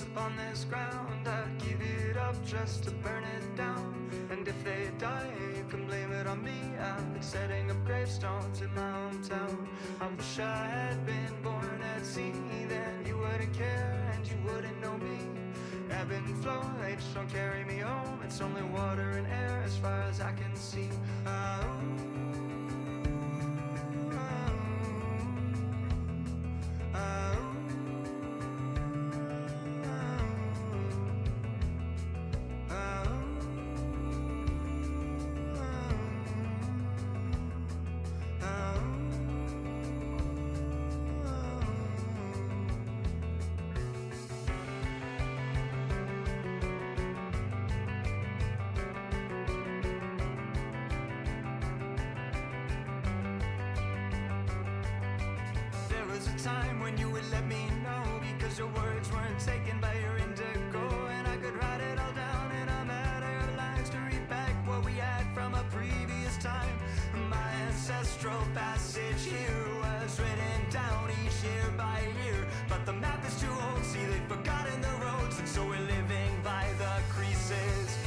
Upon this ground, I'd give it up just to burn it down. And if they die, you can blame it on me. I've been setting up gravestones in my hometown. I wish I had been born at sea, then you wouldn't care and you wouldn't know me. Ebb and flow, they just don't carry me home. It's only water and air as far as I can see. Time when you would let me know, because your words weren't taken by your indigo, and I could write it all down in a matter of lines to read back what we had from a previous time. My ancestral passage here was written down each year by year, but the map is too old, see they've forgotten the roads, and so we're living by the creases.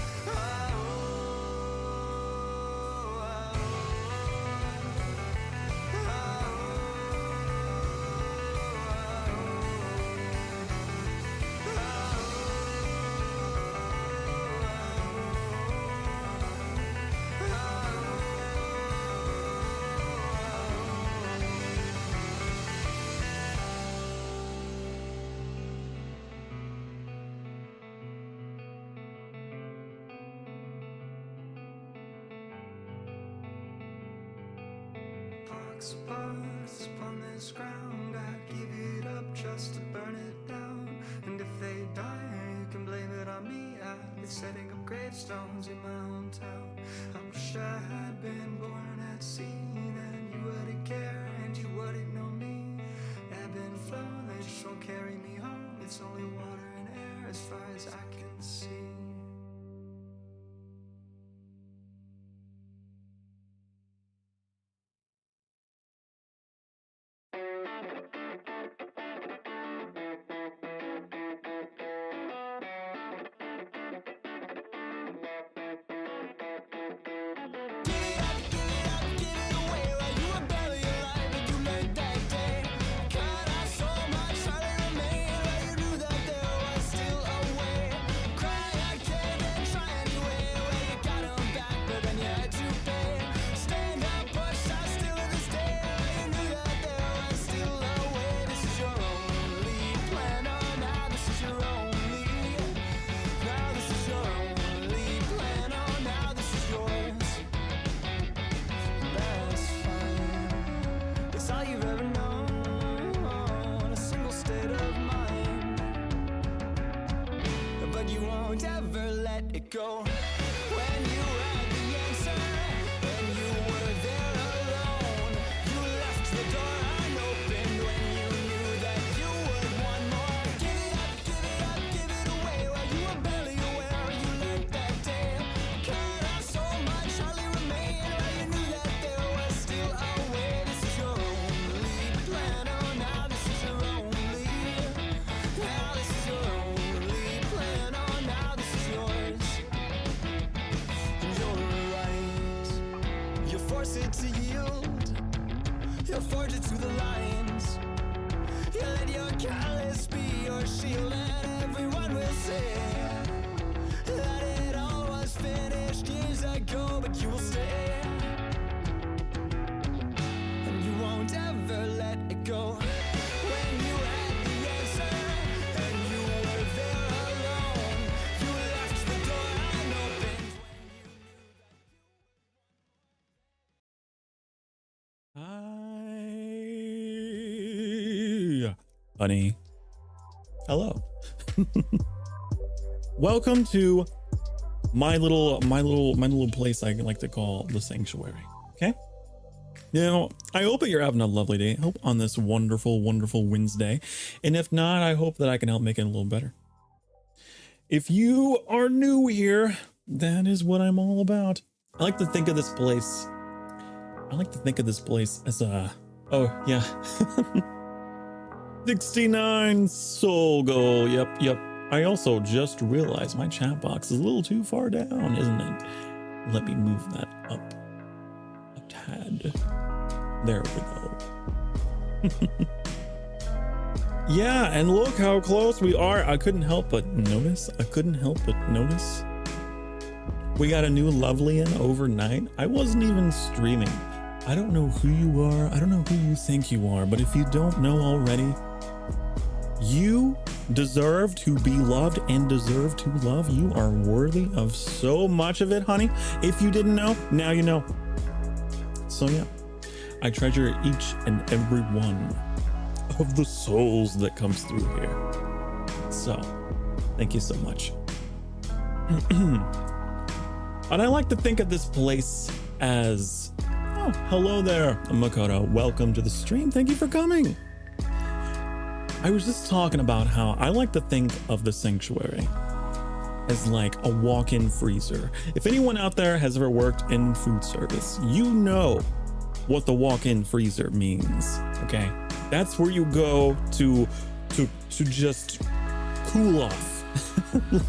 Sparks upon this ground, I'd give it up just to burn it down. And if they die, you can blame it on me. I've been setting up gravestones in my hometown. I wish I had been born at sea, then you wouldn't care and you wouldn't know me. Ebb and flow, they just won't carry me home. It's only water and air as far as I can see. Go when you had the answer, when you were there alone. You left the door unopened when you knew that you would want more. Give it up, give it up, give it away. While you were barely aware, you let that day cut off so much, hardly remain. While you knew that there was still a way. This is your only plan. Oh, now this is your only. Now this is your only plan. Oh, now this is yours. Force it to yield, you'll forge it to the lines. You let your callous be your shield, and everyone will say that it all was finished years ago, but you will stay, and you won't ever let it go. When you had the answer, and you were there alone, you left the door Honey. Hello. Welcome to my little place I like to call the sanctuary. Okay. You know, I hope that you're having a lovely day. I hope on this wonderful, wonderful Wednesday. And if not, I hope that I can help make it a little better. If you are new here, that is what I'm all about. I like to think of this place. As a, oh yeah. 69 soul goal. Yep. I also just realized my chat box is a little too far down, isn't it? Let me move that up a tad. There we go. Yeah, and look how close we are. I couldn't help but notice. We got a new lovely in overnight. I wasn't even streaming. I don't know who you are. I don't know who you think you are, but if you don't know already, you deserve to be loved and deserve to love. You are worthy of so much of it, honey. If you didn't know, now you know. So yeah, I treasure each and every one of the souls that comes through here. So thank you so much. And I like to think of this place as, oh, hello there, Makoto. Welcome to the stream. Thank you for coming. I was just talking about how I like to think of the sanctuary as like a walk-in freezer. If anyone out there has ever worked in food service, you know what the walk-in freezer means, okay? That's where you go to just cool off,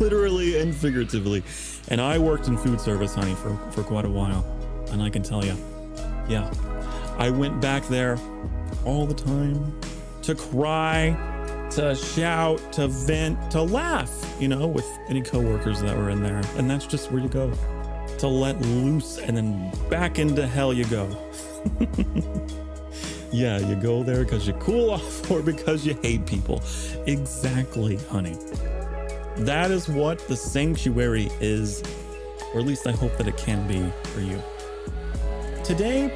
literally and figuratively. And I worked in food service, honey, for quite a while. And I can tell you, yeah, I went back there all the time to cry, to shout, to vent, to laugh, you know, with any coworkers that were in there. And that's just where you go to let loose, and then back into hell you go. Yeah, you go there because you cool off or because you hate people. Exactly, honey. That is what the sanctuary is, or at least I hope that it can be for you. Today,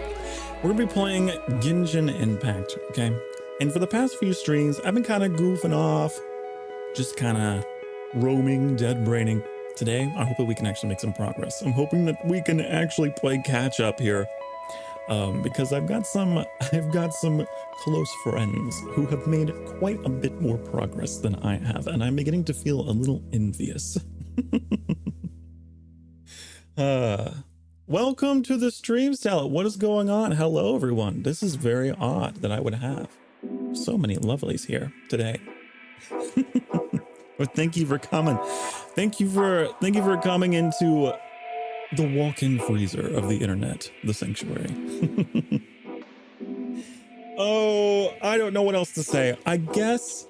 we're gonna be playing Genshin Impact, okay? And for the past few streams, I've been kind of goofing off, just kind of roaming, dead braining. Today, I hope that we can actually make some progress. I'm hoping that we can actually play catch up here, because I've got some close friends who have made quite a bit more progress than I have, and I'm beginning to feel a little envious. Welcome to the stream, Stella. What is going on? Hello, everyone. This is very odd that I would have so many lovelies here today. But thank you for coming. Thank you for coming into the walk-in freezer of the internet, the sanctuary. Oh, I don't know what else to say. I guess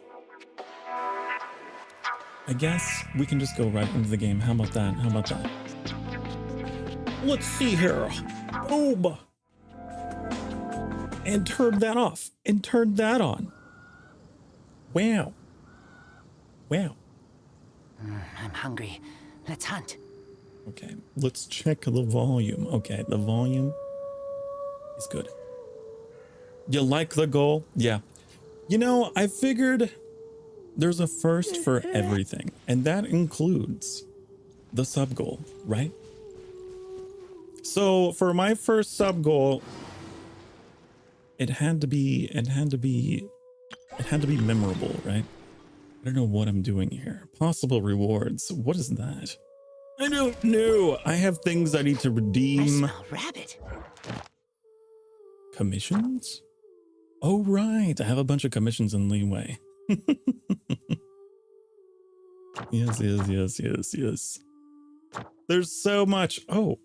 we can just go right into the game. How about that? Let's see here. Boom. And turn that off. And turn that on. Wow. I'm hungry. Let's hunt. Okay, let's check the volume. Okay, the volume is good. You like the goal? Yeah. You know, I figured there's a first for everything, and that includes the sub goal, right? So for my first sub goal, it had to be memorable, right? I don't know what I'm doing here. Possible rewards. What is that? I don't know. I have things I need to redeem. I smell rabbit. Commissions? Oh, right. I have a bunch of commissions in leeway. Yes. There's so much. Oh,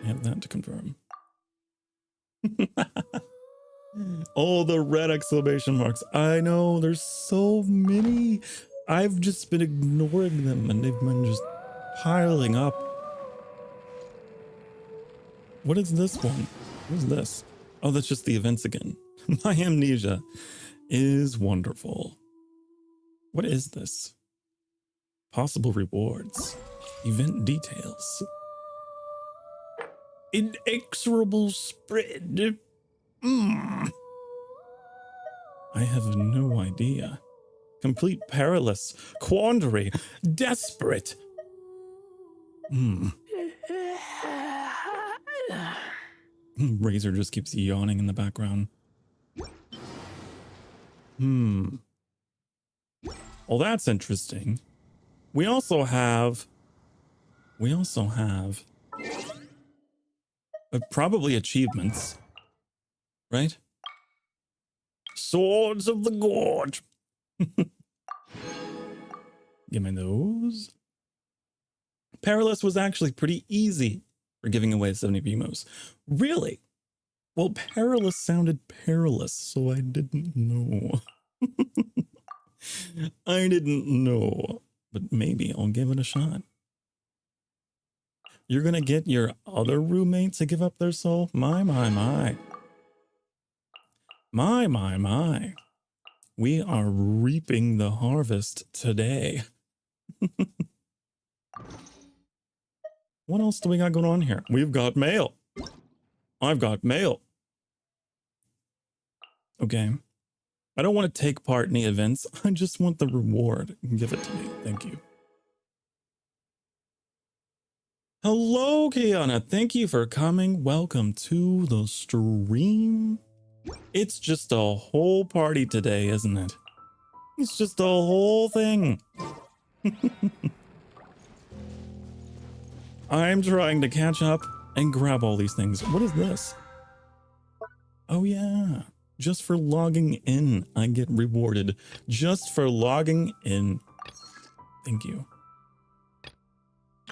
I have that to confirm. Oh, the red exclamation marks. I know, there's so many. I've just been ignoring them and they've been just piling up. What is this one? What is this? Oh, that's just the events again. My amnesia is wonderful. What is this? Possible rewards. Event details. Inexorable spread. I have no idea. Complete perilous, quandary, desperate. Razor just keeps yawning in the background. Well, that's interesting. We also have probably achievements, right? Swords of the Gorge. Give me those. Perilous was actually pretty easy for giving away 70 BMOs. Really? Well, perilous sounded perilous, so I didn't know. I didn't know, but maybe I'll give it a shot. You're gonna get your other roommate to give up their soul? My. We are reaping the harvest today. What else do we got going on here? We've got mail. I've got mail. Okay. I don't want to take part in the events. I just want the reward. Give it to me. Thank you. Hello, Kiana. Thank you for coming. Welcome to the stream. It's just a whole party today, isn't it? It's just a whole thing. I'm trying to catch up and grab all these things. What is this? Oh, yeah. Just for logging in, I get rewarded. Just for logging in. Thank you.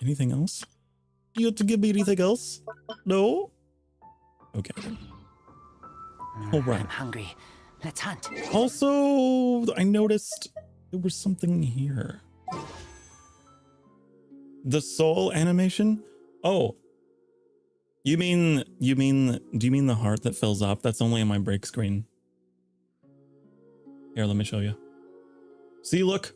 Anything else? You have to give me anything else? No? Okay. All right. I'm hungry. Let's hunt. Also, I noticed there was something here. The soul animation? Oh. Do you mean the heart that fills up? That's only on my break screen. Here, let me show you. See, look.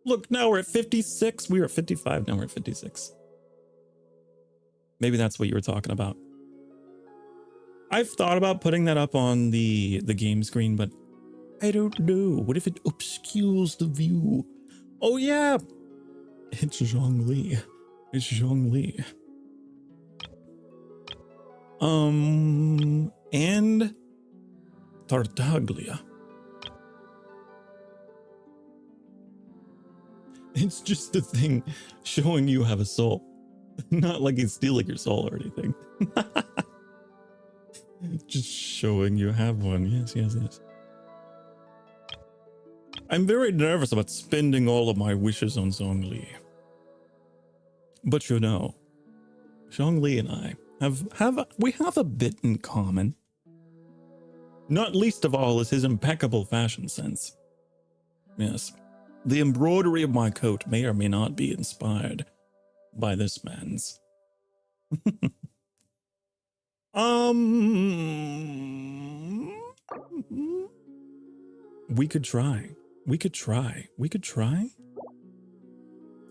Look, now we're at 56. We were at 55, now we're at 56. Maybe that's what you were talking about. I've thought about putting that up on the game screen, but I don't know. What if it obscures the view? Oh yeah, it's Zhongli. It's Zhongli. And Tartaglia. It's just a thing showing you have a soul. Not like it's stealing your soul or anything. Just showing you have one. Yes, yes, yes. I'm very nervous about spending all of my wishes on Zhongli. But you know, Zhongli and I have a bit in common. Not least of all is his impeccable fashion sense. Yes, the embroidery of my coat may or may not be inspired by this man's. We could try.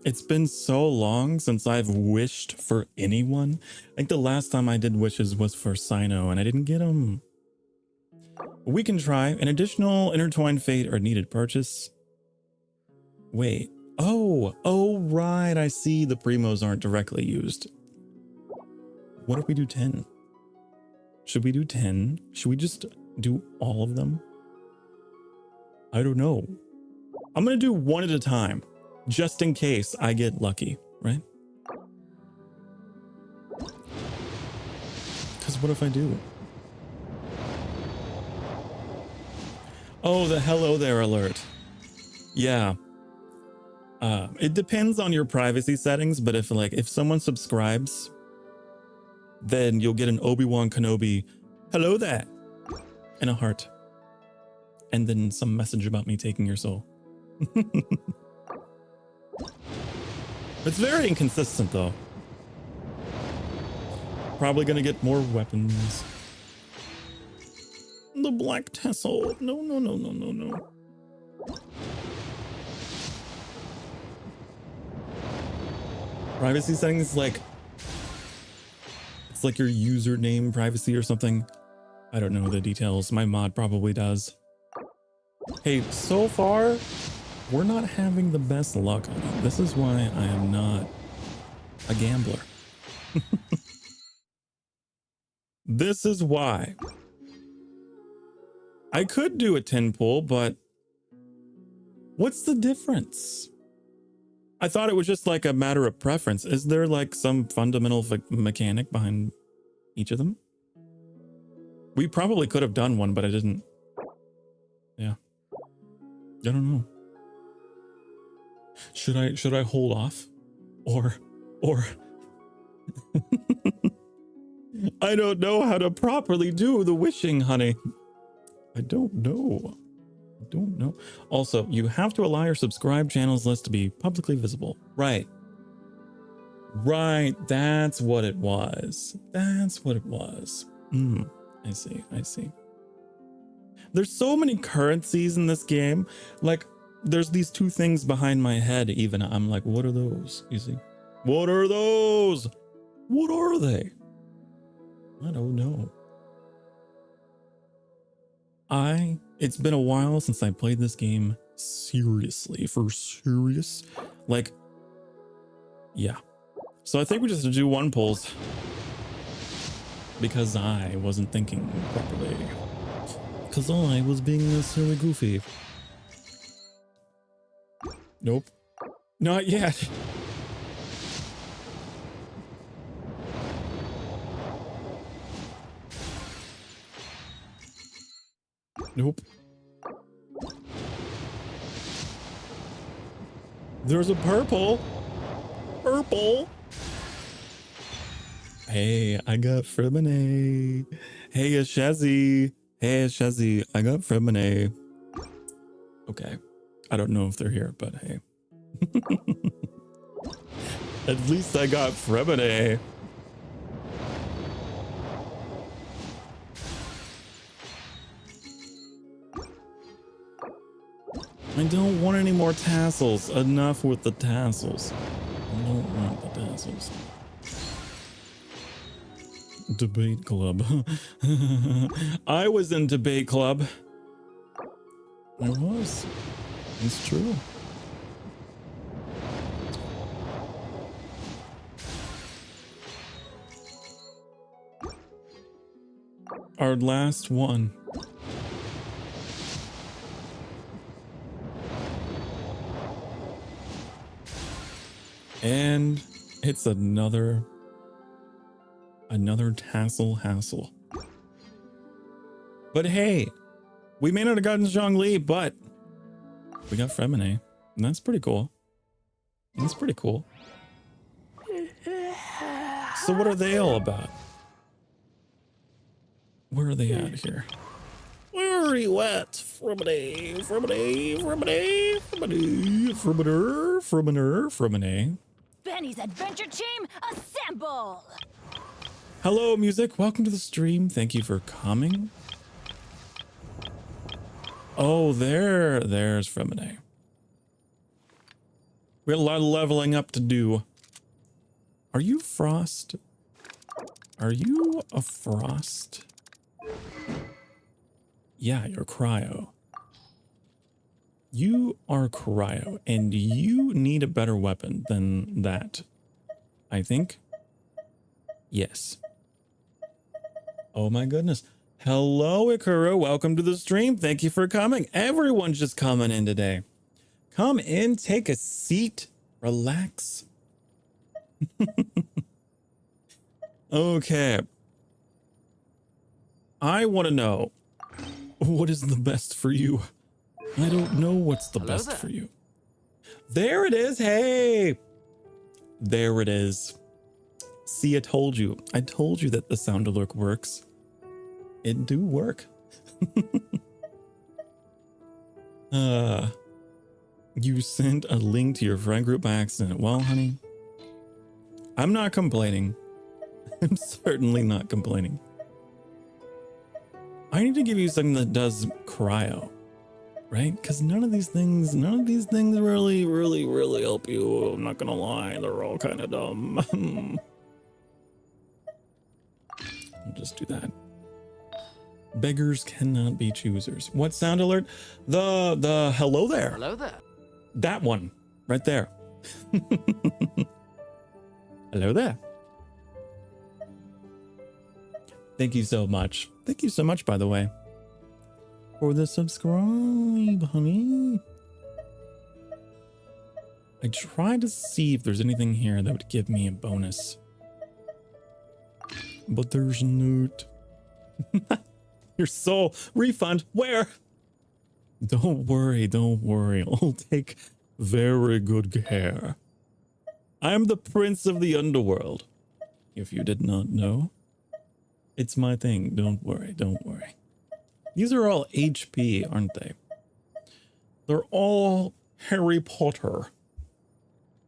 It's been so long since I've wished for anyone. I think the last time I did wishes was for Sino and I didn't get them. We can try. An additional intertwined fate or needed purchase. Wait. Oh, right. I see the primos aren't directly used. What if we do 10? Should we do 10? Should we just do all of them? I don't know. I'm going to do one at a time, just in case I get lucky, right? Because what if I do? Oh, the hello there alert. Yeah. It depends on your privacy settings, but if someone subscribes, then you'll get an Obi-Wan Kenobi, hello there, and a heart. And then some message about me taking your soul. It's very inconsistent though. Probably gonna get more weapons. The Black Tassel. No. Privacy settings it's like your username privacy or something. I don't know the details. My mod probably does. Hey, so far, we're not having the best luck on it. This is why I am not a gambler. This is why. I could do a 10 pull, but what's the difference? I thought it was just like a matter of preference. Is there like some fundamental mechanic behind each of them? We probably could have done one, but I didn't. Yeah. I don't know. Should I hold off? Or I don't know how to properly do the wishing, honey. I don't know. I don't know. Also, you have to allow your subscribed channels list to be publicly visible. Right. Right. That's what it was. That's what it was. I see. I see. There's so many currencies in this game. Like, there's these two things behind my head even. I'm like, what are those? You see? What are those? What are they? I don't know. It's been a while since I played this game seriously, for serious. Like, yeah. So I think we just have to do one pulls because I wasn't thinking properly. Because I was being silly goofy. Nope. Not yet. Nope. There's a purple. Purple. Hey, I got Fremine. Hey, a Shazzy. Hey, Shazzy. I got Fremine. Okay. I don't know if they're here, but hey. At least I got Fremine. I don't want any more tassels. Enough with the tassels. I don't want the tassels. Debate club. I was in debate club. I was. It's true. Our last one. And it's another tassel hassle. But hey, we may not have gotten Zhongli, but we got Fremine, and that's pretty cool. That's pretty cool. So what are they all about? Where are they at here? Where are you at? Fremine, Fremine, Fremine, Fremine, Fremine, Fremine, Fremine. Benny's adventure team, assemble! Hello, music. Welcome to the stream. Thank you for coming. Oh, there's Fremine. We got a lot of leveling up to do. Are you Frost? Are you a Frost? Yeah, you're Cryo. You are Cryo, and you need a better weapon than that, I think. Yes. Oh my goodness. Hello, Ikura. Welcome to the stream. Thank you for coming. Everyone's just coming in today. Come in, take a seat, relax. Okay. I want to know, what is the best for you? I don't know what's the best there. for you. There it is. Hey, there it is. See, I told you. I told you that the sound alert works. It do work. You sent a link to your friend group by accident. Well, honey, I'm not complaining. I'm certainly not complaining. I need to give you something that does cryo, right? Because none of these things really help you. I'm not gonna lie, they're all kind of dumb. I'll just do that. Beggars cannot be choosers. What sound alert? The hello there. Hello there. That one right there. Hello there. Thank you so much. Thank you so much, by the way, for the subscribe, honey. I tried to see if there's anything here that would give me a bonus, but there's not. Your soul refund. Where? Don't worry, don't worry. I'll take very good care. I'm the prince of the underworld. If you did not know, it's my thing. Don't worry, don't worry. These are all HP, aren't they? They're all Harry Potter.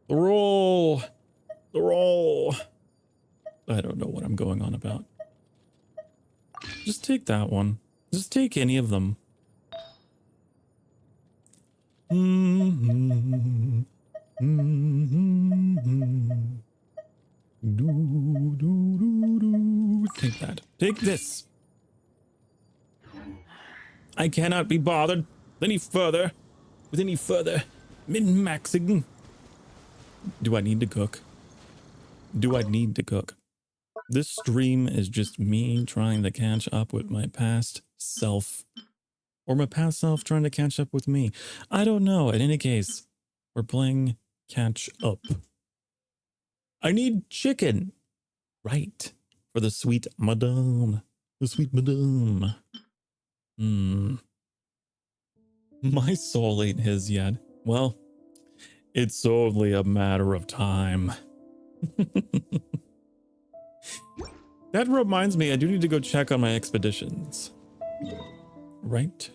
They're all, I don't know what I'm going on about. Just take that one. Just take any of them. Take that. Take this. I cannot be bothered with any further min-maxing. Do I need to cook? Do I need to cook? This stream is just me trying to catch up with my past self. Or my past self trying to catch up with me. I don't know. In any case, we're playing catch up. I need chicken. Right. For the sweet madame. The sweet madame. My soul ain't his yet. Well, it's only a matter of time. That reminds me, I do need to go check on my expeditions. Right?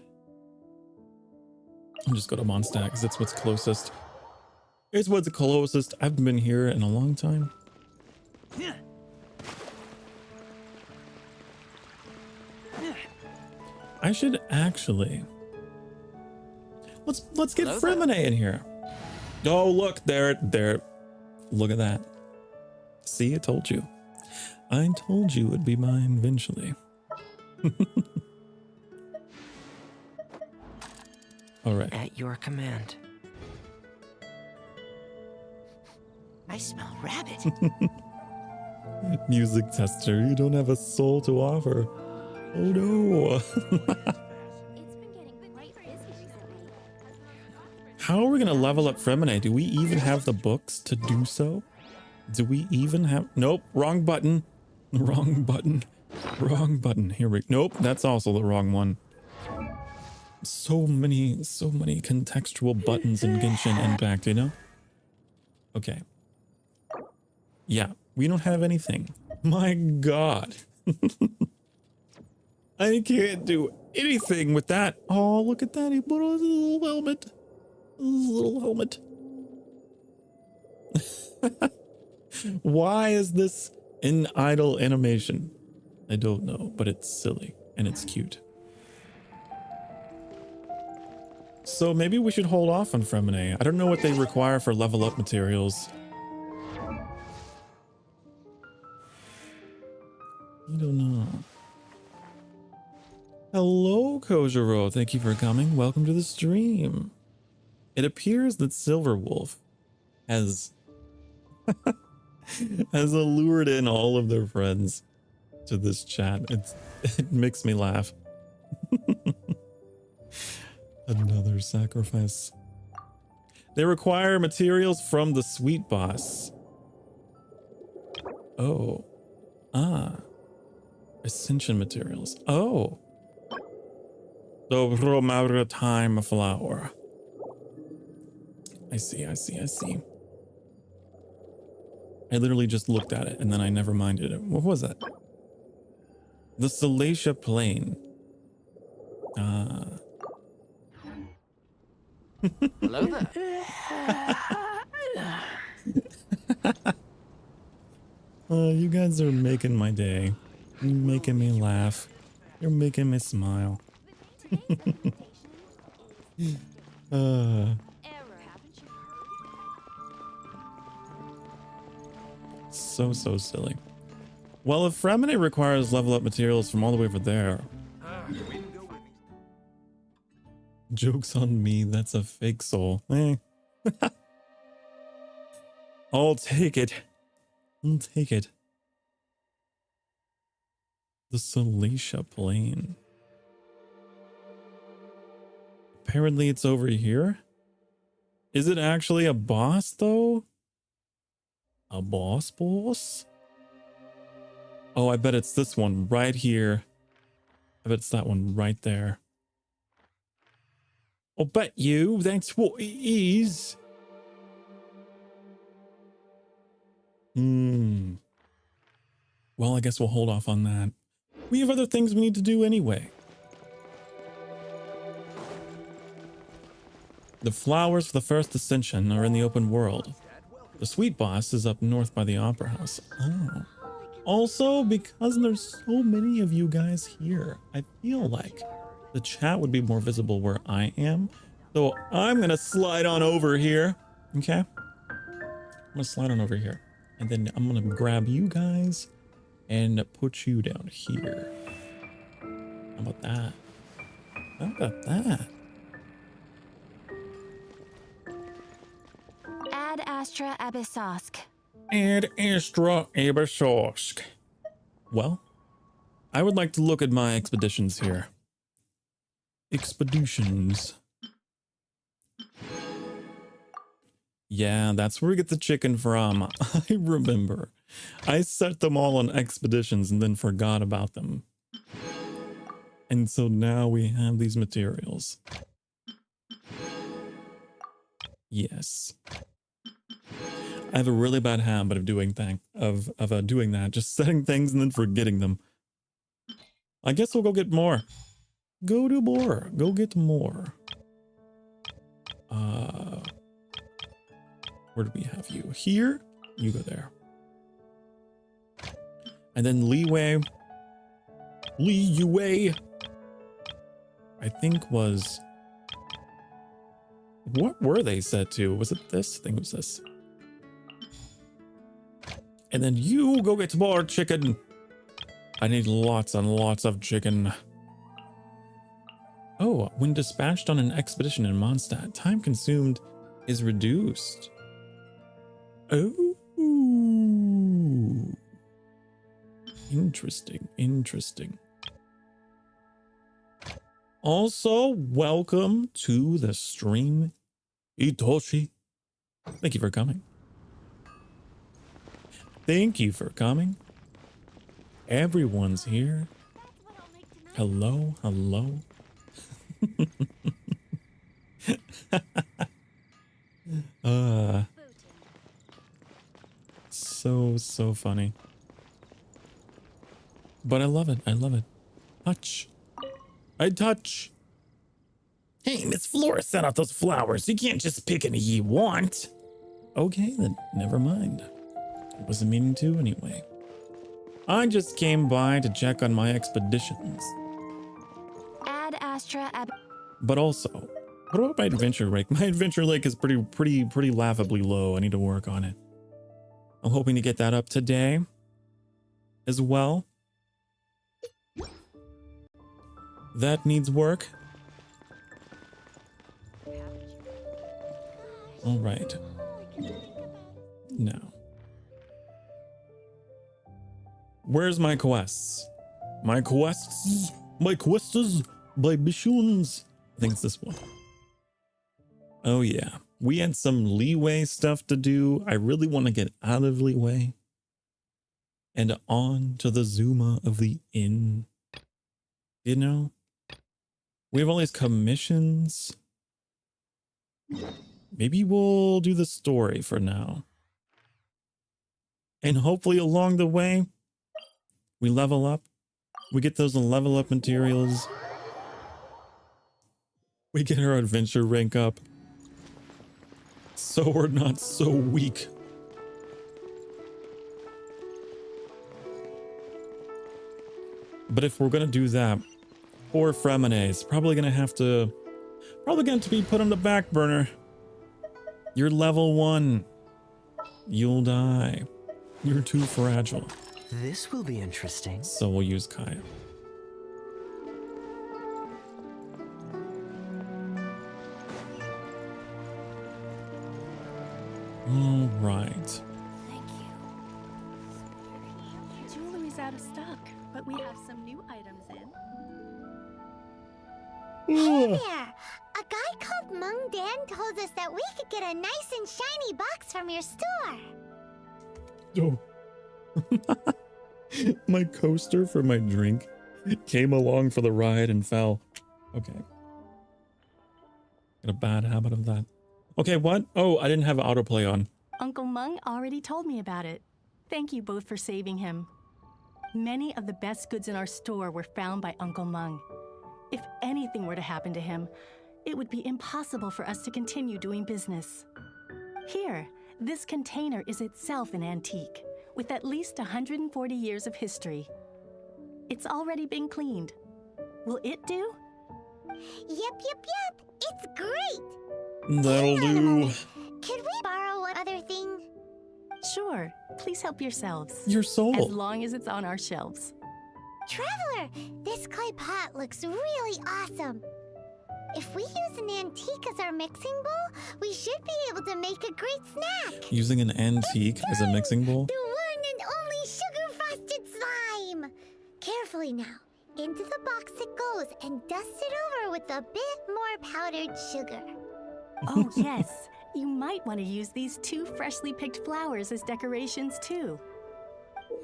I'll just go to Mondstadt because it's what's closest. It's what's closest. I haven't been here in a long time. I should actually... Let's get Fremine in here. Oh, look, there. Look at that. See, I told you. I told you it'd be mine eventually. All right. At your command. I smell rabbit. Music tester, you don't have a soul to offer. Oh no. How are we gonna level up Fremine? Do we even have the books to do so? Do we even have... Nope, wrong button. Wrong button. Wrong button. Here we... Nope, that's also the wrong one. So many contextual buttons in Genshin Impact, you know? Okay. Yeah, we don't have anything. My God. I can't do anything with that. Oh, look at that. He put on his little helmet. His little helmet. Why is this an idle animation? I don't know, but it's silly and it's cute. So maybe we should hold off on Fremine. I don't know what they require for level up materials. I don't know. Hello, Kojiro. Thank you for coming. Welcome to the stream. It appears that Silverwolf has allured in all of their friends to this chat. It makes me laugh. Another sacrifice. They require materials from the sweet boss. Oh. Ah. Ascension materials. Oh. The maritime flower. I see. I literally just looked at it and then I never minded it. What was that? The Salacia Plain. Ah. Hello there. You guys are making my day. You're making me laugh. You're making me smile. So silly. Well, if Fremine requires level up materials from all the way over there, Joke's on me, that's a fake soul. Eh. I'll take it. I'll take it. The Salacia Plain. Apparently it's over here. Is it actually a boss though? A boss? Oh, I bet it's this one right here. I bet it's that one right there. I'll bet you that's what it is. Well, I guess we'll hold off on that. We have other things we need to do anyway. The flowers for the first ascension are in the open world. The sweet boss is up north by the opera house. Oh. Also, because there's so many of you guys here, I feel like the chat would be more visible where I am. So I'm gonna slide on over here. Okay? I'm gonna slide on over here. And then I'm gonna grab you guys and put you down here. How about that? How about that? Ad Astra Abyssosque. Ad Astra Abyssosque. Well, I would like to look at my expeditions here. Expeditions. Yeah, that's where we get the chicken from. I remember. I set them all on expeditions and then forgot about them. And so now we have these materials. Yes. I have a really bad habit of doing doing that, just setting things and then forgetting them. I guess we'll go get more. Go do more. Go get more. Where do we have you? Here? You go there. And then leeway. I think was... What were they set to? Was it this? I think it was this. And then you go get more chicken. I need lots and lots of chicken. Oh, when dispatched on an expedition in Mondstadt, time consumed is reduced. Oh. Interesting, interesting. Also, welcome to the stream, Itoshi. Thank you for coming. Thank you for coming. Everyone's here. Hello, hello. So funny. But I love it. I love it. Touch. I touch. Hey, Miss Flora sent out those flowers. You can't just pick any you want. Okay, then never mind. I wasn't meaning to anyway. I just came by to check on my expeditions. Ad Astra But also, what about my adventure rate? My adventure rate is pretty laughably low. I need to work on it. I'm hoping to get that up today as well. That needs work. All right. Now, where's my quests? My quests by missions. I think it's this one. Oh yeah, we had some leeway stuff to do. I really want to get out of leeway and on to the Zuma of the inn. You know, we have all these commissions. Maybe we'll do the story for now. And hopefully along the way, we level up. We get those level up materials. We get our adventure rank up. So we're not so weak. But if we're gonna do that, poor Fremenes, probably gonna be put on the back burner. You're level 1. You'll die. You're too fragile. This will be interesting. So we'll use Kaya. All right. Thank you. Jewelry's out of stock, but we have some new items in. Hey there! A guy called Mung Dan told us that we could get a nice and shiny box from your store. Oh. My coaster for my drink came along for the ride and fell. Okay. Got a bad habit of that. Okay, what? Oh, I didn't have autoplay on. Uncle Mung already told me about it. Thank you both for saving him. Many of the best goods in our store were found by Uncle Mung. If anything were to happen to him, it would be impossible for us to continue doing business. Here, this container is itself an antique, with at least 140 years of history. It's already been cleaned. Will it do? Yep. It's great. That'll Hang on a do. moment. Could we borrow one other thing? Sure. Please help yourselves. Your As soul. long as it's on our shelves. Traveler, this clay pot looks really awesome. If we use an antique as our mixing bowl, we should be able to make a great snack. Using an antique as a mixing bowl? The one and only sugar-frosted slime. Carefully now. Into the box it goes and dust it over with a bit more powdered sugar. Oh, yes. You might want to use these 2 freshly picked flowers as decorations, too.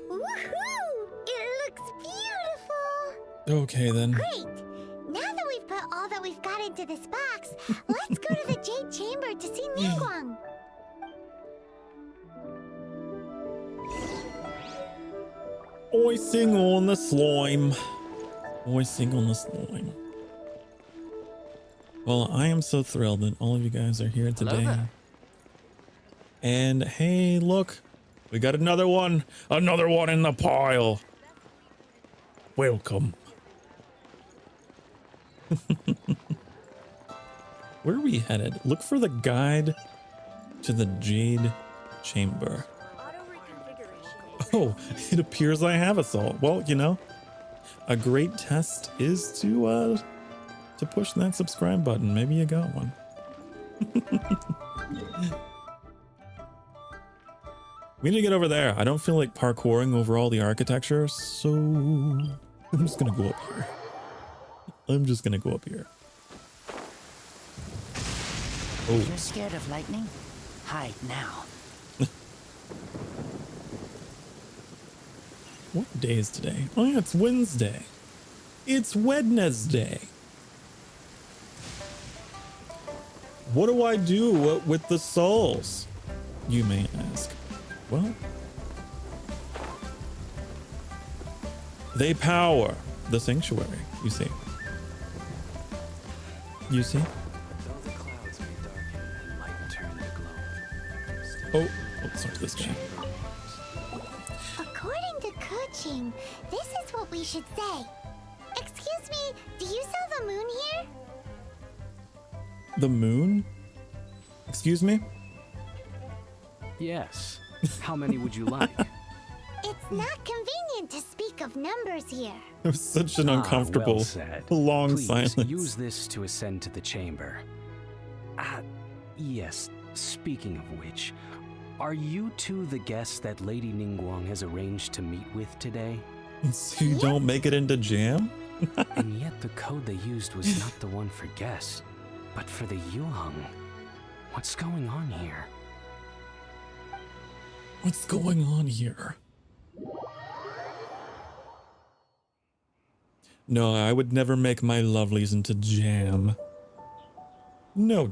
Woohoo! It looks beautiful. Okay, then. Great. Now that we've put all that we've got into this box, let's go to the Jade Chamber to see Ningguang. Icing on the slime. Icing on the slime. Well, I am so thrilled that all of you guys are here today. And hey, look, we got another one in the pile. Welcome. Where are we headed? Look for the guide to the Jade Chamber. Oh, it appears I have us all. Well, you know, a great test is to push that subscribe button. Maybe you got one. We need to get over there. I don't feel like parkouring over all the architecture, so I'm just gonna go up here. Oh, You're scared of lightning? Hide now. what day is today? Oh yeah, it's Wednesday. It's Wednesday. What do I do with the souls? You may ask. Well, they power the sanctuary, you see. You see? Though the clouds may darken and light turn to glow. Oh, let's talk to this guy. According to Kuching, this is what we should say. Excuse me, do you sell the moon here? The moon? Excuse me? Yes. How many would you like? It's not convenient to speak of numbers here. It was such an uncomfortable, well said. long Please, silence. use this to ascend to the chamber. Yes, speaking of which, are you two the guests that Lady Ningguang has arranged to meet with today? So you don't make it into jam? And yet the code they used was not the one for guests, but for the Yuheng. What's going on here? What's going on here? No, I would never make my lovelies into jam. No.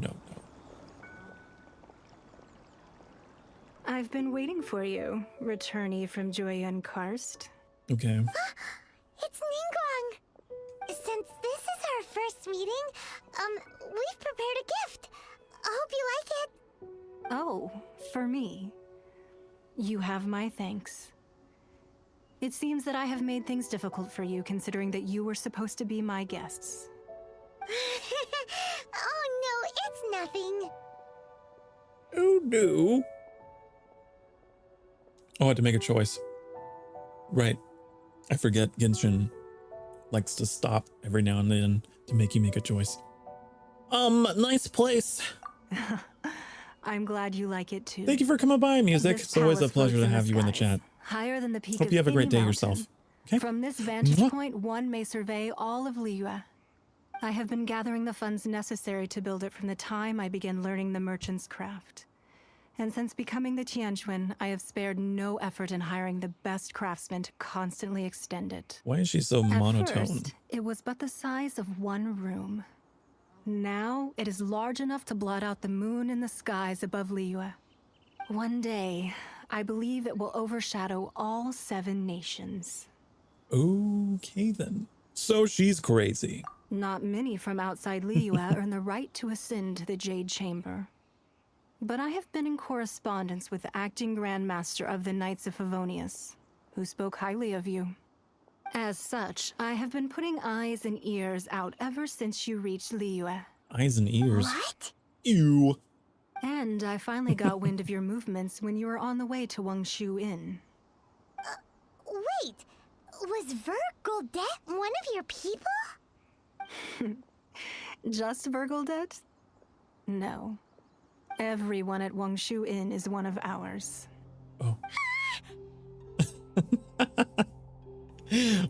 I've been waiting for you, returnee from Joyun Karst. Okay. It's Ningguang. Since this is our first meeting, we've prepared a gift. I hope you like it. Oh, for me. You have my thanks. It seems that I have made things difficult for you, considering that you were supposed to be my guests. Oh no, it's nothing. Oh no. Oh, I had to make a choice. Right. I forget Genshin likes to stop every now and then to make you make a choice. Nice place. I'm glad you like it too. Thank you for coming by, Music. This It's always a palace pleasure to floats have you in the skies, chat. higher than the peak Hope of you have a great any day mountain. yourself. Okay. From this vantage Mwah. point, one may survey all of Liyue. I have been gathering the funds necessary to build it from the time I began learning the merchant's craft. And since becoming the Tianquan, I have spared no effort in hiring the best craftsmen to constantly extend it. Why is she so monotone? At first, it was but the size of one room. Now, it is large enough to blot out the moon in the skies above Liyue. One day, I believe it will overshadow all 7 nations. Okay, then. So she's crazy. Not many from outside Liyue earn the right to ascend to the Jade Chamber. But I have been in correspondence with the acting Grand Master of the Knights of Favonius, who spoke highly of you. As such, I have been putting eyes and ears out ever since you reached Liyue. Eyes and ears. What? Ew. And I finally got wind of your movements when you were on the way to Wangshu Inn. Wait, was Vergoldet one of your people? Just Vergoldet? No. Everyone at Wangshu Inn is one of ours. Oh.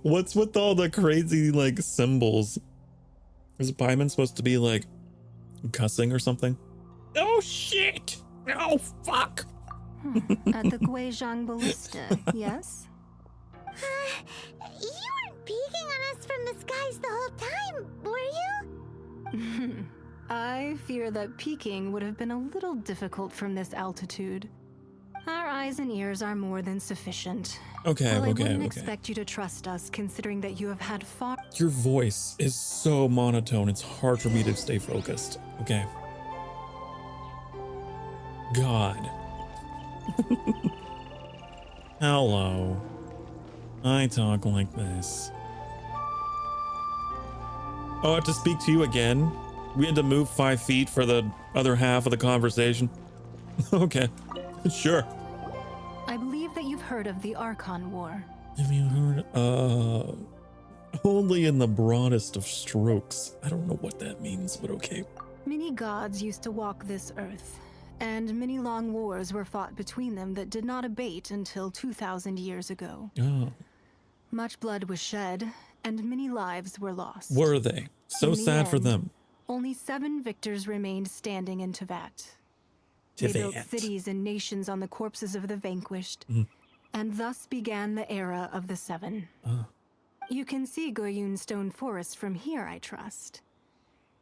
What's with all the crazy, like, symbols? Is Paimon supposed to be, like, cussing or something? Oh, shit! Oh, fuck! At the Guizhang Ballista, yes? You weren't peeking on us from the skies the whole time, were you? I fear that peeking would have been a little difficult from this altitude. Our eyes and ears are more than sufficient. Okay, Well, I okay, wouldn't okay. expect you to trust us, considering that you have had far... Your voice is so monotone, it's hard for me to stay focused. Okay. God. Hello. I talk like this. Oh, I have to speak to you again? We had to move 5 feet for the other half of the conversation? Okay, sure. I believe that you've heard of the Archon War. Have you heard? Only in the broadest of strokes. I don't know what that means, but okay. Many gods used to walk this earth, and many long wars were fought between them that did not abate until 2,000 years ago. Oh, Much blood was shed, and many lives were lost. were they? So In the sad for end, them. Only 7 victors remained standing in Tevat. They built Tevat. cities and nations on the corpses of the vanquished, and thus began the era of the 7. Oh. You can see Goyun Stone Forest from here, I trust.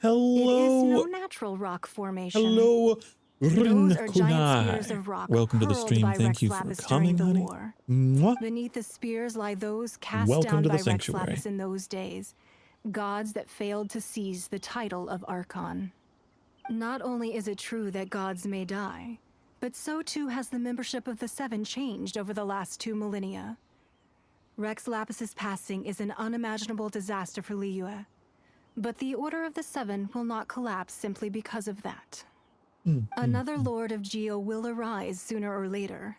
Hello. It is no natural rock formation. Hello. Those are giant Runkunai. spears of rock Welcome to the hurled stream. by Thank Rex you for Lapis coming, during the honey. war. Mwah. Beneath the spears lie those cast Welcome down to by the Rex sanctuary. Lapis in those days, gods that failed to seize the title of Archon. Not only is it true that gods may die, but so too has the membership of the 7 changed over the last 2 millennia. Rex Lapis's passing is an unimaginable disaster for Liyue, but the Order of the 7 will not collapse simply because of that. Another Lord of Geo will arise sooner or later.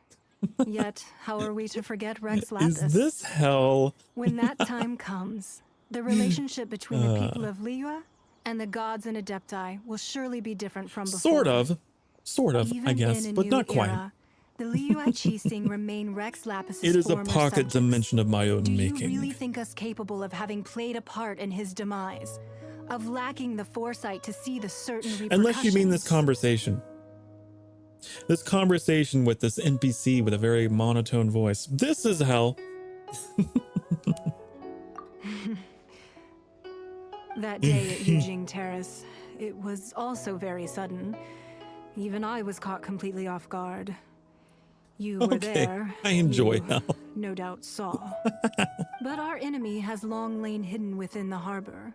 Yet, how are we to forget Rex Lapis? Is this hell? When that time comes, the relationship between the people of Liyue and the gods and Adepti will surely be different from before. Sort of, Even I guess, in a but new not quite. era, the Liyue Qixing remain Rex Lapis's It is a former pocket subjects. dimension of my own Do you making. really think us capable of having played a part in his demise? Of lacking the foresight to see the certain repercussions? Unless you mean this conversation. This conversation with this NPC with a very monotone voice. This is hell. That day at Yujing Terrace, it was also very sudden. Even I was caught completely off guard. You were Okay, there. I enjoy you hell. no doubt saw. But our enemy has long lain hidden within the harbor.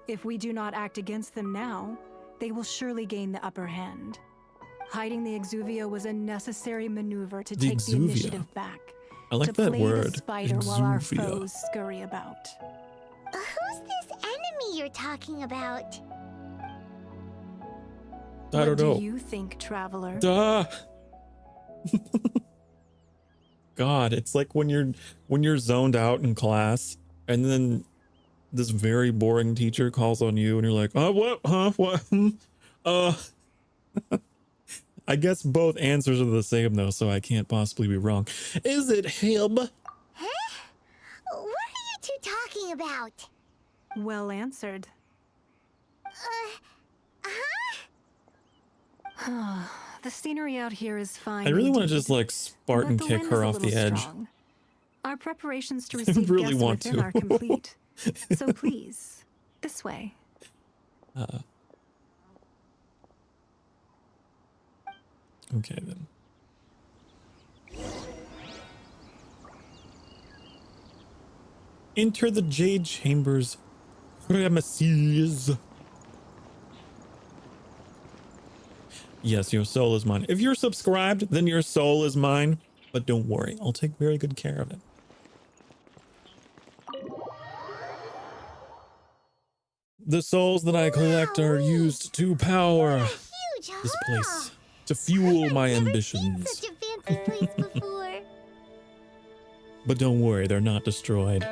If we do not act against them now, they will surely gain the upper hand. Hiding the Exuvia was a necessary maneuver to The take the Exuvia. initiative back. I like to that play word. the spider while our Exuvia. foes scurry about. Who's this enemy you're talking about? I don't What know. do you think, traveler? Duh. God, it's like when you're zoned out in class and then this very boring teacher calls on you and you're like, oh, what? Huh? What? I guess both answers are the same though, so I can't possibly be wrong. Is it him? Huh? What are you two talking about? Well answered. The scenery out here is fine. I really want to indeed, just like Spartan but the kick wind her is a off the little edge. strong. Our preparations to I receive really guests want within to. are complete. So please, this way. Okay then. Enter the Jade Chambers premises. Yes, your soul is mine. If you're subscribed, then your soul is mine. But don't worry, I'll take very good care of it. The souls that I collect are used to power Huge this hall. place, to fuel my I've never ambitions. seen such a fancy place before. But don't worry, they're not destroyed.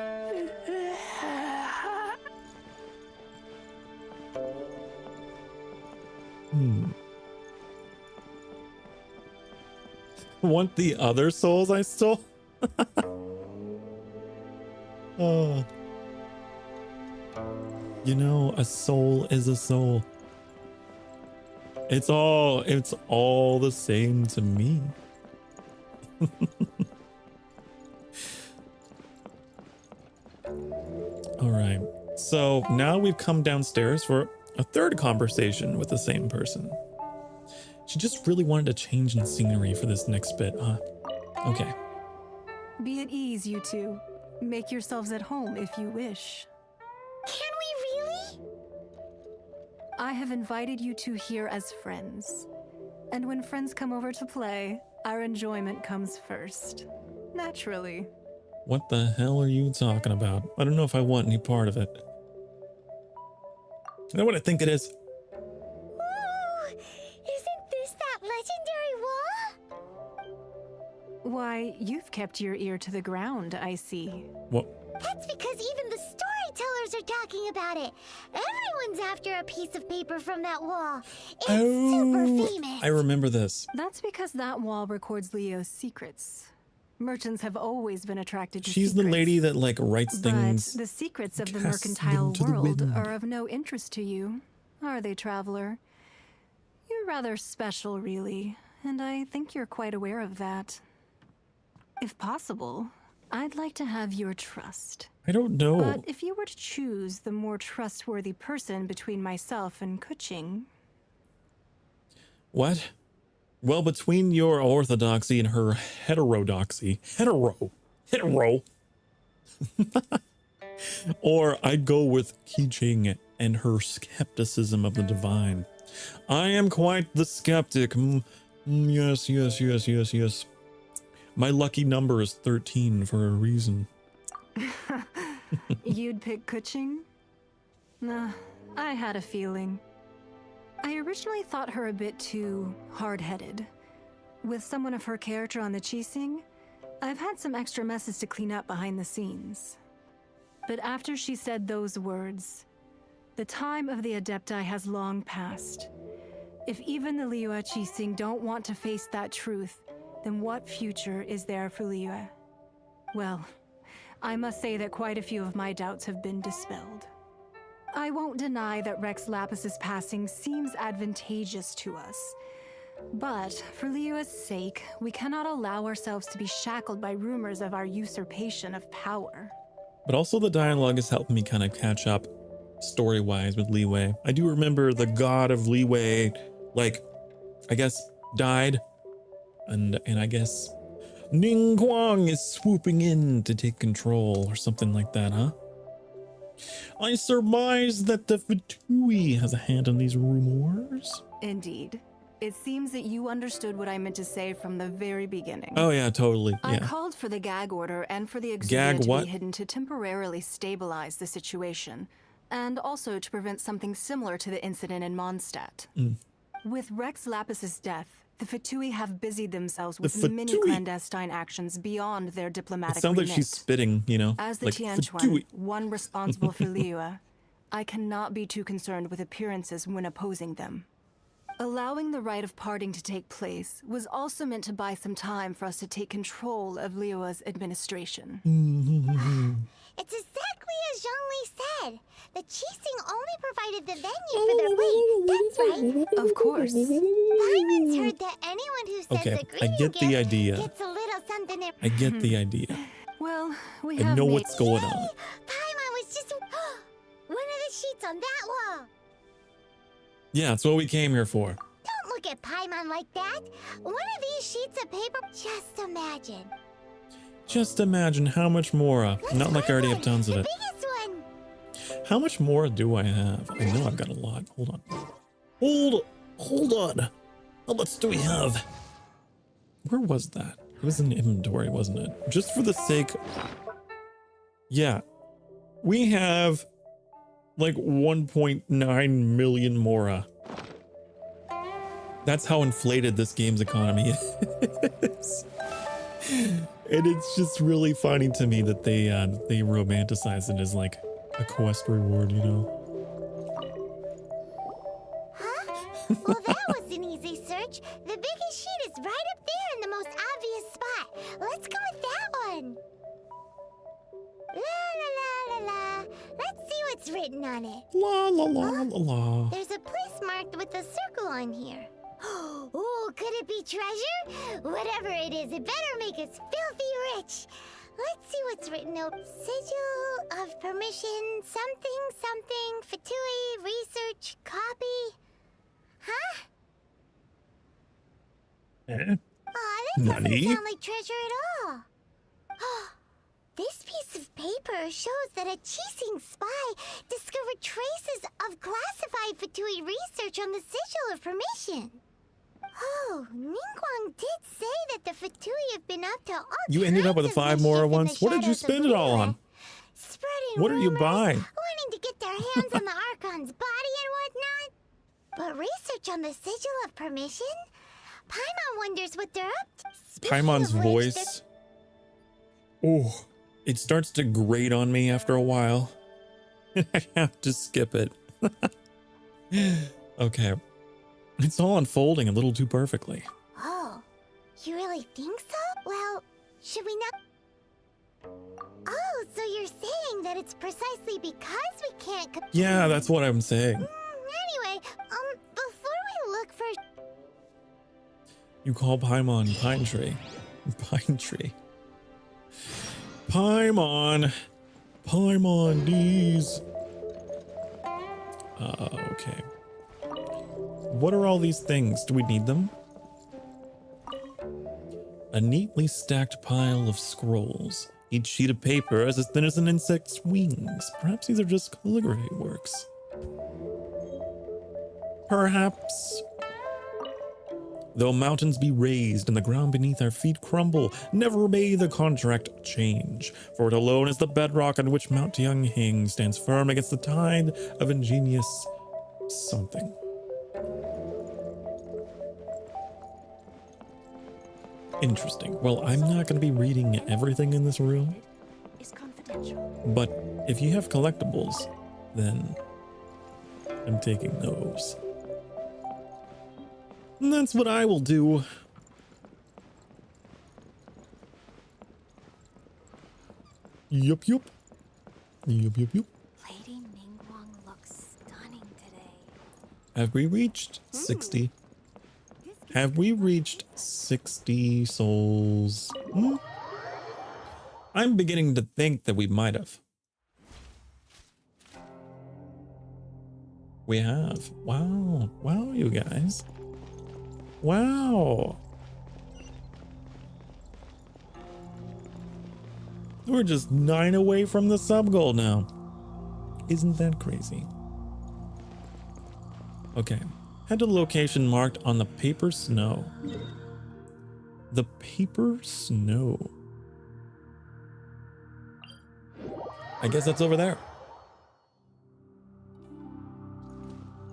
Want the other souls I stole? Oh. You know, a soul is a soul. It's all the same to me. All right. So now we've come downstairs for a third conversation with the same person. She just really wanted to change in scenery for this next bit, huh? Okay. Be at ease, you two. Make yourselves at home if you wish. Can we really? I have invited you two here as friends. And when friends come over to play, our enjoyment comes first. Naturally. What the hell are you talking about? I don't know if I want any part of it. You know what I think it is? Ooh, isn't this that legendary wall? Why, you've kept your ear to the ground, I see. What? That's because even the storytellers are talking about it. Everyone's after a piece of paper from that wall. It's super famous. I remember this. That's because that wall records Leo's secrets. Merchants have always been attracted to She's secrets. the lady that like writes But things. the secrets of the casts mercantile them to the world wind. are of no interest to you, are they, traveler? You're rather special, really, and I think you're quite aware of that. If possible, I'd like to have your trust. I don't know. But if you were to choose the more trustworthy person between myself and Kuching, What? Well, between your orthodoxy and her heterodoxy, hetero, or I'd go with Qi and her skepticism of the divine. I am quite the skeptic. Yes. My lucky number is 13 for a reason. you'd pick Kuching? Nah, I had a feeling. I originally thought her a bit too hard-headed. With someone of her character on the Qixing, I've had some extra messes to clean up behind the scenes. But after she said those words, the time of the Adepti has long passed. If even the Liyue Qixing don't want to face that truth, then what future is there for Liyue? Well, I must say that quite a few of my doubts have been dispelled. I won't deny that Rex Lapis's passing seems advantageous to us. But for Liyue's sake, we cannot allow ourselves to be shackled by rumors of our usurpation of power. But also the dialogue is helping me kind of catch up story-wise with Liyue. I do remember the god of Liyue, like, I guess, died. And I guess Ning Guang is swooping in to take control or something like that, huh? I surmise that the Vtuber has a hand in these rumors. Indeed. It seems that you understood what I meant to say from the very beginning. Oh yeah, totally. I Yeah. called for the gag order and for the Gag exudia to what? be hidden to temporarily stabilize the situation, and also to prevent something similar to the incident in Mondstadt. With Rex Lapis's death, the Fatui have busied themselves with many Fatui? clandestine actions beyond their It diplomatic sounds like remit. she's spitting, you know, As the like Tianquan, Fatui. one responsible for Liyue, I cannot be too concerned with appearances when opposing them. Allowing the rite of parting to take place was also meant to buy some time for us to take control of Liyue's administration. It's exactly as Zhongli said. The Qixing only provided the venue for their wait. That's right. Of course. Paimon's heard that anyone who sends Okay, a I greeting get the gift idea. gets a little something in. I get the idea. Well, we I have know made- what's going on. Paimon was just one of the sheets on that wall. Yeah, that's what we came here for. Don't look at Paimon like that. One of these sheets of paper. Just imagine. Just imagine how much more. Not like I already have tons of the it. biggest one. How much more do I have? I know I've got a lot. Hold on. Hold on. How much do we have? Where was that? It was in inventory, wasn't it? Just for the sake. Yeah. We have like 1.9 million mora. That's how inflated this game's economy is. And it's just really funny to me that they romanticize it as like a quest reward, you know? Huh? Well, that was an easy search. The biggest sheet is right up there in the most obvious spot. Let's go with that one. La la la la la. Let's see what's written on it. La la la la la. There's a place marked with a circle on here. Oh, could it be treasure? Whatever it is, it better make us filthy rich. Let's see what's written up. Sigil of permission, something, Fatui, research, copy. Huh? Aw, that doesn't Nani? sound like treasure at all. This piece of paper shows that a Qixing spy discovered traces of classified Fatui research on the Sigil of Permission. Oh, Ningguang did say that the Fatui have been up to all You ended up with kinds of 5 more mischief in once. the What did you shadows of spend it all Liyue. on? Spreading What are you rumors, buying? wanting to get their hands on the Archon's body and whatnot. But research on the Sigil of Permission? Paimon wonders what they're up to. Speaking Paimon's of which, voice. Oh, it starts to grate on me after a while. I have to skip it. Okay. It's all unfolding a little too perfectly. Oh, you really think so? Well, should we not? Oh, so you're saying that it's precisely because we can't. Yeah, that's what I'm saying. Anyway, before we look for. You call Paimon Pine Tree. Pine Tree. Paimon. Paimon D's. Okay. What are all these things? Do we need them? A neatly stacked pile of scrolls. Each sheet of paper is as thin as an insect's wings. Perhaps these are just calligraphy works. Perhaps. Though mountains be raised and the ground beneath our feet crumble, never may the contract change, for it alone is the bedrock on which Mount Tianhing stands firm against the tide of ingenious something. Interesting. Well, I'm not going to be reading everything in this room, Is confidential. but if you have collectibles, then I'm taking those. And that's what I will do. Yup. Lady Ningguang looks stunning today. Have we reached 60? Have we reached 60 souls? I'm beginning to think that we might have. We have. Wow. Wow, you guys. Wow. We're just 9 away from the sub goal now. Isn't that crazy? Okay. Head to the location marked on the paper snow. The paper snow. I guess that's over there.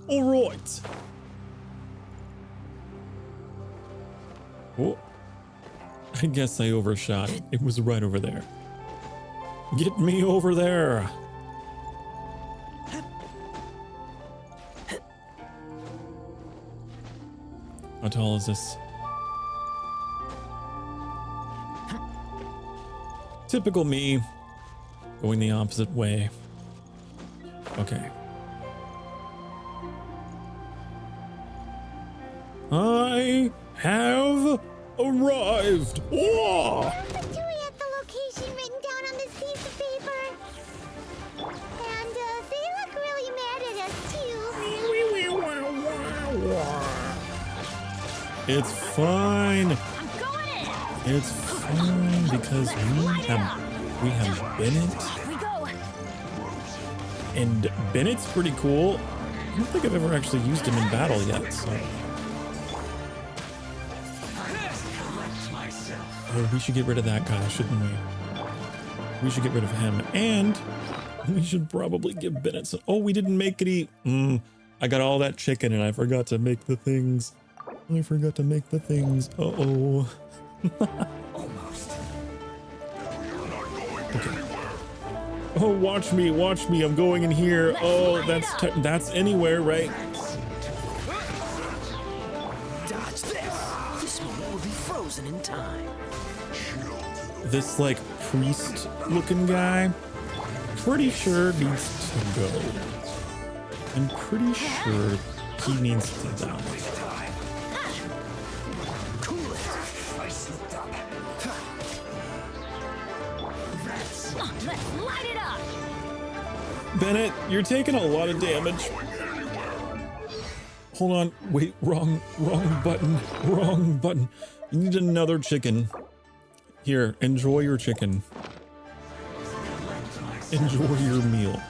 All right. Oh, I guess I overshot it. It was right over there. Get me over there. How tall is this? Typical me, going the opposite way. Okay. I have arrived. Whoa! There's a Tui at the location written down on this piece of paper. And they look really mad at us too. It's fine. I'm going in. It's fine because we have Bennett. Off we go. And Bennett's pretty cool. I don't think I've ever actually used him in battle yet, so. Oh, we should get rid of that guy, shouldn't we? We should get rid of him. And we should probably give Bennett some. Oh, we didn't make any. I got all that chicken and I forgot to make the things. Uh-oh. Okay. Oh, watch me. I'm going in here. Oh, that's anywhere, right? Dodge this. This moment will be frozen in time. This like priest looking guy, pretty sure needs to go. I'm pretty sure he needs to die. Let's light it up. Bennett, you're taking a lot of damage. Hold on, wait, wrong button. You need another chicken. Here, enjoy your chicken. Enjoy your meal.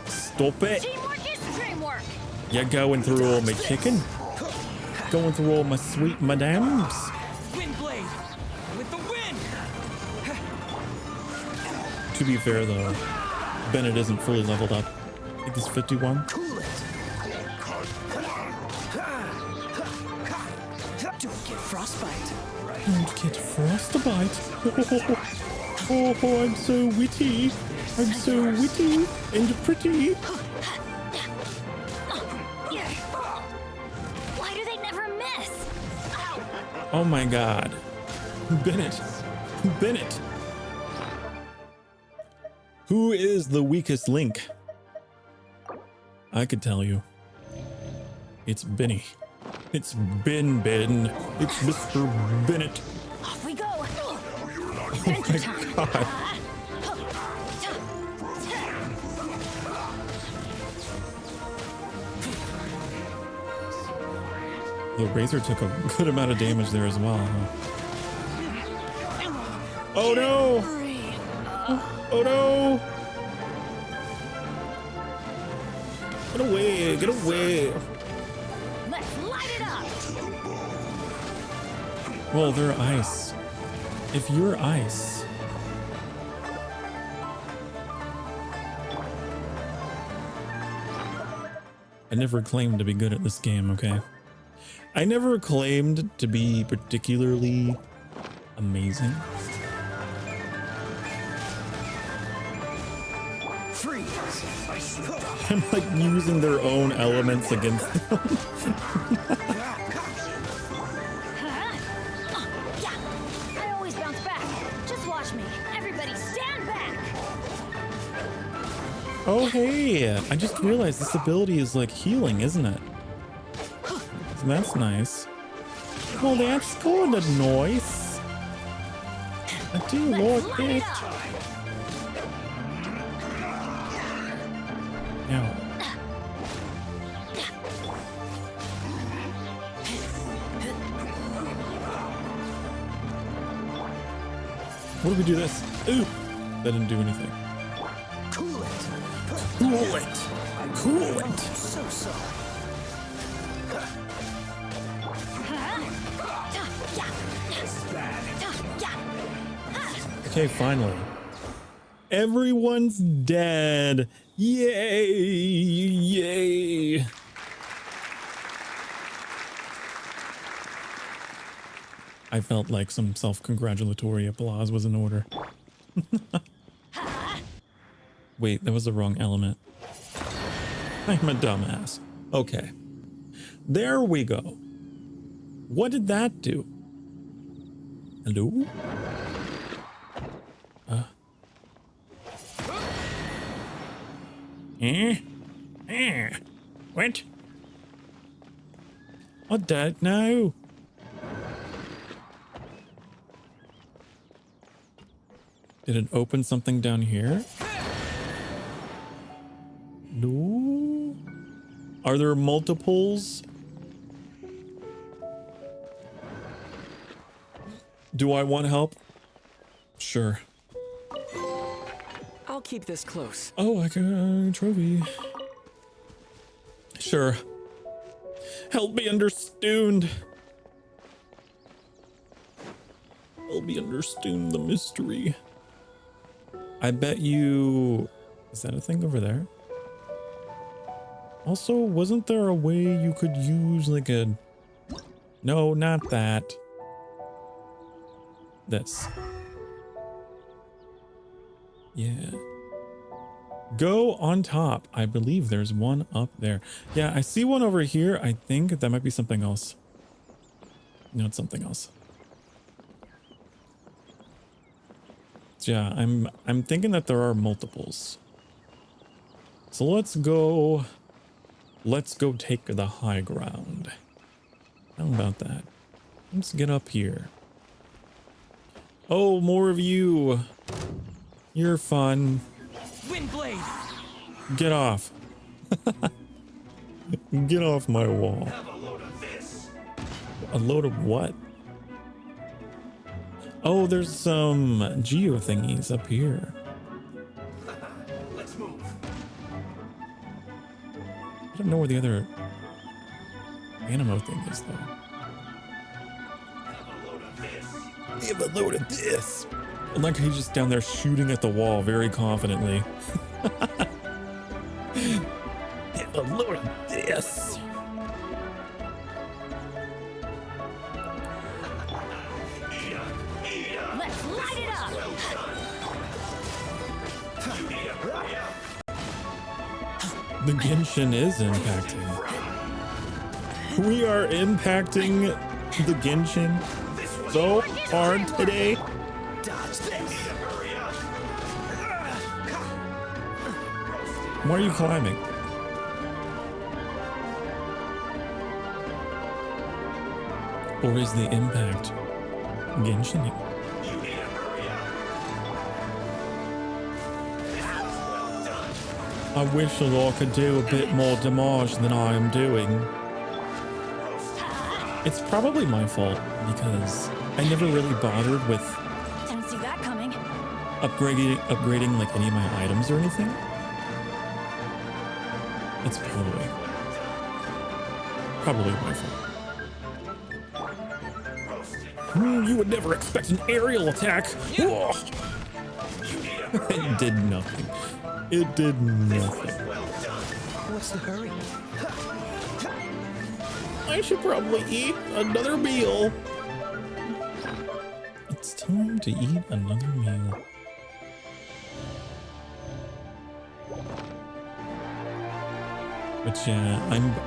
Stop it. Teamwork is dreamwork. You're going through all my chicken. Going through all my sweet madams. Windblade with the wind. To be fair though, Bennett isn't fully leveled up. I think he's 51. Cool it. Don't get frostbite. Don't get frostbite. Oh, I'm so witty. I'm so witty and pretty. Why do they never miss? Oh my god. Bennett. Who is the weakest link? I could tell you. It's Benny. It's Ben. It's Mr. Bennett. Off we go. Oh my god. The Razor took a good amount of damage there as well, huh? Oh no! Oh no! Get away! Get away! Let's light it up. Well, they're ice. If you're ice. I never claimed to be good at this game, okay? I never claimed to be particularly amazing. I'm like using their own elements against them. I always bounce back. Just watch me. Everybody stand back. Oh, hey, I just realized this ability is like healing, isn't it? So that's nice. Well, that's kind of nice. I do like it. Now. What do we do this? Ooh, that didn't do anything. Cool it. Cool it. Cool it. So. Okay, finally. Everyone's dead. Yay! Yay! I felt like some self-congratulatory applause was in order. Wait, that was the wrong element. I'm a dumbass. Okay. There we go. What did that do? Hello? What? I don't know. Did it open something down here? No. Are there multiples? Do I want help? Sure. I'll keep this close. Oh, I got a trophy. Sure. Help me understand. Help me understand the mystery. I bet you... Is that a thing over there? Also, wasn't there a way you could use like a... No, not that. This. Yeah. Go on top. I believe there's one up there. Yeah, I see one over here. I think that might be something else. No, it's something else. Yeah, I'm thinking that there are multiples. So let's go take the high ground. How about that? Let's get up here. Oh, more of you. You're fun. Windblade. Get off. Get off my wall. Have a load of this. A load of what? Oh, there's some geo thingies up here. Let's move. I don't know where the other animo thing is though. Have a load of this. Have a load of this. And like he's just down there shooting at the wall very confidently. Have a load of this. Let's light it up! The Genshin is impacting. We are impacting the Genshin so hard today. Dodge this. Why are you climbing? Or is the impact Genshin? I wish that I could do a bit more damage than I am doing. It's probably my fault because I never really bothered with Didn't see that coming. upgrading like any of my items or anything. It's probably my fault. You would never expect an aerial attack. Whoa. It did nothing. It did nothing. What's the hurry? I should probably eat another meal. It's time to eat another meal. But yeah,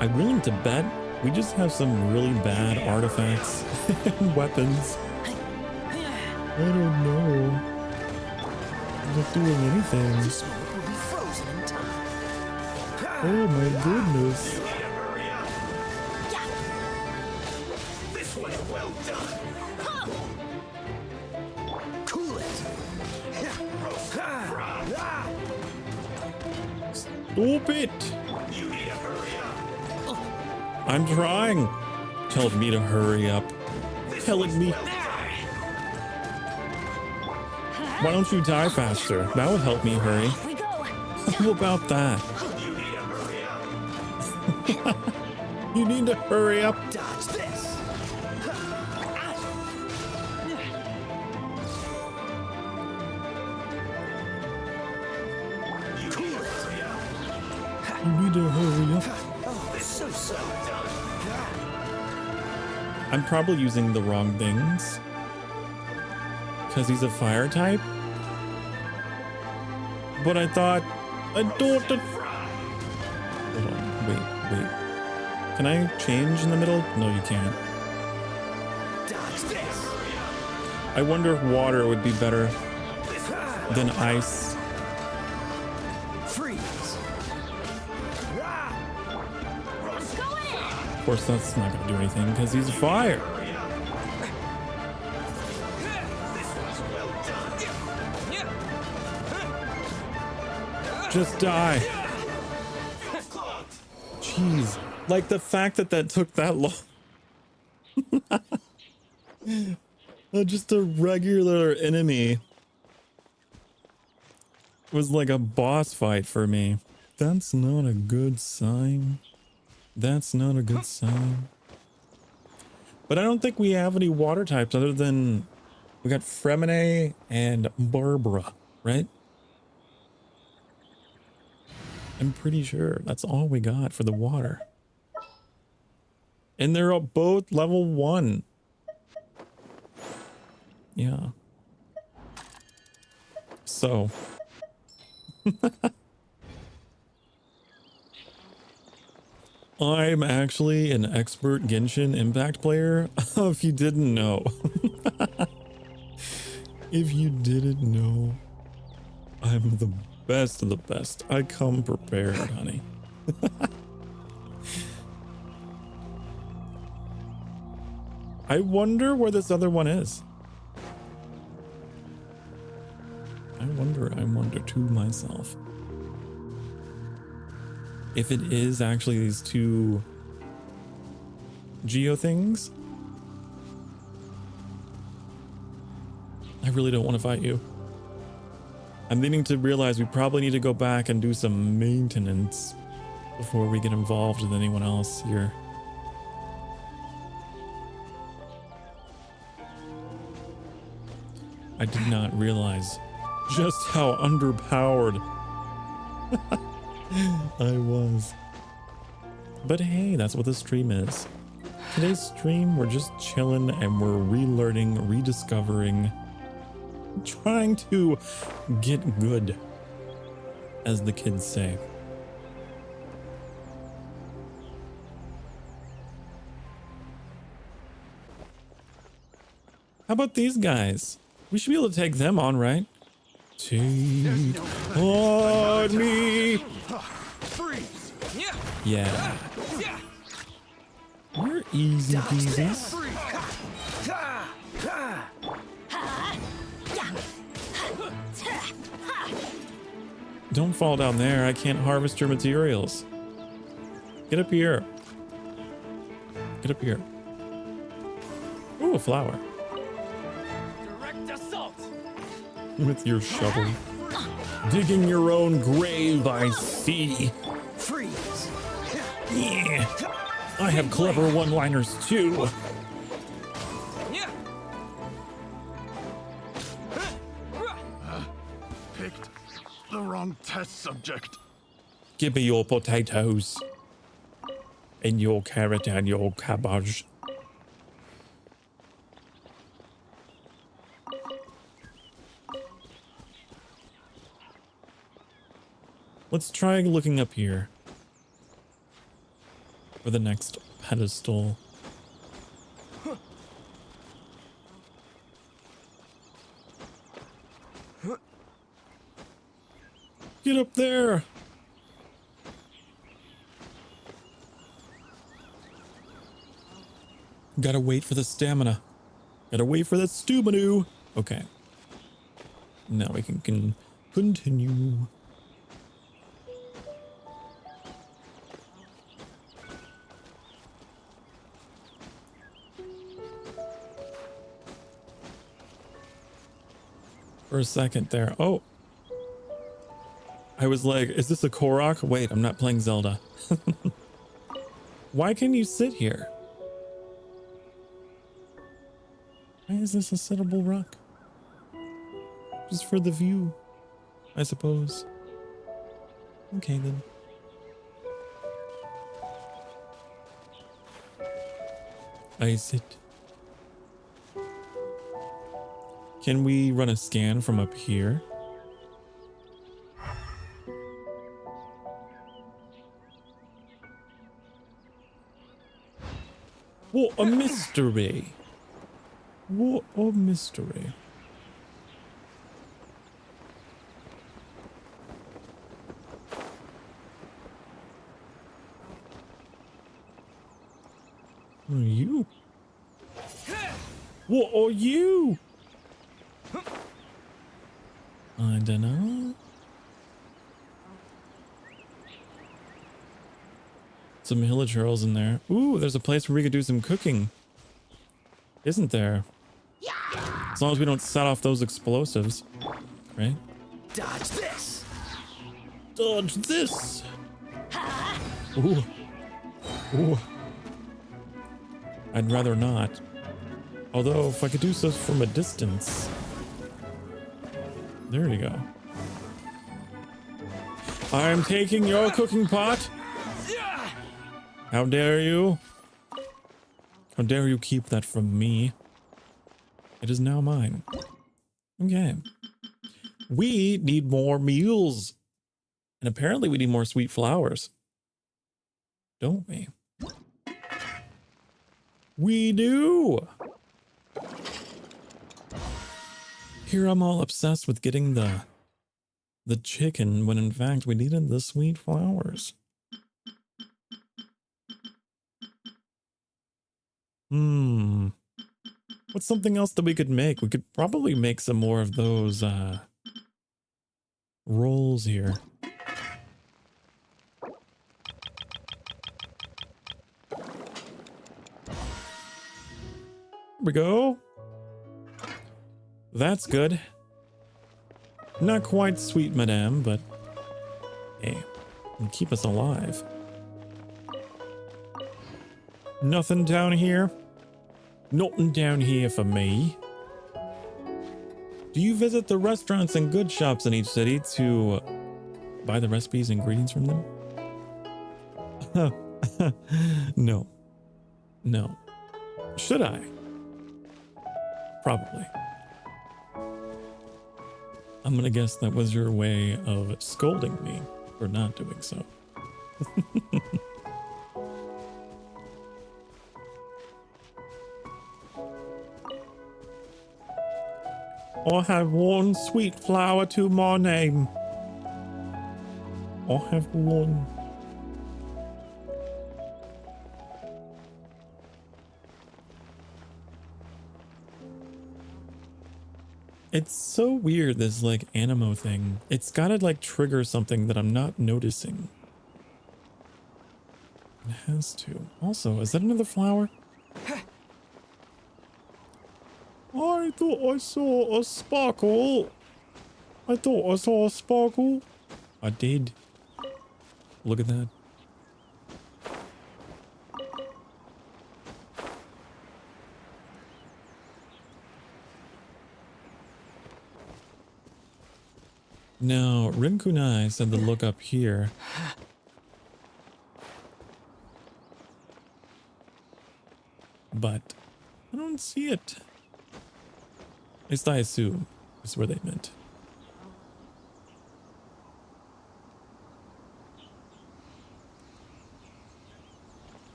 I'm willing to bet we just have some really bad artifacts and weapons. I don't know. I'm not doing anything. This moment will be frozen in time. Oh my goodness. This was well done. Cool it. Stop it. You need to hurry up. I'm trying. Telling me to hurry up. Telling me. Why don't you die faster? That would help me hurry. We go. How about that? You need to hurry up. You need to hurry up. Dodge this. Cool it. You need to hurry up. Oh, so. I'm probably using the wrong things. Because he's a fire type. But I thought... Hold on. Wait. Can I change in the middle? No, you can't. Dodge this. I wonder if water would be better than ice. Freeze. Of course, that's not gonna do anything because he's fire. Just die. Jeez. Like the fact that that took that long. Just a regular enemy was like a boss fight for me. That's not a good sign. That's not a good sign. But I don't think we have any water types other than we got Fremine and Barbara, right? I'm pretty sure that's all we got for the water. And they're both level 1. Yeah. So. I'm actually an expert Genshin Impact player, if you didn't know. If you didn't know, I'm the best of the best. I come prepared, honey. I wonder where this other one is. I wonder to myself. If it is actually these two geo things. I really don't want to fight you. I'm beginning to realize we probably need to go back and do some maintenance before we get involved with anyone else here. I did not realize just how underpowered I was. But hey, that's what the stream is. Today's stream, we're just chilling and we're relearning, rediscovering, trying to get good, as the kids say. How about these guys? We should be able to take them on, right? Take on me. Freeze. Yeah. We're easy peasy. Don't fall down there. I can't harvest your materials. Get up here. Get up here. Ooh, a flower. Direct assault. With your shovel. Digging your own grave, I see. Freeze. Yeah. I have clever one-liners too. Picked the wrong test subject. Give me your potatoes. And your carrot and your cabbage. Let's try looking up here for the next pedestal. Get up there! Gotta wait for the stamina. Gotta wait for the stu-manoo. Okay. Now we can continue. For a second there. Oh. I was like, is this a Korok? Wait, I'm not playing Zelda. Why can you sit here? Why is this a sittable rock? Just for the view, I suppose. Okay then. I sit. Can we run a scan from up here? What a mystery. What a mystery. Who are you? What are you? I don't know. Some hillagers in there. Ooh, there's a place where we could do some cooking. Isn't there? As long as we don't set off those explosives. Right? Dodge this! Dodge this! Ooh. Ooh. I'd rather not. Although, if I could do so from a distance. There you go. I'm taking your cooking pot. How dare you? How dare you keep that from me? It is now mine. Okay. We need more meals. And apparently we need more sweet flowers. Don't we? We do! Here I'm all obsessed with getting the chicken when in fact we needed the sweet flowers. What's something else that we could make? We could probably make some more of those rolls here. Here we go. That's good. Not quite sweet, madame, but hey, it'll keep us alive. Nothing down here? Nothing down here for me. Do you visit the restaurants and good shops in each city to buy the recipes and ingredients from them? No. No. Should I? Probably. I'm gonna guess that was your way of scolding me for not doing so. I have one sweet flower to my name. I have one. It's so weird, this like animo thing. It's gotta like trigger something that I'm not noticing. It has to. Also, is that another flower? I thought I saw a sparkle. I thought I saw a sparkle. I did. Look at that. Now, Rinkunai said to look up here. But I don't see it. At least I assume is where they meant.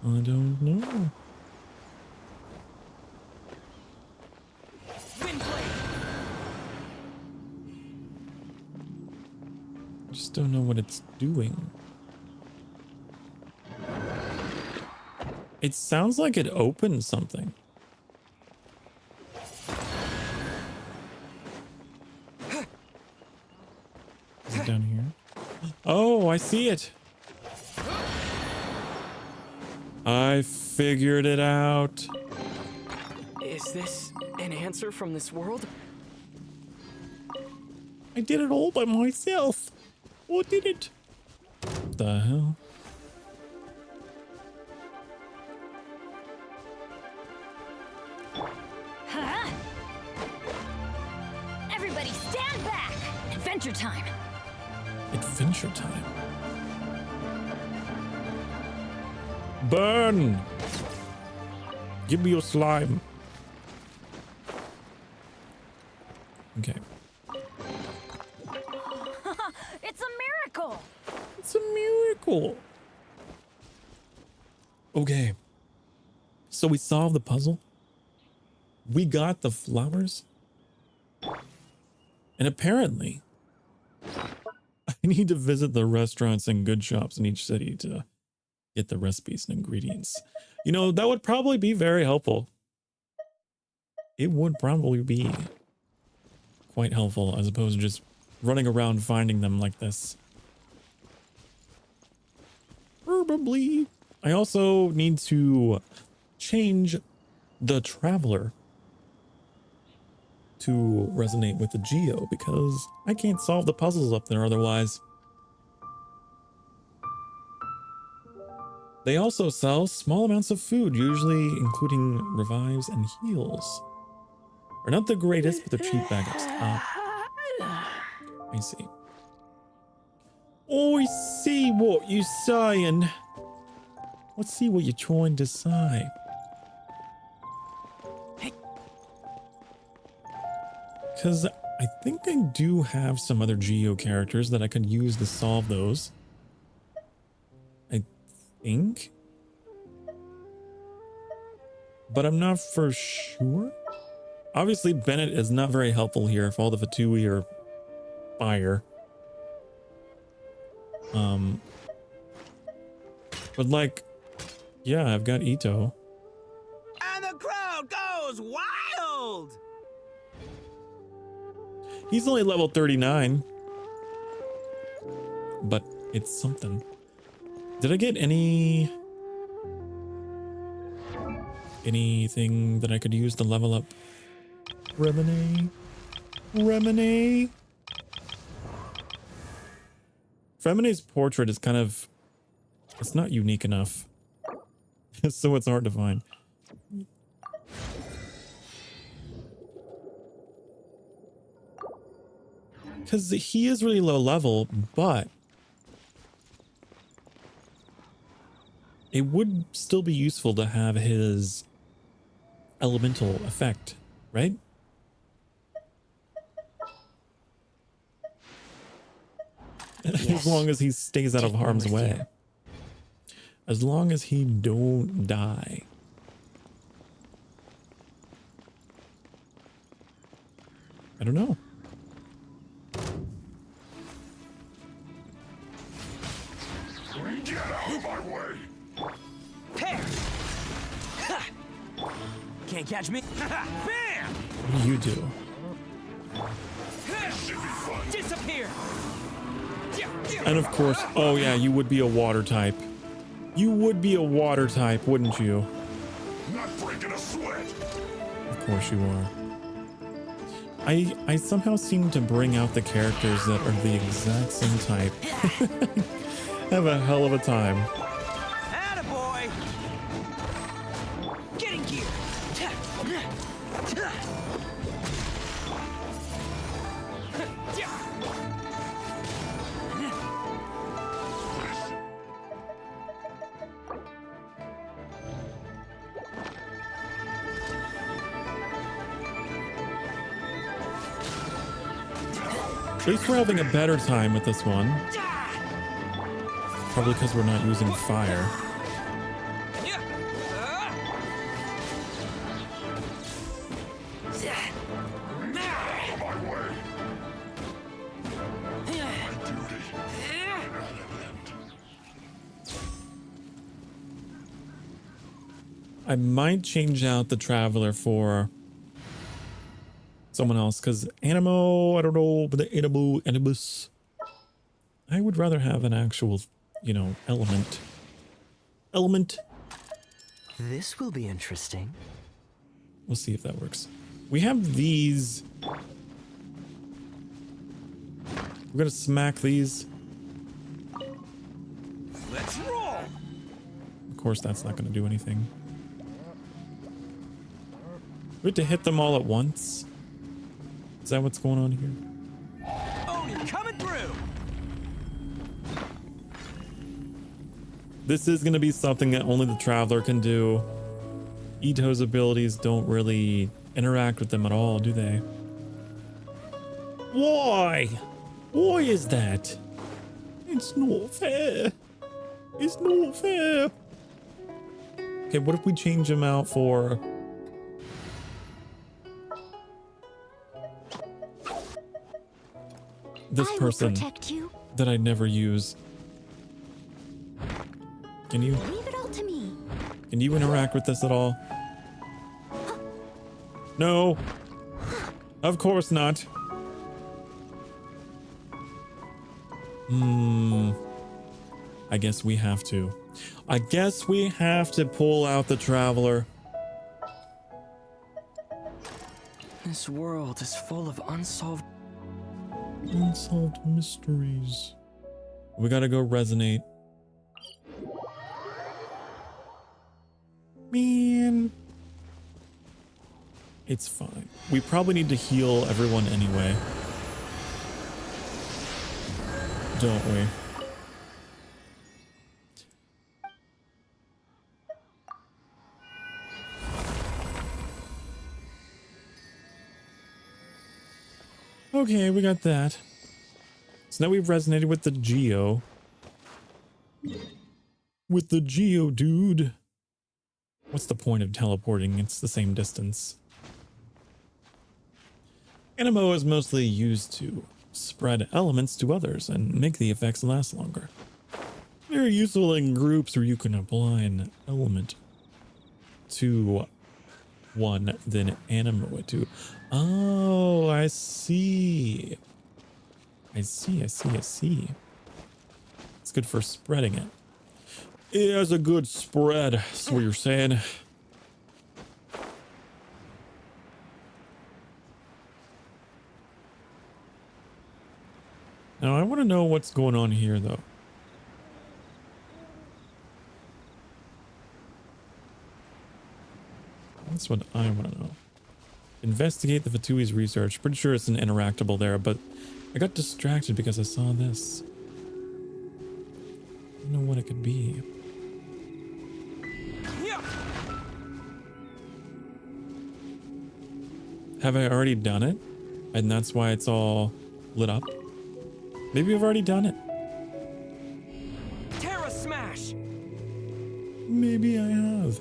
I don't know. Just don't know what it's doing. It sounds like it opened something. Is it down here? Oh, I see it. I figured it out. Is this an answer from this world? I did it all by myself. I did it. What the hell? Huh? Everybody stand back! Adventure time! Adventure time. Burn! Give me your slime. Okay. It's a miracle! It's a miracle. Okay. So we solved the puzzle. We got the flowers. And apparently, I need to visit the restaurants and good shops in each city to get the recipes and ingredients. You know, that would probably be very helpful. It would probably be quite helpful as opposed to just running around finding them like this. Probably. I also need to change the traveler to resonate with the geo because I can't solve the puzzles up there otherwise. They also sell small amounts of food, usually including revives and heals. Are not the greatest, but they're cheap backups. I see. I see what you're saying. Let's see what you're trying to say. Because I think I do have some other Geo characters that I could use to solve those. I think. But I'm not for sure. Obviously, Bennett is not very helpful here if all the Vtuber are fire. But like, yeah, I've got Ito. And the crowd goes wild! He's only level 39. But it's something. Did I get anything that I could use to level up Remini? Remini's portrait is kind of, it's not unique enough. So it's hard to find. Because he is really low level, but it would still be useful to have his elemental effect, right? Yes. As long as he stays out of harm's way. As long as he don't die. I don't know. Get out of my way! Pair! Ha! Can't catch me. Bam! What do you do? Should be fun. Disappear! And of course, oh yeah, you would be a water type. You would be a water type, wouldn't you? Not breaking a sweat. Of course you are. I somehow seem to bring out the characters that are the exact same type. Have a hell of a time. Attaboy! Get in gear! At least we're having a better time with this one. Probably because we're not using fire. I might change out the Traveler for someone else, because Animo, I don't know, but the Animus. I would rather have an actual, you know, element. This will be interesting. We'll see if that works. We have these. We're gonna smack these. Let's roll! Of course, that's not gonna do anything. We have to hit them all at once. Is that what's going on here? Oni coming through! This is gonna be something that only the Traveler can do. Ito's abilities don't really interact with them at all, do they? Why? Why is that? It's not fair. It's not fair. Okay, what if we change him out for... this person protect you. that I never use? Can you... Leave it all to me. Can you interact with this at all? No. Of course not. I guess we have to. I guess we have to pull out the Traveler. This world is full of unsolved mysteries. We gotta go resonate. Man. It's fine. We probably need to heal everyone anyway. Don't we? Okay, we got that. So now we've resonated with the Geo. With the Geo dude. What's the point of teleporting? It's the same distance. Animo is mostly used to spread elements to others and make the effects last longer. Very useful in groups where you can apply an element to one, then animo it to. Oh, I see. I see. It's good for spreading it. It has a good spread, that's what you're saying. Now, I want to know what's going on here, though. That's what I want to know. Investigate the Vtuber's research. Pretty sure it's an interactable there, but I got distracted because I saw this. I don't know what it could be. Have I already done it? And that's why it's all lit up? Maybe I've already done it. Terra Smash! Maybe I have.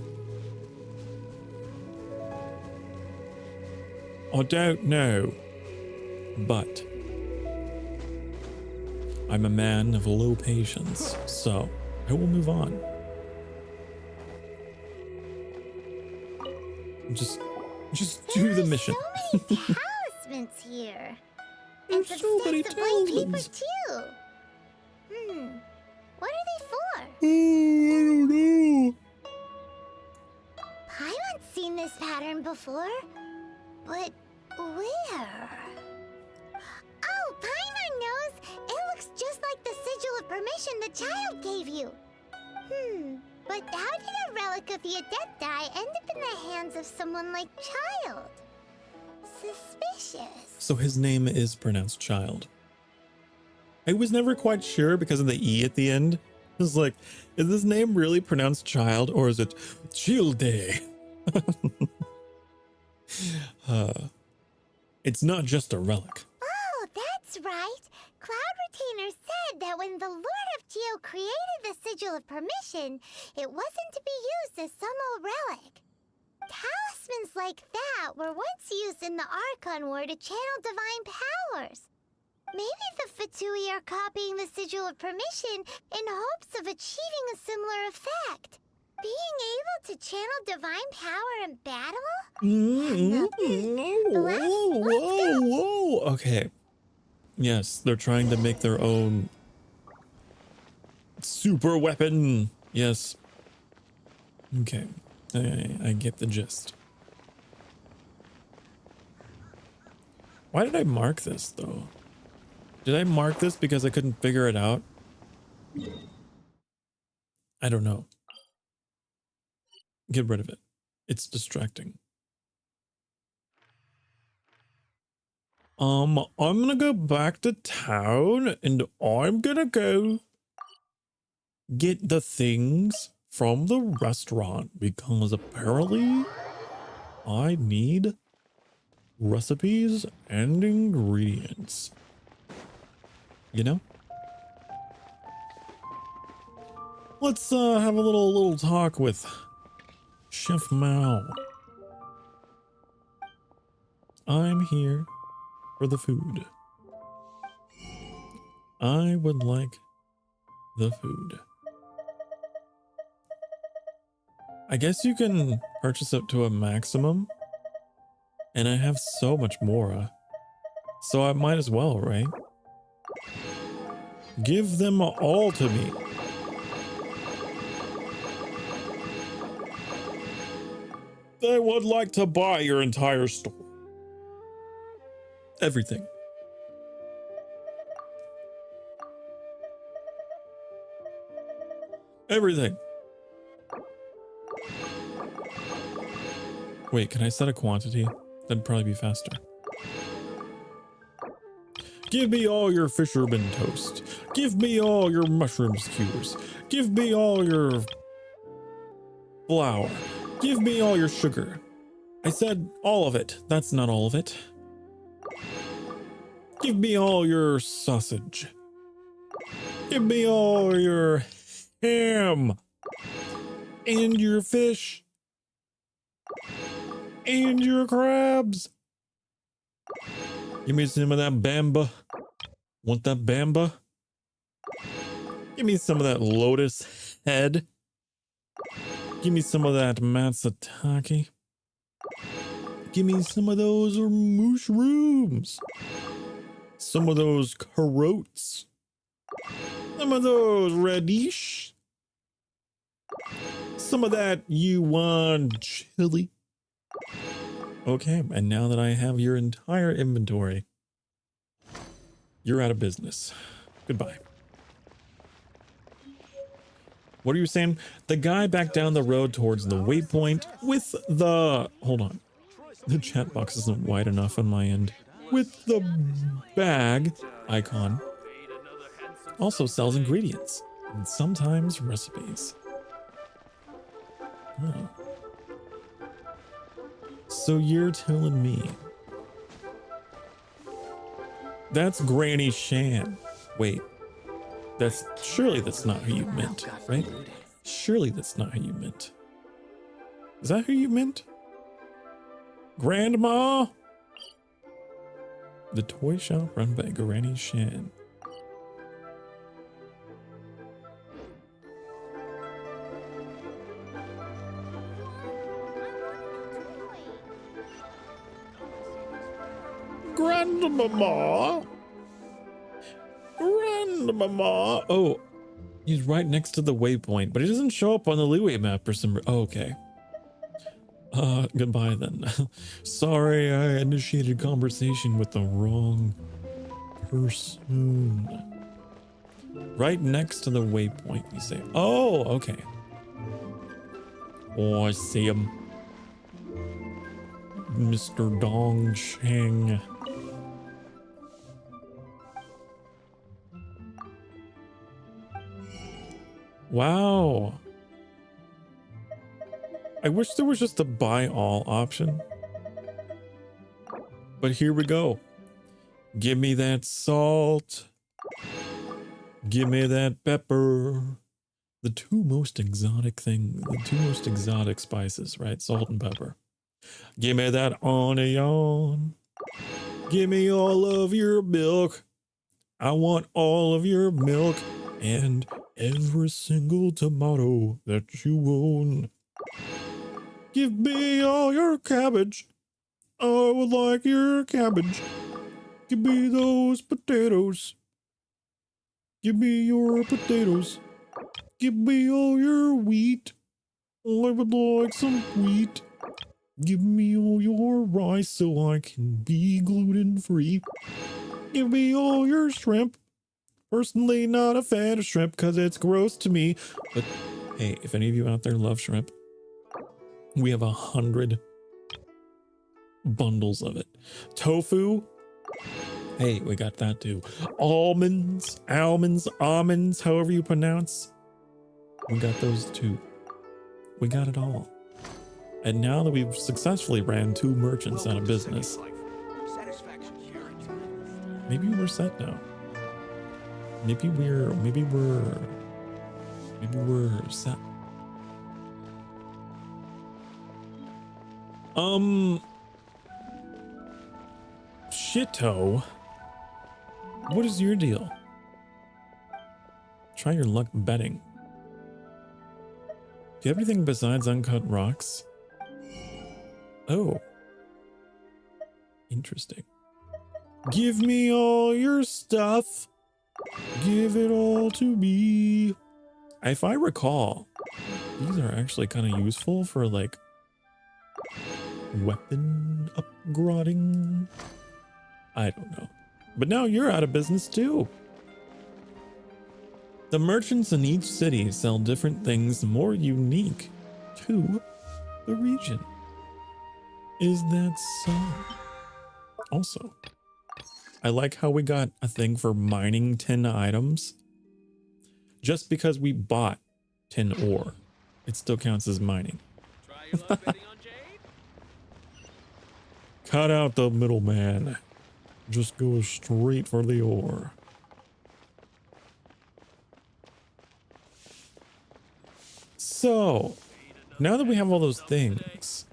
I don't know. But I'm a man of low patience, so I will move on. Just do the mission. So many talismans here. And There's some so many sticks of blank paper talismans. too. What are they for? Oh, I don't know. Paimon's seen this pattern before, but where? Oh, Paimon knows. It looks just like the sigil of permission the child gave you. But how did a relic of the Adepti end up in the hands of someone like Child? Suspicious. So his name is pronounced Child. I was never quite sure because of the E at the end. I was like, is this name really pronounced Child or is it Childe? It's not just a relic. Oh, that's right. Cloud Retainer said that when the Lord of Geo created the Sigil of Permission, it wasn't to be used as some old relic. Talismans like that were once used in the Archon War to channel divine powers. Maybe the Fatui are copying the Sigil of Permission in hopes of achieving a similar effect. Being able to channel divine power in battle? Whoa. Okay. Yes, they're trying to make their own super weapon. Yes. Okay. I get the gist. Why did I mark this, though? Did I mark this because I couldn't figure it out? I don't know. Get rid of it. It's distracting. I'm gonna go back to town and I'm gonna go get the things from the restaurant because apparently I need recipes and ingredients. You know? Let's have a little talk with Chef Mao. I'm here for the food. I would like the food. I guess you can purchase up to a maximum, and I have so much more, so I might as well, right? Give them all to me. I would like to buy your entire store. Everything. Everything. Wait, can I set a quantity? That'd probably be faster. Give me all your fisherman toast. Give me all your mushroom skewers. Give me all your flour. Give me all your sugar. I said all of it. That's not all of it. Give me all your sausage. Give me all your ham. And your fish. And your crabs. Give me some of that bamba. Want that bamba? Give me some of that lotus head. Give me some of that matsutake. Give me some of those mushrooms. Some of those carrots. Some of those radish. Some of that yuan chili. Okay, and now that I have your entire inventory, you're out of business. Goodbye. What are you saying? The guy back down the road towards the waypoint with the... Hold on. The chat box isn't wide enough on my end. With the bag icon. Also sells ingredients. And sometimes recipes. Oh. So you're telling me that's Granny Shan. Wait, surely that's not who you meant, right? Surely that's not who you meant. Is that who you meant? Grandma? The toy shop run by Granny Shan. Grandmama. Grandmama. Oh, he's right next to the waypoint, but he doesn't show up on the leeway map for some... Oh, okay. Goodbye then. Sorry, I initiated conversation with the wrong person. Right next to the waypoint, you say. Oh, okay. Oh, I see him. Mr. Dong Sheng. Wow. I wish there was just a buy all option. But here we go. Give me that salt. Give me that pepper. The two most exotic spices, right? Salt and pepper. Give me that onion. Give me all of your milk. I want all of your milk and every single tomato that you own. Give me all your cabbage. I would like your cabbage. Give me those potatoes. Give me your potatoes. Give me all your wheat. I would like some wheat. Give me all your rice so I can be gluten-free. Give me all your shrimp. Personally, not a fan of shrimp because it's gross to me. But hey, if any of you out there love shrimp, we have 100 bundles of it. Tofu. Hey, we got that too. Almonds, however you pronounce. We got those too. We got it all. And now that we've successfully ran 2 merchants out of business, maybe we're set now. Maybe we're Maybe we're set. Shito. What is your deal? Try your luck betting. Do you have anything besides uncut rocks? Oh. Interesting. Give me all your stuff. Give it all to me. If I recall, these are actually kind of useful for like weapon upgrading. I don't know. But now you're out of business too. The merchants in each city sell different things more unique to the region. Is that so? Also, I like how we got a thing for mining 10 items. Just because we bought 10 ore, it still counts as mining. Cut out the middleman. Just go straight for the ore. So, now that we have all those things,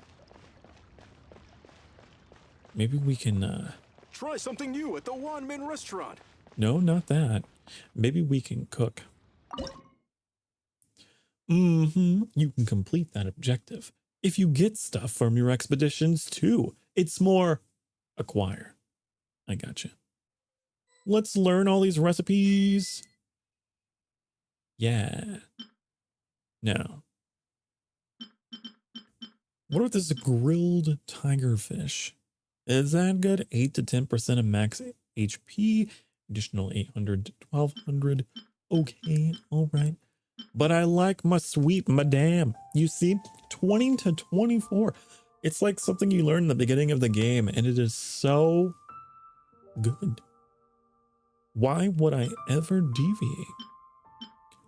maybe we can, Try something new at the one-man restaurant. no, not that. Maybe we can cook. You can complete that objective if you get stuff from your expeditions too. It's more acquire. I gotcha. Let's learn all these recipes. Yeah. Now, what if this grilled tiger fish? Is that good? 8 to 10% of max HP, additional 800 to 1200. Okay, all right. But I like my sweet madame. You see, 20 to 24. It's like something you learn in the beginning of the game, and it is so good. Why would I ever deviate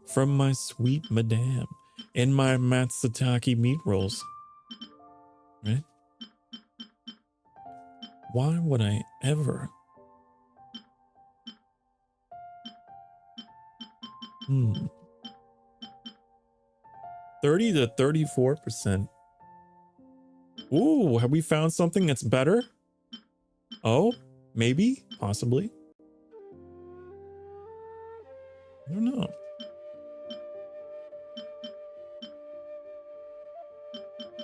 from my sweet madame and my matsutake meat rolls? Right? Why would I ever? 30 to 34%. Ooh, have we found something that's better? Oh, maybe, possibly. I don't know.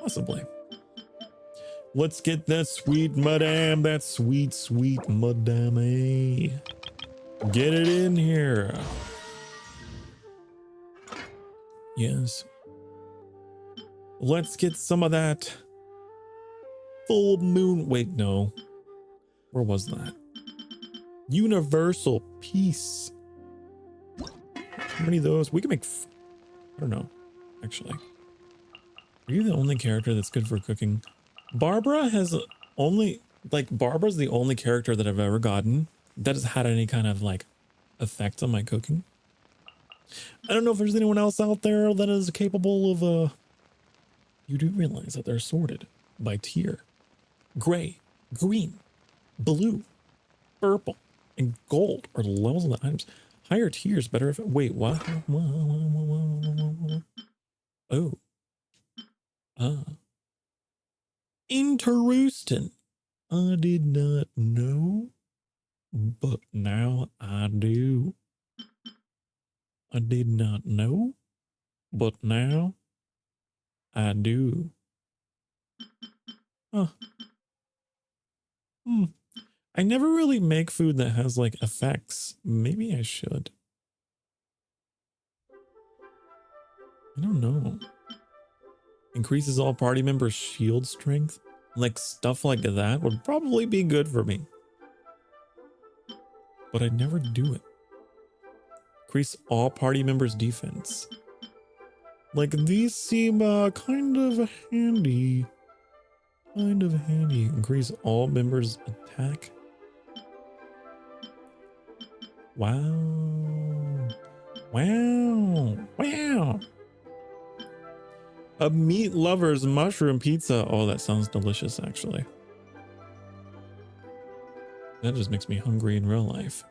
Possibly. Let's get that sweet madame, that sweet, sweet madame. Get it in here. Yes. Let's get some of that full moon. Wait, no. Where was that? Universal peace. How many of those? We can make, I don't know, actually. Are you the only character that's good for cooking? Barbara has only, like, Barbara's the only character that I've ever gotten that has had any kind of, like, effect on my cooking. I don't know if there's anyone else out there that is capable of, you do realize that they're sorted by tier. Gray, green, blue, purple, and gold are the levels of the items. Higher tiers better if, wait, what? Oh. Interesting. I did not know, but now I do. I did not know, but now I do. Huh. I never really make food that has like effects. Maybe I should. I don't know. Increases all party members' shield strength. Like stuff like that would probably be good for me. But I'd never do it. Increase all party members' defense. Like these seem kind of handy. Kind of handy. Increase all members' attack. Wow. Wow. Wow. A meat lover's mushroom pizza. Oh, that sounds delicious, actually. That just makes me hungry in real life.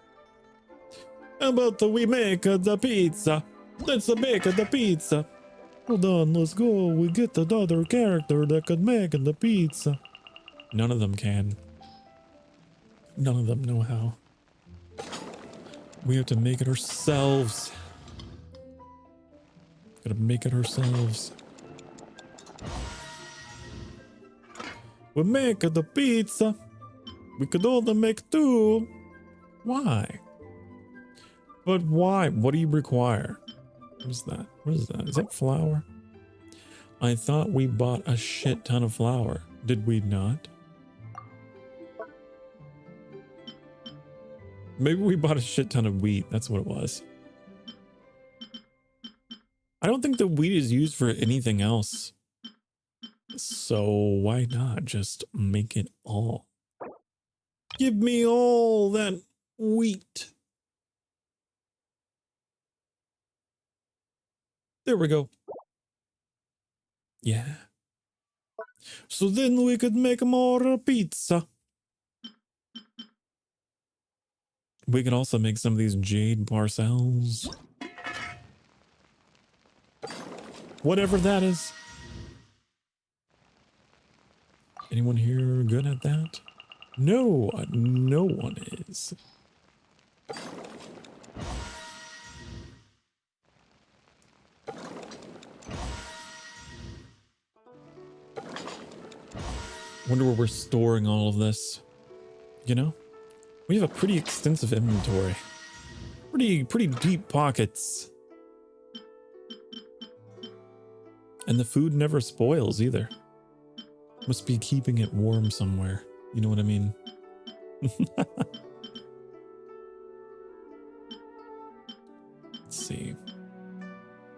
How about the we make the pizza? Let's make the pizza. Hold on, let's go. We get another character that could make the pizza. None of them can. None of them know how. We have to make it ourselves. Gotta make it ourselves. We make the pizza. We could only make 2. Why? But why? What do you require? What is that? What is that? Is that flour? I thought we bought a shit ton of flour. Did we not? Maybe we bought a shit ton of wheat. That's what it was. I don't think the wheat is used for anything else. So why not just make it all? Give me all that wheat. There we go. Yeah. So then we could make more pizza. We could also make some of these jade parcels. Whatever that is. Anyone here good at that? No, no one is. Wonder where we're storing all of this. You know? We have a pretty extensive inventory. Pretty deep pockets. And the food never spoils either. Must be keeping it warm somewhere. You know what I mean? Let's see.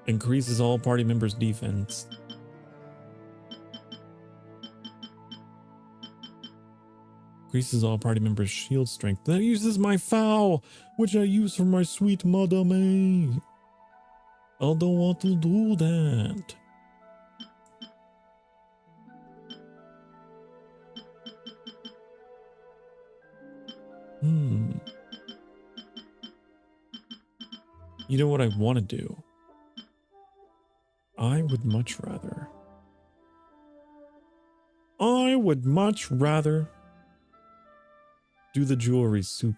Increases all party members' defense. Increases all party members' shield strength. That uses my foul, which I use for my sweet mother May. I don't want to do that. You know what I want to do? I would much rather do the jewelry soup.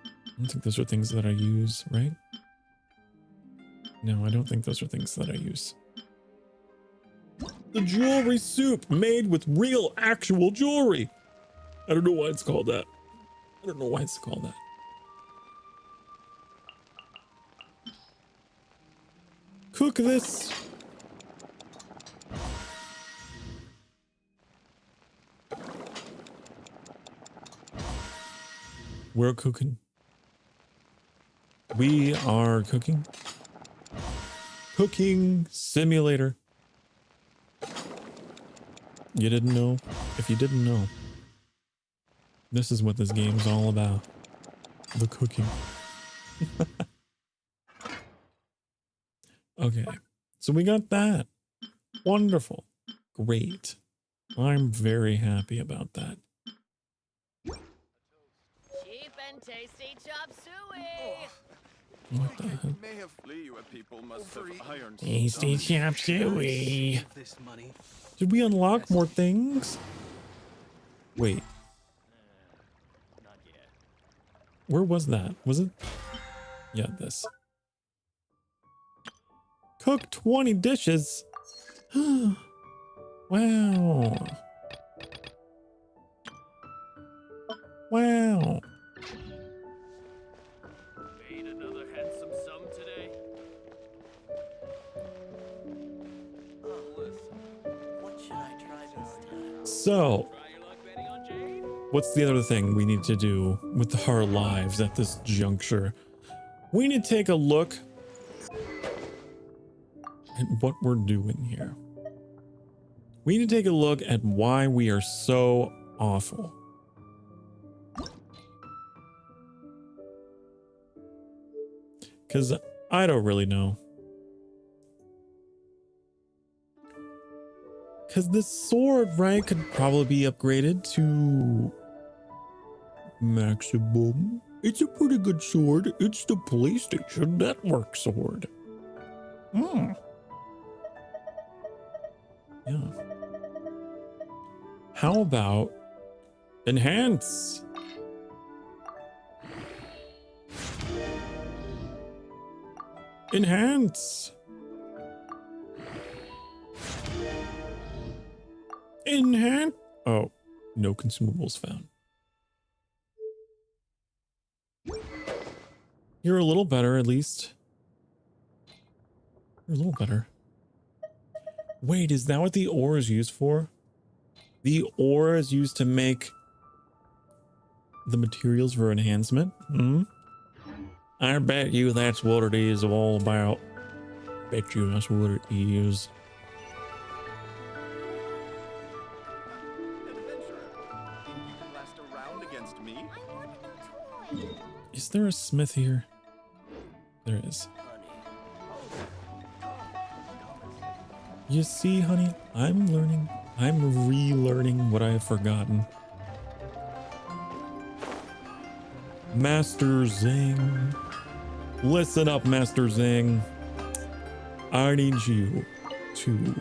I don't think those are things that I use, right? No, I don't think those are things that I use. The jewelry soup made with real actual jewelry. I don't know why it's called that. I don't know why it's called that. Cook this. We're cooking. We are cooking. Cooking simulator. You didn't know? If you didn't know, this is what this game's all about. The cooking. Okay, so we got that. Wonderful. Great. I'm very happy about that. Cheap and tasty chop suey. What the heck? May have people must have iron. Tasty chop suey. Did we unlock more things? Wait. Not yet. Where was that? Was it? Yeah, this. Cook 20 dishes. Wow. Wow. Made another handsome sum today. Oh, listen. What should I try this time? So, Try your luck betting on Jade? what's the other thing we need to do with our lives at this juncture? We need to take a look at what we're doing here. We need to take a look at why we are so awful. Because I don't really know. Because this sword, right, could probably be upgraded to maximum. It's a pretty good sword. It's the PlayStation Network sword. Hmm. Yeah. How about enhance? Enhance. Enhance. Oh, no consumables found. You're a little better, at least. You're a little better. Wait, is that what the ore is used for? The ore is used to make the materials for enhancement? Hmm? I bet you that's what it is all about. Bet you that's what it is. Is there a smith here? There is. You see, honey, I'm learning. I'm relearning what I have forgotten. Master Zing. Listen up, Master Zing. I need you to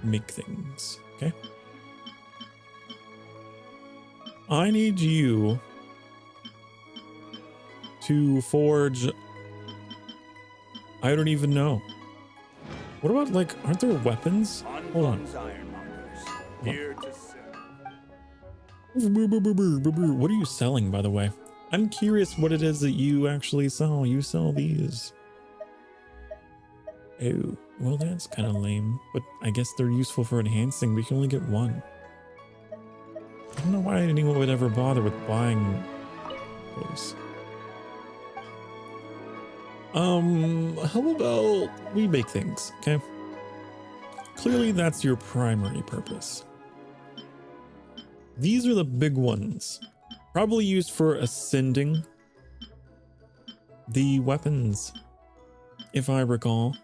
make things, okay? I need you to forge. I don't even know. What about, like, aren't there weapons? Hold on. What are you selling, by the way? I'm curious what it is that you actually sell. You sell these. Oh, well, that's kind of lame, but I guess they're useful for enhancing. We can only get one. I don't know why anyone would ever bother with buying those. How about we make things, okay? Clearly that's your primary purpose. These are the big ones. Probably used for ascending the weapons, if I recall.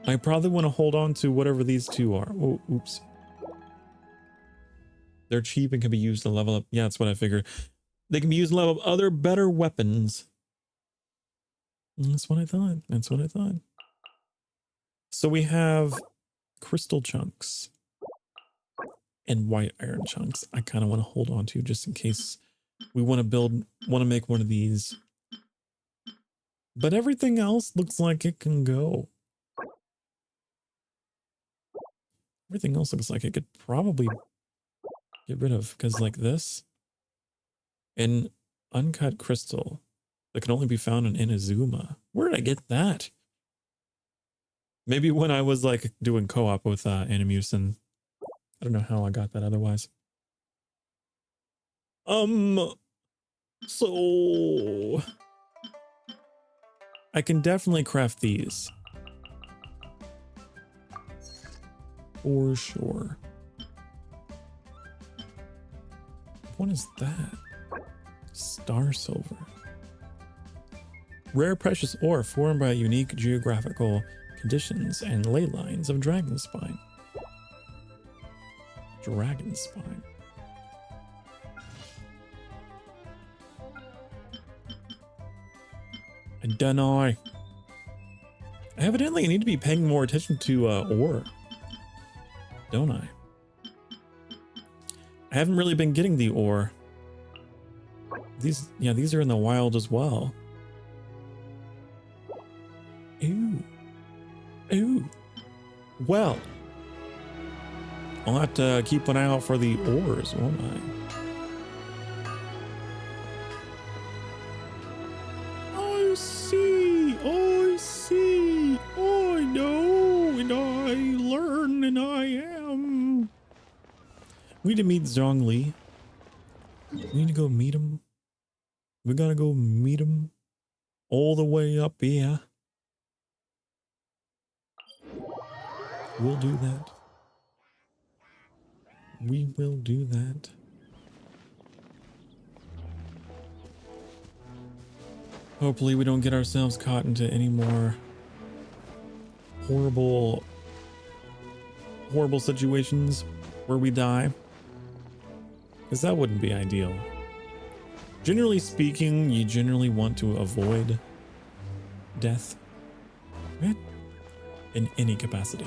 I probably want to hold on to whatever these two are. Oh, oops. They're cheap and can be used to level up. Yeah, that's what I figured. They can be used to level up other better weapons. That's what I thought. That's what I thought. So we have crystal chunks and white iron chunks. I kind of want to hold on to just in case we want to make one of these. But everything else looks like it can go. Everything else looks like it could probably get rid of, because like this, an uncut crystal that can only be found in Inazuma. Where did I get that? Maybe when I was like doing co-op with Animusin. I don't know how I got that otherwise. So I can definitely craft these. For sure. What is that? Star silver. Rare precious ore formed by unique geographical conditions and ley lines of dragon spine. Dragon spine. I don't know. Evidently, I need to be paying more attention to ore. Don't I? I haven't really been getting the ore. These are in the wild as well. Ooh. Ooh. Well, I'll have to keep an eye out for the ores, won't I? I see. I see. I know. And I learn. And I am. We need to meet Zhongli. We need to go meet him. We gotta go meet him. All the way up here. We'll do that. We will do that. Hopefully we don't get ourselves caught into any more horrible horrible situations where we die, because that wouldn't be ideal. Generally speaking, you generally want to avoid death, right? In any capacity.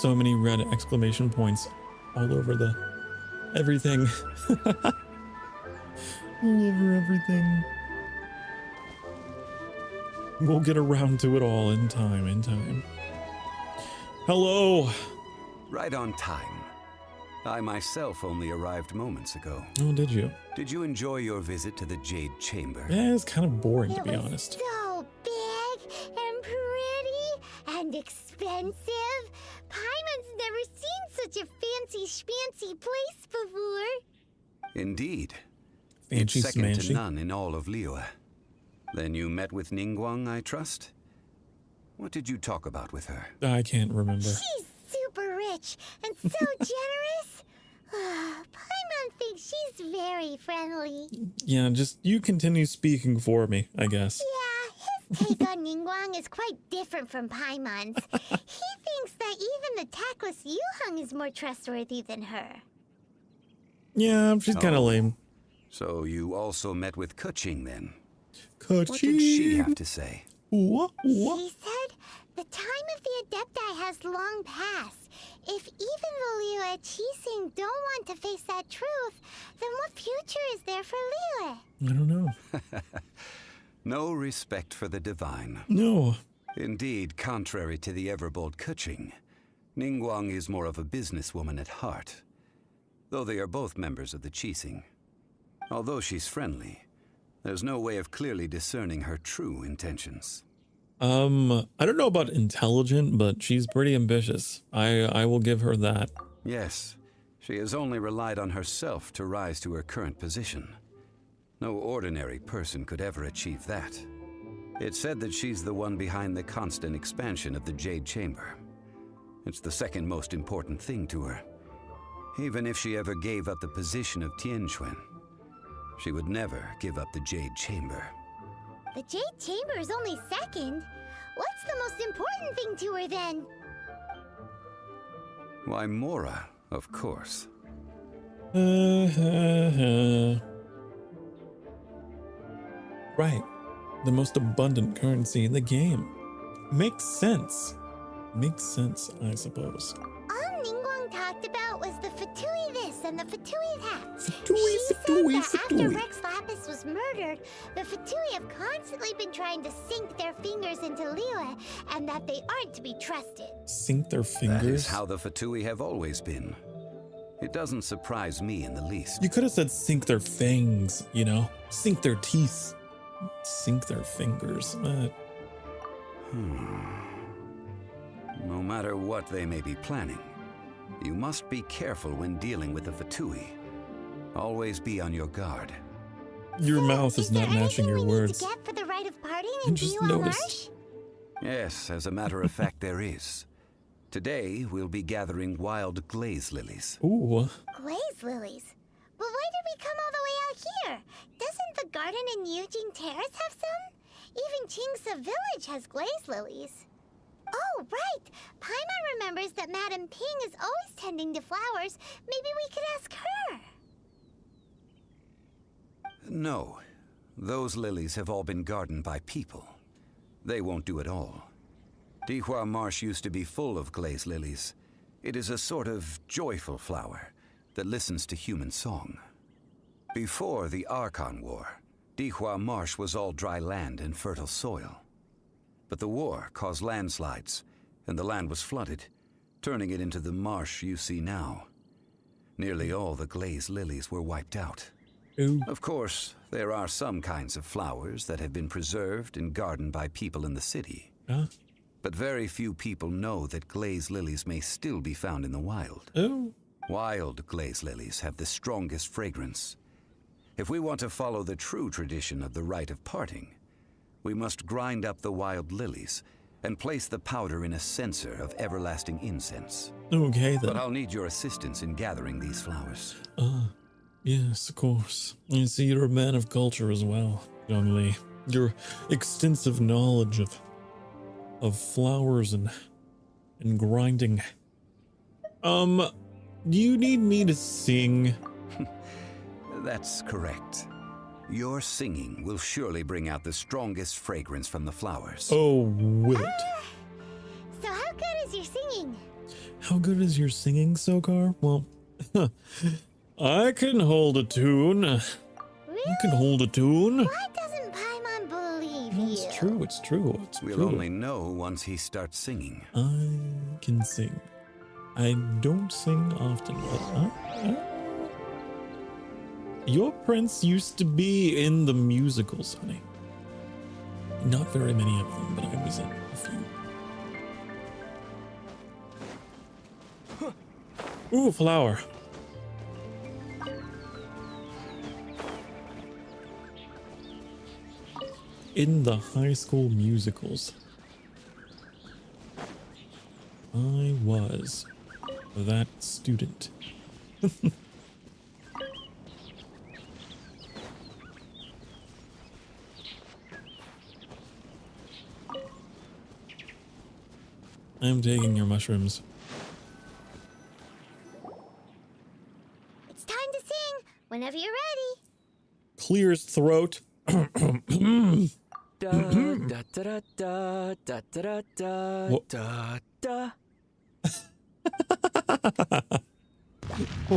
So many red exclamation points all over the everything. All over everything. We'll get around to it all in time, Hello. Right on time. I myself only arrived moments ago. Oh, did you? Did you enjoy your visit to the Jade Chamber? Yeah, it's kind of boring, to be honest. So big and pretty and expensive. Paimon's never seen such a fancy schmancy place before. Indeed. Fancy It's second smanchy. to none in all of Liyue. Then you met with Ningguang, I trust? What did you talk about with her? I can't remember. She's super rich and so generous. Paimon thinks she's very friendly. Yeah, just you continue speaking for me, I guess. Yeah, his take on Ningguang is quite different from Paimon's. He thinks that even the tactless Yuheng is more trustworthy than her. Yeah, she's kind of lame. So you also met with Keqing then? Keqing. What did she have to say? What? She said the time of the Adepti has long passed. If even the Liyue Qixing don't want to face that truth, then what future is there for Liyue? I don't know. No respect for the divine. No. Indeed, contrary to the ever-bold Keqing, Ningguang is more of a businesswoman at heart, though they are both members of the Qixing. Although she's friendly, there's no way of clearly discerning her true intentions. I don't know about intelligent, but she's pretty ambitious. I will give her that. Yes, she has only relied on herself to rise to her current position. No ordinary person could ever achieve that. It's said that she's the one behind the constant expansion of the Jade Chamber. It's the second most important thing to her. Even if she ever gave up the position of Tianquan, she would never give up the Jade Chamber. The Jade Chamber is only second. What's the most important thing to her then? Why, Mora, of course. Right. The most abundant currency in the game. Makes sense. Makes sense, I suppose. All Ningguang talked about was the Fatui this and the Fatui that. Fatui, She Fatui, said that Fatui. after Rex Lapis was murdered, the Fatui have constantly been trying to sink their fingers into Liyue, and that they aren't to be trusted. Sink their fingers? That is how the Fatui have always been. It doesn't surprise me in the least. You could have said sink their fangs, you know? Sink their teeth. Sink their fingers. No matter what they may be planning, you must be careful when dealing with the Fatui. Always be on your guard. Your mouth is not matching your words. To get for the rite of parting I in just Diwa noticed. Marsh? Yes, as a matter of fact, there is. Today, we'll be gathering wild glaze lilies. Ooh. Glaze lilies? But why did we come all the way out here? Doesn't the garden in Yujing Terrace have some? Even Qingsa Village has glaze lilies. Oh, right! Paimon remembers that Madame Ping is always tending to flowers. Maybe we could ask her. No, those lilies have all been gardened by people. They won't do it all. Dihua Marsh used to be full of glaze lilies. It is a sort of joyful flower that listens to human song. Before the Archon War, Dihua Marsh was all dry land and fertile soil. But the war caused landslides, and the land was flooded, turning it into the marsh you see now. Nearly all the glaze lilies were wiped out. Ooh. Of course, there are some kinds of flowers that have been preserved and gardened by people in the city. Huh? But very few people know that glaze lilies may still be found in the wild. Oh. Wild glaze lilies have the strongest fragrance. If we want to follow the true tradition of the rite of parting, we must grind up the wild lilies and place the powder in a censer of everlasting incense. Okay, then. But I'll need your assistance in gathering these flowers. Yes, of course. You see, you're a man of culture as well, young Lee. Your extensive knowledge of flowers and grinding. Do you need me to sing? That's correct. Your singing will surely bring out the strongest fragrance from the flowers. Oh, will it? So how good is your singing? How good is your singing, Sokar? Well, I can hold a tune. Really? You can hold a tune. Why doesn't Paimon believe you? It's true, it's true. We'll only know once he starts singing. I can sing. I don't sing often, but your prince used to be in the musicals, honey. Not very many of them, but I was in a few. Ooh, flower. In the high school musicals, I was that student. I'm taking your mushrooms. It's time to sing whenever you're ready. Clears throat. Da da da da da da da da da da.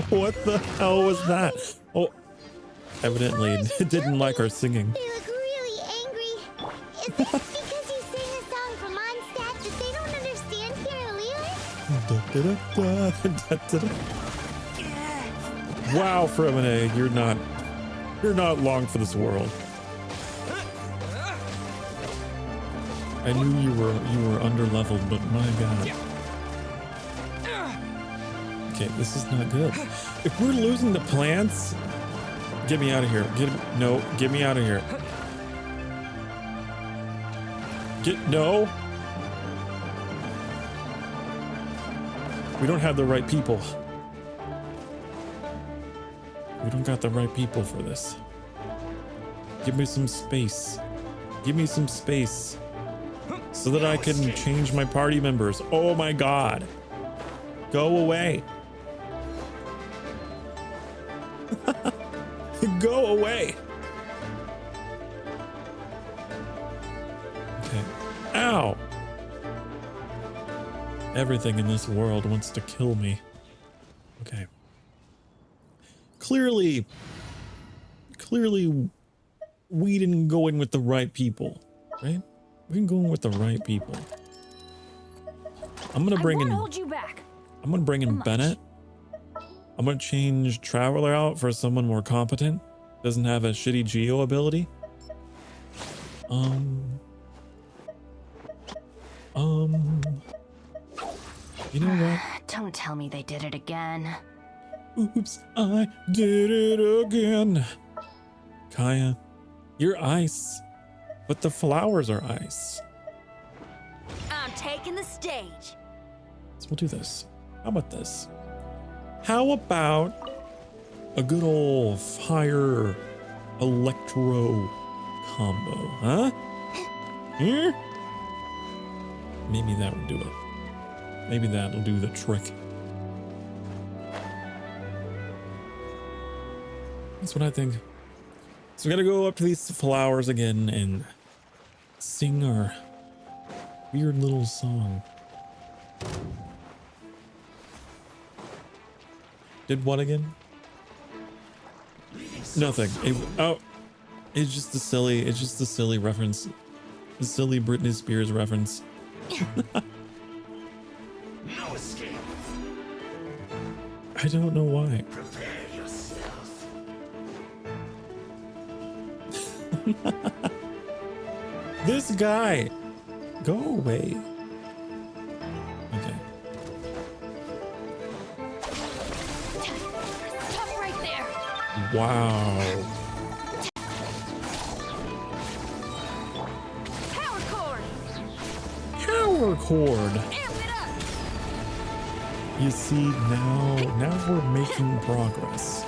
What the hell was that? Oh, evidently it didn't like our singing. They look really angry. Is it because you sing a song from Mondstadt that they don't understand here, Leland? Wow, Fremine, you're not long for this world. I knew you were underleveled, but my god. Okay, this is not good. If we're losing the plants, get me out of here. Get me out of here. No. We don't have the right people. We don't got the right people for this. Give me some space. Give me some space so that I can change my party members. Oh my god. Go away. Go away. Okay. Ow. Everything in this world wants to kill me. Okay. Clearly, we didn't go in with the right people, right? We didn't go in with the right people. I'm gonna bring in. Hold you back. I'm gonna bring in Bennett. I'm gonna change Traveler out for someone more competent. Doesn't have a shitty geo ability. You know what? Don't tell me they did it again. Oops, I did it again. Kaya, you're ice, but the flowers are ice. I'm taking the stage. So we'll do this. How about this? How about a good old fire electro combo, huh? Here? Maybe that would do it. Maybe that'll do the trick. That's what I think. So we gotta go up to these flowers again and sing our weird little song. Did what again? Nothing. It's just the silly reference. The silly Britney Spears reference. No escape. I don't know why. Prepare yourself. This guy. Go away. Okay. Stop right there. Wow. Power cord. to record. You see, now we're making progress.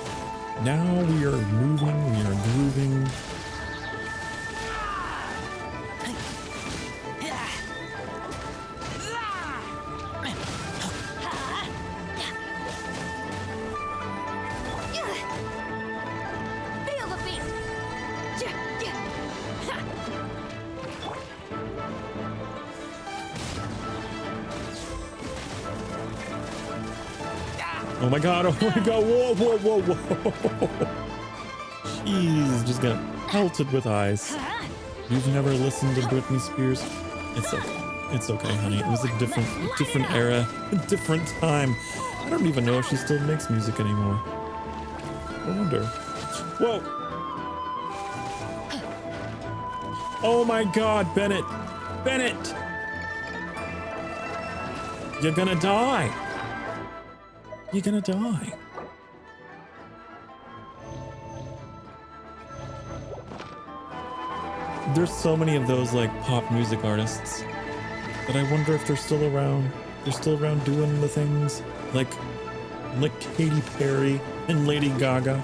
Now we are moving, we are grooving. Oh my god, whoa, whoa, whoa, whoa. Jeez, just got pelted with ice. You've never listened to Britney Spears? It's okay. It's okay, honey. It was a different era, a different time. I don't even know if she still makes music anymore. I wonder. Whoa! Oh my god, Bennett! Bennett! You're gonna die! You're gonna die. There's so many of those like pop music artists that I wonder if they're still around. They're still around doing the things like Katy Perry and Lady Gaga.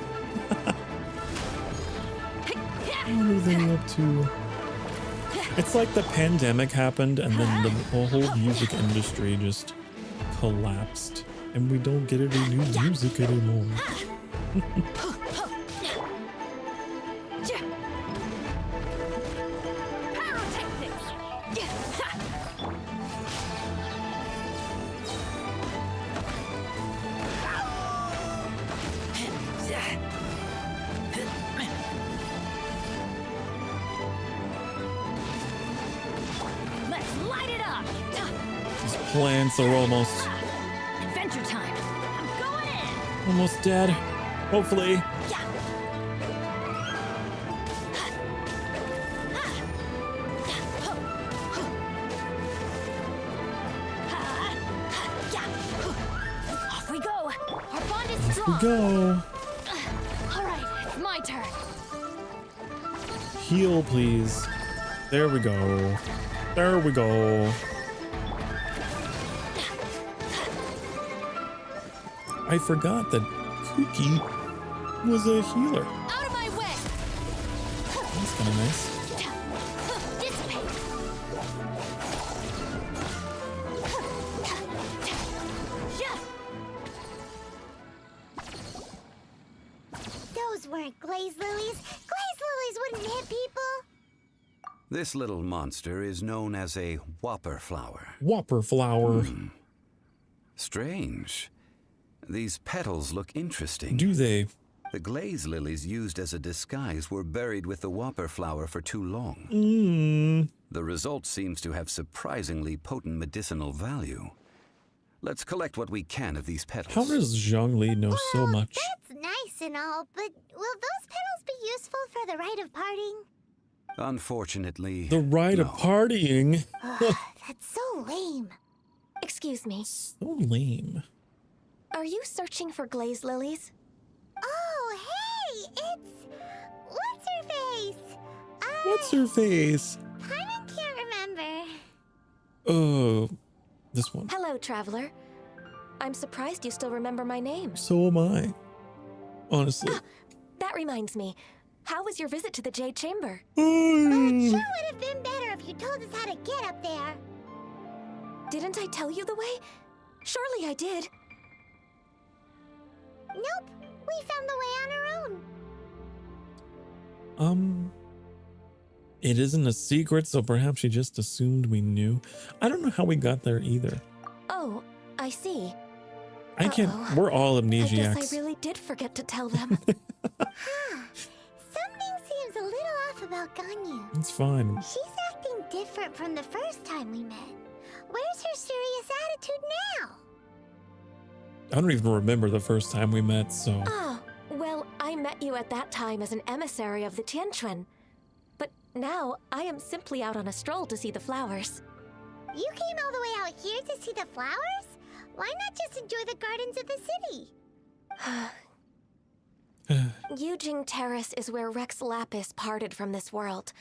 What are they up to? It's like the pandemic happened and then the whole music industry just collapsed. And we don't get any new music anymore. Let's light it up. These plants are almost dead. Hopefully. Off we go. Our bond is strong. Off we go. All right, it's my turn. Heal, please. There we go. There we go. I forgot that Cookie was a healer. Out of my way. That's kind of nice. Those weren't glaze lilies. Glaze lilies wouldn't hit people. This little monster is known as a whopper flower. Whopper flower. Strange. These petals look interesting. Do they? The glaze lilies used as a disguise were buried with the whopper flower for too long. The result seems to have surprisingly potent medicinal value. Let's collect what we can of these petals. How does Zhongli know so much? That's nice and all, but will those petals be useful for the rite of parting? Unfortunately, the rite of partying? That's so lame. Excuse me. So lame. Are you searching for glaze lilies? Oh, hey! It's... What's-her-face? What's her face? Paimon can't remember. Oh, this one. Hello, traveler. I'm surprised you still remember my name. So am I. Honestly. That reminds me. How was your visit to the Jade Chamber? It sure would have been better if you told us how to get up there. Didn't I tell you the way? Surely I did. Nope, we found the way on our own. It isn't a secret, so perhaps she just assumed we knew. I don't know how we got there either. Oh, I see. I can't. We're all amnesiacs. I guess I really did forget to tell them. Something seems a little off about Ganyu. It's fine. She's acting different from the first time we met. Where's her serious attitude now? I don't even remember the first time we met, so... Ah, well, I met you at that time as an emissary of the Tianquan. But now, I am simply out on a stroll to see the flowers. You came all the way out here to see the flowers? Why not just enjoy the gardens of the city? Yujing Terrace is where Rex Lapis parted from this world.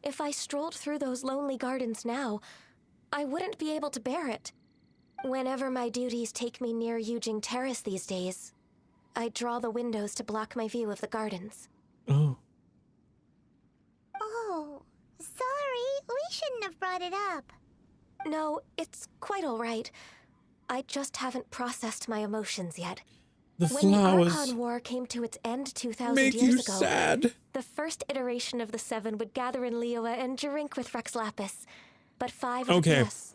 If I strolled through those lonely gardens now, I wouldn't be able to bear it. Whenever my duties take me near Yujing Terrace these days, I draw the windows to block my view of the gardens. Oh. Oh, sorry. We shouldn't have brought it up. No, it's quite all right. I just haven't processed my emotions yet. The When flowers the Archon War came to its end 2,000 make years you ago, sad. the first iteration of the Seven would gather in Liyue and drink with Rex Lapis. But 5 Okay. yes.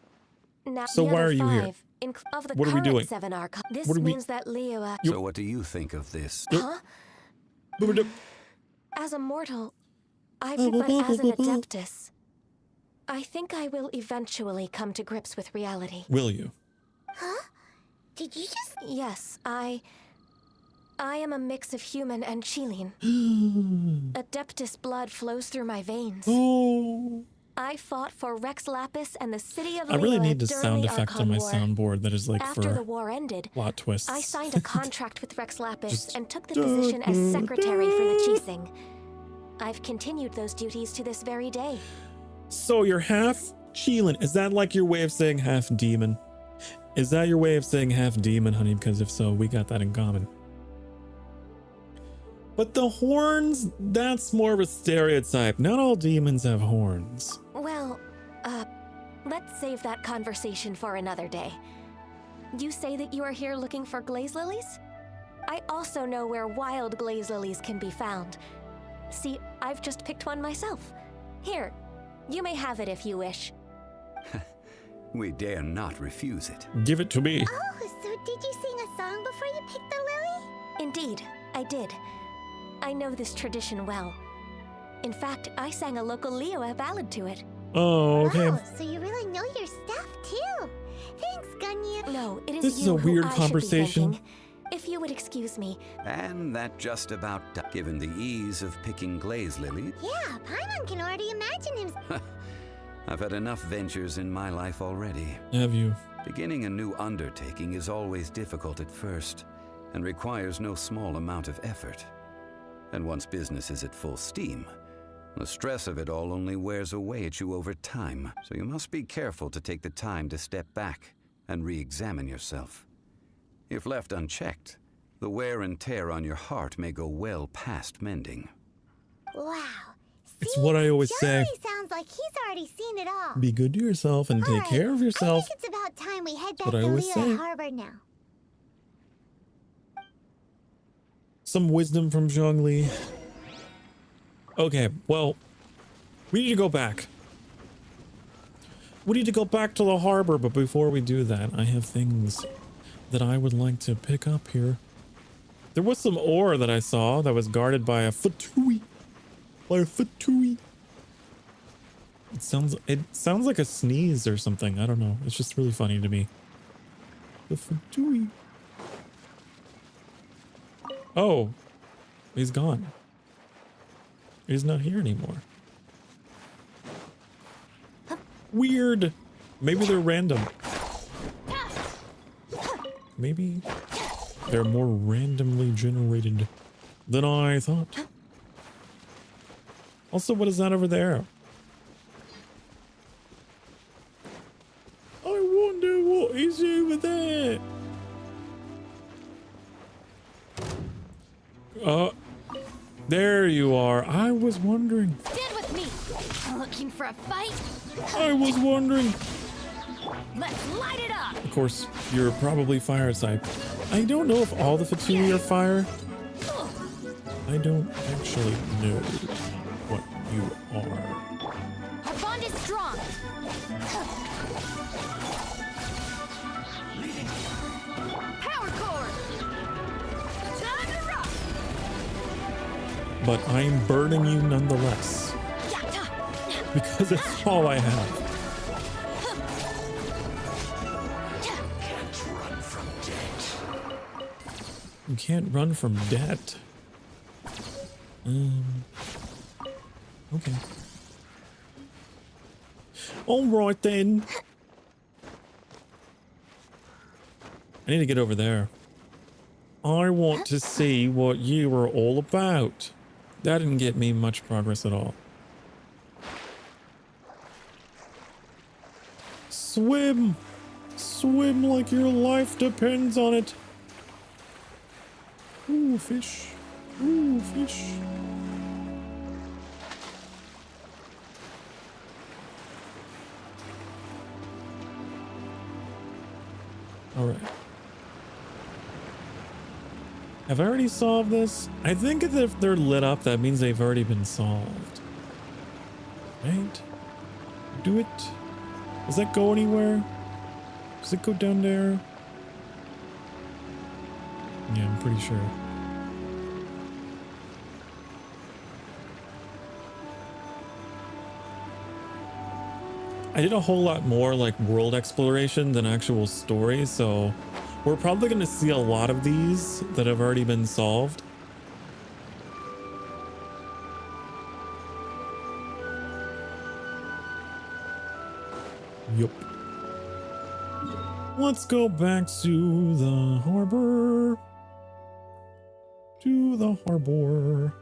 Now So the why other are you here? 5, of the What are we current doing? 7 Archon. This What are we- means that Liyue... So what do you think of this? Huh? As a mortal, but as an Adeptus, I think I will eventually come to grips with reality. Will you? Huh? Did you just... Yes, I am a mix of human and Chillin. Adeptus blood flows through my veins. Oh. I fought for Rex Lapis and the city of I really Liyue need a during sound the effect Archon on my War. soundboard that is like After for the war ended, plot twists. I signed a contract with Rex Lapis Just and took the position as secretary for the Chising. I've continued those duties to this very day. So you're half Chillin. Is that like your way of saying half demon? Is that your way of saying half demon, honey? Because if so, we got that in common. But the horns, that's more of a stereotype. Not all demons have horns. Well, let's save that conversation for another day. You say that you are here looking for glaze lilies? I also know where wild glaze lilies can be found. See, I've just picked one myself. Here, you may have it if you wish. We dare not refuse it. Give it to me. Oh, so did you sing a song before you picked the lily? Indeed, I did. I know this tradition well. In fact, I sang a local Liyue ballad to it. Oh, okay. Wow, so you really know your stuff too. Thanks, Gunyu. No, it is This is you a weird who I should be conversation. thanking. If you would excuse me. And that just about given the ease of picking glaze lily. Yeah, Paimon can already imagine him. I've had enough ventures in my life already. Have you? Beginning a new undertaking is always difficult at first and requires no small amount of effort. And once business is at full steam, the stress of it all only wears away at you over time. So you must be careful to take the time to step back and re-examine yourself. If left unchecked, the wear and tear on your heart may go well past mending. Wow. It's what I always say. Johnny sounds like he's already seen it all. Be good to yourself and take care of yourself. I think it's about time we head back What I to always say. Liyue Harbor now. Some wisdom from Zhongli. Okay, well, we need to go back. We need to go back to the harbor, but before we do that, I have things that I would like to pick up here. There was some ore that I saw that was guarded by a Vtuber. By a Vtuber. It sounds like a sneeze or something. I don't know. It's just really funny to me. The Vtuber. Oh, he's gone. He's not here anymore. Weird. Maybe they're random. Maybe they're more randomly generated than I thought. Also, what is that over there? I wonder what is over there. There you are. I was wondering. Stand with me. Looking for a fight? I was wondering. Let's light it up. Of course, you're probably fire type. I don't know if all the Vtuber are fire. I don't actually know what you are. Our bond is strong. Power core. Time to rock. But I'm burning you nonetheless. Because it's all I have. You can't run from debt. Okay. All right then. I need to get over there. I want to see what you were all about. That didn't get me much progress at all. Swim! Swim like your life depends on it. Ooh, fish. Ooh, fish. All right. Have I already solved this? I think if they're lit up, that means they've already been solved. Right? Do it. Does that go anywhere? Does it go down there? Yeah, I'm pretty sure. I did a whole lot more like world exploration than actual story, so we're probably going to see a lot of these that have already been solved. Yup. Let's go back to the harbor. To the harbor.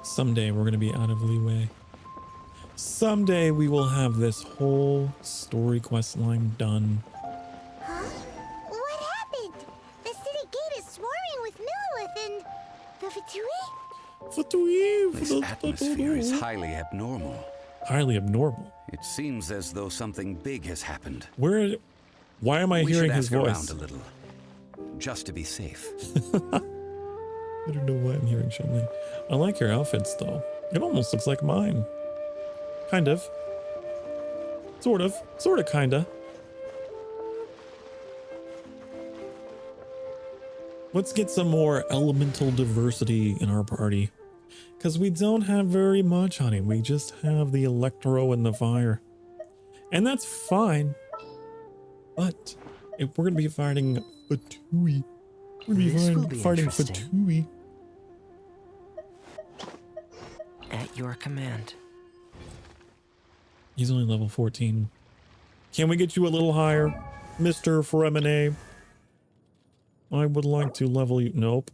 Someday we're going to be out of leeway. Someday we will have this whole story quest line done. Huh? What happened? The city gate is swarming with Millilith and the Vtuber? Vtuber! This atmosphere is highly abnormal. Highly abnormal? It seems as though something big has happened. Why am I hearing his voice? Around a little, just to be safe. I don't know why I'm hearing Chun-Li. I like your outfits, though. It almost looks like mine. Kind of. Sort of. Sort of, kinda. Let's get some more elemental diversity in our party. Because we don't have very much, honey. We just have the Electro and the Fire. And that's fine. But if we're going to be fighting Vtuber, we're going to be fighting Vtuber. At your command. He's only level 14. Can we get you a little higher, Mr. Fremine? I would like to level you. Nope.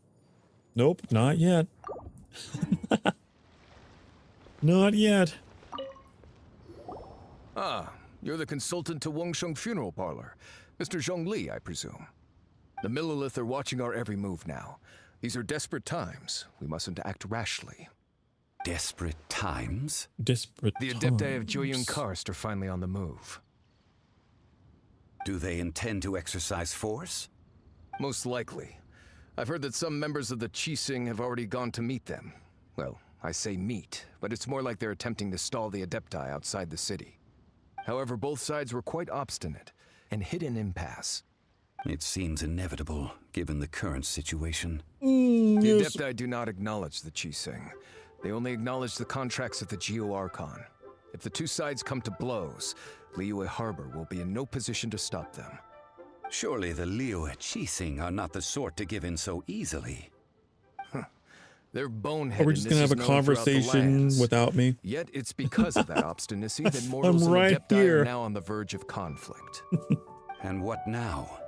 Nope, not yet. Not yet. Ah, you're the consultant to Wangsheng Funeral Parlor. Mr. Zhongli, I presume. The Millilith are watching our every move now. These are desperate times. We mustn't act rashly. Desperate times? Desperate The Adepti of Joyun Karst are finally on the move. Do they intend to exercise force? Most likely. I've heard that some members of the Qixing have already gone to meet them. Well, I say meet, but it's more like they're attempting to stall the Adepti outside the city. However, both sides were quite obstinate and hit an impasse. It seems inevitable, given the current situation. The Adepti do not acknowledge the Qixing. They only acknowledge the contracts of the Geo Archon. If the two sides come to blows, Liyue Harbor will be in no position to stop them. Surely the Liyue Qixing are not the sort to give in so easily. They're boneheaded. Are we just gonna have a conversation without me? Yet it's because of that obstinacy that mortals and Adepti are now on the verge of conflict. And what now?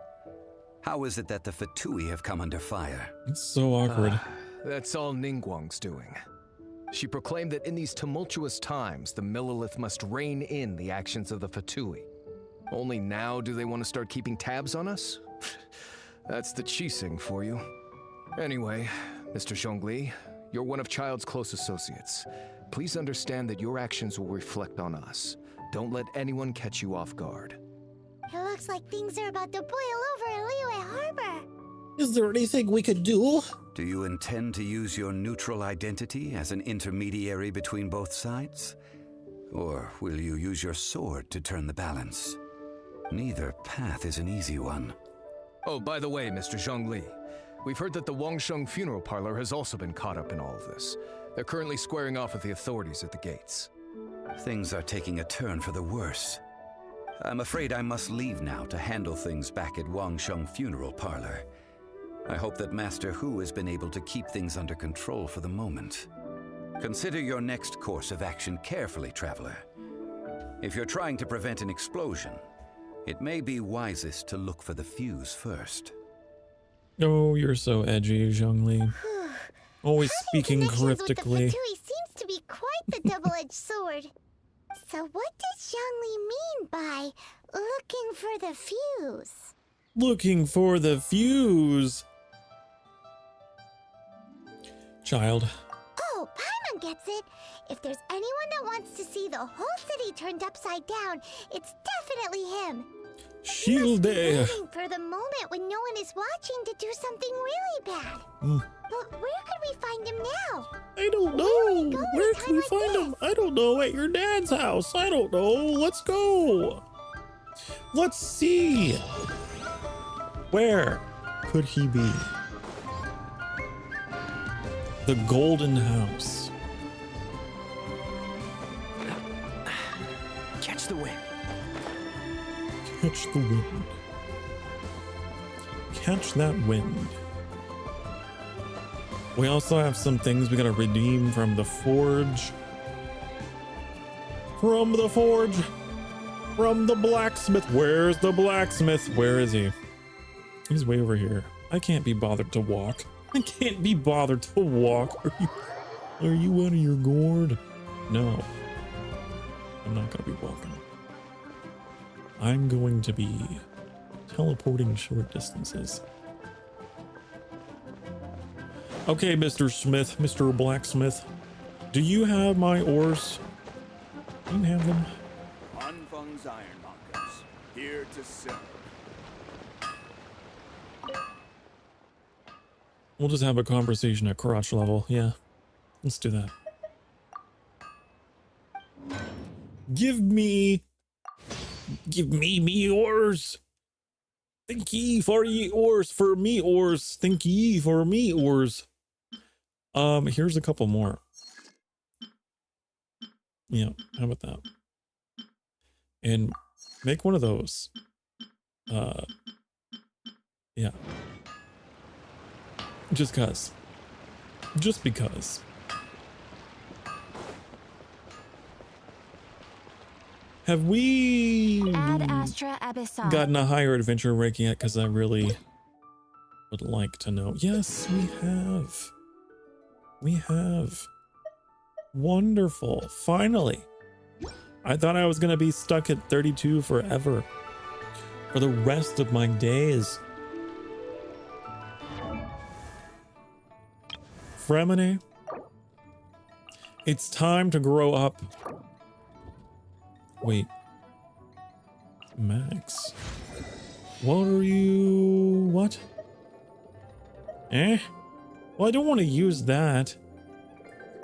How is it that the Fatui have come under fire? It's so awkward. That's all Ningguang's doing. She proclaimed that in these tumultuous times, the Millilith must rein in the actions of the Fatui. Only now do they want to start keeping tabs on us? That's the Qixing for you. Anyway, Mr. Zhongli, you're one of Child's close associates. Please understand that your actions will reflect on us. Don't let anyone catch you off guard. It looks like things are about to boil over in Liyue Harbor. Is there anything we could do? Do you intend to use your neutral identity as an intermediary between both sides? Or will you use your sword to turn the balance? Neither path is an easy one. Oh, by the way, Mr. Zhongli, we've heard that the Wangsheng Funeral Parlor has also been caught up in all of this. They're currently squaring off with the authorities at the gates. Things are taking a turn for the worse. I'm afraid I must leave now to handle things back at Wangsheng Funeral Parlor. I hope that Master Hu has been able to keep things under control for the moment. Consider your next course of action carefully, traveler. If you're trying to prevent an explosion, it may be wisest to look for the fuse first. Oh, you're so edgy, Zhongli. Always speaking cryptically. With the Fatui seems to be quite the double-edged sword. So what does Zhongli mean by looking for the fuse? Looking for the fuse. Child. Oh, Paimon gets it. If there's anyone that wants to see the whole city turned upside down, it's definitely him. Shield Waiting for the moment when no one is watching to do something really bad. But where could we find him now? I don't know. Where can we find him? I don't know. At your dad's house. I don't know. Let's go. Let's see. Where could he be? The Golden House. Catch the wind. Catch the wind. Catch that wind. We also have some things we gotta redeem from the forge. From the forge. From the blacksmith. Where's the blacksmith? Where is he? He's way over here. I can't be bothered to walk. I can't be bothered to walk. Are you out of your gourd? No. I'm not gonna be walking. I'm going to be teleporting short distances. Okay, Mr. Smith, Mr. Blacksmith, do you have my ores? Do you have them? Anfang's ironmongers, here to serve. We'll just have a conversation at crotch level. Yeah, let's do that. Give me me ores. Think ye for ye ores, for me ores. Think ye for me ores. Here's a couple more. Yeah, how about that? And make one of those. Yeah. Just cause. Just because. Have we Ad Astra Abyssal. gotten a higher adventure rank yet? Because I really would like to know. Yes, we have. We have. Wonderful. Finally. I thought I was going to be stuck at 32 forever. For the rest of my days. Fremine. It's time to grow up. Wait. Max. What are you... What? Eh? Well, I don't want to use that.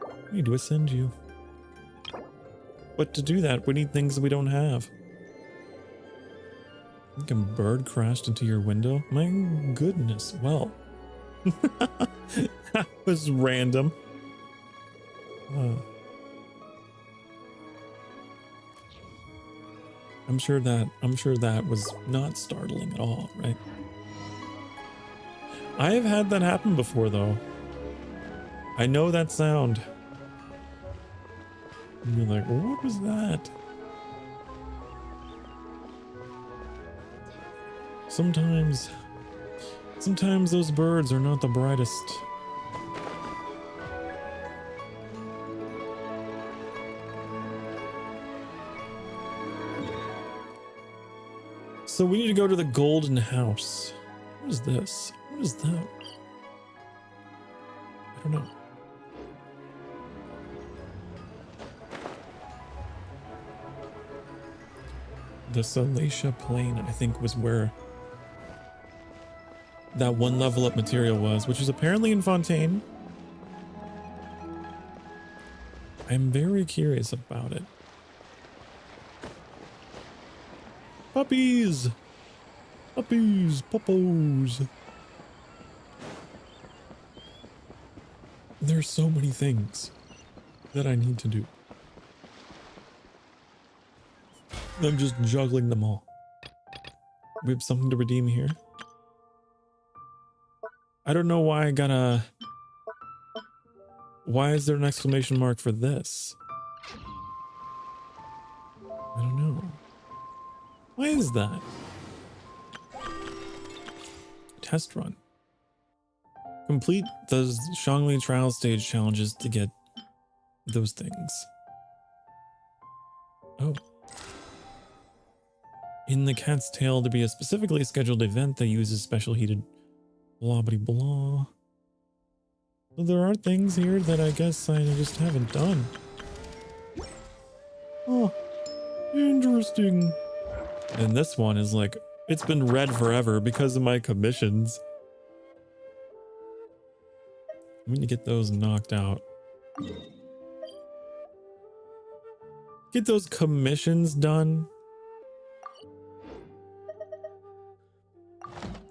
I need to ascend you. But to do that, we need things that we don't have. I think a bird crashed into your window. My goodness. Well. That was random. I'm sure that was not startling at all, right? I have had that happen before, though. I know that sound. And you're like, what was that? Sometimes those birds are not the brightest. So we need to go to the Golden House. What is this? What is that? I don't know. The Salacia Plain, I think, was where that one level up material was, which is apparently in Fontaine. I'm very curious about it. Puppies! Puppies! Puppos! There's so many things that I need to do. I'm just juggling them all. We have something to redeem here. I don't know why I gotta... Why is there an exclamation mark for this? I don't know. Why is that? Test run. Complete those Shangli trial stage challenges to get those things. Oh. In the Cat's Tail to be a specifically scheduled event that uses special heated blah blah blah. So there are things here that I guess I just haven't done. Oh, interesting. And this one is like, it's been red forever because of my commissions. I need to get those knocked out. Get those commissions done.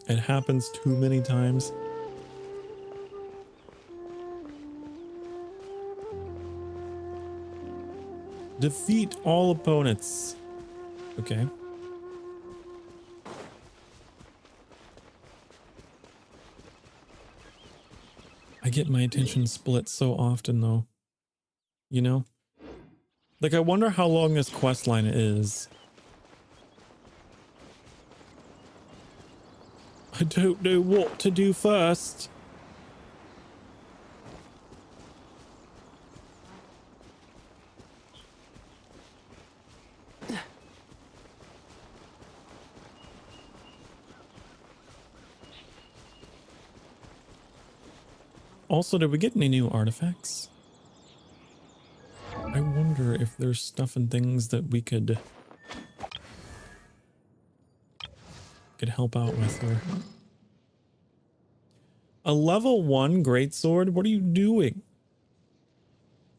It happens too many times. Defeat all opponents. Okay. I get my attention split so often though. You know? Like I wonder how long this quest line is. I don't know what to do first. Also, did we get any new artifacts? I wonder if there's stuff and things that we could help out with her. A level 1 greatsword? What are you doing?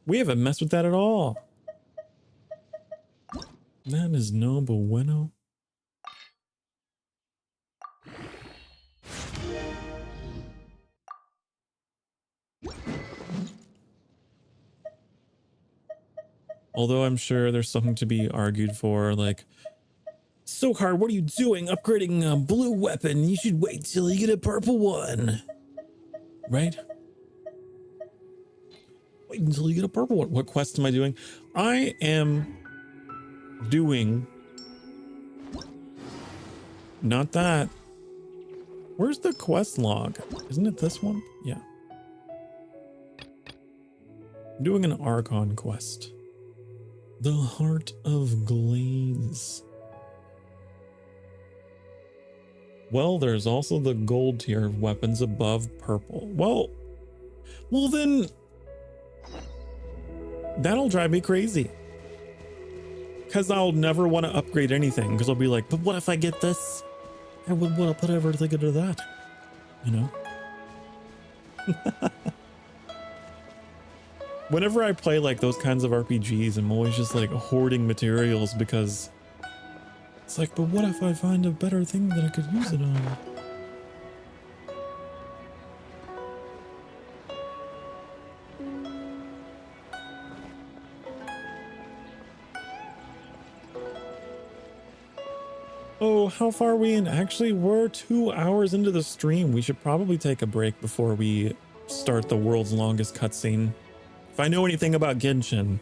We haven't messed with that at all. That is no bueno. Although I'm sure there's something to be argued for, like, Sokar, what are you doing upgrading a blue weapon? You should wait till you get a purple one. Right? Wait until you get a purple one. What quest am I doing? I am doing... Not that. Where's the quest log? Isn't it this one? Yeah. I'm doing an Archon quest. The Heart of Glaze. Well, there's also the gold tier of weapons above purple. Well then, that'll drive me crazy. Because I'll never want to upgrade anything. Because I'll be like, but what if I get this? I would want to put everything into that. You know? Whenever I play like those kinds of RPGs, I'm always just like hoarding materials because it's like, but what if I find a better thing that I could use it on? Oh, how far are we in? Actually, we're 2 hours into the stream. We should probably take a break before we start the world's longest cutscene. If I know anything about Genshin,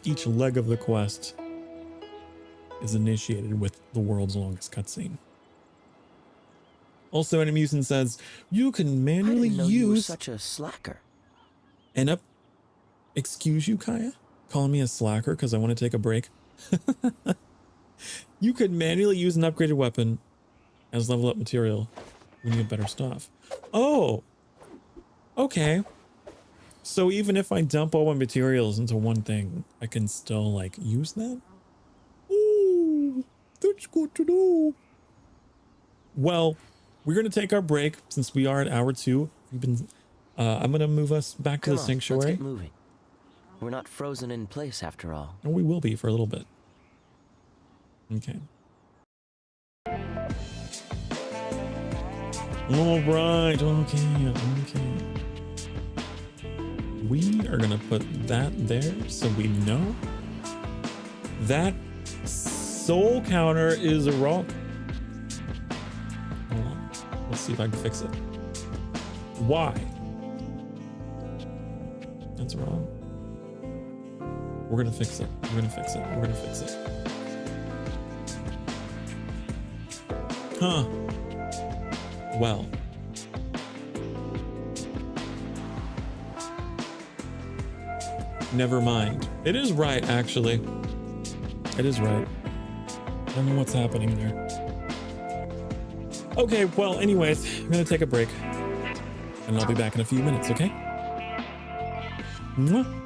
each leg of the quest is initiated with the world's longest cutscene. Also, Animusin says, you can manually use... You were such a slacker. And excuse you, Kaya? Calling me a slacker because I want to take a break? You could manually use an upgraded weapon as level up material when you get better stuff. Oh! Okay. So even if I dump all my materials into one thing, I can still like use that? Ooh, that's good to know. Well, we're gonna take our break since we are at hour 2. We've been I'm gonna move us back to the sanctuary. Let's get moving. We're not frozen in place after all. And we will be for a little bit. Okay. All right, okay. We are gonna put that there so we know that soul counter is wrong. Hold on. Let's see if I can fix it. Why? That's wrong. We're gonna fix it. We're gonna fix it. We're gonna fix it. Huh. Well. Never mind. It is right, actually. It is right. I don't know what's happening there. Okay, well, anyways, I'm gonna take a break. And I'll be back in a few minutes, okay? Mwah.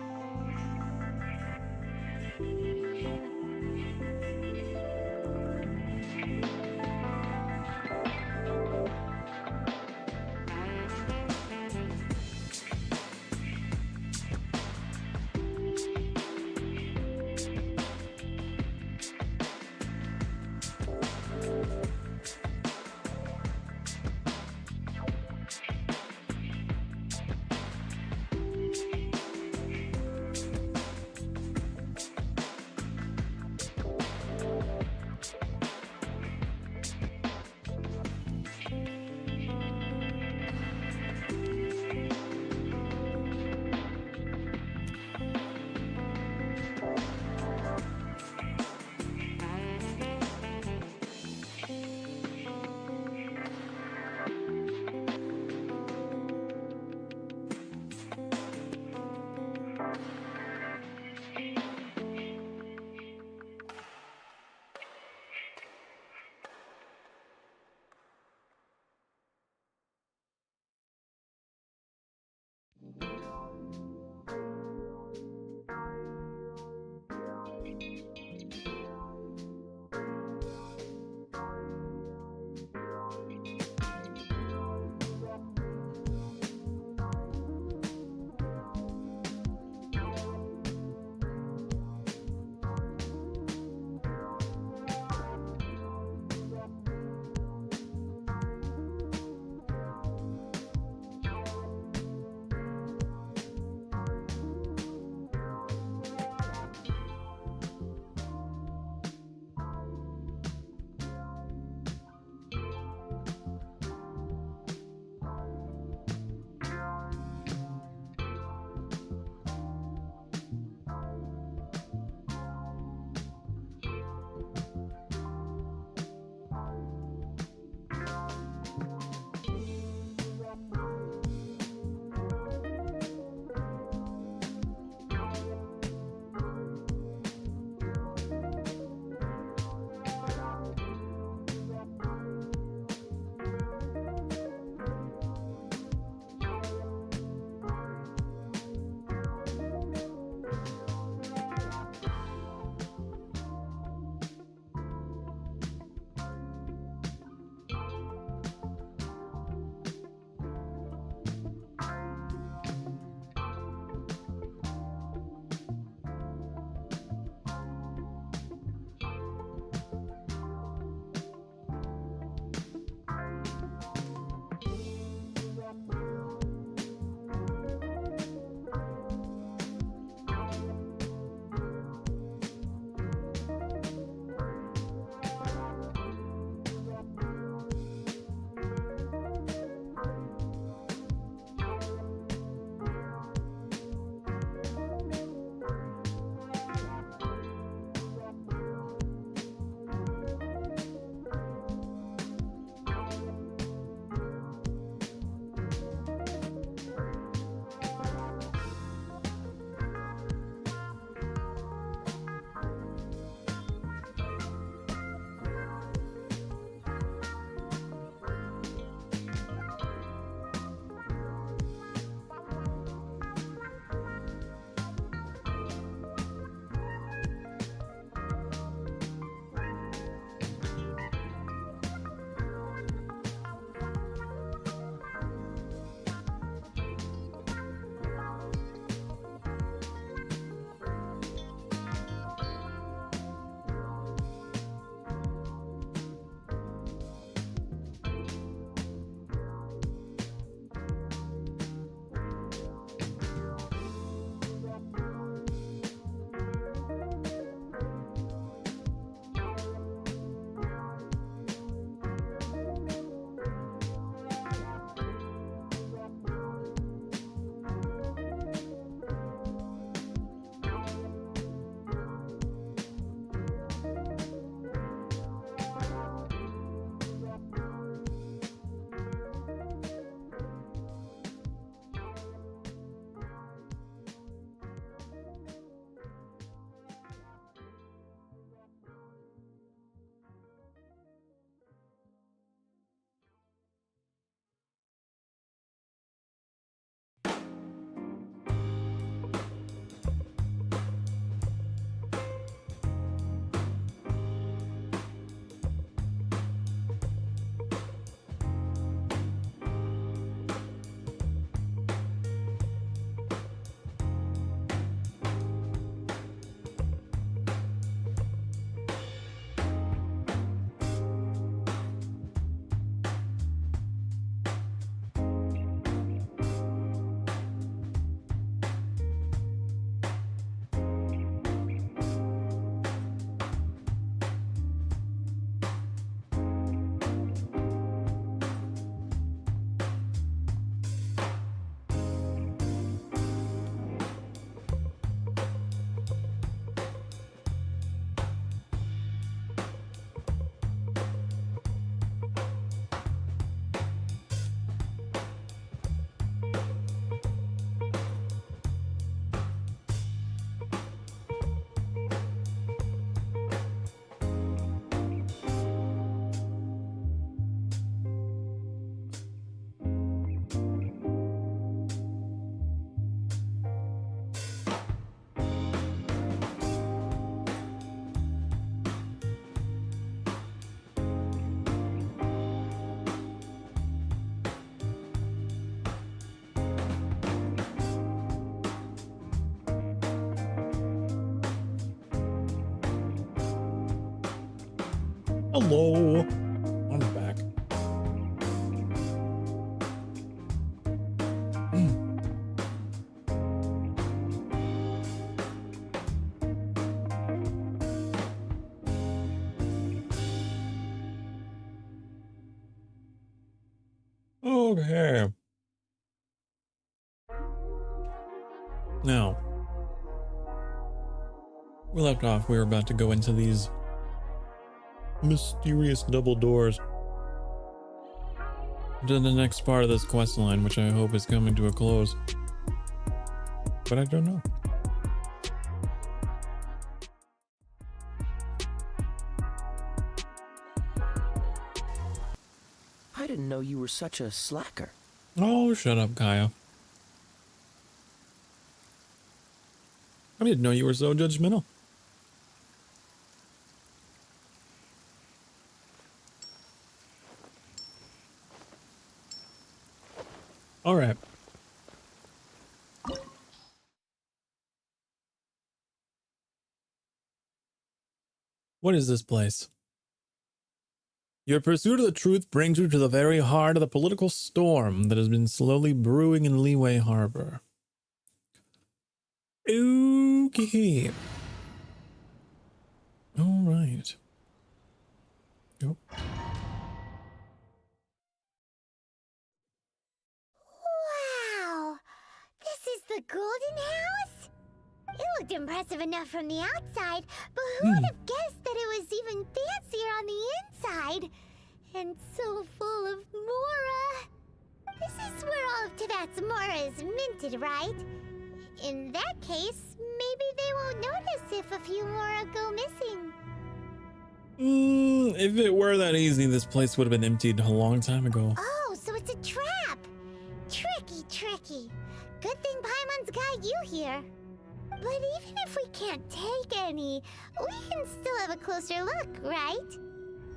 Hello. I'm back. Okay. Now, we left off. We were about to go into these mysterious double doors to the next part of this quest line, which I hope is coming to a close. But I don't know. I didn't know you were such a slacker. Oh, shut up, Kaya. I didn't know you were so judgmental. All right. What is this place? Your pursuit of the truth brings you to the very heart of the political storm that has been slowly brewing in Liyue Harbor. Okay. All right. Yep. Wow! This is the Golden House? It looked impressive enough from the outside, but who would have guessed that it was even fancier on the inside? And so full of Mora. This is where all of Tibet's Mora is minted, right? In that case, maybe they won't notice if a few Mora go missing. If it were that easy, this place would have been emptied a long time ago. Oh, so it's a trap! Tricky, tricky. Good thing Paimon's got you here. But even if we can't take any, we can still have a closer look, right?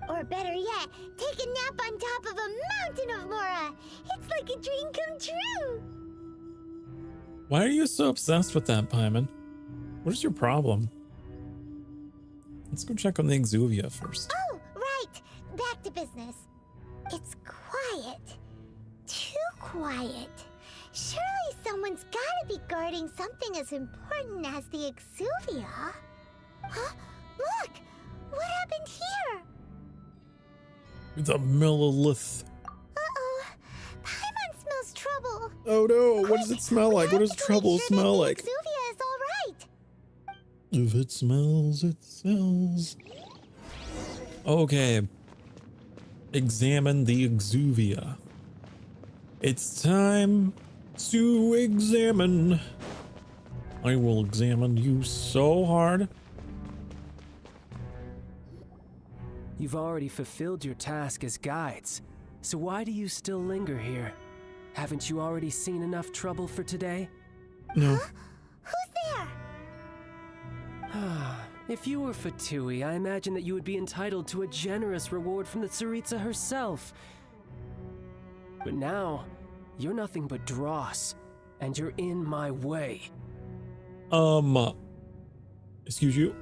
Or better yet, take a nap on top of a mountain of Mora. It's like a dream come true. Why are you so obsessed with that, Paimon? What is your problem? Let's go check on the Exuvia first. Oh, right. Back to business. It's quiet. Too quiet. Surely someone's gotta be guarding something as important as the Exuvia. Huh? Look! What happened here? The Millilith. Uh-oh. Paimon smells trouble. Oh no, what does it smell like? What does trouble smell like? Exuvia is all right. If it smells, it smells. Okay. Examine the Exuvia. It's time to examine. I will examine you so hard. You've already fulfilled your task as guides, so why do you still linger here? Haven't you already seen enough trouble for today? No. Huh? Who's there? If you were Fatui, I imagine that you would be entitled to a generous reward from the Tsaritsa herself. But now, you're nothing but dross, and you're in my way. Excuse you?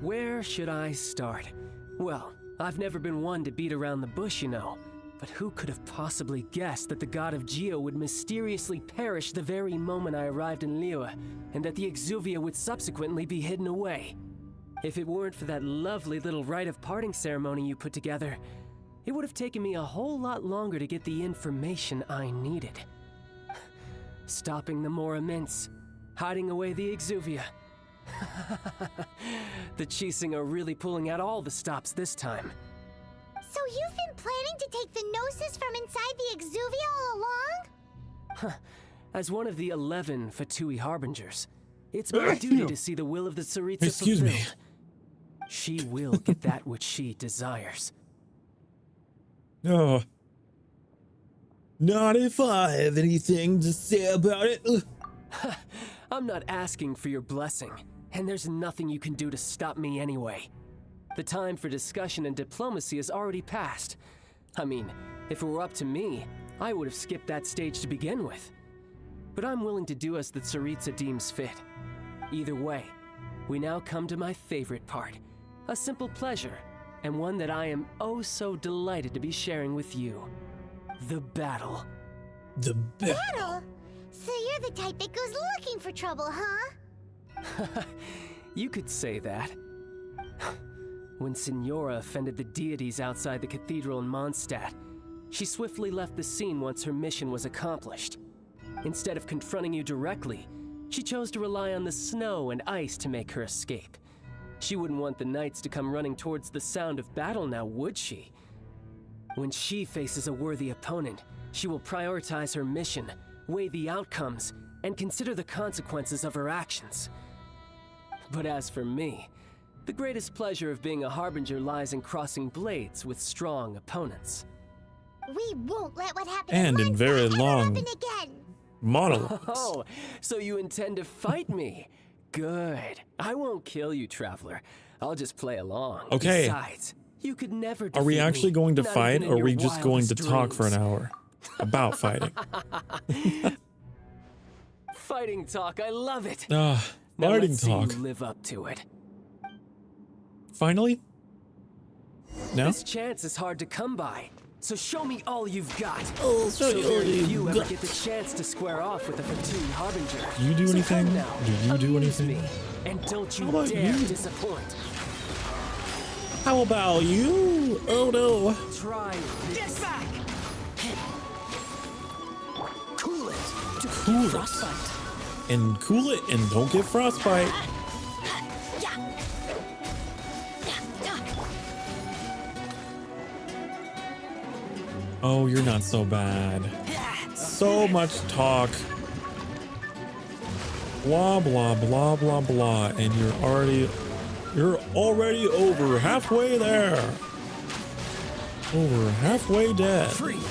Where should I start? Well, I've never been one to beat around the bush, you know. But who could have possibly guessed that the god of Geo would mysteriously perish the very moment I arrived in Liyue, and that the Exuvia would subsequently be hidden away? If it weren't for that lovely little rite of parting ceremony you put together, it would have taken me a whole lot longer to get the information I needed. Stopping the Mora mints, hiding away the Exuvia. The Chising are really pulling out all the stops this time. So you've been planning to take the Gnosis from inside the Exuvia all along? As one of the 11 Fatui Harbingers, it's my duty to see the will of the Tsaritsa Excuse me. fulfilled. She will get that which she desires. No. Not if I have anything to say about it. I'm not asking for your blessing, and there's nothing you can do to stop me anyway. The time for discussion and diplomacy has already passed. I mean, if it were up to me, I would have skipped that stage to begin with. But I'm willing to do as the Tsaritsa deems fit. Either way, we now come to my favorite part. A simple pleasure, and one that I am oh so delighted to be sharing with you. The battle. The Battle? So you're the type that goes looking for trouble, huh? You could say that. When Signora offended the deities outside the cathedral in Mondstadt, she swiftly left the scene once her mission was accomplished. Instead of confronting you directly, she chose to rely on the snow and ice to make her escape. She wouldn't want the knights to come running towards the sound of battle now, would she? When she faces a worthy opponent, she will prioritize her mission, weigh the outcomes, and consider the consequences of her actions. But as for me, the greatest pleasure of being a harbinger lies in crossing blades with strong opponents. We won't let what happened And in very long happen again. monologues. Oh, so you intend to fight me? Good. I won't kill you, Traveler. I'll just play along. Okay. Besides, you could never Are we defeat actually me, going to not fight, even or in are we your just going to wildest talk for an dreams. hour about fighting? Fighting talk, I love it. Now fighting let's talk. See you live up to it. Finally? No? This chance is hard to come by, so show me all you've got. Oh, so show you very all few you've ever got. get the chance to square off with a Vtuber harbinger. Do you do So anything? come now, Do you do amuse anything? Me, and don't you How about dare you? disappoint. How about you? Oh no. Try this. Get back. Cool it. Cool it. And cool it and don't get frostbite. Oh, you're not so bad. So much talk. Blah, blah, blah, blah, blah. And you're already over halfway there. Over halfway dead. Freeze.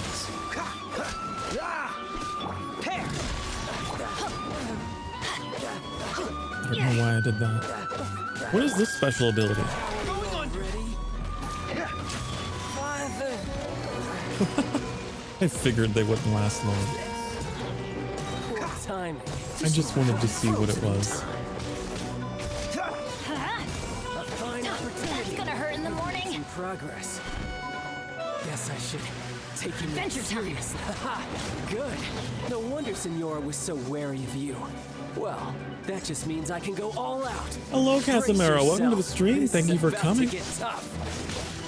I don't know why I did that. What is this special ability? I figured they wouldn't last long. Time. I just wanted to see what it was. A fine opportunity. That's gonna hurt in the morning. Some progress. Guess I should take you more Adventure time. seriously. Good. No wonder Signora was so wary of you. Well, that just means I can go all out. Hello, Brace Casimiro. Welcome to the yourself. stream. This Thank is you for about coming. To get tough.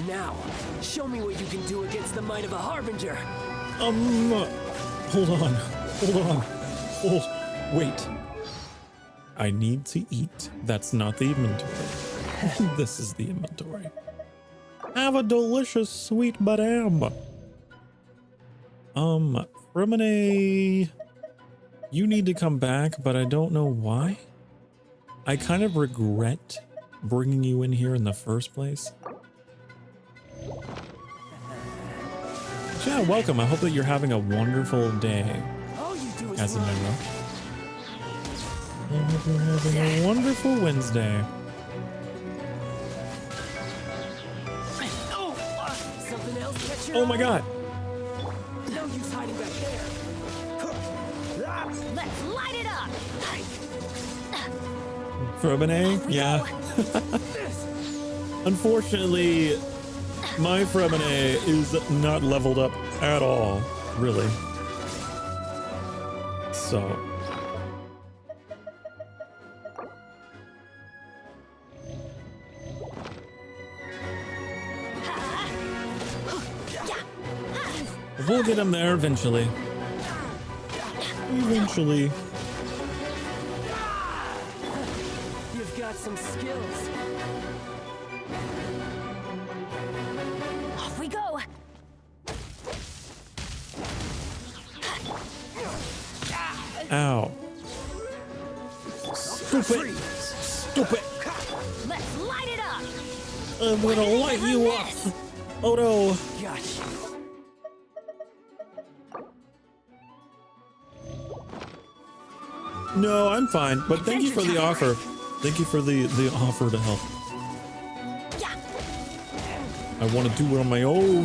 Now, show me what you can do against the might of a harbinger. Hold on. Wait. I need to eat. That's not the inventory. This is the inventory. Have a delicious sweet badam. Remine, you need to come back, but I don't know why. I kind of regret bringing you in here in the first place. Yeah, welcome. I hope that you're having a wonderful day, Casimiro. I hope you're having a wonderful Wednesday. Something else catch your Oh my eye? god. No use hiding back there. Let's light it up. Fremine? Yeah. Unfortunately, my Fremine is not leveled up at all, really. So. We'll get him there eventually. Eventually. You've got some skills. Off we go. Ow. Stupid. Stupid. Let's light it up. I'm gonna light you up. Oh no. Gotcha. No, I'm fine, but thank you for the offer. Thank you for the offer to help. I want to do it on my own.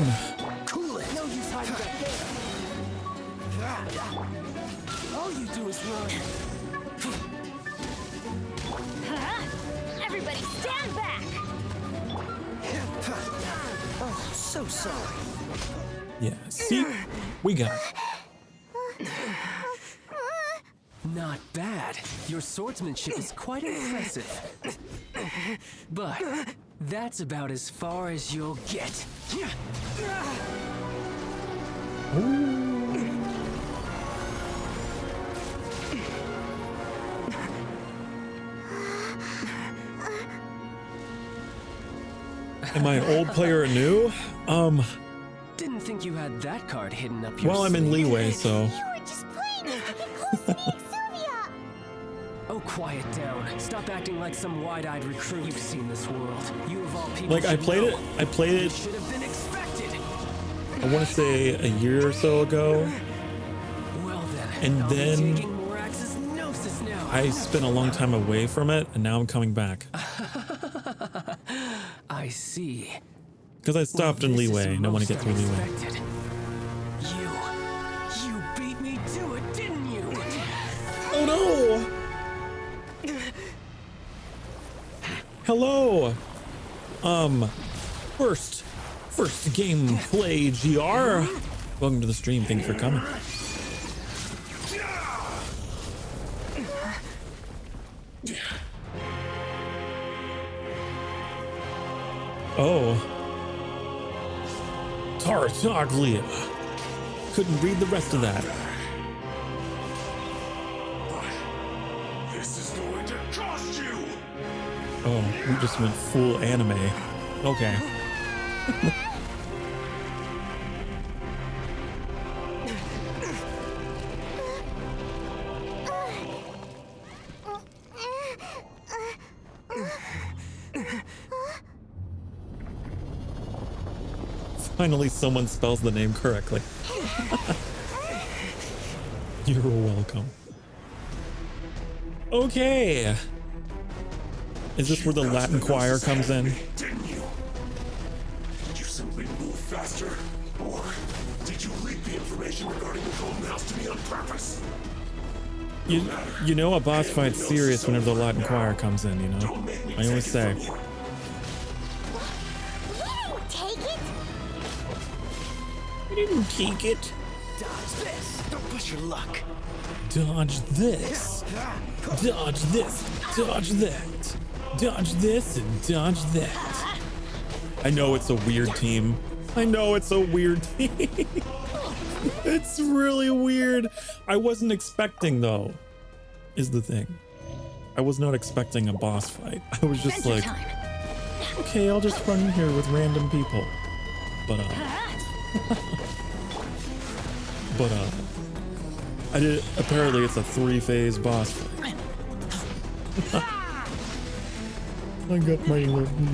Cool it. No use hiding back there. All you do is run. Everybody stand back. Oh, so sorry. Yeah, see? We got it. Not bad. Your swordsmanship is quite impressive. But that's about as far as you'll get. Am I an old player or new? Didn't think you had that card hidden up your Well, I'm in sleeve. leeway, so. You were just playing to get close to me, Sylvia! Oh, quiet down. Stop acting like some wide-eyed recruit. You've seen this world. You of all people Like, I should played know. it. I played it. Should have been expected. I want to say a year or so ago, Well then, and I'll be then taking Morax's gnosis now. I spent a long time away from it, and now I'm coming back I see. because I stopped in This is leeway, and I want to get through leeway. unexpected. You beat me to it, didn't you? Oh no! Hello. First gameplay GR. Welcome to the stream. Thank you for coming. Oh. Tartaglia. Couldn't read the rest of that. This is going to cost you! Oh, we just went full anime. Okay. Finally, someone spells the name correctly. You're welcome. Okay. Is this where the Latin choir comes in? Didn't you? Did you simply move faster? Or did you leak the information regarding the Golden House to me on purpose? You know a boss fight's serious whenever the Latin choir comes in, you know? I always say. We didn't take it! I didn't take it. Dodge this. Don't push your luck. Dodge this. Dodge this. Dodge that. Dodge this and dodge that. I know it's a weird team. I know it's a weird team. It's really weird. I wasn't expecting, though, is the thing. I was not expecting a boss fight. I was just like, okay, I'll just run in here with random people. But, I did, apparently it's a 3-phase boss fight. I got my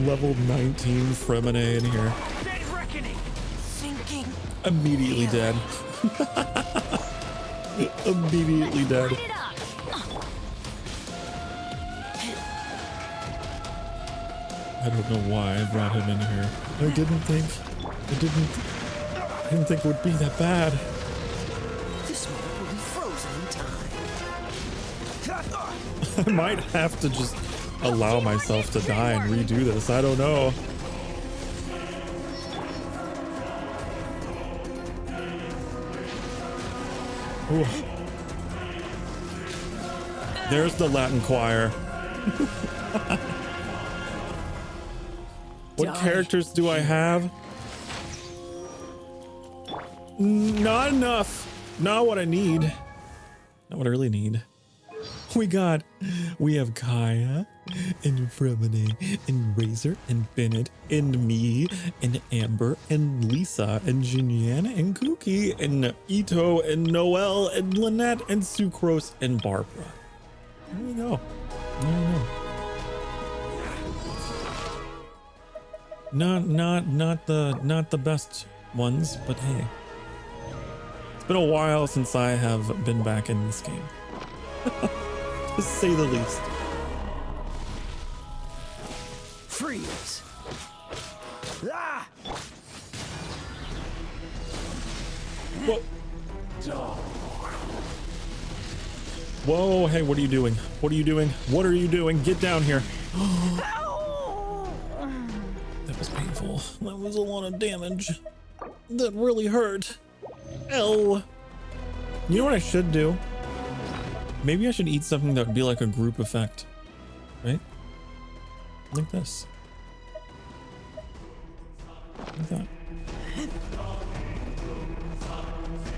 level 19 Fremine in here. Immediately dead. Immediately dead. I don't know why I brought him in here. I didn't think it would be that bad. This moment will be frozen in time. I might have to just allow myself to die and redo this. I don't know. Ooh. There's the Latin choir. What characters do I have? Not enough. Not what I need. Not what I really need. We have Kaya and Fremine and Razor and Bennett and me and Amber and Lisa and Jinyan and Cookie and Ito and Noelle and Lynette and Sucrose and Barbara. There we go. There we go. Not the best ones, but hey. It's been a while since I have been back in this game. To say the least. Freeze. Ah! Whoa. Whoa, hey, what are you doing? What are you doing? What are you doing? Get down here. That was painful. painful. That was a lot of damage. That really hurt. Ow. You know what I should do? Maybe I should eat something that would be like a group effect, right? Like this. Like that.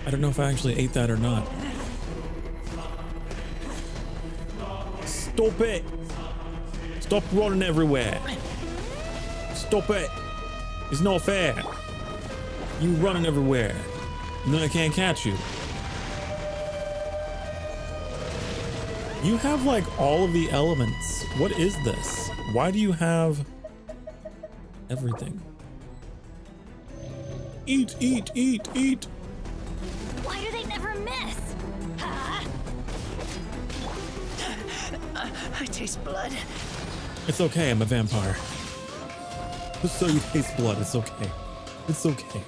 I don't know if I actually ate that or not. Stop it! Stop running everywhere! Stop it! It's not fair! You running everywhere, and then I can't catch you. You have like all of the elements. What is this? Why do you have everything? Eat, eat, eat, eat. Why do they never miss? Huh? I taste blood. It's okay, I'm a vampire. So you taste blood, it's okay. It's okay.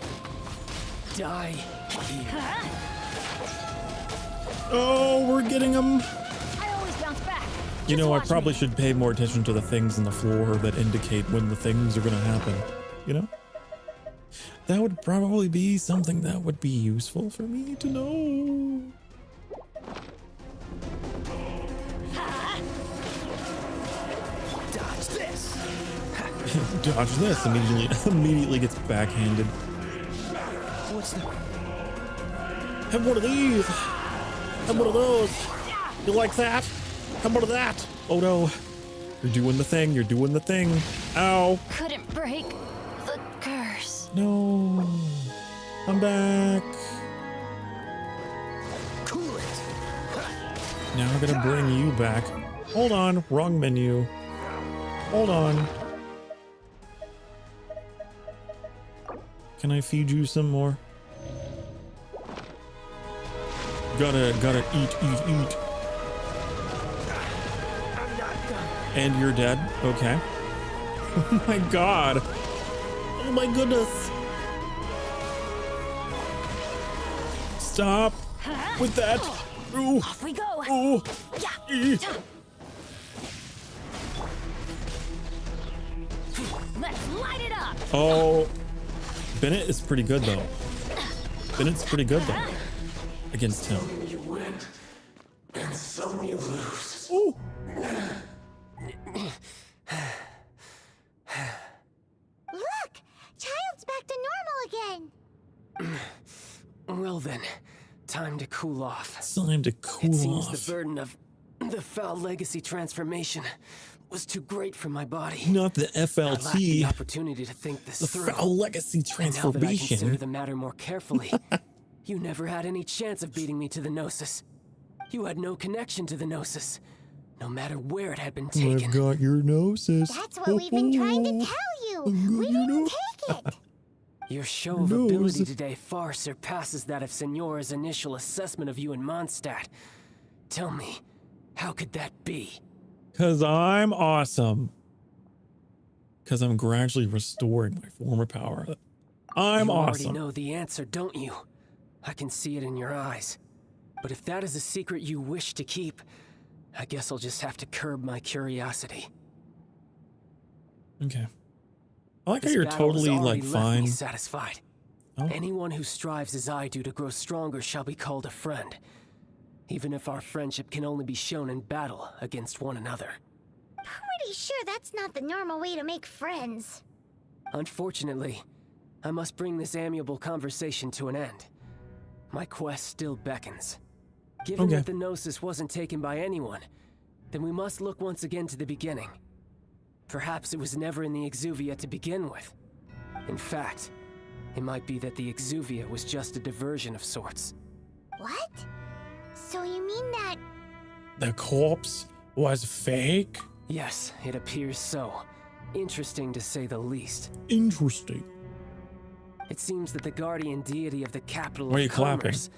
Die. Oh, we're getting them. I always bounce back. You know, I watch probably me. should pay more attention to the things on the floor that indicate when the things are gonna happen. You know? That would probably be something that would be useful for me to know. Dodge this. Dodge this immediately gets backhanded. What's the... Have one of these. Have one of those. You like that? How about that? Oh no. You're doing the thing. You're doing the thing. Ow. Couldn't break the curse. No. I'm back. Cool it. Now I'm gonna bring you back. Hold on. Wrong menu. Hold on. Can I feed you some more? Gotta eat. And you're dead? Okay. Oh my god. Oh my goodness. Stop with that. Ooh. Off we go. Ooh. Yeah. Let's light it up. Oh. Bennett is pretty good though. Bennett's pretty good though. Against him. Some you win, and some you lose. Ooh. Look! Child's back to normal again! Well then, time to cool off. It's time to cool It seems off. the burden of the foul legacy transformation was too great for my body. Not the I lacked the FLT. opportunity to think this The through. foul legacy And now that I consider transformation. the matter more carefully, you never had any chance of beating me to the Gnosis. You had no connection to the Gnosis, no matter where it had been taken. I've got your gnosis. That's what we've been trying to tell you! We didn't take it! Your show of Nose. ability today far surpasses that of Senora's initial assessment of you in Mondstadt. Tell me, how could that be? Cause I'm awesome. Cause I'm gradually restoring my former power. I'm you already awesome. know the answer, don't you? I can see it in your eyes. But if that is a secret you wish to keep, I guess I'll just have to curb my curiosity. Okay. I like how This you're battle has totally already like left me fine. satisfied. Oh. Anyone who strives as I do to grow stronger shall be called a friend, even if our friendship can only be shown in battle against one another. Pretty sure that's not the normal way to make friends. Unfortunately, I must bring this amiable conversation to an end. My quest still beckons. Given Okay. that the Gnosis wasn't taken by anyone, then we must look once again to the beginning. Perhaps it was never in the Exuvia to begin with. In fact, it might be that the Exuvia was just a diversion of sorts. What? So you mean that... The corpse was fake? Yes, it appears so. Interesting to say the least. Interesting. It seems that the guardian deity of the capital Why are you of clapping? commerce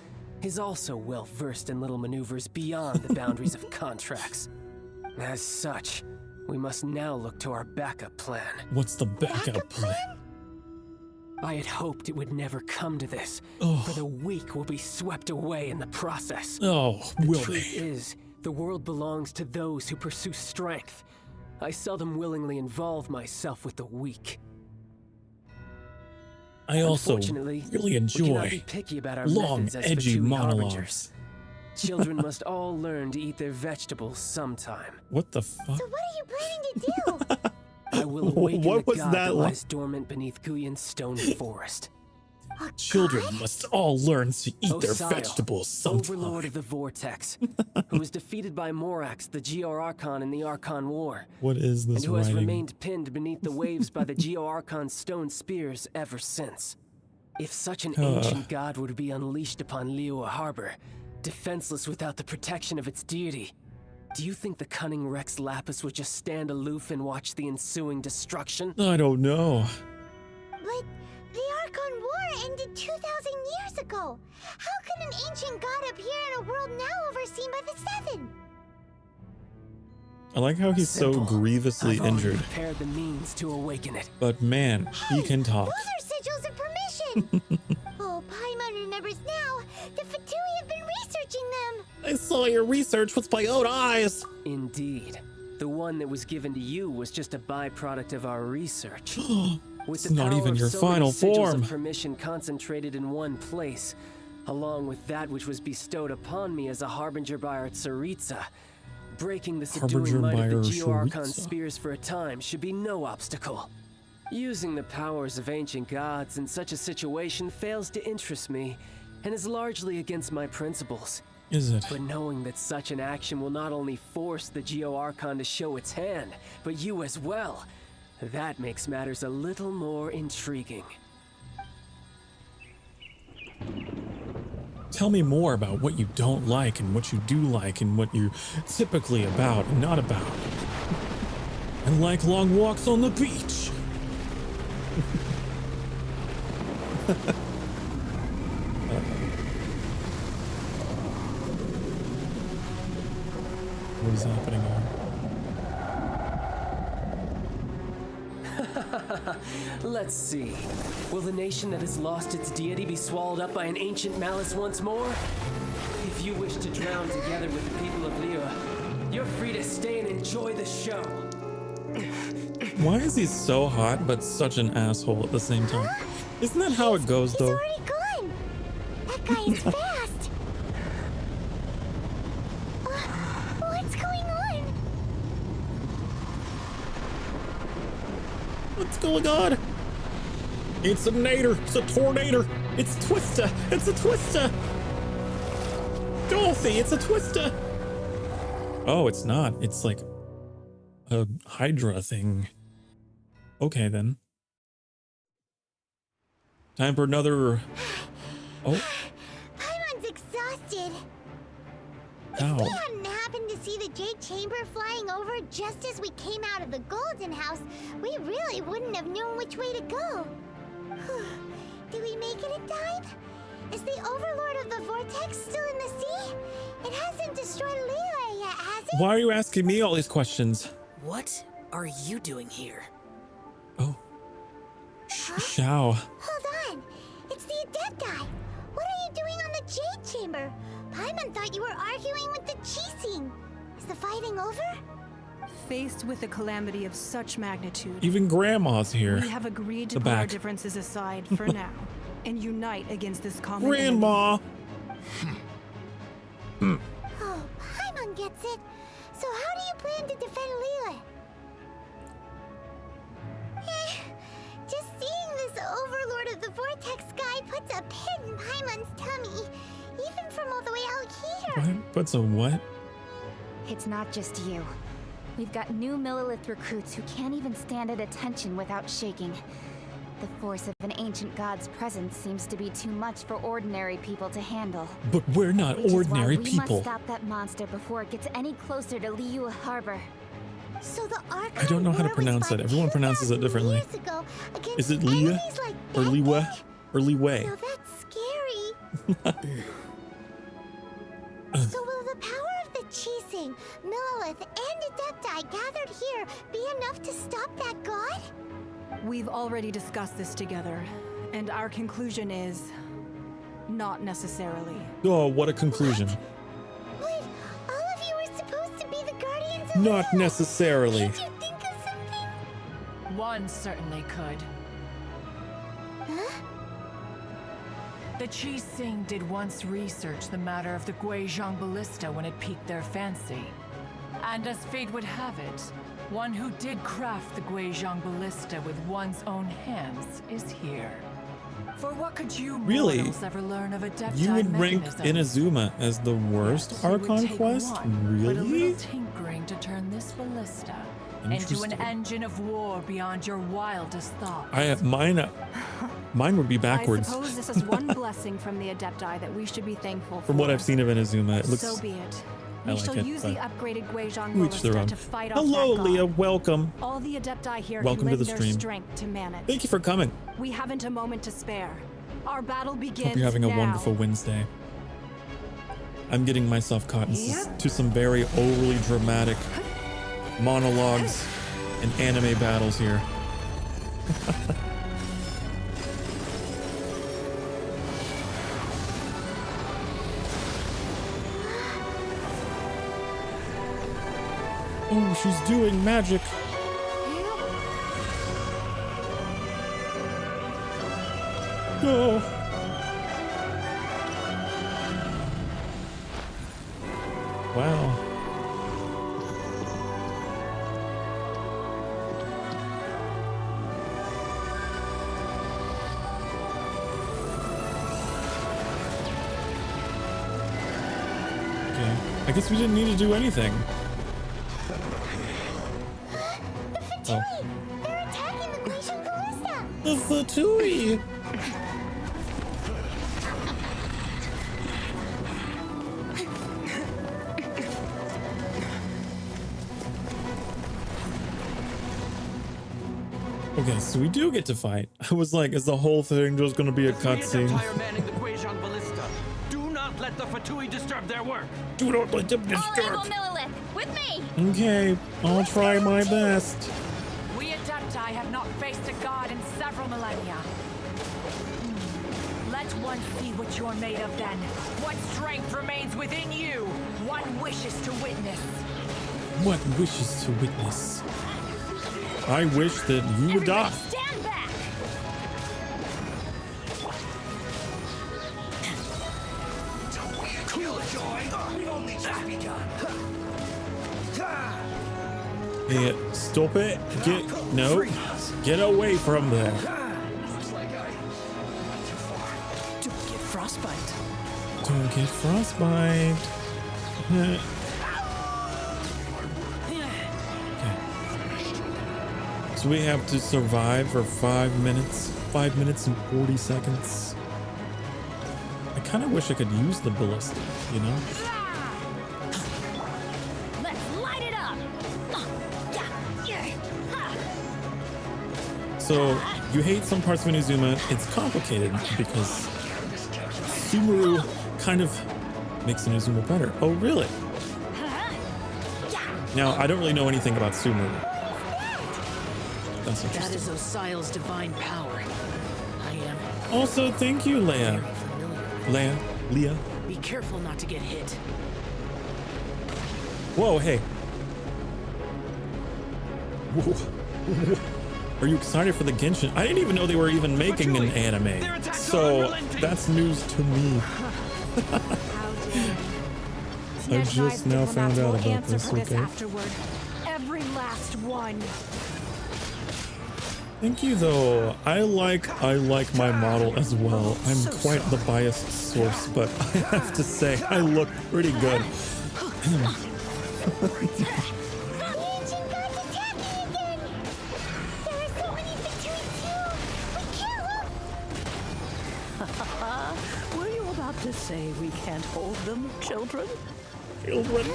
is also well versed in little maneuvers beyond the boundaries of contracts. As such, we must now look to our backup plan. What's the backup plan? I had hoped it would never come to this, Oh. for the weak will be swept away in the process. Oh, The will truth they? is, the world belongs to those who pursue strength. I seldom willingly involve myself with the weak. I also Unfortunately, really we cannot enjoy be picky about our long, methods as edgy Vtuber monologues. harbingers. Children must all learn to eat their vegetables sometime. What the fuck? So what are you planning to do? I will awaken What the was god that that like? lies dormant beneath Guyon's stone forest. Children must all learn to eat their Osial, vegetables sometime. Overlord of the Vortex, who was defeated by Morax, the Geo-Archon in the Archon War, What is this and who has writing? remained pinned beneath the waves by the Geo-Archon's stone spears ever since. If such an ancient god were to be unleashed upon Liyue Harbor, defenseless without the protection of its deity, do you think the cunning Rex Lapis would just stand aloof and watch the ensuing destruction? I don't know. But the Archon War ended 2,000 years ago. How can an ancient god appear in a world now overseen by the Seven? I like how he's so Simple. grievously I've already injured. prepared the means to awaken it. But man, he can talk. Those are sigils of permission. Oh, Paimon remembers now. The Fatui have been researching them. I saw your research with my own eyes. Indeed. The one that was given to you was just a byproduct of our research. With It's not power even of your so many final sigils form. of permission concentrated in one place, along with that which was bestowed upon me as a harbinger by our Tsaritsa, breaking the Harbinger subduing might by of our the Geo-Archon Tsaritsa. spears for a time should be no obstacle. Using the powers of ancient gods in such a situation fails to interest me, and is largely against my principles. Is it? But knowing that such an action will not only force the Geo-Archon to show its hand, but you as well, that makes matters a little more intriguing. Tell me more about what you don't like and what you do like and what you're typically about and not about. I like long walks on the beach. What is happening here? Let's see. Will the nation that has lost its deity be swallowed up by an ancient malice once more? If you wish to drown together with the people of Liyue, you're free to stay and enjoy the show. Why is he so hot but such an asshole at the same time? Isn't that how it goes though? He's already gone. That guy is fast. What's going on? What's going on? It's a nader. It's a tornado. It's Twister. It's a Twister. Dorothy, it's a Twister. Oh, it's not. It's like a Hydra thing. Okay, then. Time for another... Oh. Paimon's exhausted. Ow. If we hadn't happened to see the Jade Chamber flying over just as we came out of the Golden House, we really wouldn't have known which way to go. Did we make it in time? Is the Overlord of the Vortex still in the sea? It hasn't destroyed Liyue yet, has it? Why are you asking me all these questions? What are you doing here? Oh. Xiao. Hold on. It's the Adept guy. What are you doing on the Jade Chamber? Paimon thought you were arguing with the Chising. Is the fighting over? Faced with a calamity of such magnitude, Even Grandma's here. we have agreed to The put our back. differences aside for now and unite against this common Grandma! Oh, Paimon gets it. So how do you plan to defend Liyue? Just seeing this Overlord of the Vortex guy puts a pit in Paimon's tummy, even from all the way out here. What? What's a what? It's not just you. We've got new Millilith recruits who can't even stand at attention without shaking. The force of an ancient god's presence seems to be too much for ordinary people to handle. But we're not Which ordinary is why we people. must stop that monster before it gets any closer to Liyue Harbor. So the Archon I don't know how to War was pronounce fought it. Everyone pronounces it 2,000 differently. years ago against Is it Liyue? enemies like Or that Liyue? big? Or Liyue? Now that's scary. So will the power of the Chising, Millilith, and Adepti gathered here be enough to stop that god? We've already discussed this together, and our conclusion is not necessarily. Oh, what a conclusion. But all of you were supposed to be the guardians of Not Liyue. necessarily. Can't you think of something? One certainly could. Huh? The Chi Sing did once research the matter of the Guizhong ballista when it piqued their fancy. And as fate would have it, one who did craft the Guizhong ballista with one's own hands is here. For what could you Really? mortals ever learn of Adepti You would rank mechanisms? Inazuma as the worst It would Archon take quest? one, but a Really? little tinkering to turn this ballista into an Interesting. engine of war beyond your wildest thoughts. Mine would be I backwards. suppose this is one blessing from the Adepti that we should be thankful for. From what I've seen of Inazuma, it looks. So be it. I We like shall it, use the but upgraded Guizhong to each their ballista own. to fight off Hello, that god. Leah. Welcome. All the Adepti here Welcome can to lend the their stream. strength to man it. Thank you for coming. We haven't a moment to spare. Our battle begins Hope you're having a now. wonderful Wednesday. I'm getting myself caught into some very overly dramatic monologues and anime battles here. Oh, she's doing magic. No. Wow. Okay. I guess we didn't need to do anything. The Fatui! They're attacking the Guizhong ballista! The Fatui! Okay, so we do get to fight. I was like, is the whole thing just gonna be a cutscene? Adepti are manning the Guizhong ballista. Do not let the Fatui disturb their work. Do not let them All disturb. evil Millilith, with me! Okay, I'll try my best. We Adepti have not faced a god in several millennia. Let one see what you're made of then. What strength remains within you? What wishes to witness? What wishes to witness? I wish that you would die. Stand back! Cool joy. We've only just begun. Yeah, stop it. Get away from there. Don't get frostbite. Don't get frostbite. Okay. So we have to survive for 5 minutes. 5 minutes and 40 seconds. I kind of wish I could use the ballista, you know? Let's light it up! So you hate some parts of Inazuma. It's complicated because Sumeru kind of makes Inazuma better. Oh, really? Now, I don't really know anything about Sumeru. That's That interesting. is Osial's divine power. I am. Also, thank you, Leia. Leah. Be careful not to get hit. Whoa, hey. Whoa. Are you excited for the Genshin? I didn't even know they were even making an anime. So that's news to me. I just now found out about this, okay? Afterward. Every last one. Thank you, though. I like my model as well. I'm quite the biased source, but I have to say I look pretty good. Were you about to say we can't hold them, children? Children.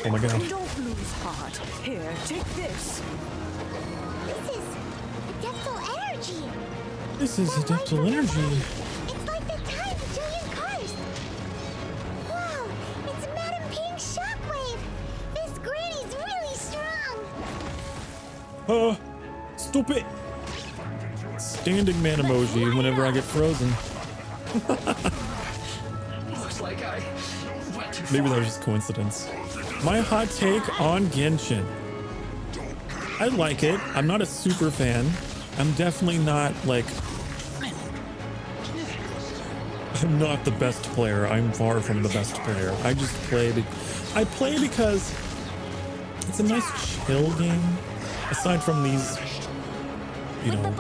Oh my god. Don't lose heart. Here, take this. This is Adeptal energy! This is Adeptal energy. It's like the time of Julian Cars! Wow! It's Madam Ping's shockwave! This granny's really strong! Stop it. Standing man emoji whenever I get frozen. Looks like I went too Maybe that far. was just coincidence. My hot take on Genshin. I like it. I'm not a super fan. I'm definitely not like, I'm not the best player. I'm far from the best player. I just play, I play because it's a nice chill game. Aside from these, you know,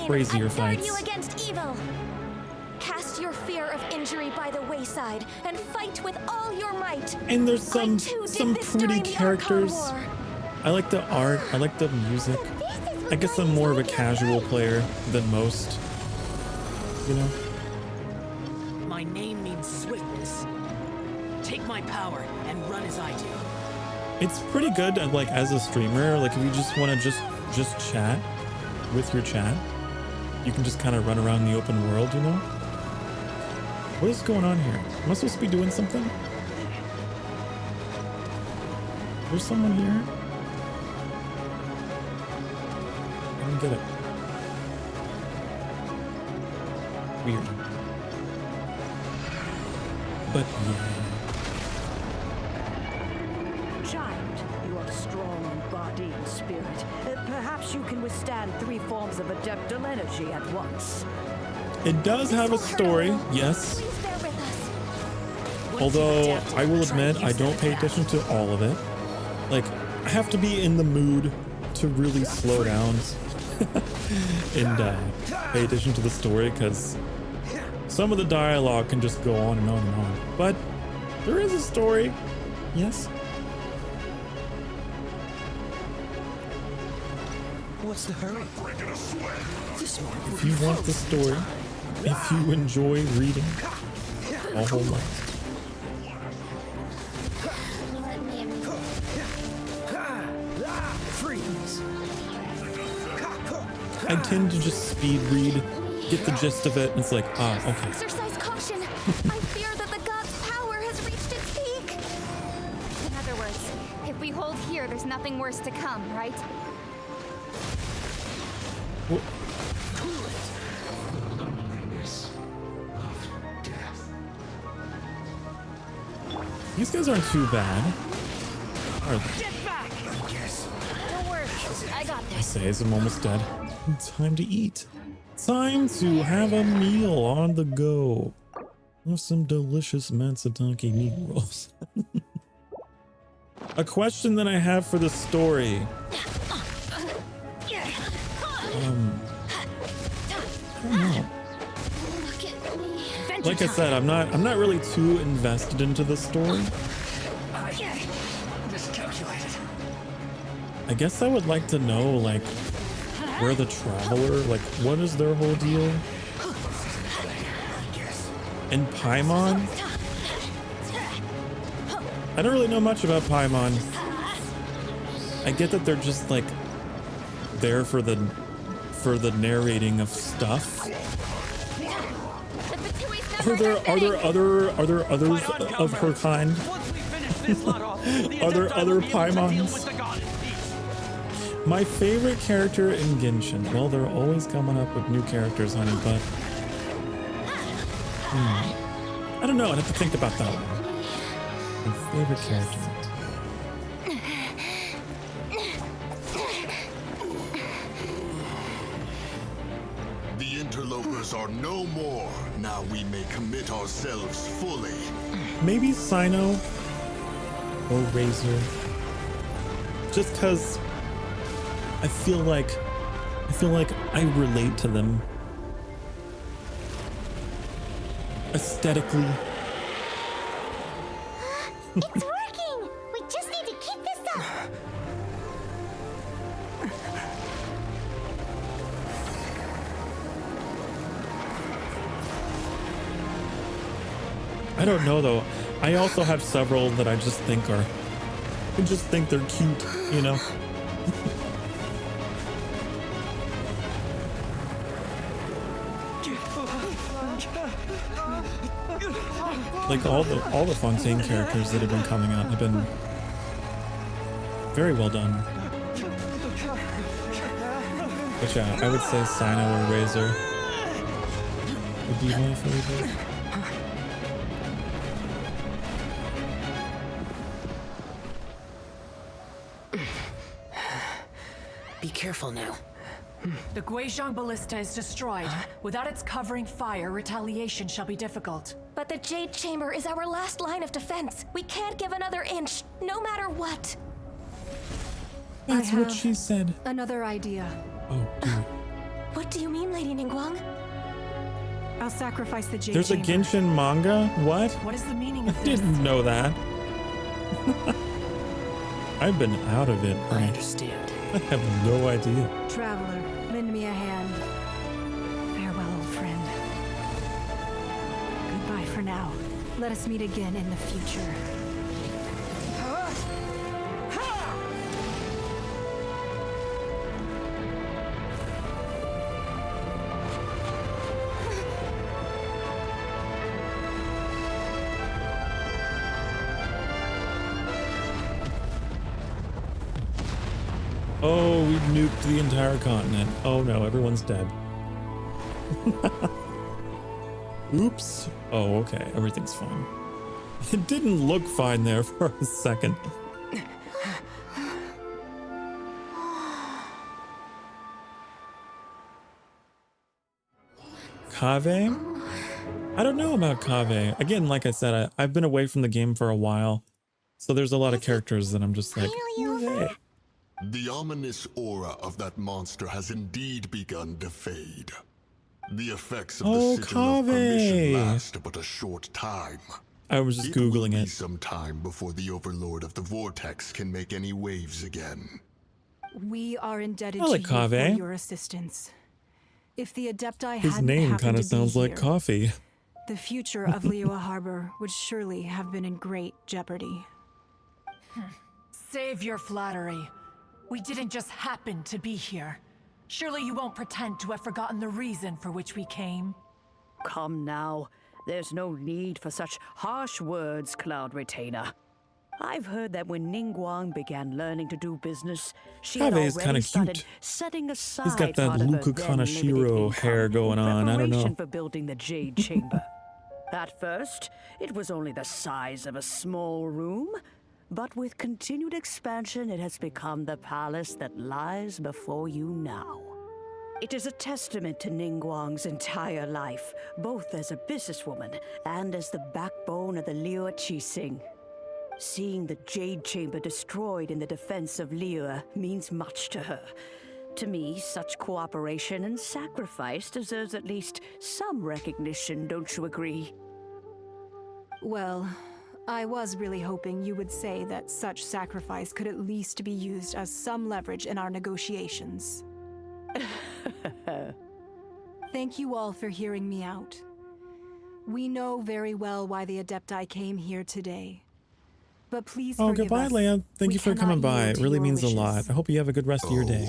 crazier fights. You against evil. Cast your fear of injury by the wayside and fight with all your might. And there's some pretty characters. I like the art. I like the music. I guess I'm more of a casual player than most. You know. My name means swiftness. Take my power and run as I do. It's pretty good, like as a streamer. Like if you just want to just chat with your chat, you can just kind of run around the open world. You know. What is going on here? Am I supposed to be doing something? There's someone here. I don't get it. Weird. But yeah. Child, you are strong in body and spirit. Perhaps you can withstand 3 forms of adeptal energy at once. It does have a story, yes. Although I will admit I don't pay attention to all of it. Like, I have to be in the mood to really slow down and pay attention to the story, because some of the dialogue can just go on and on and on. But there is a story, yes. What's the hurry? If you want the story, if you enjoy reading a whole lot. Freeze. I tend to just speed read, get the gist of it, and it's like, ah, okay. Exercise caution. I fear that the god's power has reached its peak. In other words, if we hold here, there's nothing worse to come, right? Well, these guys aren't too bad, are they? Get back! Don't worry, I got I this. say as I'm almost dead. Time to eat. Time to have a meal on the go. Have some delicious Matsutake meat rolls. A question that I have for the story. I don't know. Like I said, I'm not really too invested into the story. I guess I would like to know, like, where the traveler, like, what is their whole deal? And Paimon? I don't really know much about Paimon. I get that they're just like there for the narrating of stuff. Are there others of her kind? Are there other Paimons? My favorite character in Genshin. Well, they're always coming up with new characters, honey, but I don't know. I'd have to think about that one. My favorite character. The interlopers are no more. Now we may commit ourselves fully. Maybe Sino or Razor. Just because I feel like I relate to them aesthetically. It's working! We just need to keep this up! I don't know though. I also have several that I just think they're cute, you know? Like all the Fontaine characters that have been coming out have been very well done. But yeah, I would say Sino or Razor would be my favorite. Be careful now. The Guizhong Ballista is destroyed. Without its covering fire, retaliation shall be difficult. But the Jade Chamber is our last line of defense. We can't give another inch, no matter what. That's what she said. Another idea. Oh, dude. What do you mean, Lady Ningguang? I'll sacrifice the Jade There's a Chamber. Genshin manga? What? What is the meaning of I this? didn't know that. I've been out of it. I understand. I have no idea. Traveler, lend me a hand. Farewell, old friend. Goodbye for now. Let us meet again in the future. Oh, we nuked the entire continent. Oh no, everyone's dead. Oops. Oh, okay. Everything's fine. It didn't look fine there for a second. Kaveh? I don't know about Kaveh. Again, like I said, I've been away from the game for a while. So there's a lot of characters that I'm just like, hey. The ominous aura of that monster has indeed begun to fade. The effects of the sigil of permission last but a short time. I was just Googling it. Some time before the Overlord of the Vortex can make any waves again. We are indebted I like to you Kaveh. for your assistance. If the Adepti His hadn't name happened kind to of be sounds like here, coffee. the future of Liyue Harbor would surely have been in great jeopardy. Save your flattery. We didn't just happen to be here. Surely you won't pretend to have forgotten the reason for which we came. Come now. There's no need for such harsh words, Cloud Retainer. I've heard that when Ningguang began learning to do business, she had Kaveh is already kinda started cute. setting aside He's got that part of her Luka then limited Kanashiro income hair going in on. I don't preparation know. for building the Jade Chamber. At first, it was only the size of a small room, but with continued expansion, it has become the palace that lies before you now. It is a testament to Ningguang's entire life, both as a businesswoman and as the backbone of the Liyue Qixing. Seeing the Jade Chamber destroyed in the defense of Liyue means much to her. To me, such cooperation and sacrifice deserves at least some recognition, don't you agree? Well, I was really hoping you would say that such sacrifice could at least be used as some leverage in our negotiations. Thank you all for hearing me out. We know very well why the Adepti came here today. But please Oh, forgive goodbye, us. Leia. Thank We you for cannot coming by. yield It to really your means a wishes. lot. I hope you have a good rest of your day.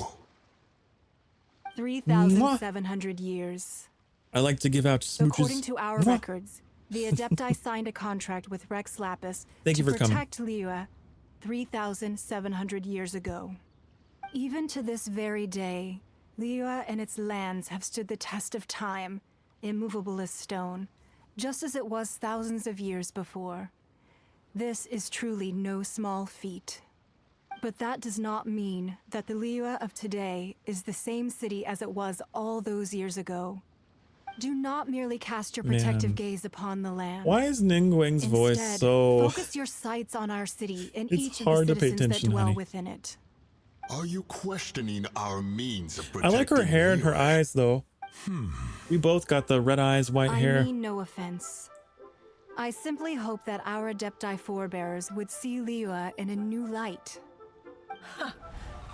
3,700 years. I like to give out smooches. According to our Mwah. records, the Adepti signed a contract with Rex Lapis Thank you to for coming. protect Liyue 3,700 years ago. Even to this very day, Liyue and its lands have stood the test of time, immovable as stone, just as it was thousands of years before. This is truly no small feat. But that does not mean that the Liyue of today is the same city as it was all those years ago. Do not merely cast your protective Man. gaze upon the land. Why is Ningguang's voice Instead, so... focus your sights on our city and It's each of hard the to pay citizens attention, that dwell honey. within it. Are you questioning our means of I protecting like her hair and her Liyue? eyes, though. We both got the red eyes, white I hair. mean no offense. I simply hope that our Adepti forebears would see Liyue in a new light.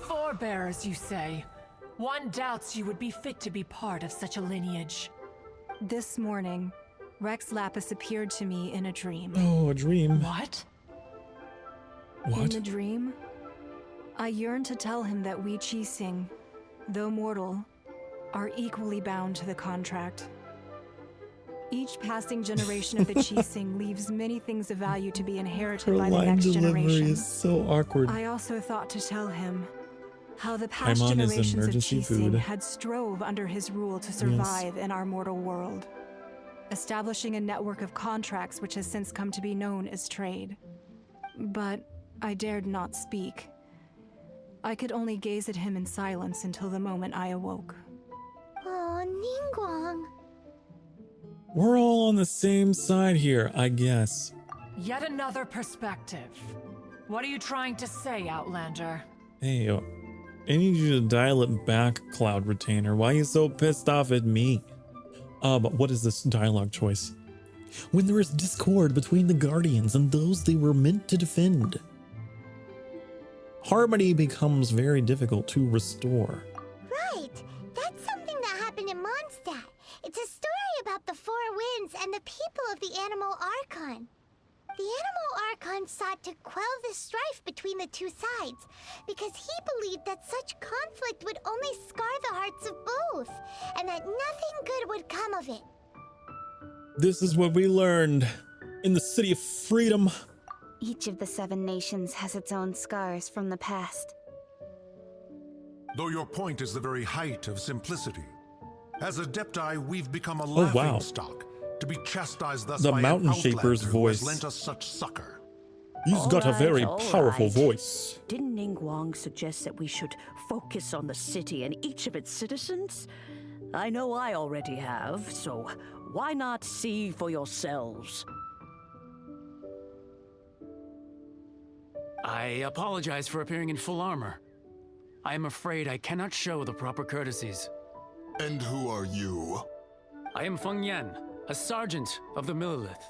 Forebears, you say? One doubts you would be fit to be part of such a lineage. This morning, Rex Lapis appeared to me in a dream. Oh, a dream. What? In the dream, I yearned to tell him that we Qixing, though mortal, are equally bound to the contract. Each passing generation of the Qixing leaves many things of value to be inherited Her by the line next delivery generation. is so awkward. I also thought to tell him how the past I'm on his generations of emergency Qixing food. had strove under his rule to survive in our mortal world, establishing a network of contracts which has since come to be known as trade. But I dared not speak. I could only gaze at him in silence until the moment I awoke. Oh, Ningguang. We're all on the same side here, I guess. Yet another perspective. What are you trying to say, Outlander? Hey, I need you to dial it back, Cloud Retainer. Why are you so pissed off at me? But what is this dialogue choice? When there is discord between the Guardians and those they were meant to defend, harmony becomes very difficult to restore. Right. That's something that happened in Mondstadt. It's a story about the Four Winds and the people of the Animal Archon. The Animal Archon sought to quell the strife between the two sides because he believed that such conflict would only scar the hearts of both, and that nothing good would come of it. This is what we learned in the City of Freedom. Each of the 7 nations has its own scars from the past. Though your point is the very height of simplicity. As Adepti, we've become a wow. laughingstock, to be chastised thus The by Mountain an Shaper's outlander who has voice. lent us such succor. He's got a very powerful voice. Didn't Ningguang suggest that we should focus on the city and each of its citizens? I know I already have, so why not see for yourselves? I apologize for appearing in full armor. I am afraid I cannot show the proper courtesies. And who are you? I am Feng Yan, a sergeant of the Millilith.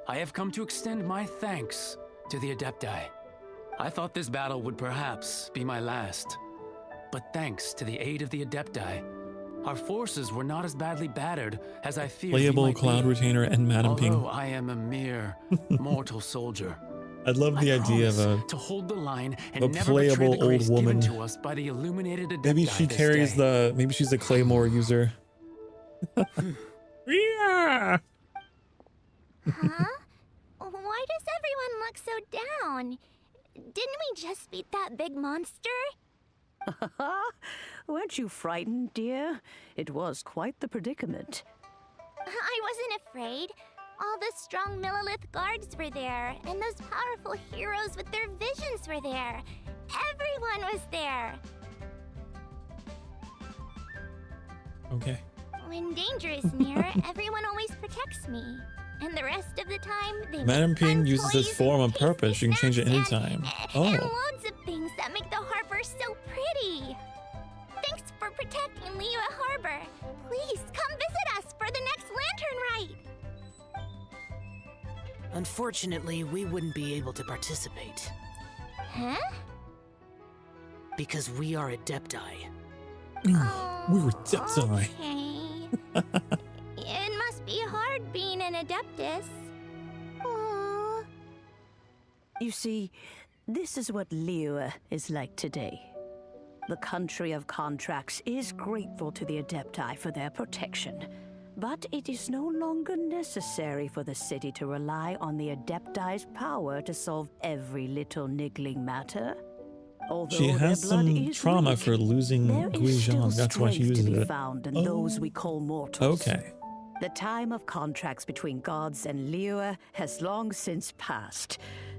I have come to extend my thanks to the Adepti. I thought this battle would perhaps be my last. But thanks to the aid of the Adepti, our forces were not as badly battered as I feared. Playable Cloud Retainer and Madam Ping. Although I am a mere mortal soldier. I love the idea of to hold the line and a never playable betray the grace old woman. given to us by the illuminated Adepti. Maybe she this carries day. maybe she's a Claymore user. Yeah. Huh? Why does everyone look so down? Didn't we just beat that big monster? Weren't you frightened, dear? It was quite the predicament. I wasn't afraid. All the strong Millilith guards were there, and those powerful heroes with their visions were there. Everyone was there. Okay. When danger is near, everyone always protects me. And the rest of the time, they Madam make Ping fun uses this toys form on and tasty purpose. You can change it snacks anytime. and Oh. loads of things that make the harbor so pretty. Thanks for protecting Liyue Harbor. Please come visit us for the next lantern rite. Unfortunately, we wouldn't be able to participate. Huh? Because we are Adepti. We were Adepti. Okay. It must be hard being an Adeptus. Aww. You see, this is what Liyue is like today. The country of contracts is grateful to the Adepti for their protection, but it is no longer necessary for the city to rely on the Adepti's power to solve every little niggling matter. Although She has their blood some is trauma weak, for losing there is still Guizhong. That's why she strength uses to be it. found in those we call mortals. Okay. The time of contracts between gods and Liyue has long since passed.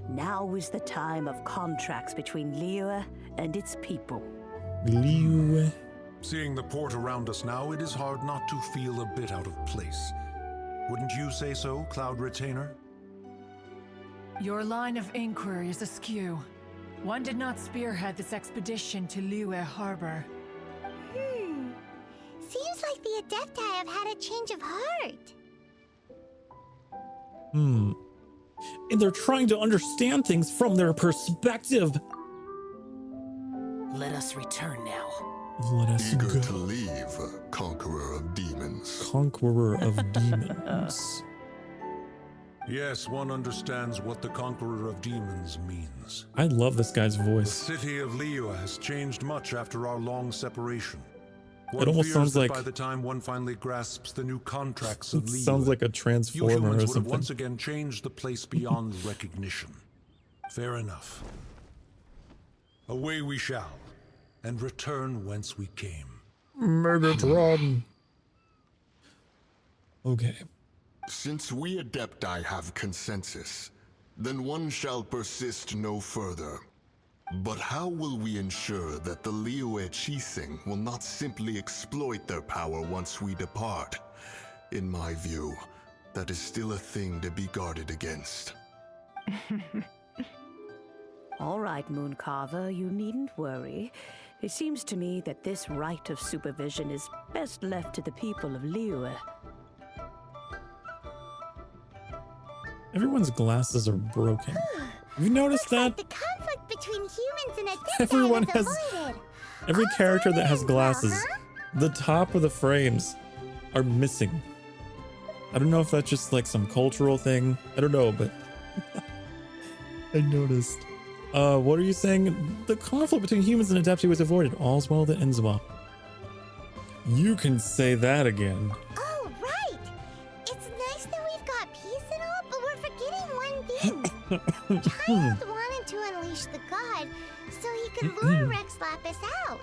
Now is the time of contracts between Liyue and its people. Liyue. Seeing the port around us now, it is hard not to feel a bit out of place. Wouldn't you say so, Cloud Retainer? Your line of inquiry is askew. One did not spearhead this expedition to Liyue Harbor. Seems like the Adepti have had a change of heart. And they're trying to understand things from their perspective. Let us return now. Let us Eager go. to leave, conqueror of demons. Conqueror of demons. Yes, one understands what the conqueror of demons means. I love this guy's The voice. city of Liyue has changed much after our long separation. It almost fears sounds that like- by the time one finally grasps the new contracts of It Liyue, sounds like a you transformer humans or would have something. once again changed the place beyond recognition. Fair enough. Away we shall, and return whence we came. Megatron. Okay. Since we Adepti have consensus, then one shall persist no further. But how will we ensure that the Liyue Qixing will not simply exploit their power once we depart? In my view, that is still a thing to be guarded against. All right, Mooncarver, you needn't worry. It seems to me that this right of supervision is best left to the people of Liyue. Everyone's glasses are broken. You noticed that? The conflict between humans and Etiquette Everyone is has avoided. every character that has glasses. The top of the frames are missing. I don't know if that's just like some cultural thing. I don't know, but I noticed. What are you saying? The conflict between humans and Adepti was avoided. All's well that ends well. You can say that again. Oh, right. It's nice that we've got peace and all, but we're forgetting one thing. Child wanted to unleash the god so he could lure Rex Lapis out.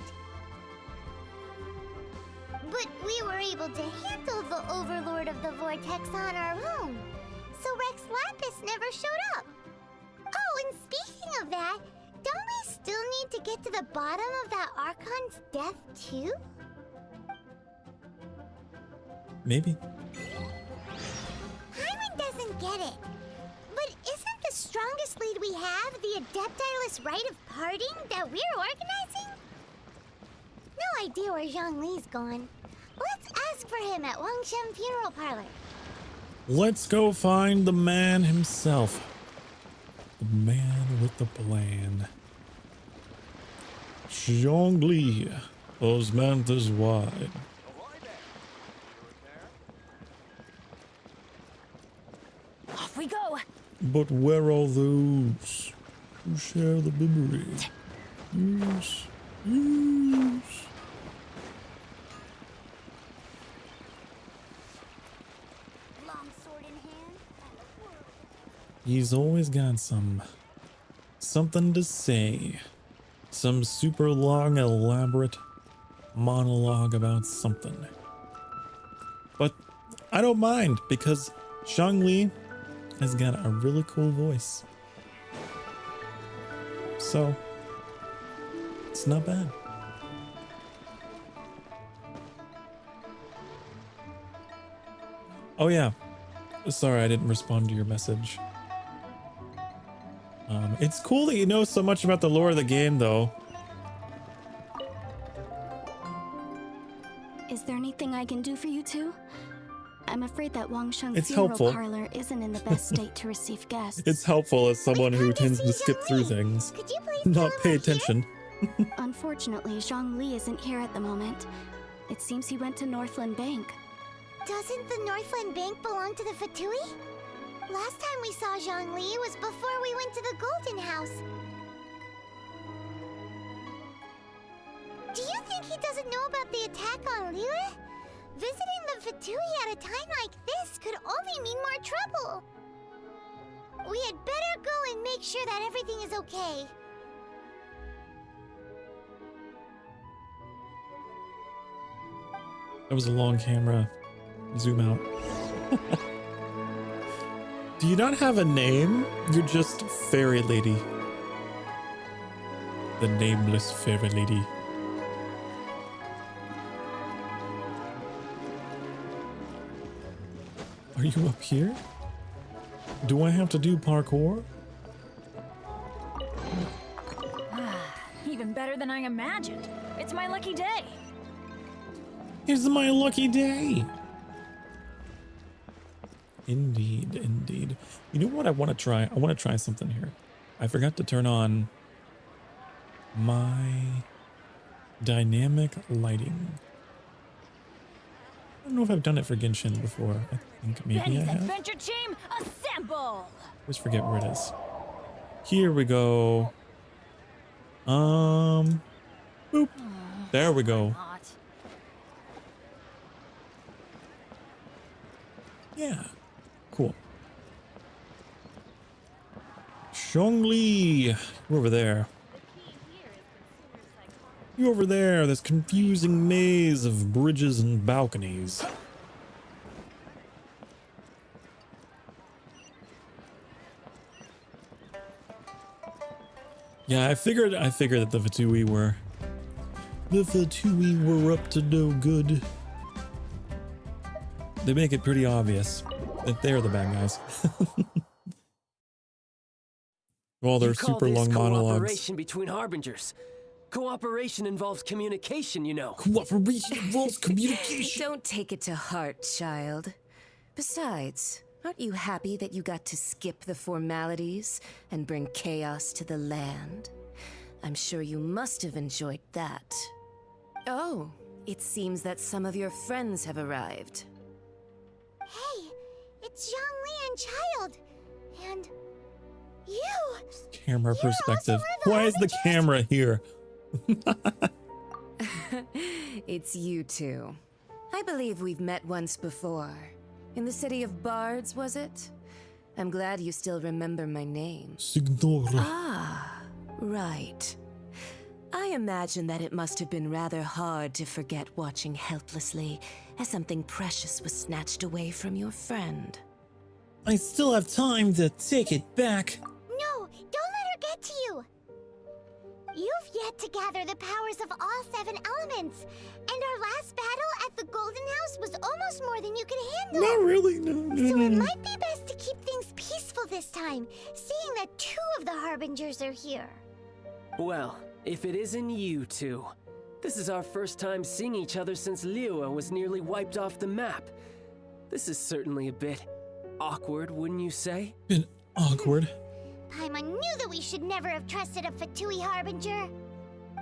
But we were able to handle the Overlord of the Vortex on our own, so Rex Lapis never showed up. Oh, and speaking of that, don't we still need to get to the bottom of that Archon's death too? Maybe. Hyman doesn't get it. But isn't the strongest lead we have the Adeptiless rite of parting that we're organizing? No idea where Zhongli's gone. Let's ask for him at Wangshen Funeral Parlor. Let's go find the man himself. The man with the plan. Zhongli, those mantas wide. Off we go. But where are those who share the memory? Yes, yes. Longsword in hand. He's always got something to say. Some super long, elaborate monologue about something. But I don't mind because Zhongli has got a really cool voice. So it's not bad. Oh yeah. Sorry, I didn't respond to your message. It's cool that you know so much about the lore of the game, though. Is there anything I can do for you two? I'm afraid that Wangshen It's Funeral helpful. Parlor isn't in the best state to receive guests. It's helpful as someone who tends to skip through things, not pay attention. Unfortunately, Zhongli isn't here at the moment. It seems he went to Northland Bank. Doesn't the Northland Bank belong to the Fatui? Last time we saw Zhongli was before we went to the Golden House. Do you think he doesn't know about the attack on Liyue? Visiting the Fatui at a time like this could only mean more trouble. We had better go and make sure that everything is okay. That was a long camera. Zoom out. Do you not have a name? You're just Fairy Lady. The nameless Fairy Lady. Are you up here? Do I have to do parkour? Even better than I imagined. It's my lucky day. It's my lucky day. Indeed, indeed. You know what I want to try? I want to try something here. I forgot to turn on my dynamic lighting. I don't know if I've done it for Genshin before. I think maybe I Benny's have. Adventure Team, assemble! Always forget where it is. Here we go. Boop. There we go. Yeah. Cool. Zhongli, you're over there. You over there, this confusing maze of bridges and balconies. Yeah, I figured that the Vtuber were up to no good. They make it pretty obvious that they're the bad guys. Well, they're super long monologues. Cooperation between harbingers. Cooperation involves communication, you know. Cooperation involves communication. Don't take it to heart, child. Besides, aren't you happy that you got to skip the formalities and bring chaos to the land? I'm sure you must have enjoyed that. Oh, it seems that some of your friends have arrived. Hey, it's Zhongli and Child. And you. Camera perspective. Why is the camera here? It's you two. I believe we've met once before. In the city of Bards, was it? I'm glad you still remember my name. Signora. Ah, right. I imagine that it must have been rather hard to forget watching helplessly as something precious was snatched away from your friend. I still have time to take it back. No, don't let her get to you. You've yet to gather the powers of all 7 elements, and our last battle at the Golden House was almost more than you could handle. Not really, no. So it might be best to keep things peaceful this time, seeing that 2 of the Harbingers are here. Well, if it isn't you two. This is our first time seeing each other since Liyue was nearly wiped off the map. This is certainly a bit awkward, wouldn't you say? Bit awkward. Paimon knew that we should never have trusted a Fatui Harbinger.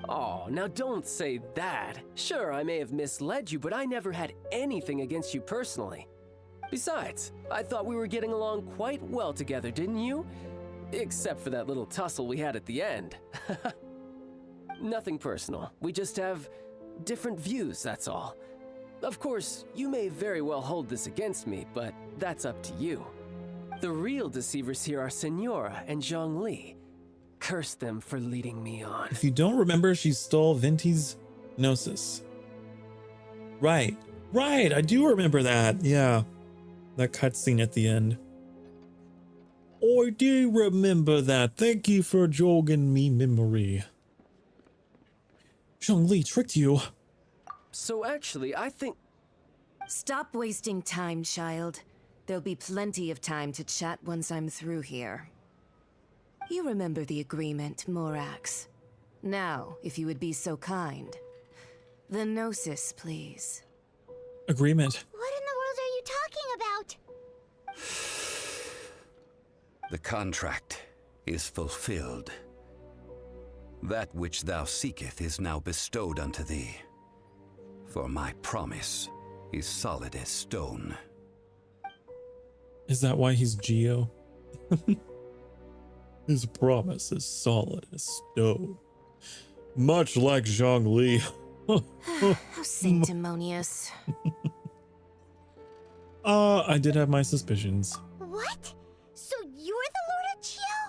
Oh, now don't say that. Sure, I may have misled you, but I never had anything against you personally. Besides, I thought we were getting along quite well together, didn't you? Except for that little tussle we had at the end. Nothing personal. We just have different views, that's all. Of course, you may very well hold this against me, but that's up to you. The real deceivers here are Senora and Zhongli. Curse them for leading me on. If you don't remember, she stole Venti's Gnosis. Right, I do remember that. Yeah, that cutscene at the end. I do remember that. Thank you for jogging me memory. Zhongli tricked you. So actually, I think... Stop wasting time, child. There'll be plenty of time to chat once I'm through here. You remember the agreement, Morax. Now, if you would be so kind. The Gnosis, please. Agreement. What in the world are you talking about? The contract is fulfilled. That which thou seeketh is now bestowed unto thee. For my promise is solid as stone. Is that why he's Geo? His promise is solid as stone. Much like Zhongli. How sanctimonious. I did have my suspicions. What? So you're the Lord of Geo?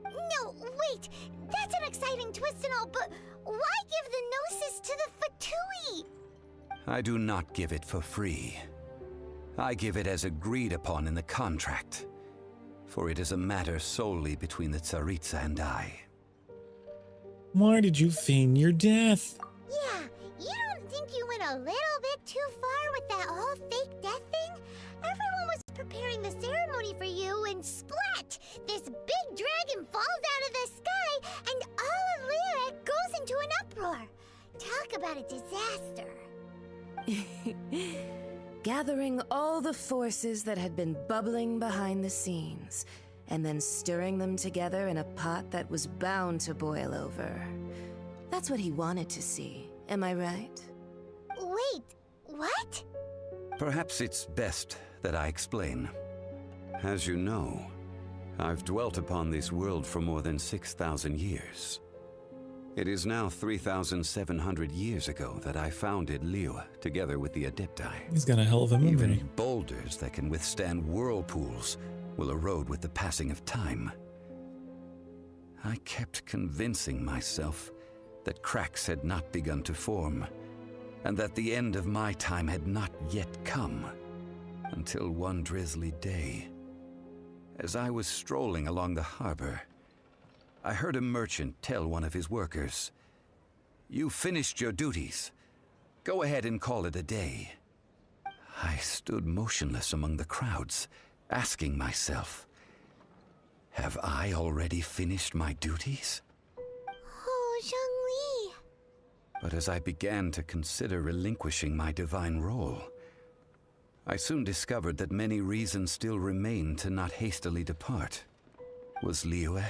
No, wait. That's an exciting twist and all, but why give the Gnosis to the Fatui? I do not give it for free. I give it as agreed upon in the contract, for it is a matter solely between the Tsaritsa and I. Why did you feign your death? Yeah, you don't think you went a little bit too far with that whole fake death thing? Everyone was preparing the ceremony for you, and splat! This big dragon falls out of the sky, and all of Liyue goes into an uproar. Talk about a disaster. Gathering all the forces that had been bubbling behind the scenes, and then stirring them together in a pot that was bound to boil over. That's what he wanted to see, am I right? Wait, what? Perhaps it's best that I explain. As you know, I've dwelt upon this world for more than 6,000 years. It is now 3,700 years ago that I founded Liyue together with the Adepti. He's got a hell of a memory. Even boulders that can withstand whirlpools will erode with the passing of time. I kept convincing myself that cracks had not begun to form, and that the end of my time had not yet come, until one drizzly day, as I was strolling along the harbor, I heard a merchant tell one of his workers, "You finished your duties. Go ahead and call it a day." I stood motionless among the crowds, asking myself, have I already finished my duties? Oh, Zhongli. But as I began to consider relinquishing my divine role, I soon discovered that many reasons still remained to not hastily depart. Was Liyue,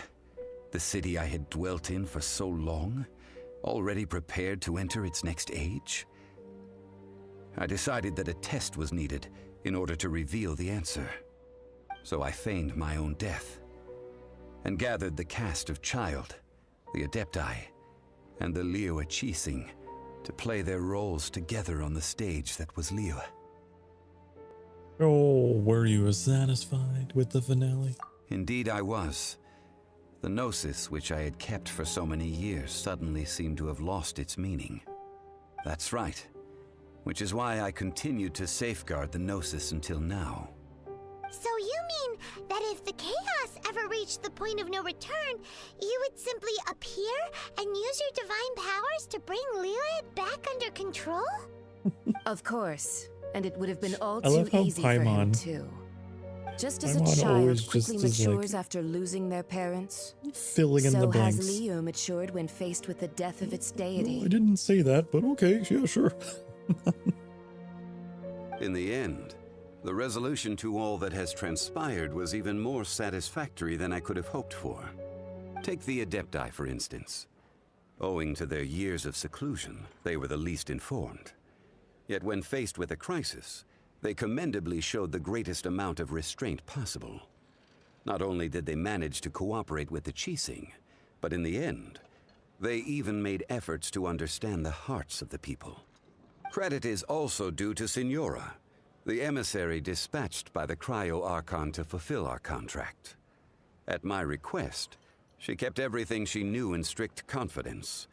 the city I had dwelt in for so long, already prepared to enter its next age? I decided that a test was needed in order to reveal the answer. So I feigned my own death and gathered the cast of Child, the Adepti, and the Liyue Qixing to play their roles together on the stage that was Liyue. Oh, were you satisfied with the finale? Indeed I was. The gnosis which I had kept for so many years suddenly seemed to have lost its meaning. That's right, which is why I continued to safeguard the gnosis until now. So you mean that if the chaos ever reached the point of no return, you would simply appear and use your divine powers to bring Liyue back under control? Of course, and it would have been all I too love how easy for him Paimon- too. Just as a Paimon child always quickly just is matures like after losing their parents, filling in so the blanks. has Liyue matured when faced with the death of its deity. No, I didn't say that, but okay, yeah, sure. In the end, the resolution to all that has transpired was even more satisfactory than I could have hoped for. Take the Adepti, for instance. Owing to their years of seclusion, they were the least informed. Yet when faced with a crisis, they commendably showed the greatest amount of restraint possible. Not only did they manage to cooperate with the Qixing, but in the end, they even made efforts to understand the hearts of the people. Credit is also due to Signora, the emissary dispatched by the Cryo-Archon to fulfill our contract. At my request, she kept everything she knew in strict confidence.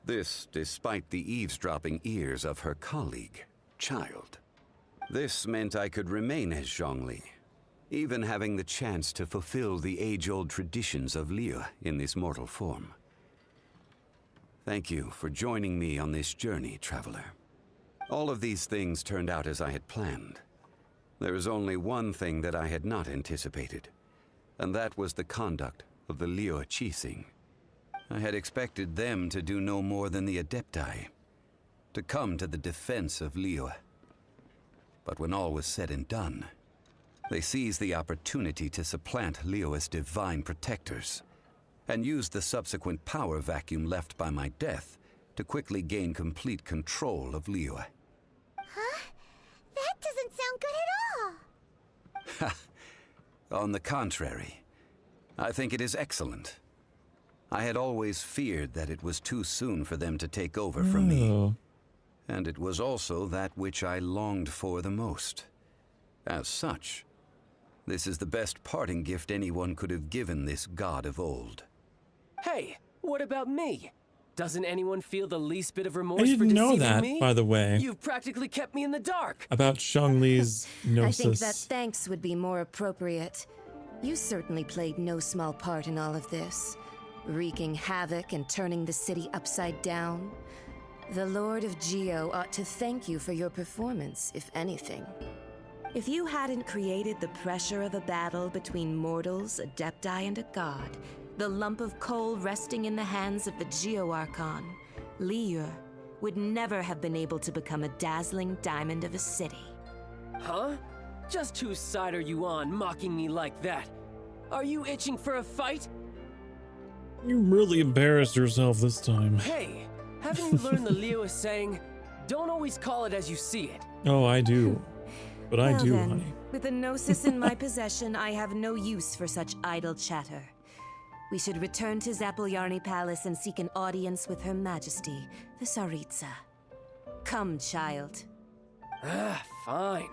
This despite the eavesdropping ears of her colleague, Child. This meant I could remain as Zhongli, even having the chance to fulfill the age-old traditions of Liyue in this mortal form. Thank you for joining me on this journey, traveler. All of these things turned out as I had planned. There is only one thing that I had not anticipated, and that was the conduct of the Liyue Qixing. I had expected them to do no more than the Adepti, to come to the defense of Liyue. But when all was said and done, they seized the opportunity to supplant Liyue's divine protectors, and used the subsequent power vacuum left by my death to quickly gain complete control of Liyue. Huh? That doesn't sound good at all. On the contrary, I think it is excellent. I had always feared that it was too soon for them to take over from me. And it was also that which I longed for the most. As such, this is the best parting gift anyone could have given this god of old. Hey, what about me? Doesn't anyone feel the least bit of remorse I didn't for know deceiving that, me? by the way. You've practically kept me in the dark. About Zhongli's gnosis. I think that thanks would be more appropriate. You certainly played no small part in all of this, wreaking havoc and turning the city upside down. The Lord of Geo ought to thank you for your performance, if anything. If you hadn't created the pressure of a battle between mortals, Adepti, and a god, the lump of coal resting in the hands of the Geo-Archon, Liyue, would never have been able to become a dazzling diamond of a city. Huh? Just whose side are you on, mocking me like that? Are you itching for a fight? You really embarrassed yourself this time. Hey, haven't you learned the Liyue saying, don't always call it as you see it? Oh, I do. But I Well do, then, honey. with the gnosis in my possession, I have no use for such idle chatter. We should return to Zapolyarny Palace and seek an audience with Her Majesty, the Tsaritsa. Come, child. Fine.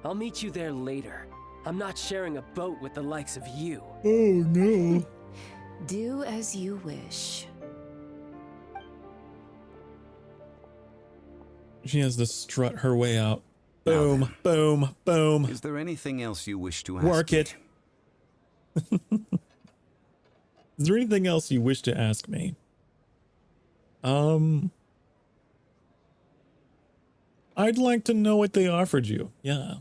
I'll meet you there later. I'm not sharing a boat with the likes of you. Oh, no. Do as you wish. She has to strut her way out. Boom, boom, boom. Is there anything else you wish to ask Work me? it. Is there anything else you wish to ask me? I'd like to know what they offered you. Yeah.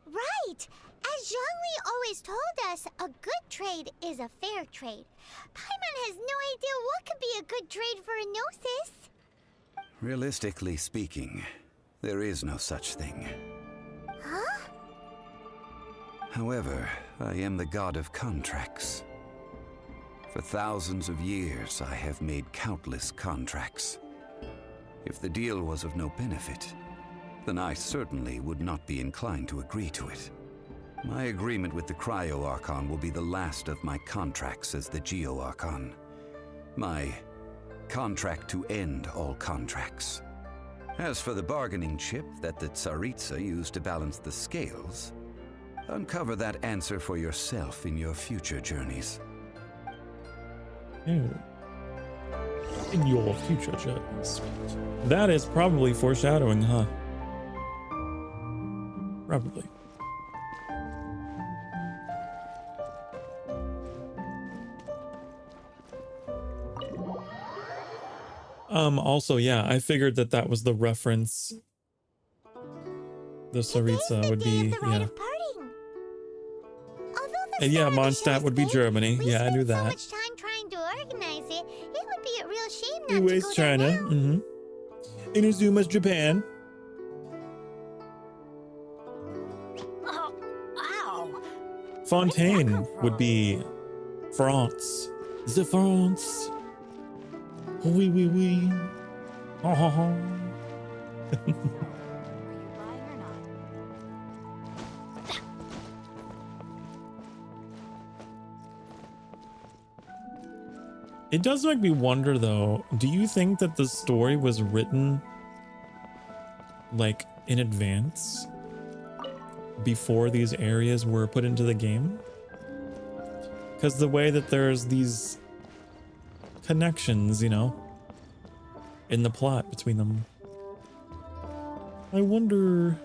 Right! As Zhongli always told us, a good trade is a fair trade. Paimon has no idea what could be a good trade for a Gnosis. Realistically speaking, there is no such thing. Huh? However, I am the god of contracts. For thousands of years, I have made countless contracts. If the deal was of no benefit, then I certainly would not be inclined to agree to it. My agreement with the Cryo Archon will be the last of my contracts as the Geo Archon. My contract to end all contracts. As for the bargaining chip that the Tsaritsa used to balance the scales, uncover that answer for yourself in your future journeys. Ew. In your future journeys. That is probably foreshadowing, huh? Probably. Also, yeah, I figured that was the reference. The Tsaritsa would be, yeah. And yeah, Mondstadt would be Germany. Yeah, I knew that. So much time trying to organize it, it would be a real shame not Anyways, to go China. there now. Mm-hmm. Inuzuma's Japan. Oh, ow. Fontaine would be France. The France. Oui, oui, oui. Ha ha ha. It does make me wonder though, do you think that the story was written like in advance before these areas were put into the game? Because the way that there's these connections, you know, in the plot between them. I wonder.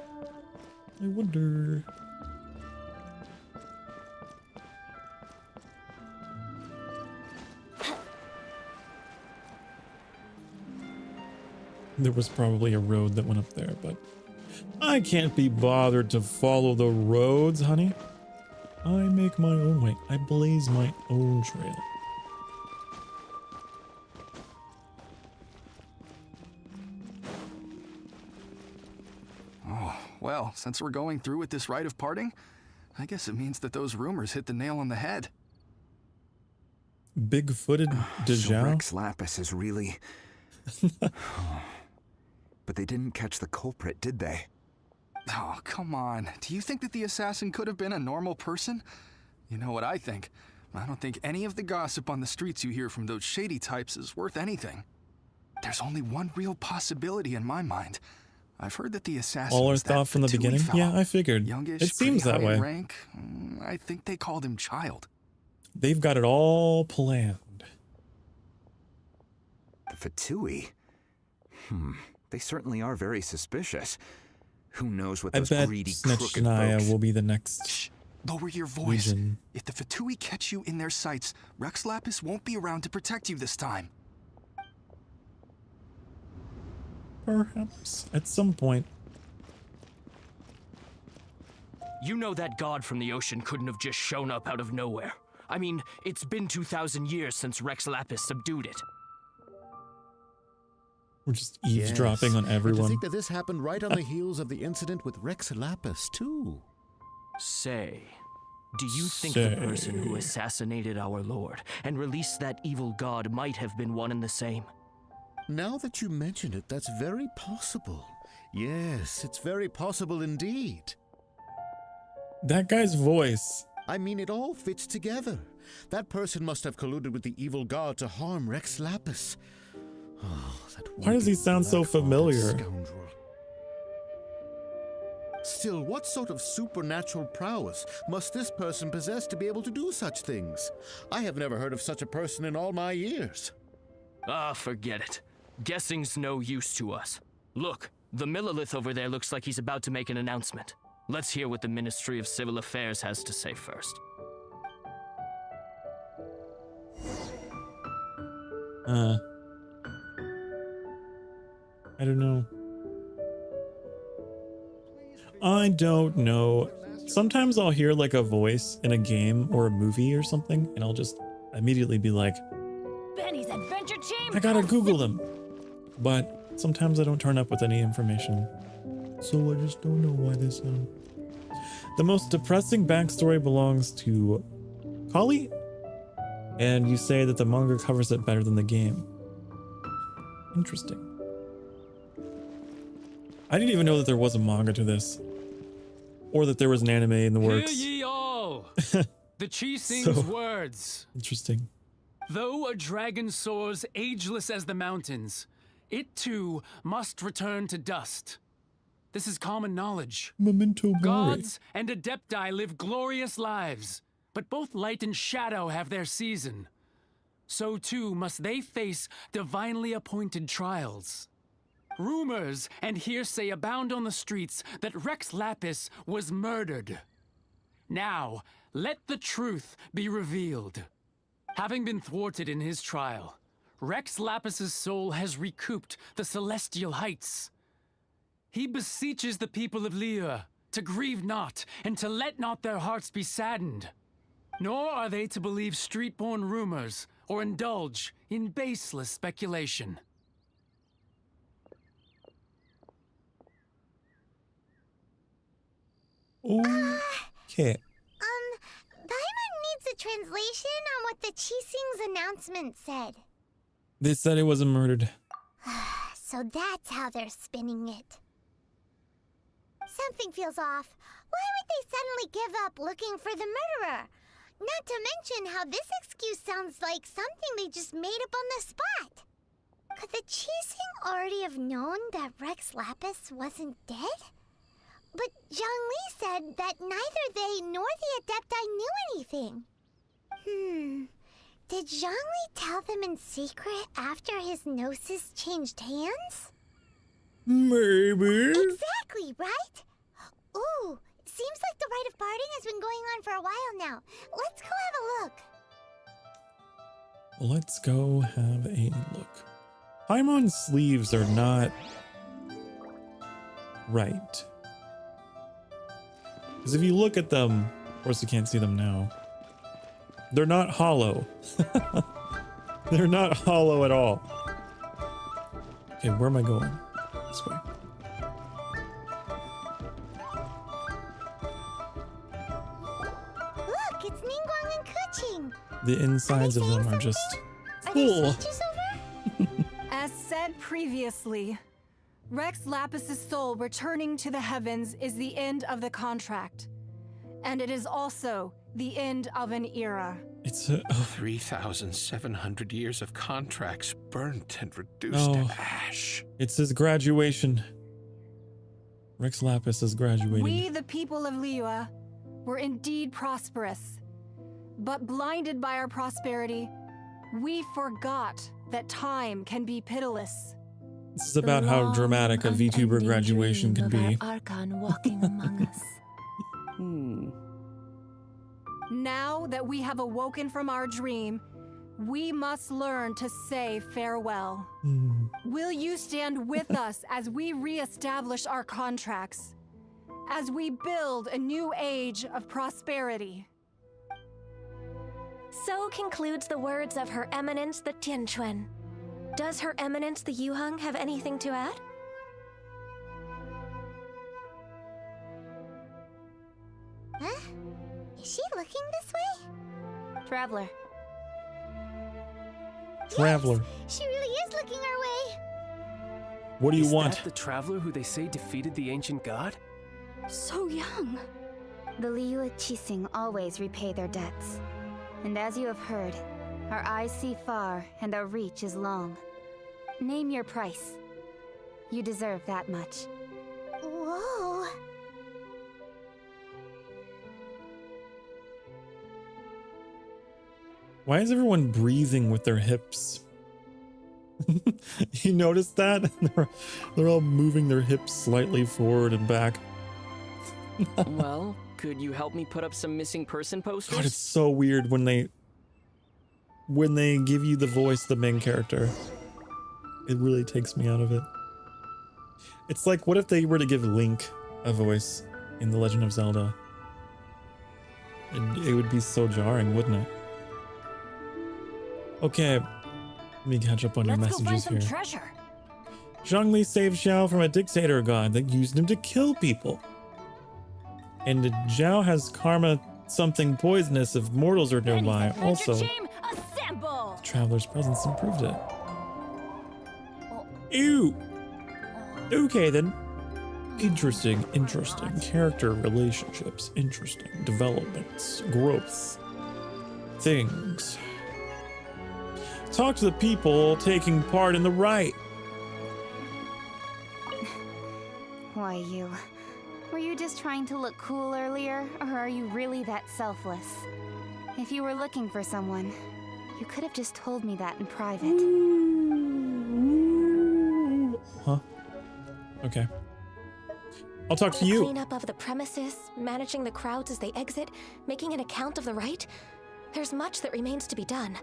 There was probably a road that went up there, but I can't be bothered to follow the roads, honey. I make my own way. I blaze my own trail. Oh, well, since we're going through with this rite of parting, I guess it means that those rumors hit the nail on the head. Big-footed Dejau? Rex Lapis is really... But they didn't catch the culprit, did they? Oh, come on. Do you think that the assassin could have been a normal person? You know what I think. I don't think any of the gossip on the streets you hear from those shady types is worth anything. There's only one real possibility in my mind. I've heard that the assassin All our was that thought from the Vtuber beginning? fella. Yeah, I figured. Youngish, It seems pretty that high in way. rank. I think they called him Child. They've got it all planned. The Fatui? They certainly are very suspicious. Who knows what I those bet greedy, crooked Snechnaya folks... will be the next. Lower your voice. Region. If the Fatui catch you in their sights, Rex Lapis won't be around to protect you this time. Perhaps at some point. You know that god from the ocean couldn't have just shown up out of nowhere. I mean, it's been 2,000 years since Rex Lapis subdued it. We're just eavesdropping on And to everyone. think that this happened right on the heels of the incident with Rex Lapis, too. Say, do you think the person who assassinated our lord and released that evil god might have been one and the same? Now that you mention it, that's very possible. Yes, it's very possible indeed. That guy's voice. I mean, it all fits together. That person must have colluded with the evil god to harm Rex Lapis. Oh, that Why does he sound so familiar? scoundrel. Still, what sort of supernatural prowess must this person possess to be able to do such things? I have never heard of such a person in all my years. Ah, forget it. Guessing's no use to us. Look, the Millilith over there looks like he's about to make an announcement. Let's hear what the Ministry of Civil Affairs has to say first. I don't know. I don't know. Sometimes I'll hear like a voice in a game or a movie or something, and I'll just immediately be like, Benny's Adventure Chamber. I gotta Google them. But sometimes I don't turn up with any information. So I just don't know why they sound. The most depressing backstory belongs to Kali, and you say that the manga covers it better than the game. Interesting. I didn't even know that there was a manga to this, or that there was an anime in the works. Hear ye all! The Chi-Sing's So words. interesting. Though a dragon soars ageless as the mountains, it too must return to dust. This is common knowledge. Memento mori. Gods and Adepti live glorious lives, but both light and shadow have their season. So too must they face divinely appointed trials. Rumors and hearsay abound on the streets that Rex Lapis was murdered. Now, let the truth be revealed. Having been thwarted in his trial, Rex Lapis's soul has recouped the celestial heights. He beseeches the people of Liyue to grieve not and to let not their hearts be saddened. Nor are they to believe street-born rumors or indulge in baseless speculation. Okay. Paimon needs a translation on what the Chi-Sing's announcement said. They said it wasn't murdered. So that's how they're spinning it. Something feels off. Why would they suddenly give up looking for the murderer? Not to mention how this excuse sounds like something they just made up on the spot. Could the Chi-Sing already have known that Rex Lapis wasn't dead? But Zhang Li said that neither they nor the Adepti knew anything. Did Zhang Li tell them in secret after his gnosis changed hands? Maybe. Exactly, right? Ooh, seems like the rite of parting has been going on for a while now. Let's go have a look. Let's go have a look. Paimon's sleeves are not right. Because if you look at them, of course you can't see them now. They're not hollow. They're not hollow at all. Okay, where am I going? This way. Look, it's Ningguang and Kuching. The insides of them are just full. As said previously, Rex Lapis's soul returning to the heavens is the end of the contract. And it is also the end of an era. It's 3,700 years of contracts burnt and reduced to ash. It's his graduation. Rex Lapis is graduating. We, the people of Liyue, were indeed prosperous. But blinded by our prosperity, we forgot that time can be pitiless. This is about how dramatic a VTuber graduation can be. Archon walking among us. Now that we have awoken from our dream, we must learn to say farewell. Will you stand with us as we re-establish our contracts? As we build a new age of prosperity? So concludes the words of Her Eminence the Tianquan. Does Her Eminence the Yuheng have anything to add? Huh? Is she looking this way? Traveler. Traveler. Yes, she really is looking our way. What do you Is want? that the traveler who they say defeated the ancient god? So young. The Liyue Chi-Sing always repay their debts. And as you have heard, our eyes see far and our reach is long. Name your price. You deserve that much. Whoa. Why is everyone breathing with their hips? You noticed that? They're all moving their hips slightly forward and back. Well, could you help me put up some missing person posters? God, it's so weird when when they give you the voice, the main character. It really takes me out of it. It's like, what if they were to give Link a voice in The Legend of Zelda? It would be so jarring, wouldn't it? Okay, let me catch up on your messages here. Let's go find some treasure. Zhongli saved Xiao from a dictator god that used him to kill people. And Zhao has karma something poisonous if mortals are nearby. Also, the traveler's presence improved it. Ew! Okay then. Interesting. Character relationships. Interesting. Developments. Growth. Things. Talk to the people taking part in the rite. Why you? Were you just trying to look cool earlier, or are you really that selfless? If you were looking for someone, you could have just told me that in private. Huh? Okay. I'll talk to you. Cleanup of the premises, managing the crowds as they exit, making an account of the rite. There's much that remains to be done.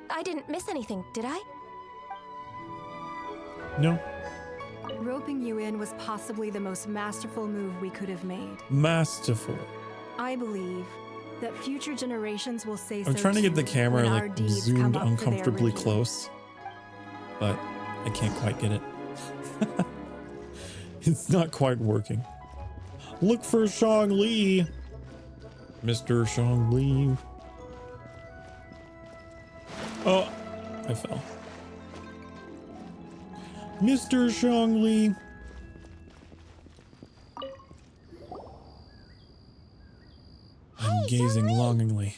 I didn't miss anything, did I? No. Roping you in was possibly the most masterful move we could have made. Masterful. I believe that future generations will say so. I'm trying to get the camera when our like deeds zoomed come up for their uncomfortably review. close, but I can't quite get it. It's not quite working. Look for Zhongli. Mr. Zhongli. Oh, I fell. Mr. Zhongli. I'm gazing longingly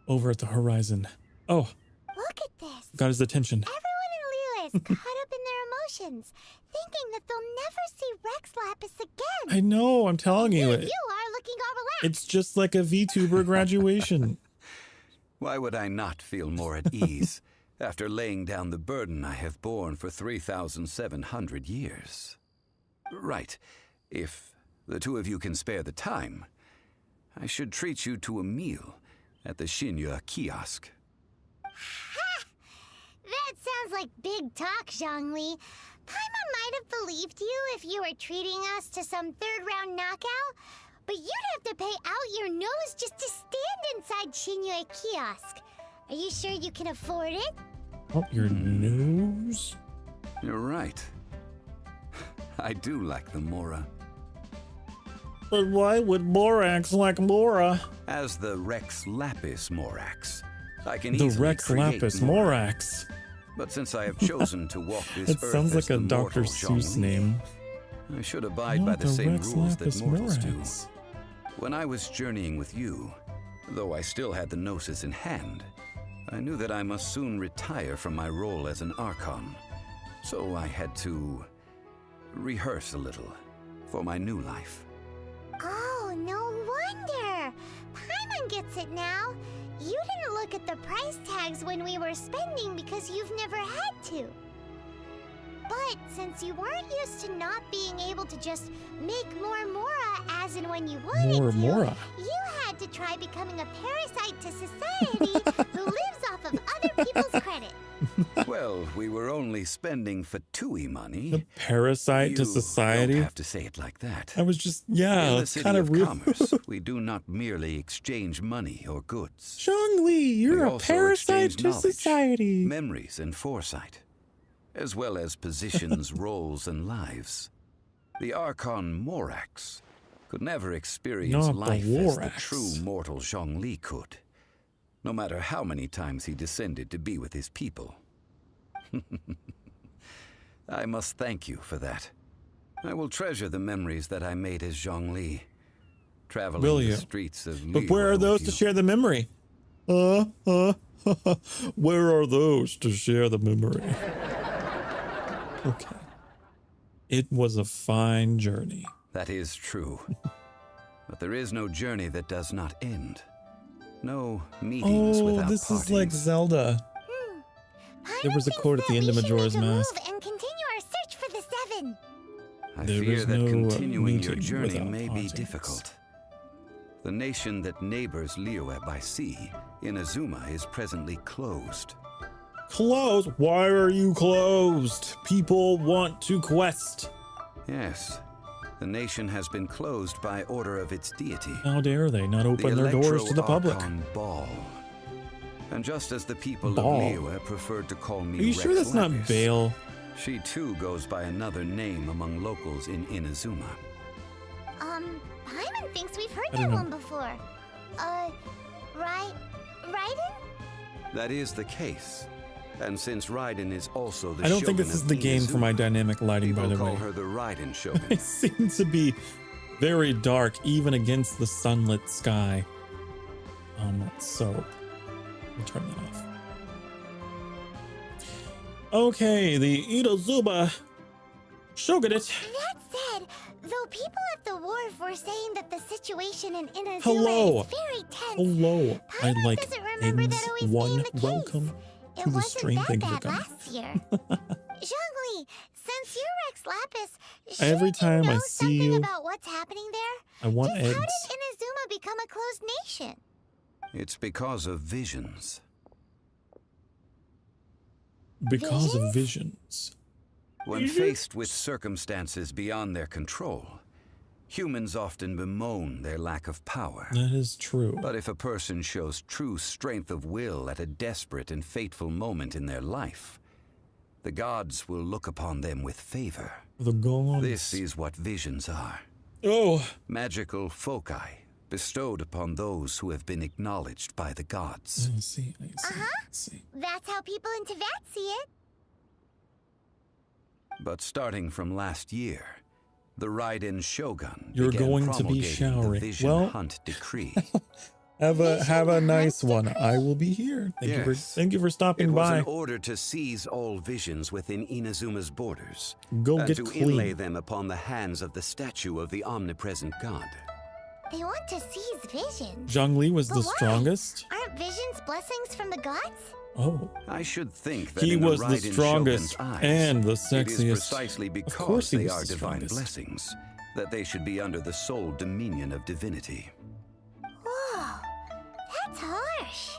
over at the horizon. Oh. Look at this. Got his attention. Everyone in Liyue is caught up in their emotions, thinking that they'll never see Rex Lapis again. I know, I'm telling you. You are looking all relaxed. It's just like a VTuber graduation. Why would I not feel more at ease after laying down the burden I have borne for 3,700 years? Right. If the two of you can spare the time, I should treat you to a meal at the Shinya kiosk. Ha! That sounds like big talk, Zhongli. Paimon might have believed you if you were treating us to some third-round knockout, but you'd have to pay out your nose just to stand inside Shinya kiosk. Are you sure you can afford it? Oh, your nose? You're right. I do like the Mora. But why would Morax like Mora? As the Rex Lapis Morax, I can The easily Rex create Lapis more. Morax. But since I have chosen to walk this It earth sounds as like a the Dr. mortal Seuss Zhongli, name. I should abide No, by the the same Rex rules Lapis that mortals Morax. do. When I was journeying with you, though I still had the Gnosis in hand, I knew that I must soon retire from my role as an Archon. So I had to rehearse a little for my new life. Oh, no wonder. Paimon gets it now. You didn't look at the price tags when we were spending because you've never had to. But since you weren't used to not being able to just make more Mora as and when you wanted Mora. you had to try becoming a parasite to society who lives off of other people's credit. Well, we were only spending Fatui money. The parasite to society? You don't have to say it like that. I was just, yeah, In the it's city kind of real. commerce, we do not merely exchange money or goods. Zhongli, you're We a also parasite exchange to knowledge, society. memories, and foresight, as well as positions, roles, and lives. The Archon Morax could never experience Not the life as the Lorax. true mortal Zhongli could, no matter how many times he descended to be with his people. I must thank you for that. I will treasure the memories that I made as Zhongli, traveling Will the you? streets of But where are Liyue those with to you. share the memory? Where are those to share the memory? Okay. It was a fine journey. That is true. But there is no journey that does not end. No meetings Oh, without this parties. is like Zelda. There was a quote at the end of Majora's Mask. And continue our search for the seven. I There fear is that no continuing your meeting journey without may be parties. difficult. The nation that neighbors Liyue by sea, Inazuma, is presently closed. Closed? Why are you closed? People want to quest. Yes. The nation has been closed by order of its deity. How dare they not open their doors to the public? Ball. And just as the people Ball. of Liyue preferred to call me Are you Rex sure that's not Lapis, Bale? she too goes by another name among locals in Inazuma. Paimon thinks we've heard I don't that know. one before. Raiden? That is the case. And since Raiden is also the I don't think shogun this is of the game for my Inazuma, dynamic lighting, by people the way. call her the Raiden shogun. It seems to be very dark, even against the sunlit sky. So let me turn that off. Okay, the Inazuma Shogunate. That said, though people at the wharf were saying that the situation in Inazuma Hello. is very tense. Hello. I Paimon like doesn't remember that always being One. the case. Welcome It to the wasn't stream. that Thank you for bad coming. last year. Zhongli, since you're Rex Lapis, Every shouldn't time you I know see something you, about what's happening there? I want Just how eggs. did Inazuma become a closed nation? It's because of visions. Because of visions. When faced with circumstances beyond their control, humans often bemoan their lack of power. That is true. But if a person shows true strength of will at a desperate and fateful moment in their life, the gods will look upon them with favor. The gods. This is what visions are. Oh. Magical foci bestowed upon those who have been acknowledged by the gods. I see. That's how people in Teyvat see it. But starting from last year, the Raiden Shogun You're began going to be promulgating showering. the Vision Well, Hunt Decree. have a nice one. I will be here. Thank you for stopping It was by. an order to seize all visions within Inazuma's borders. Go and get to clean. inlay them upon the hands of the statue of the omnipresent god. They want to seize visions. Zhongli was But the why? strongest. Aren't visions blessings from the gods? Oh. I should think that He in was the Raiden strongest Shogun's eyes, and the it is sexiest. precisely Of because course he they was are the divine strongest. blessings that they should be under the sole dominion of divinity. Whoa, that's harsh.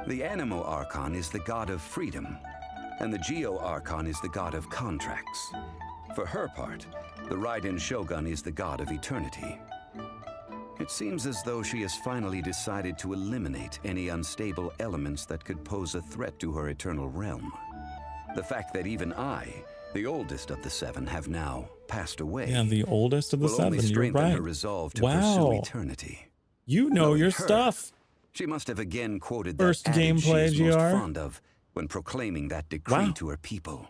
The Animo Archon is the god of freedom, and the Geo Archon is the god of contracts. For her part, the Raiden Shogun is the god of eternity. It seems as though she has finally decided to eliminate any unstable elements that could pose a threat to her eternal realm. The fact that even I, the oldest of the seven, have now passed away. Yeah, the oldest of the will only seven. You're strengthen right. her resolve to Wow. pursue eternity. You know Knowing your her, stuff. She must have again quoted First that adage she gameplay, is most GR. fond of when proclaiming that decree Wow. to her people.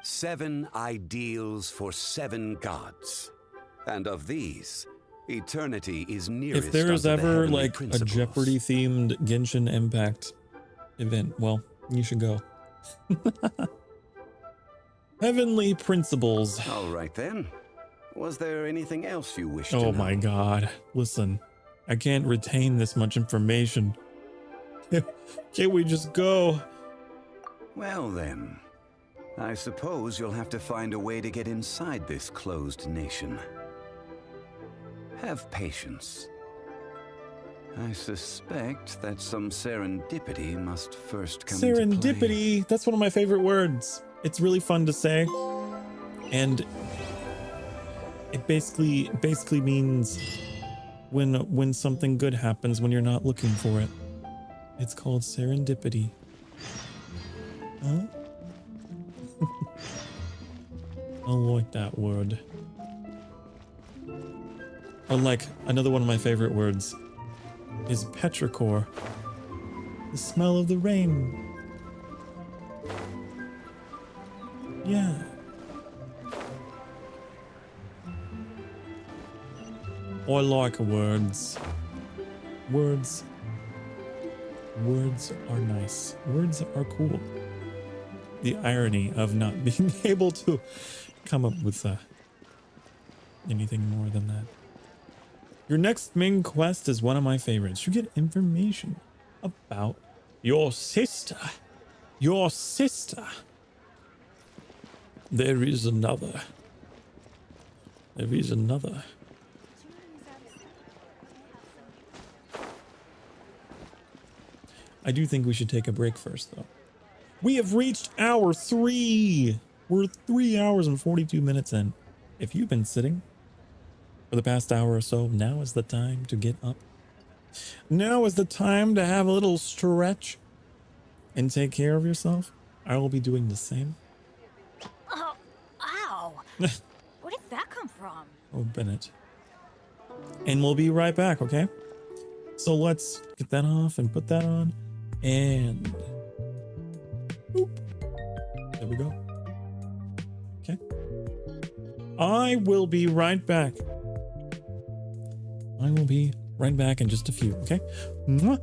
7 ideals for 7 gods. And of these, eternity is nearest If there is unto the ever heavenly like principles. a Jeopardy themed Genshin Impact event, well, you should go. Heavenly principles. All right then. Was there anything else you wished to Oh know? my god. Listen, I can't retain this much information. Can't we just go? Well then, I suppose you'll have to find a way to get inside this closed nation. Have patience. I suspect that some serendipity must first come into play. Serendipity. That's one of my favorite words. It's really fun to say. And it basically means when something good happens when you're not looking for it. It's called serendipity. Huh? I like that word. Or like another one of my favorite words is petrichor. The smell of the rain. Yeah. I like words. Words are nice. Words are cool. The irony of not being able to come up with anything more than that. Your next main quest is one of my favorites. You get information about your sister. Your sister. There is another. There is another. I do think we should take a break first, though. We have reached hour 3. We're 3 hours and 42 minutes in. If you've been sitting for the past hour or so, now is the time to get up. Now is the time to have a little stretch and take care of yourself. I will be doing the same. Oh, ow. Where did that come from? Oh, Bennett. And we'll be right back, okay? So let's get that off and put that on. And boop. There we go. Okay. I will be right back. I will be right back in just a few, okay? Mwah.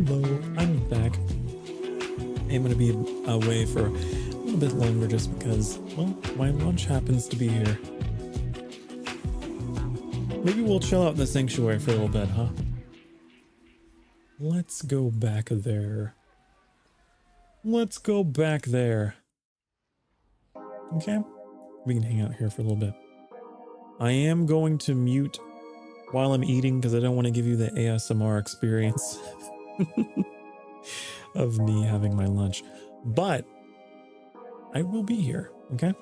Hello, I'm back. I'm gonna be away for a little bit longer just because, well, my lunch happens to be here. Maybe we'll chill out in the sanctuary for a little bit, huh? Let's go back there. Let's go back there. Okay, we can hang out here for a little bit. I am going to mute while I'm eating because I don't want to give you the ASMR experience of me having my lunch. But I will be here, okay?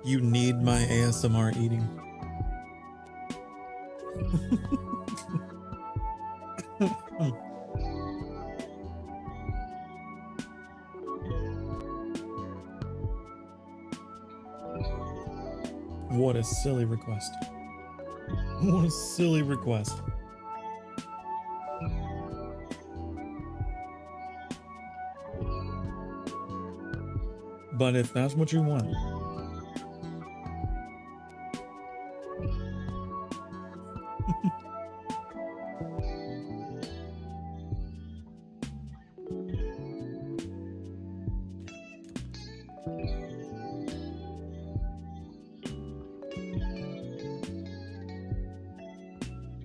You need my ASMR eating. What a silly request. What a silly request. But if that's what you want.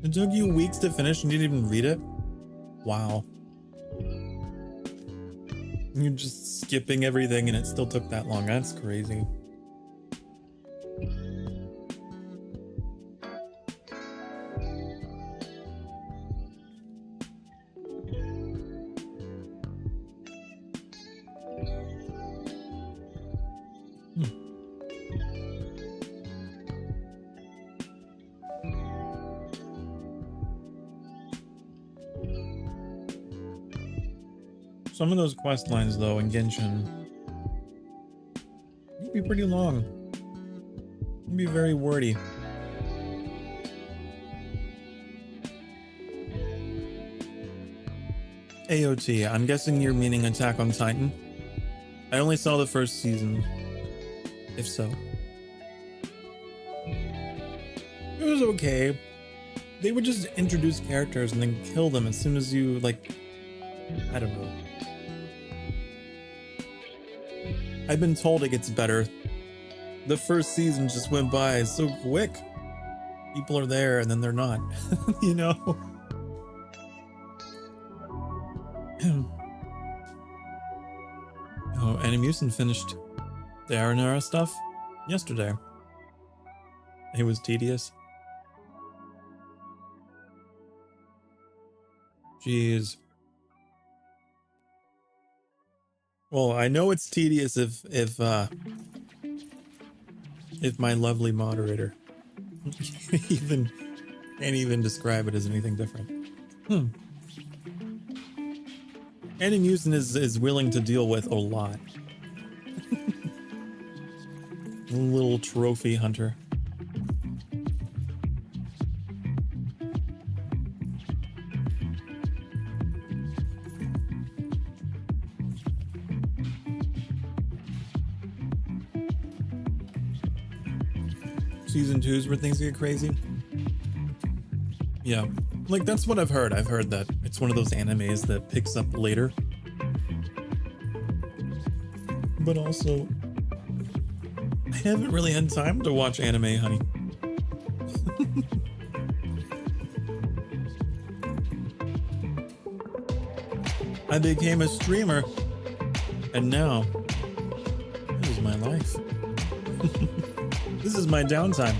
It took you weeks to finish and you didn't even read it? Wow. You're just skipping everything and it still took that long. That's crazy. Some of those quest lines, though, in Genshin can be pretty long. Can be very wordy. AOT, I'm guessing you're meaning Attack on Titan. I only saw the first season, if so. It was okay. They would just introduce characters and then kill them as soon as you, like, I don't know. I've been told it gets better. The first season just went by so quick. People are there and then they're not, you know? Oh, Animusin finished the Aranara stuff yesterday. It was tedious. Jeez. Well, I know it's tedious if my lovely moderator can't even describe it as anything different. Animusin is willing to deal with a lot. Little trophy hunter. Season 2 is where things get crazy. Yeah, like that's what I've heard. I've heard that it's one of those animes that picks up later. But also, I haven't really had time to watch anime, honey. I became a streamer, and now this is my life. This is my downtime.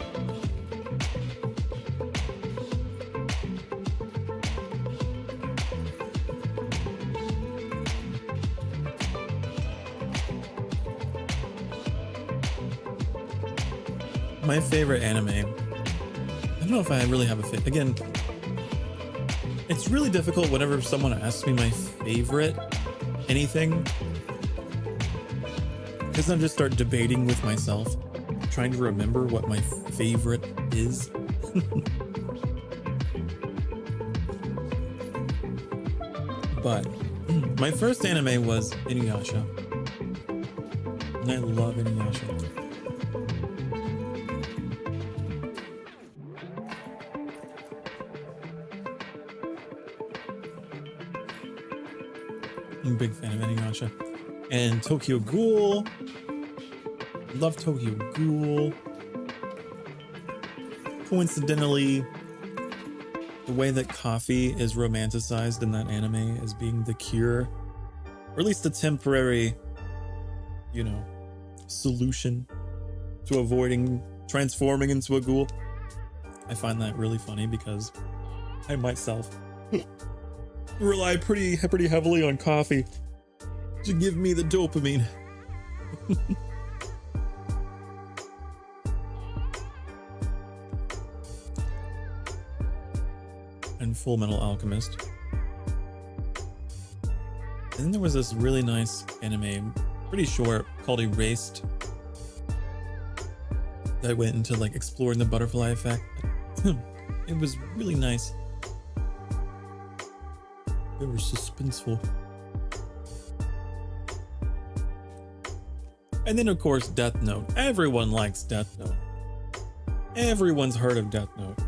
My favorite anime. I don't know if I really have a favorite. Again, it's really difficult whenever someone asks me my favorite anything, because I just start debating with myself, trying to remember what my favorite is. But my first anime was Inuyasha, and I love Inuyasha. I'm a big fan of Inuyasha. And Tokyo Ghoul. Love Tokyo Ghoul. Coincidentally, the way that coffee is romanticized in that anime as being the cure, or at least the temporary, you know, solution to avoiding transforming into a ghoul. I find that really funny because I myself rely pretty heavily on coffee to give me the dopamine. Full Metal Alchemist. And then there was this really nice anime, pretty short, called Erased, that went into like exploring the butterfly effect. It was really nice. They were suspenseful. And then of course Death Note. Everyone likes Death Note. Everyone's heard of Death Note.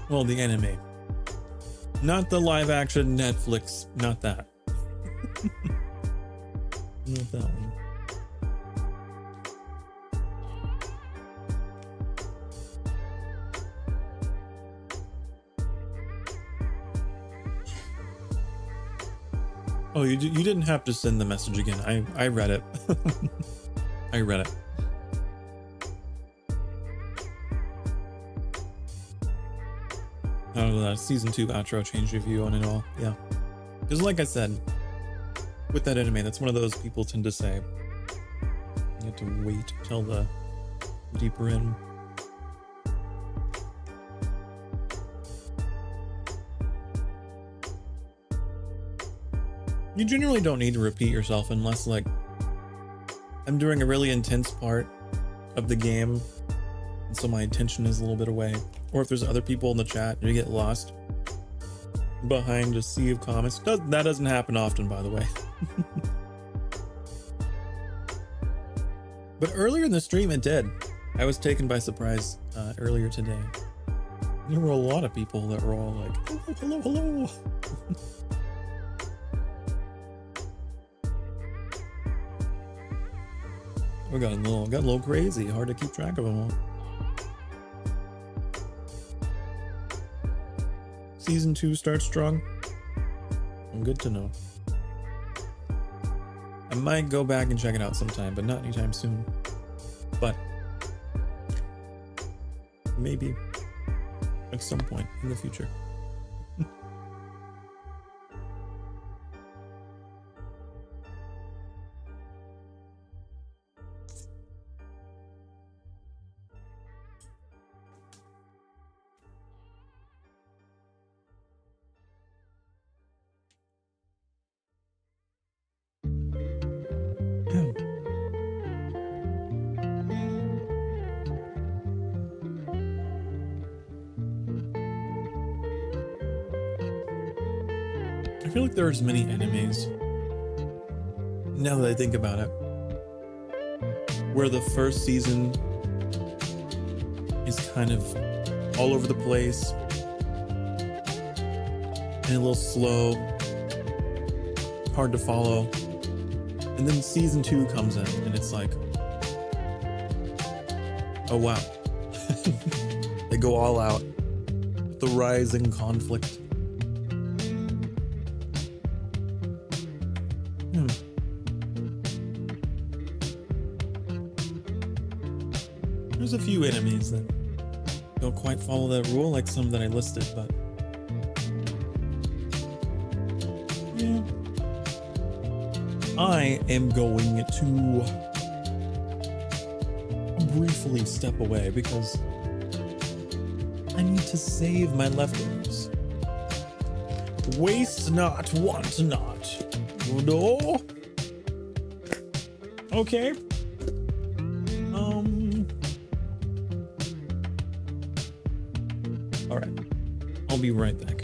Well, the anime. Not the live action Netflix, not that. Not that one. Oh, you didn't have to send the message again. I read it. I read it. Oh, the season 2 outro changed your view on it all. Yeah. Because like I said, with that anime, that's one of those people tend to say, you have to wait till the deeper end. You generally don't need to repeat yourself unless, like, I'm doing a really intense part of the game, and so my attention is a little bit away. Or if there's other people in the chat and you get lost behind a sea of comments. That doesn't happen often, by the way. But earlier in the stream, it did. I was taken by surprise earlier today. There were a lot of people that were all like, hello, hello, hello. We got a little crazy. Hard to keep track of them all. Season 2 starts strong. Good to know. I might go back and check it out sometime, but not anytime soon. But maybe at some point in the future. I feel like there's many animes, now that I think about it, where the first season is kind of all over the place and a little slow, hard to follow, and then season 2 comes in and it's like, oh wow. They go all out with the rising conflict. There's a few enemies that don't quite follow that rule, like some that I listed, but yeah. I am going to briefly step away because I need to save my leftovers. Waste not, want not. No. Okay. All right. I'll be right back.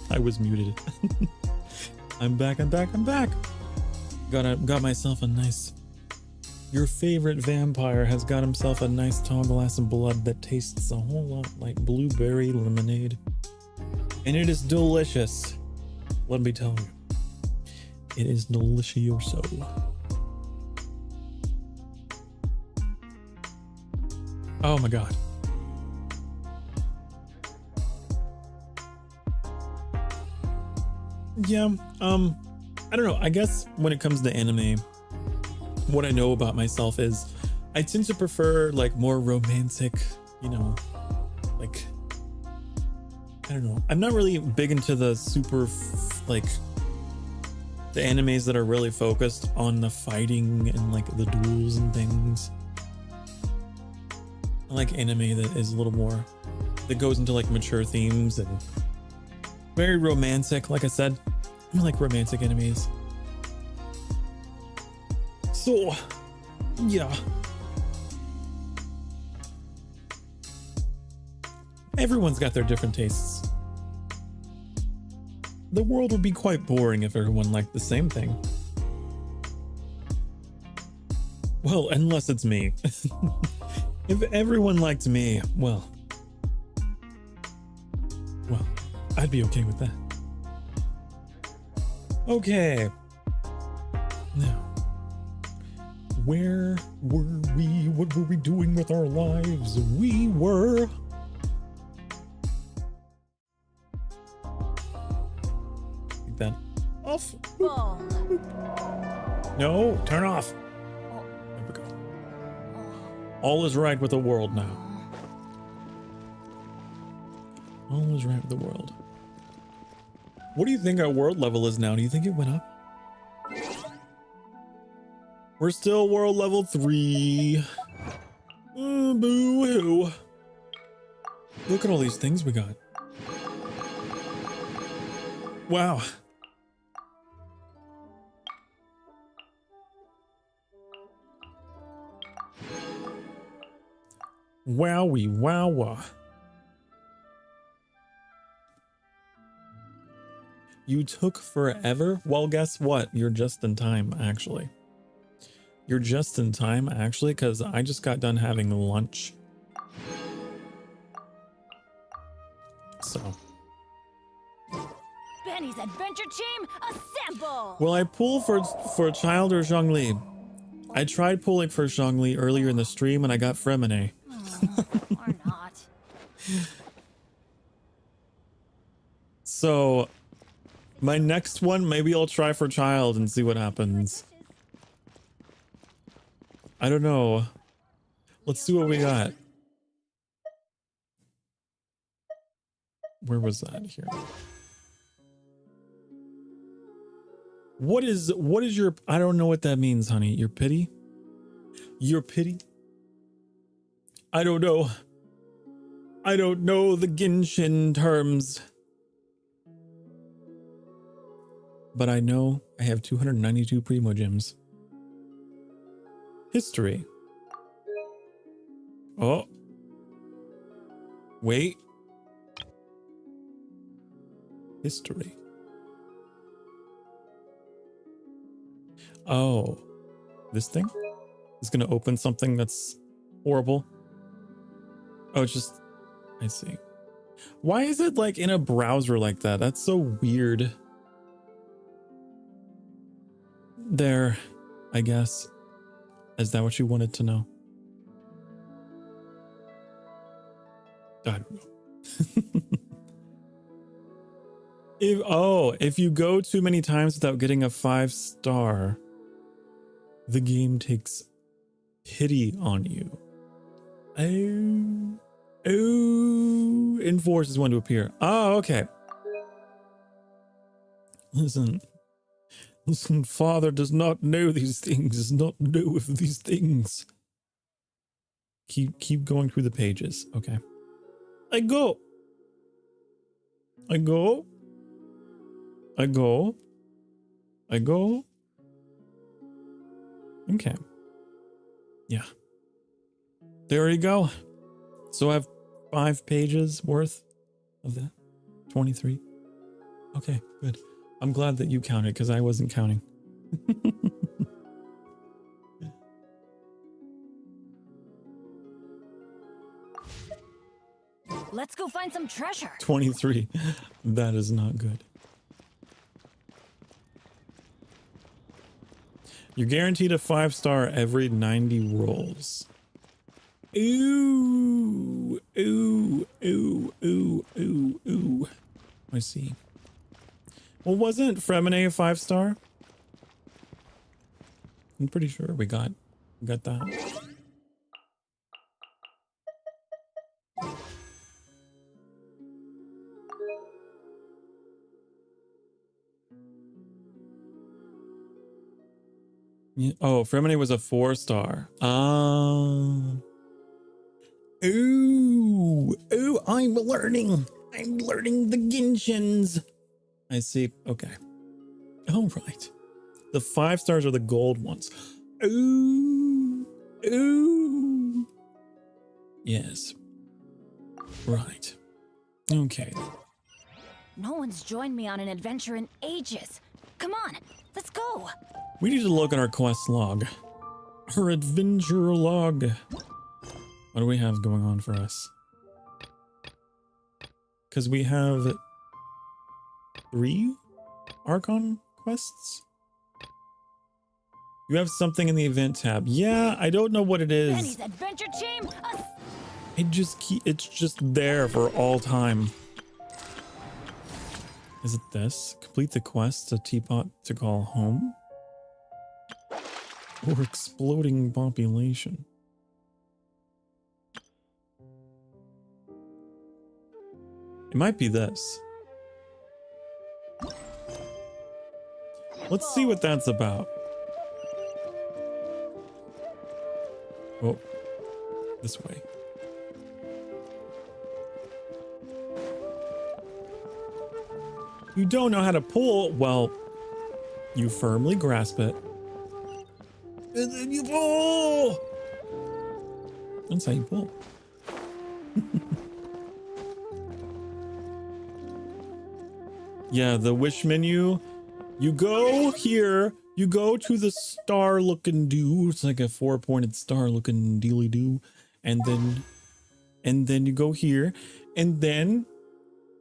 I was muted. I'm back. Got myself a nice... Your favorite vampire has got himself a nice tall glass of blood that tastes a whole lot like blueberry lemonade. And it is delicious. Let me tell you. It is delicioso. Oh my god. Yeah, I don't know. I guess when it comes to anime, what I know about myself is I tend to prefer like more romantic, you know, like, I don't know. I'm not really big into the super, like, the animes that are really focused on the fighting and like the duels and things. I like anime that is a little more, that goes into like mature themes and very romantic. Like I said, I like romantic animes. So, yeah. Everyone's got their different tastes. The world would be quite boring if everyone liked the same thing. Well, unless it's me. If everyone liked me, well, I'd be okay with that. Okay. Now, where were we? What were we doing with our lives? We were... Take that off. No, turn off. There we go. All is right with the world now. All is right with the world. What do you think our world level is now? Do you think it went up? We're still world level 3. Boo-hoo. Look at all these things we got. Wow. Wowie wowa. You took forever? Well, guess what? You're just in time, actually. You're just in time, actually, because I just got done having lunch. So. Benny's adventure team, assemble! Will I pull for Child or Zhongli? I tried pulling for Zhongli earlier in the stream and I got Fremine. Or not. So, my next one, maybe I'll try for Child and see what happens. I don't know. Let's see what we got. Where was that here? What is your, I don't know what that means, honey. Your pity? Your pity? I don't know. I don't know the Genshin terms. But I know I have 292 Primogems. History. Oh. Wait. History. Oh. This thing is going to open something that's horrible. Oh, it's just... I see. Why is it like in a browser like that? That's so weird. There, I guess. Is that what you wanted to know? I don't know. If you go too many times without getting a 5-star, the game takes pity on you. Oh, enforce is one to appear. Oh, okay. Listen, Father does not know these things, does not know of these things. Keep going through the pages, okay. I go. Okay. Yeah. There you go. So I have 5 pages worth of that. 23. Okay, good. I'm glad that you counted because I wasn't counting. Let's go find some treasure. 23. That is not good. You're guaranteed a 5-star every 90 rolls. Ooh, ooh, ooh, ooh, ooh, ooh. I see. Well, wasn't Fremine a 5-star? I'm pretty sure we got that. Yeah. Oh, Fremine was a 4-star. Ooh, ooh, I'm learning the Genshins. I see. Okay. All right. The 5 stars are the gold ones. Ooh, ooh. Yes. Right. Okay. No one's joined me on an adventure in ages. Come on, let's go. We need to look at our quest log. Our adventure log. What do we have going on for us? Because we have 3 Archon quests. You have something in the event tab. Yeah, I don't know what it is. Benny's adventure team. It's just there for all time. Is it this? Complete the quest, a teapot to call home? Or exploding population? It might be this. Let's see what that's about. Oh, this way. You don't know how to pull? Well, you firmly grasp it. And then you pull! That's how you pull. Yeah, the wish menu. You go here. You go to the star looking do. It's like a 4-pointed star looking dealy do. And then you go here. And then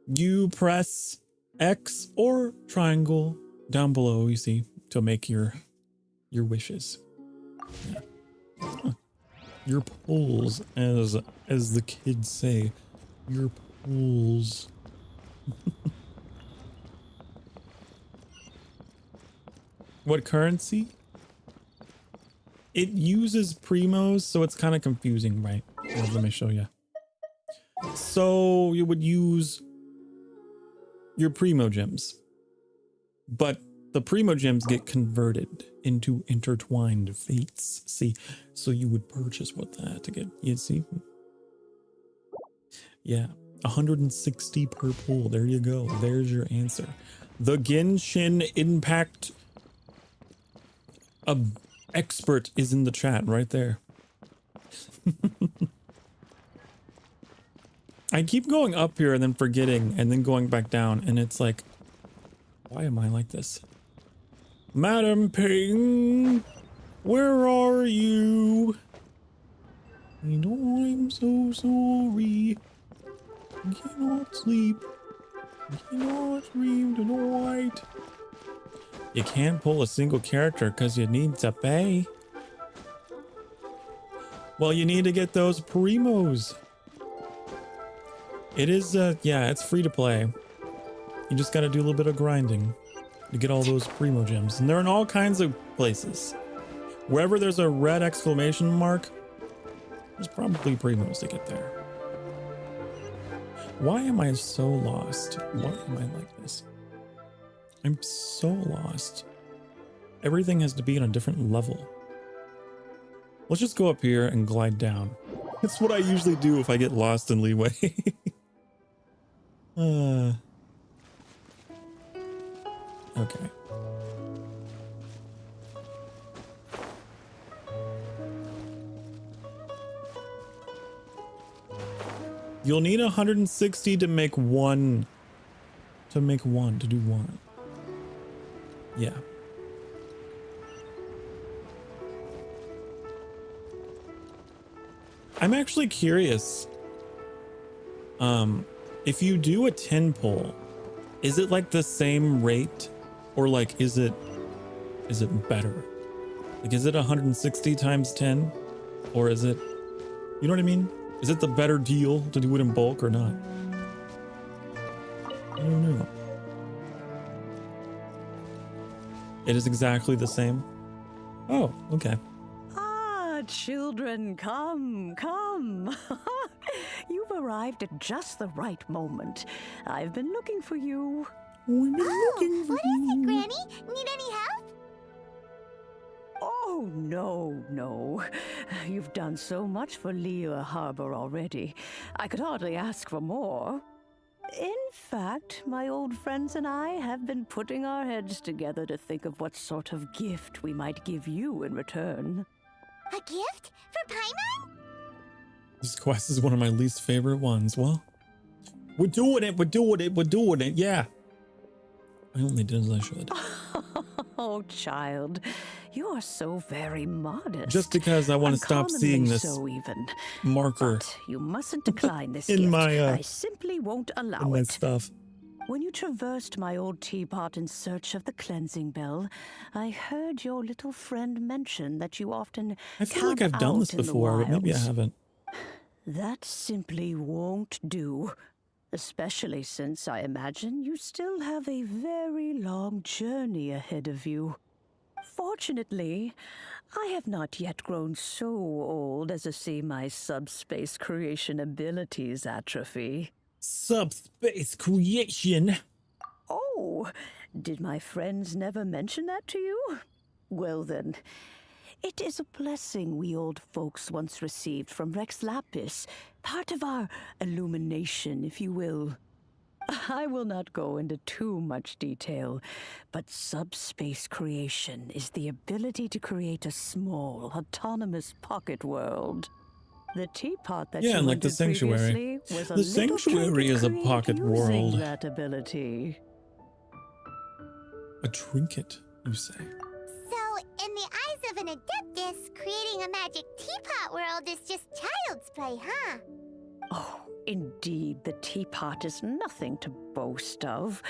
you press X or triangle down below, you see, to make your wishes. Yeah. Huh. Your pulls, as the kids say. Your pulls. What currency? It uses primos, so it's kind of confusing, right? Well, let me show you. So you would use your primo gems, but the primo gems get converted into intertwined fates. See, so you would purchase with that to get, you see? Yeah, 160 per pull. There you go. There's your answer. The Genshin Impact expert is in the chat right there. I keep going up here and then forgetting and then going back down, and it's like, why am I like this? Madam Ping, where are you? I know I'm so sorry. I cannot sleep. I cannot dream tonight. You can't pull a single character because you need to pay. Well, you need to get those primos. It is, yeah, it's free to play. You just gotta do a little bit of grinding to get all those primo gems. And they're in all kinds of places. Wherever there's a red exclamation mark, there's probably primos to get there. Why am I so lost? Why am I like this? I'm so lost. Everything has to be on a different level. Let's just go up here and glide down. That's what I usually do if I get lost in leeway. Okay. You'll need 160 to make one To make one, to do one. Yeah. I'm actually curious. If you do a 10 pull, is it like the same rate, or like is it better? Like, is it 160 times 10, or is it, you know what I mean? Is it the better deal to do it in bulk or not? I don't know. It is exactly the same. Oh, okay. Ah, children, come, come. You've arrived at just the right moment. I've been looking for you. What is it, Granny? Need any help? Oh, no. You've done so much for Liyue Harbor already. I could hardly ask for more. In fact, my old friends and I have been putting our heads together to think of what sort of gift we might give you in return. A gift? For Paimon? This quest is one of my least favorite ones. Well, we're doing it, yeah. I only did as I should. Oh, child, you are so very modest. Just because I want to stop seeing this marker. But you mustn't decline this in gift. my I simply won't allow in my it. stuff. When you traversed my old teapot in search of the cleansing bell, I heard your little friend mention that you often I feel like I've done this before, but maybe I haven't. That simply won't do. Especially since I imagine you still have a very long journey ahead of you. Fortunately, I have not yet grown so old as to see my subspace creation abilities atrophy. Subspace creation? Oh, did my friends never mention that to you? Well then, it is a blessing we old folks once received from Rex Lapis, part of our illumination, if you will. I will not go into too much detail, but subspace creation is the ability to create a small, autonomous pocket world. The teapot that you like the entered sanctuary. previously was a The little sanctuary trinket is a created pocket using world. that ability. A trinket, you say? So, in the eyes of an adeptus, creating a magic teapot world is just child's play, huh? Oh, indeed, the teapot is nothing to boast of.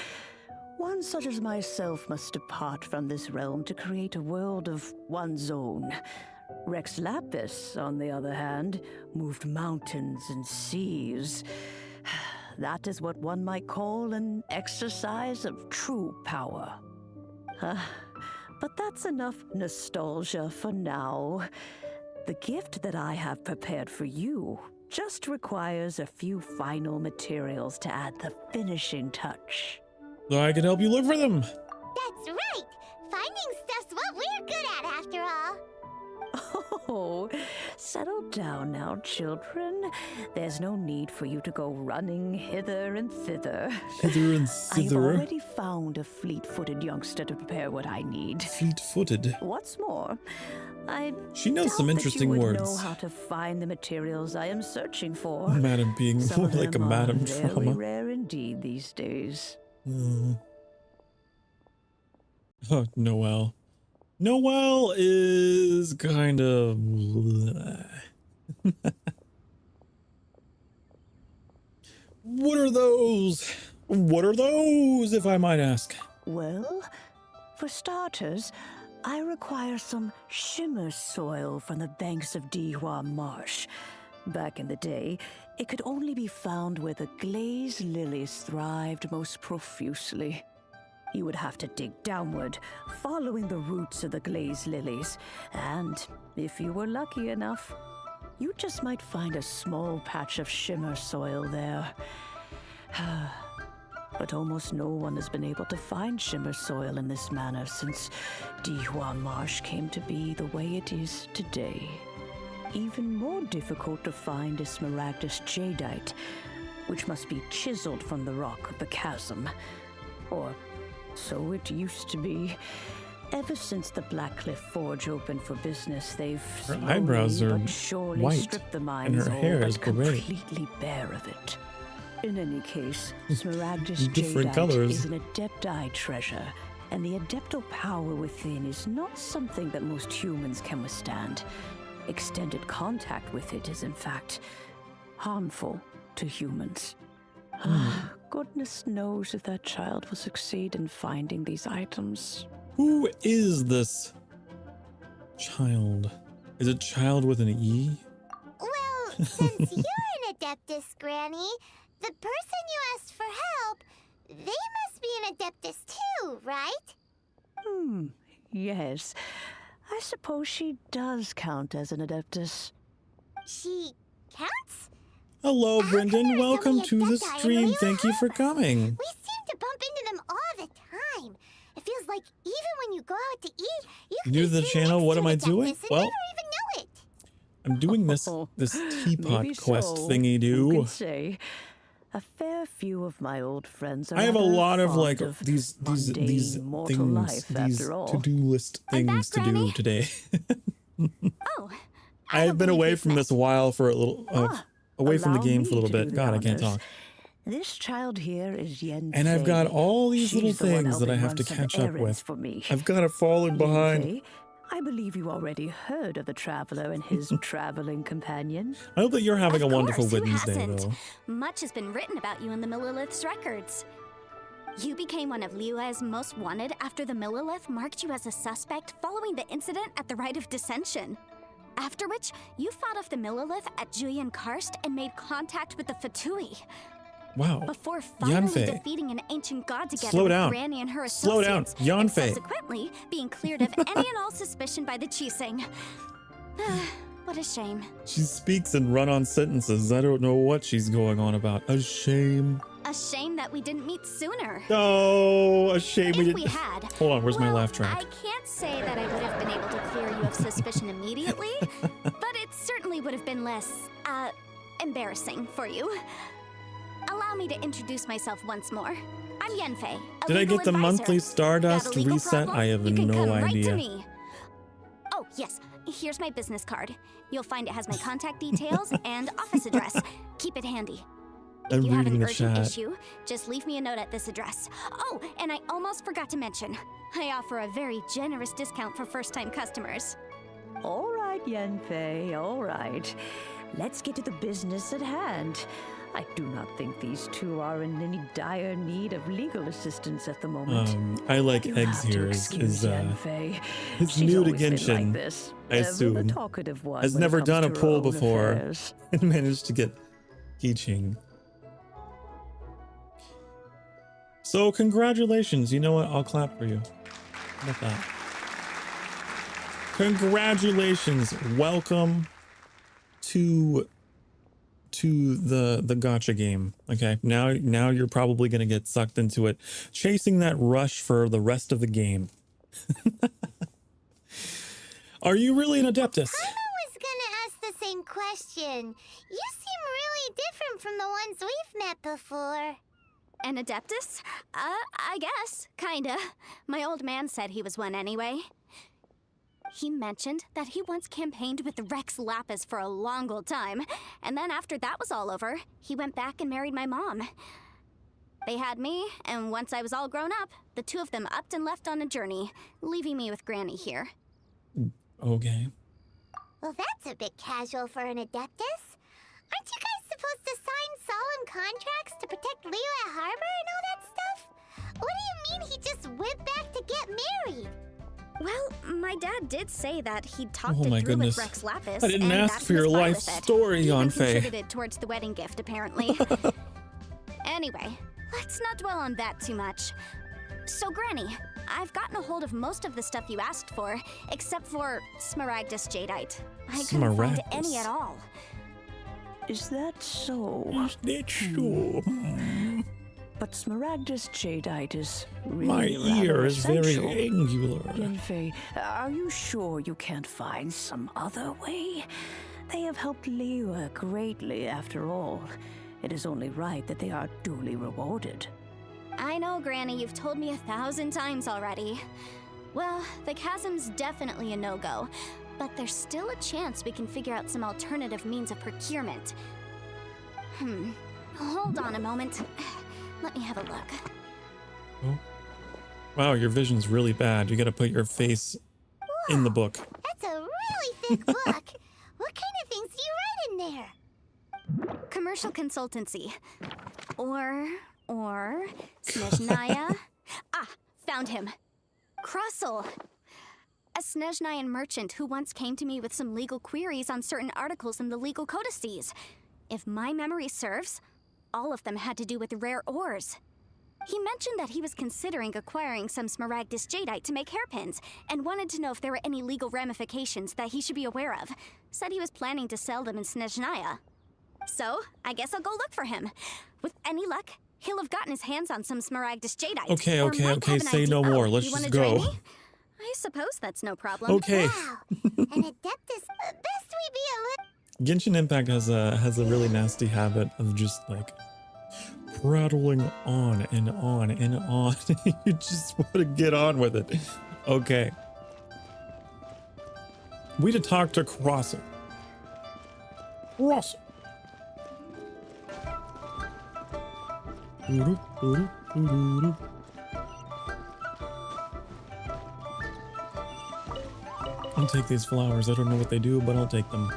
One such as myself must depart from this realm to create a world of one's own. Rex Lapis, on the other hand, moved mountains and seas. That is what one might call an exercise of true power. But that's enough nostalgia for now. The gift that I have prepared for you just requires a few final materials to add the finishing touch. So I can help you look for them. That's right! Finding stuff's what we're good at, after all. Oh, settle down now, children. There's no need for you to go running hither and thither. Hither and I've thither. already found a fleet-footed youngster to prepare what I need. Fleet-footed. What's more, She knows doubt some that interesting you would words. know how to find the materials I am searching for. Madam being Some more of like a them madam are very trauma. rare indeed these days. Oh, Noelle. Noelle is kind of... What are those? What are those, if I might ask? Well, for starters, I require some shimmer soil from the banks of Dihua Marsh. Back in the day, it could only be found where the glaze lilies thrived most profusely. You would have to dig downward, following the roots of the glaze lilies, and if you were lucky enough, you just might find a small patch of shimmer soil there. But almost no one has been able to find shimmer soil in this manner since Dihua Marsh came to be the way it is today. Even more difficult to find is smaragdus jadeite, which must be chiseled from the rock of the chasm. Or so it used to be. Ever since the Blackcliff Forge opened for business, they've Her slowly eyebrows are but surely white, stripped the and mines her all hair but is gray. completely bare of it. In any case, Smaragdus Different Jadeite colors. is an Adepti treasure, and the Adeptal power within is not something that most humans can withstand. Extended contact with it is, in fact, harmful to humans. Goodness knows if that child will succeed in finding these items. Who is this child? Is it child with an E? Well, since you're an Adeptus, Granny, the person you asked for help, they must be an Adeptus too, right? Yes. I suppose she does count as an Adeptus. She counts? Hello, Brendan. Welcome to the stream. Thank you for coming. We seem to bump into them all the time. It feels like even when you go out to eat, you can New to be the sitting channel. next What to am an I Adeptus doing? and Well, never even know it. I'm doing this teapot Maybe quest so. thingy Who do. can say? A fair few of my old friends are I have a rather lot of fond like of these mundane mortal things, life, these after all. to-do list things to do today. Oh, I've been away from this a while for a little, away from the allow game for a me little to do bit. the God, I can't honors. talk. This child here is Yen And I've got Fei. all these She's little the one things that I helping have to run some catch up errands with. for me. I've got to fall Yen behind. Fei, I believe you already heard of the traveler and his traveling companion. I hope that you're having a Of wonderful course, who Wednesday, hasn't? though. Much has been written about you in the Millilith's records. You became one of Liyue's most wanted after the Millilith marked you as a suspect following the incident at the Rite of Dissension. After which, you fought off the Millilith at Julian Karst and made contact with the Fatui. Wow. Before finally Yanfei. defeating an ancient god together Slow with down. Granny and her Slow down. associates, and Yanfei. subsequently being cleared of any and all suspicion by the Chiseng. What a shame. She speaks in run-on sentences. I don't know what she's going on about. A shame. A shame that we didn't meet sooner. Oh, a shame we If didn't. we had, Hold on, where's my well, laugh track? I can't say that I would have been able to clear you of suspicion immediately, but it certainly would have been less, embarrassing for you. Allow me to introduce myself once more. I'm Yanfei. Did I get the monthly Stardust Got a legal reset? problem? I have You can no come right to idea. me. Oh, yes. Here's my business card. You'll find it has my contact details and office address. Keep it handy. If I'm you have reading an the urgent chat. issue, just leave me a note at this address. Oh, and I almost forgot to mention, I offer a very generous discount for first-time customers. All right, Yen Fei, all right. Let's get to the business at hand. I do not think these two are in any dire need of legal assistance at the moment. I like You eggs have to here. Is excuse Yen Fei. it's She's new to always been Genshin, like this. I Ever the assume. talkative one Has when it never comes done a to her pull own before affairs. and managed to get teaching. So congratulations. You know what? I'll clap for you. How about that? Congratulations. Welcome to the gacha game. Okay, now you're probably gonna get sucked into it, chasing that rush for the rest of the game. Are you really an Adeptus? I was gonna ask the same question. You seem really different from the ones we've met before. An Adeptus? I guess. Kinda. My old man said he was one anyway. He mentioned that he once campaigned with Rex Lapis for a long old time, and then after that was all over, he went back and married my mom. They had me, and once I was all grown up, the two of them upped and left on a journey, leaving me with Granny here. Okay. Well, that's a bit casual for an Adeptus. Aren't you guys supposed to sign solemn contracts to protect Liyue Harbor and all that stuff? What do you mean he just went back to get married? Well, my dad did say that he'd talked Oh it my through goodness. with Rex Lapis. I didn't and ask that for he your was fine life with it. story, He even Yanfei. contributed towards the wedding gift, apparently. Anyway, let's not dwell on that too much. So, Granny, I've gotten a hold of most of the stuff you asked for, except for Smaragdus Jadeite. I couldn't find any at all. Is that so? Is that so? But Smaragdus Jadeite is really My ear rather is very essential. angular. Yenfei, are you sure you can't find some other way? They have helped Liyue greatly, after all. It is only right that they are duly rewarded. I know, Granny, you've told me 1,000 times already. Well, the chasm's definitely a no-go, but there's still a chance we can figure out some alternative means of procurement. Hold on a moment. Let me have a look. Oh. Wow, your vision's really bad. You gotta put your face in the book. That's a really thick book. What kind of things do you write in there? Commercial consultancy. Or Snezhnaya. Found him. Krusel. A Snezhnayan merchant who once came to me with some legal queries on certain articles in the legal codices. If my memory serves, all of them had to do with rare ores. He mentioned that he was considering acquiring some Smaragdus jadeite to make hairpins, and wanted to know if there were any legal ramifications that he should be aware of. Said he was planning to sell them in Snezhnaya. So, I guess I'll go look for him. With any luck, he'll have gotten his hands on some Smaragdus jadeite. Okay, or might okay, have an say idea. no more. Let's you just wanna go. join me? I suppose that's no problem. Okay. Wow, an adeptus. Best we be a little. Genshin Impact has a really nasty habit of just like prattling on and on and on. You just want to get on with it. Okay. We to talk to Krusel. Krusel. I'll take these flowers. I don't know what they do, but I'll take them.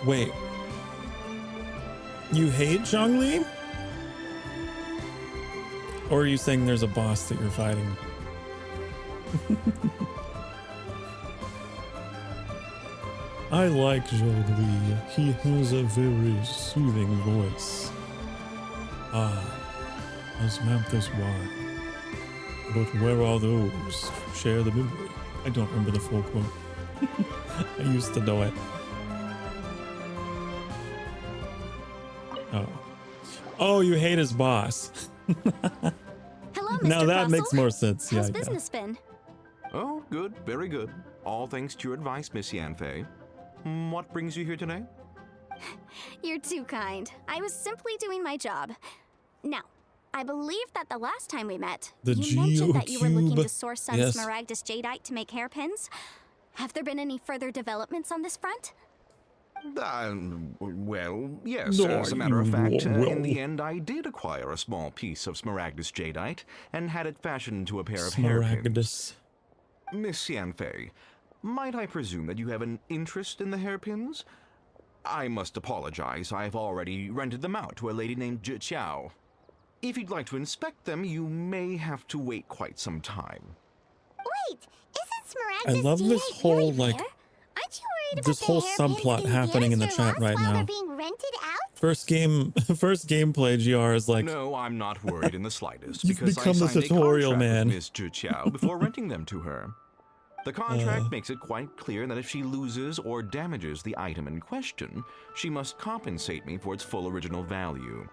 Wait. You hate Zhongli? Or are you saying there's a boss that you're fighting? I like Zhongli. He has a very soothing voice. As Manthus why. But where are those? Share the memory. I don't remember the full quote. I used to know it. Oh. Oh, you hate his boss. Hello, Mr. Now that Krusel. makes more sense. How's Yeah, business been? Oh, good, very good. All thanks to your advice, Miss Yanfei. What brings you here today? You're too kind. I was simply doing my job. Now, I believe that the last time we met, you mentioned that you were looking to source some Smaragdus jadeite to make hairpins. Have there been any further developments on this front? Well, yes. As a matter of fact, in the end, I did acquire a small piece of Smaragdus jadeite and had it fashioned into a pair of hairpins. Miss Yanfei, might I presume that you have an interest in the hairpins? I must apologize. I've already rented them out to a lady named Zhiqiao. If you'd like to inspect them, you may have to wait quite some time. Wait, isn't Smaragdus I love this jadeite whole very like rare? Aren't you worried this about whole the hairpins subplot being happening in the damaged chat or right lost while now. they're being rented out? First gameplay GR is like, No, I'm not worried in the slightest, You've because become I the signed tutorial a contract man. with Miss Zhiqiao before renting them to her. The contract makes it quite clear that if she loses or damages the item in question, she must compensate me for its full original value.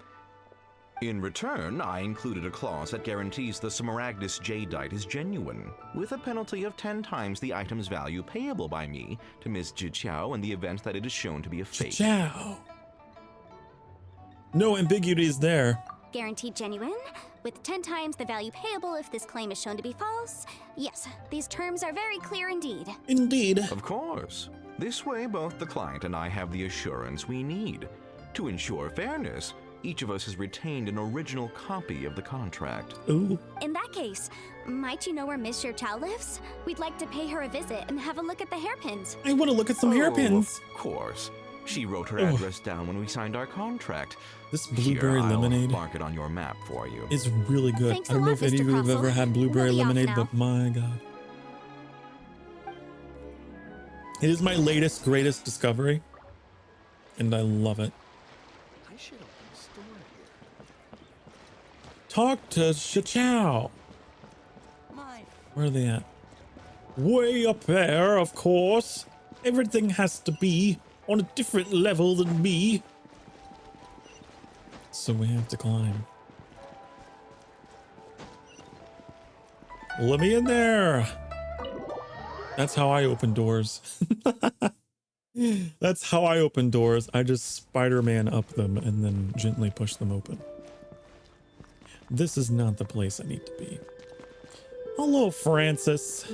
In return, I included a clause that guarantees the Smaragdus jadeite is genuine, with a penalty of 10 times the item's value payable by me to Miss Zhiqiao in the event that it is shown to be a fake. Zhiqiao. No ambiguities there. Guaranteed genuine, with 10 times the value payable if this claim is shown to be false. Yes, these terms are very clear indeed. Indeed. Of course. This way, both the client and I have the assurance we need. To ensure fairness, each of us has retained an original copy of the contract. Ooh. In that case, might you know where Miss Zhiqiao lives? We'd like to pay her a visit and have a look at the hairpins. I want to look at some hairpins. Of course. She wrote her Oh. address down when we signed our contract. This blueberry Here, I'll lemonade mark it on your map for you. is really good. Thanks I don't a know lot, if any of Mr. you have ever Krusel. had blueberry We'll be off lemonade, now. but my god. It is my latest, greatest discovery, and I love it. I should open a store here. Talk to Zhiqiao. Where are they at? Way up there, of course. Everything has to be on a different level than me. So we have to climb. Let me in there. That's how I open doors. That's how I open doors. I just Spider-Man up them and then gently push them open. This is not the place I need to be. Hello, Francis.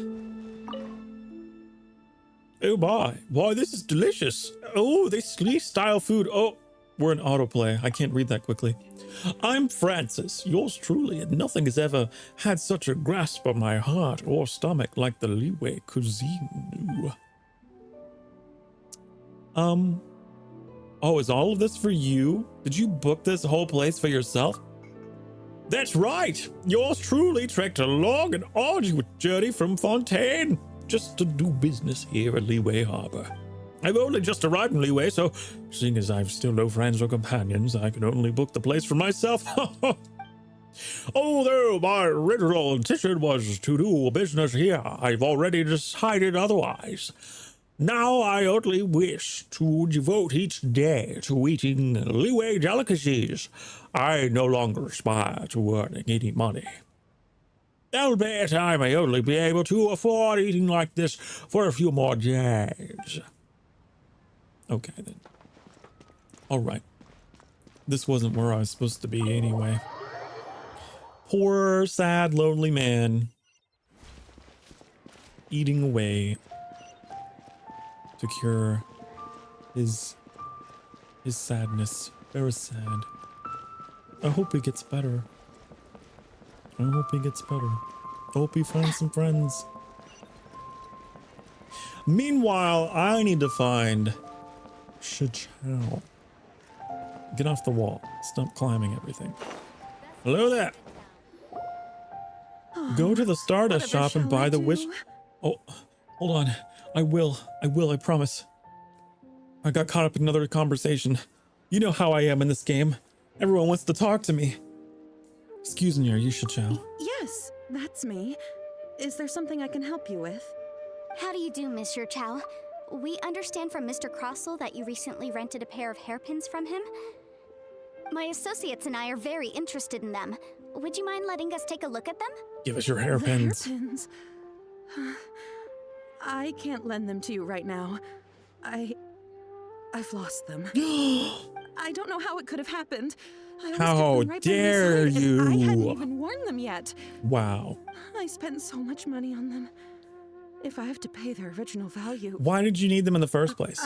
Oh boy, this is delicious. Oh, this style food. Oh, we're in autoplay. I can't read that quickly. I'm Francis, yours truly, and nothing has ever had such a grasp of my heart or stomach like the Liyue cuisine. Oh, is all of this for you? Did you book this whole place for yourself? That's right. Yours truly trekked a long and arduous journey from Fontaine just to do business here at Liyue Harbor. I've only just arrived in Liyue, so seeing as I've still no friends or companions, I can only book the place for myself. Although my original intention was to do business here, I've already decided otherwise. Now I only wish to devote each day to eating Liyue delicacies. I no longer aspire to earning any money. Albeit I may only be able to afford eating like this for a few more days. Okay then. Alright. This wasn't where I was supposed to be anyway. Poor, sad, lonely man. Eating away to cure his sadness. Very sad. I hope he gets better. I hope he gets better. I hope he finds some friends. Meanwhile, I need to find Shichao. Get off the wall. Stop climbing everything. Hello there. Go to the Stardust shop and buy the wish. Oh, hold on. I will, I promise. I got caught up in another conversation. You know how I am in this game. Everyone wants to talk to me. Excuse me, are you Shichao? Yes, that's me. Is there something I can help you with? How do you do, Mr. Chow? We understand from Mr. Crossell that you recently rented a pair of hairpins from him. My associates and I are very interested in them. Would you mind letting us take a look at them? Give us your hairpins. Hairpins? I can't lend them to you right now. I've lost them. I don't know how it could have happened. How dare you? I hadn't even worn them yet. Wow. I spent so much money on them. If I have to pay their original value... Why did you need them in the first place?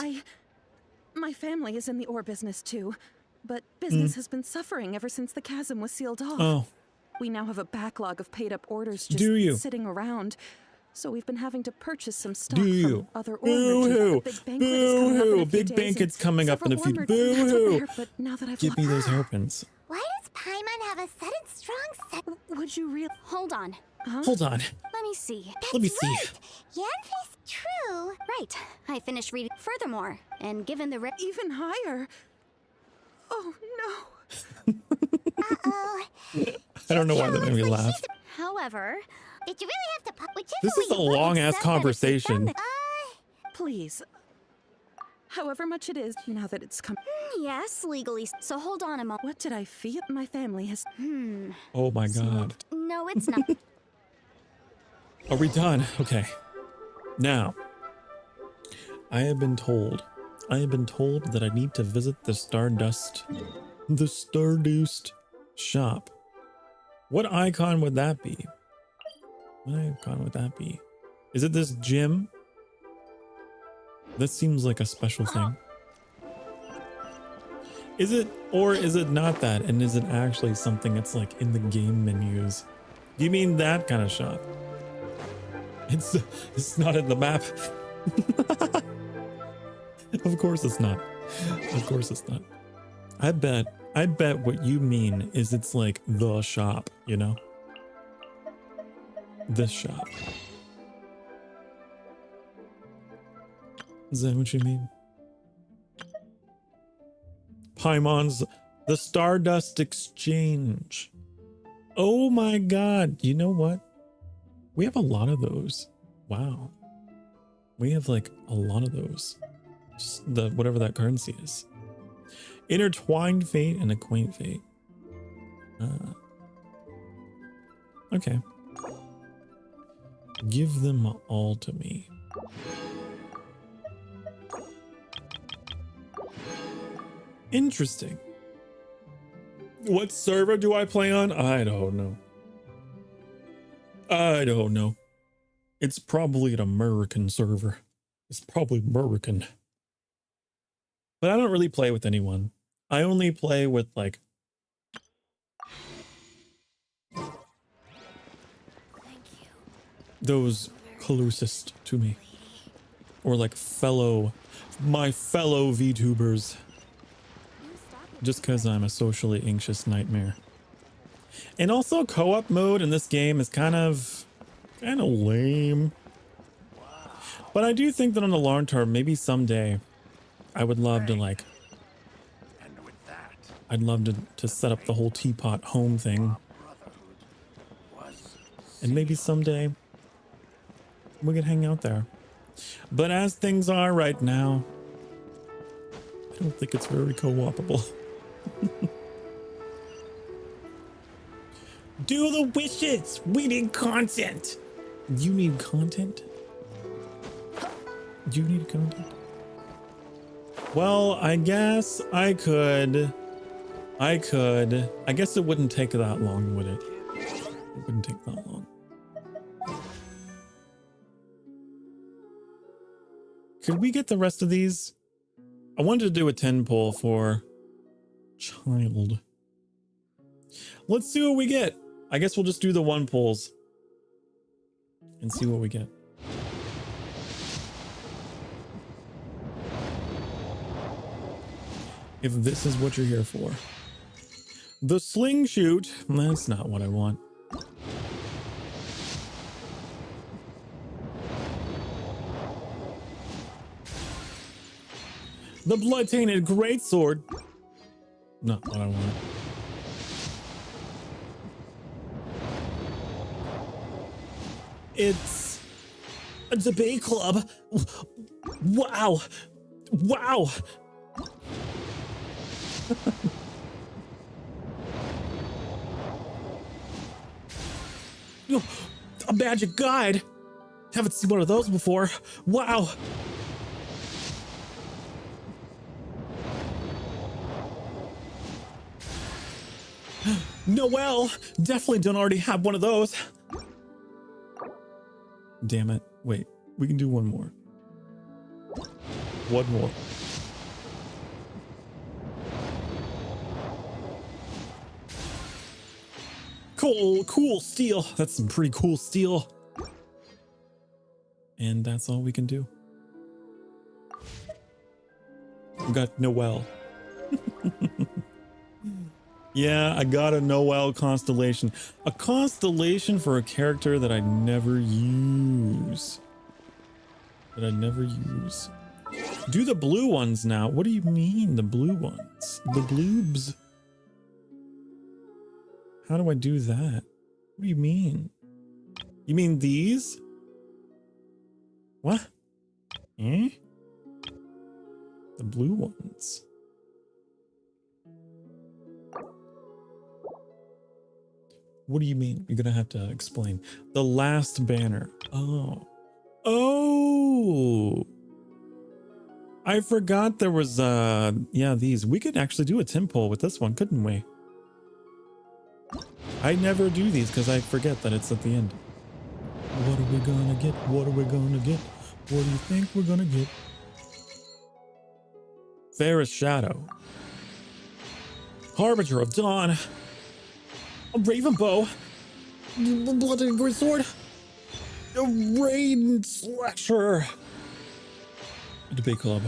My family is in the ore business too, but business has been suffering ever since the chasm was sealed off. Oh. We now have a backlog of paid-up orders just sitting around. So we've been having to purchase some stock from other ore merchants. Boo-hoo! Big banquet's coming up in a few. Boo-hoo! Give me those hairpins. Why does Paimon have a sudden strong set? Would you really... Hold on. Huh? Hold on. Let me see. Let me see. Right. Yanfei's true. Right. I finished reading. Furthermore, and given the... Even higher. Oh, no. Uh-oh. I don't know why that made me laugh. However... Did you really have to... This is a long-ass conversation. Please. However much it is, now that it's come... Yes, legally. So hold on a moment. What did I feel? My family has... Oh my god. No, it's not. Are we done? Okay. Now, I have been told that I need to visit the Stardust shop. What icon would that be? What icon would that be? Is it this gym? That seems like a special thing. Is it, or is it not that? And is it actually something that's like in the game menus? Do you mean that kind of shop? It's not in the map. Of course it's not. Of course it's not. I bet what you mean is it's like the shop, you know? This shop. Is that what you mean? Paimon's the Stardust Exchange. Oh my god, you know what? We have a lot of those. Wow. We have like a lot of those. Just the whatever that currency is. Intertwined fate and a quaint fate. Okay. Give them all to me. Interesting. What server do I play on? I don't know. I don't know. It's probably an American server. It's probably American. But I don't really play with anyone. I only play with like those closest to me. Or like my fellow VTubers. Just because I'm a socially anxious nightmare. And also co-op mode in this game is kind of lame. But I do think that on the long term, maybe someday, I would love to like, I'd love to set up the whole teapot home thing. And maybe someday we could hang out there. But as things are right now, I don't think it's very co-opable. Do the wishes! We need content! You need content? You need content? Well, I guess I could. I guess it wouldn't take that long, would it? It wouldn't take that long. Could we get the rest of these? I wanted to do a 10 pull for child. Let's see what we get. I guess we'll just do the 1 pulls and see what we get. If this is what you're here for. The sling shoot, that's not what I want. The blood-tainted greatsword, not what I want. It's a debate club. Wow. Wow. A magic guide. Haven't seen one of those before. Wow. Noelle, definitely don't already have one of those. Damn it. Wait, we can do one more. One more. Cool steel. That's some pretty cool steel. And that's all we can do. We got Noelle. Yeah, I got a Noelle constellation. A constellation for a character that I never use. Do the blue ones now. What do you mean, the blue ones? The bloobs. How do I do that? What do you mean? You mean these? What? Eh? The blue ones. What do you mean? You're gonna have to explain. The last banner. Oh. Oh! I forgot there was, yeah, these. We could actually do a 10 pull with this one, couldn't we? I never do these because I forget that it's at the end. What are we gonna get? What are we gonna get? What do you think we're gonna get? Fairest Shadow. Harbinger of Dawn. A Raven Bow. Blood and Great Sword. A Rain Slasher. A Debate Club.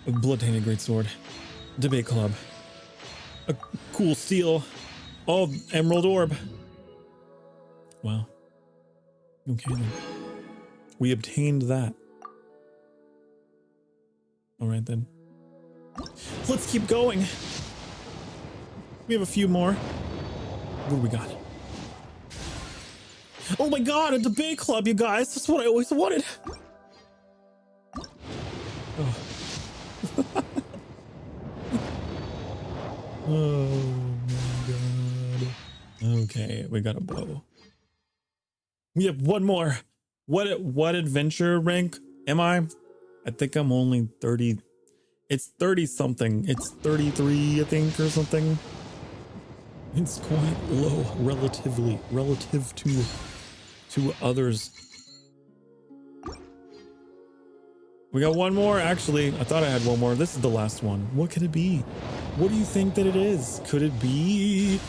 A Blood-Tainted Great Sword. Debate Club. A cool steel. Oh, Emerald Orb. Wow. Okay then. We obtained that. All right then. Let's keep going. We have a few more. What do we got? Oh my god, a debate club, you guys. That's what I always wanted. Oh. Oh my god. Okay, we got a bow. We have one more. What adventure rank am I? I think I'm only 30. It's 30 something. It's 33, I think, or something. It's quite low relative to others. We got one more. Actually, I thought I had one more. This is the last one. What could it be? What do you think that it is? Could it be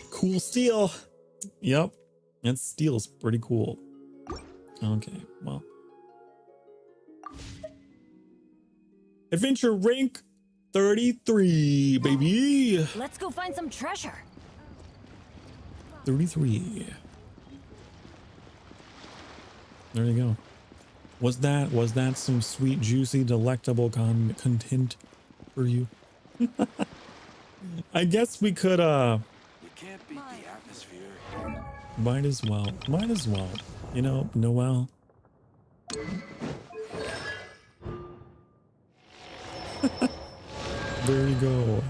cool steel? Yep. And steel's pretty cool. Okay, well. Adventure rank 33, baby. Let's go find some treasure. 33. There you go. Was that some sweet, juicy, delectable content for you? I guess we could You can't beat the atmosphere. Might as well. Might as well. You know, Noel. There you go.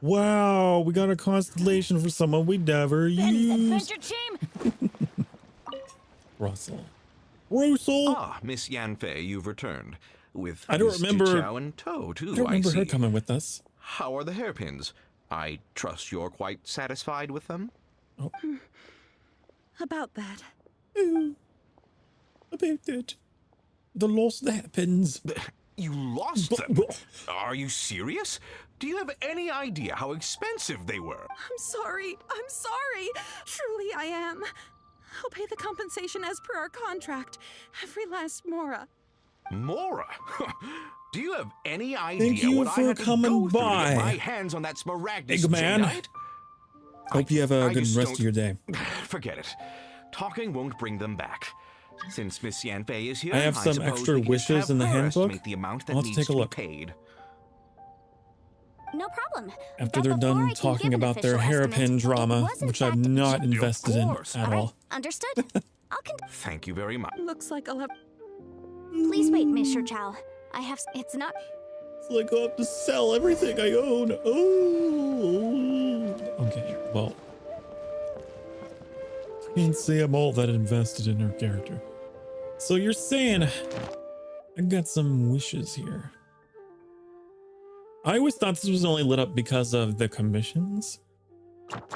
Wow, we got a constellation for someone we never used. Adventure team. Russell. Ah, Miss Yanfei, you've returned. With I don't Miss remember. Jiao in tow, too, I don't remember her see. coming with us. How are the hairpins? I trust you're quite satisfied with them? Oh. About that. About that. The lost hairpins. You lost them? Are you serious? Do you have any idea how expensive they were? I'm sorry. Truly I am. I'll pay the compensation as per our contract. Every last mora. Mora? Do you have any idea Thank you what I for had to coming go through to by. get my hands on that Smaragdus Big man. jadeite? Hope you have a I good just rest of your day. Forget it. Talking won't bring them back. Since Miss Yanfei is here, I have some suppose extra we can just wishes have in the her handbook. estimate the amount that I'll have to needs take a to be look. paid. No problem. After they're done talking about their hairpin drama, which I'm not invested in at all. Understood. Thank you very much. Looks like I'll have... Please wait, Mr. Chow. I have... It's not... It's like I'll have to sell everything I own. Oh. Okay, well. Can't say I'm all that invested in her character. So you're saying I got some wishes here. I always thought this was only lit up because of the commissions.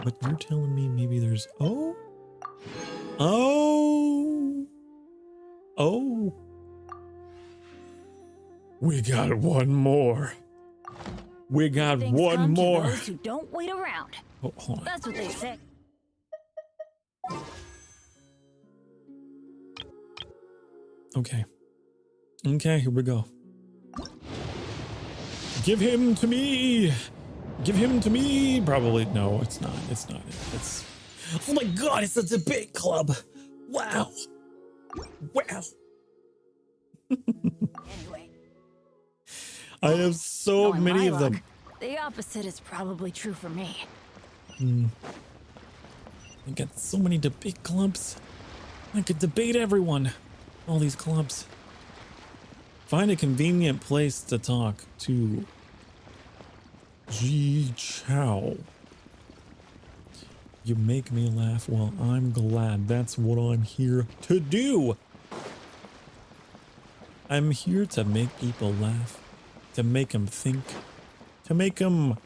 But you're telling me maybe there's... Oh. We got one more. We got Things one come more. To those who don't wait around. Oh, hold on. That's what they say. Okay. Okay, here we go. Give him to me. Give him to me. Probably. No, it's not. It's not. It's. Oh my God, it's a debate club. Wow. Wow. Anyway. I have so knowing many my of them. luck, the opposite is probably true for me. I got so many debate clubs. I could debate everyone. All these clubs. Find a convenient place to talk to Ji Chow. You make me laugh. Well, I'm glad. That's what I'm here to do. I'm here to make people laugh, to make them think, to make them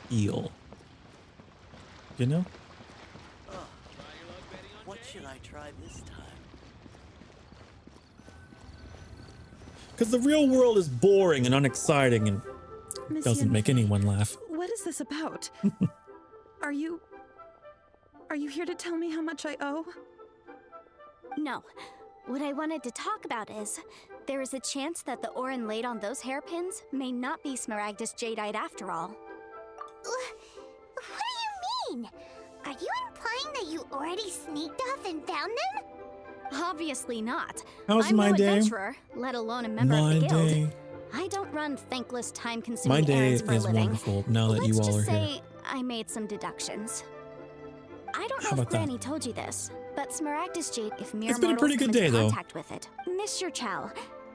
feel. You know? What should I try this time? Because the real world is boring and unexciting and Miss doesn't make Yanfei, anyone laugh. What is this about? Are you here to tell me how much I owe? No. What I wanted to talk about is, there is a chance that the Orin laid on those hairpins may not be Smaragdus jadeite after all. What do you mean? Are you implying that you already sneaked off and found them? Obviously not. How's I'm my no day? adventurer, let alone a member My of the guild. day. I don't run thankless, time-consuming My day errands for a is living. wonderful now that you Let's all are just here. say I made some deductions. I don't How know if about that? Granny told you this, but Smaragdus jade, if mere It's been a mortals pretty good come day, into though. contact with it. Mr. Chow,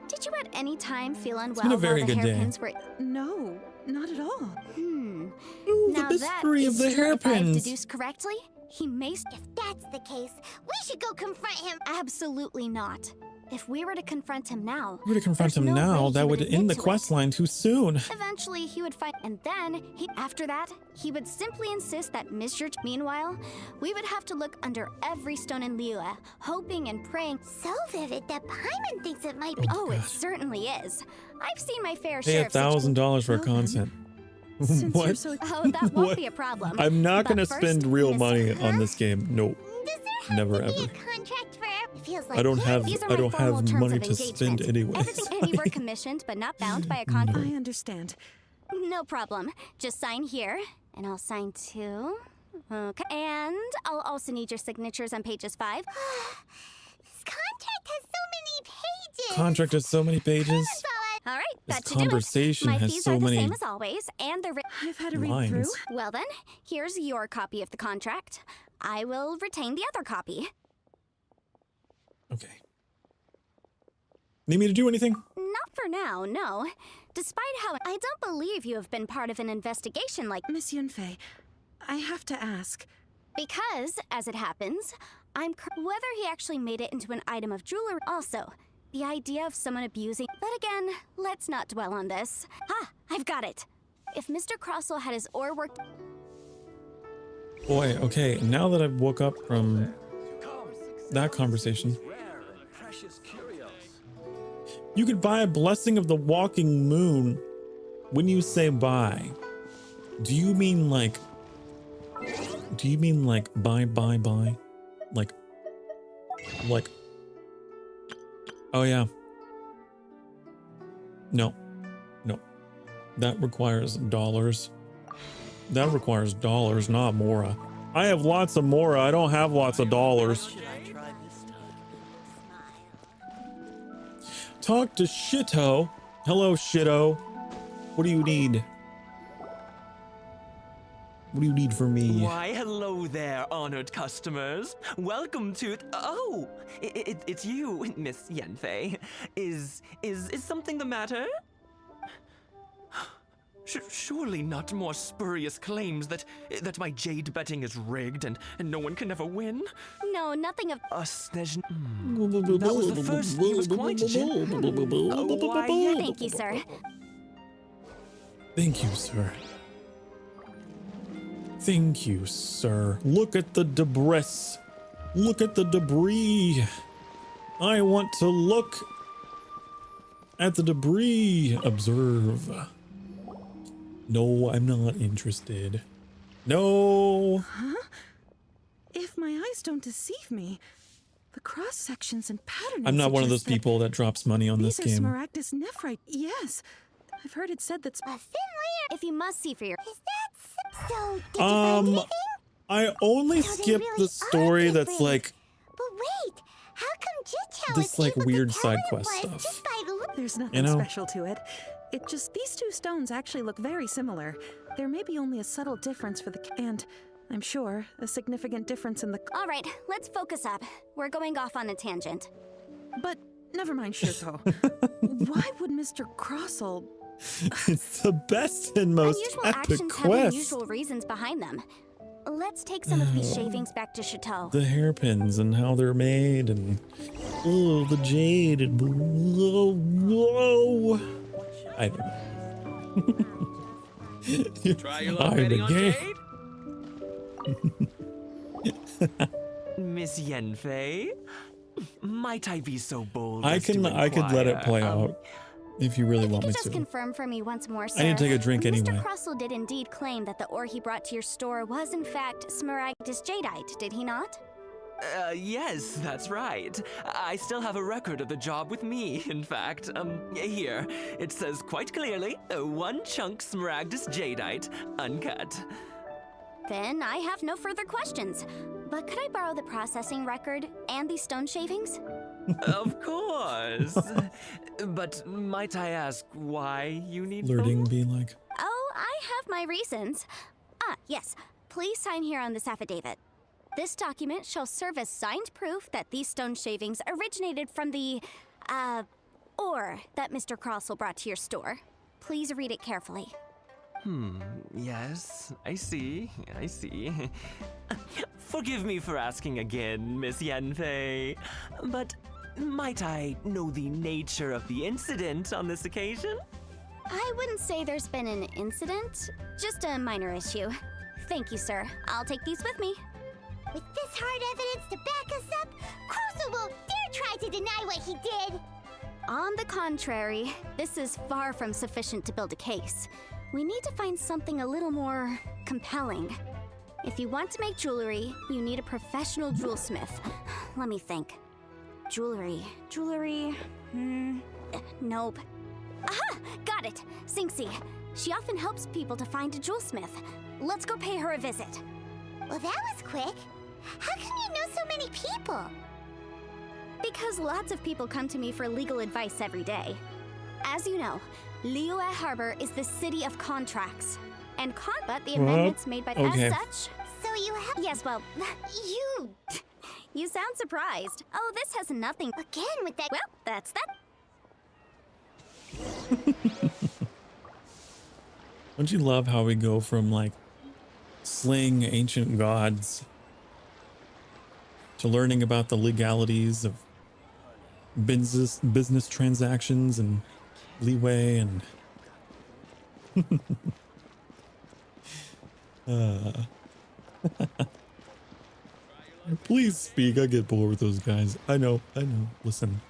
did you at any time feel unwell been a very while the good day. hairpins were... No, not at all. Ooh, Now the that mystery of is the true. If I've hairpins. deduced correctly, he may... If that's the case, we should go confront him. Absolutely not. If we were to confront him now, that would end the quest line too soon. Eventually, he would fight, and then after that, he would simply insist that Mr. Meanwhile, we would have to look under every stone in Liyue, hoping and praying. So vivid that Paimon thinks it might be. Oh, it certainly is. I've seen my fair Pay share of $1,000 for content. What? Oh, that won't be a problem. I'm not But gonna first, spend real Miss- money on this game. Nope. Never ever. Contract for feels like I don't have These are my formal terms money of to spend engagement. anyways. Everything any work commissioned but not bound by a contract. I understand. No problem. Just sign here, and I'll sign too. Okay. And I'll also need your signatures on pages 5. This contract has so many pages. Contract has so many pages. All right, This that should do it. conversation My has fees so are the many same as always, and they're I've had a lines. read through. Well then, here's your copy of the contract. I will retain the other copy. Okay. Need me to do anything? Not for now, no. Despite how I don't believe you have been part of an investigation like Miss Yunfei, I have to ask. Because, as it happens, whether he actually made it into an item of jewelry. Also, the idea of someone abusing. But again, let's not dwell on this. I've got it. If Mr. Crossell had his ore worked. Boy, okay, now that I've woke up from that conversation. You could buy a blessing of the walking moon when you say bye. Do you mean like bye? Like oh yeah. No. That requires dollars. That requires dollars, not Mora. I have lots of Mora. I don't have lots of dollars. Talk to Shito. Hello, Shito. What do you need? What do you need from me? Why, hello there, honored customers. Welcome to. Oh, it's you, Miss Yenfei. Is something the matter? Surely not more spurious claims that my jade betting is rigged and no one can ever win? No, nothing of. That was the first. He was quite Thank you, sir. Thank you, sir. Thank you, sir. Look at the debris. Look at the debris. I want to look at the debris. Observe. No, I'm not interested. No. Huh? If my eyes don't deceive me, the cross sections and patterning. I'm not one of those people that drops money on this These are game. Smaragdus nephrite. Yes, I've heard it said that's a thin layer. If you must see for your. Is that so? Did you find anything? I only skipped the story that's like But wait, how come Jichao this is like able weird to tell side it quest was stuff. just by the There's nothing You know? special to it. It just these two stones actually look very similar. There may be only a subtle difference for the and I'm sure a significant difference in the. All right, let's focus up. We're going off on a tangent. But never mind, Shito. Why would Mr. Crossell? It's the best and most Unusual epic actions have quest. unusual reasons behind them. Let's take some of these shavings back to Chateau. The hairpins and how they're made and the jade and whoa. I don't know. Try your luck I'm betting a on gay. jade? Miss Yenfei, might I be so bold? I as to could let it inquire, play out if you really want me Just to. confirm for me once more, sir. I need to take a drink Mr. anyway. Crossell did indeed claim that the ore he brought to your store was in fact Smaragdus jadeite, did he not? Yes, that's right. I still have a record of the job with me, in fact. Here. It says quite clearly, 1 chunk Smaragdus jadeite, uncut. Then I have no further questions. But could I borrow the processing record and these stone shavings? Of course. But might I ask why you need Flirting both? be like. Oh, I have my reasons. Yes. Please sign here on this affidavit. This document shall serve as signed proof that these stone shavings originated from the, ore that Mr. Crossell brought to your store. Please read it carefully. Yes, I see. Forgive me for asking again, Miss Yenfei, but Might I know the nature of the incident on this occasion? I wouldn't say there's been an incident, just a minor issue. Thank you, sir. I'll take these with me. With this hard evidence to back us up, Crusoe won't dare try to deny what he did! On the contrary, this is far from sufficient to build a case. We need to find something a little more compelling. If you want to make jewelry, you need a professional jewelsmith. Let me think. Jewelry. Nope. Aha! Got it! Sinxie. She often helps people to find a jewelsmith. Let's go pay her a visit. Well, that was quick. How come you know so many people? Because lots of people come to me for legal advice every day. As you know, Liyue Harbor is the city of contracts. And but the amendments made by as such. So you have... Yes, well, you sound surprised. Oh, this has nothing... Again with that... Well, that's that. Don't you love how we go from like slaying ancient gods to learning about the legalities of business transactions and leeway and please speak. I get bored with those guys. I know. Listen.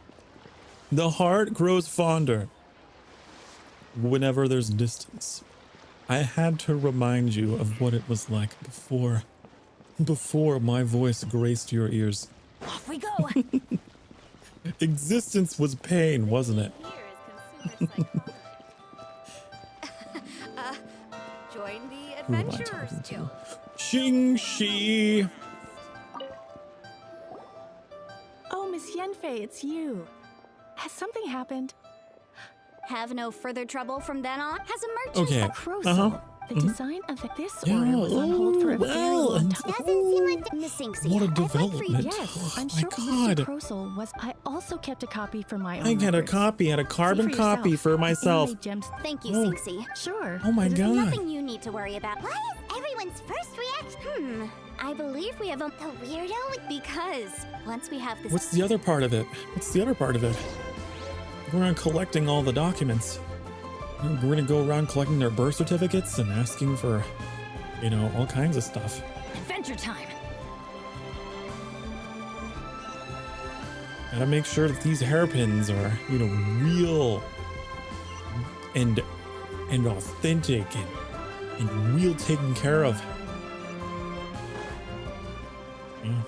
The heart grows fonder whenever there's distance. I had to remind you of what it was like before my voice graced your ears. Off we go. Existence was pain, wasn't it? Join the adventurers guild. Xingxi. Oh, Miss Yenfei, it's you. Has something happened? Have no further trouble from then on? Has a merchant... Okay. A Croso. The design of this order was on hold for a very long time. Doesn't seem like missing. What a development. Yes, Oh I'm my sure God. Mr. Crosel was. I also kept a copy for my own. I had a records. copy, had a carbon See for copy yourself. for myself. Inlay gems. Thank you, Oh. Sinxie. Sure. Oh my God. Nothing you need to worry about. Why is everyone's first reaction? I believe we have a... The weirdo? Because once we have this... What's the other part of it? We're on collecting all the documents. We're gonna go around collecting their birth certificates and asking for, you know, all kinds of stuff. Adventure time. Gotta make sure that these hairpins are, you know, real and authentic and real taken care of. Yeah.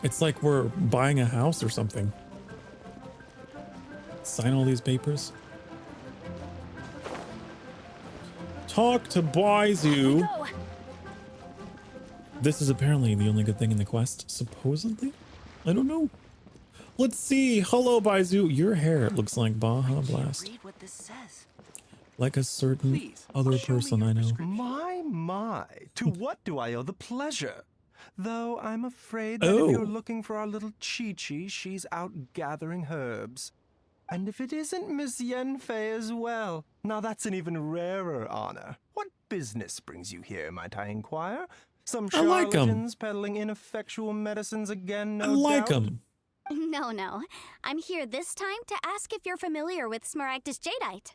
It's like we're buying a house or something. Sign all these papers. Talk to Baizu. This is apparently the only good thing in the quest, supposedly? I don't know. Let's see. Hello, Baizu. Your hair looks like Baja Blast. Read what this says. Like a certain other person I know. My, to what do I owe the pleasure? Though I'm afraid that Oh. if you're looking for our little Chi-Chi, she's out gathering herbs. And if it isn't Miss Yenfei as well, now that's an even rarer honor. What business brings you here, might I inquire? Some I like 'em. charlatans peddling ineffectual medicines again, no I like doubt? them. No. I'm here this time to ask if you're familiar with Smaragdus Jadeite.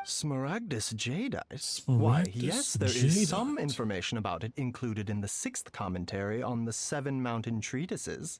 Smaragdus Jadeite? Smaragdus Why, yes, there is Jadeite. some information about it included in the 6th commentary on the 7 Mountain Treatises.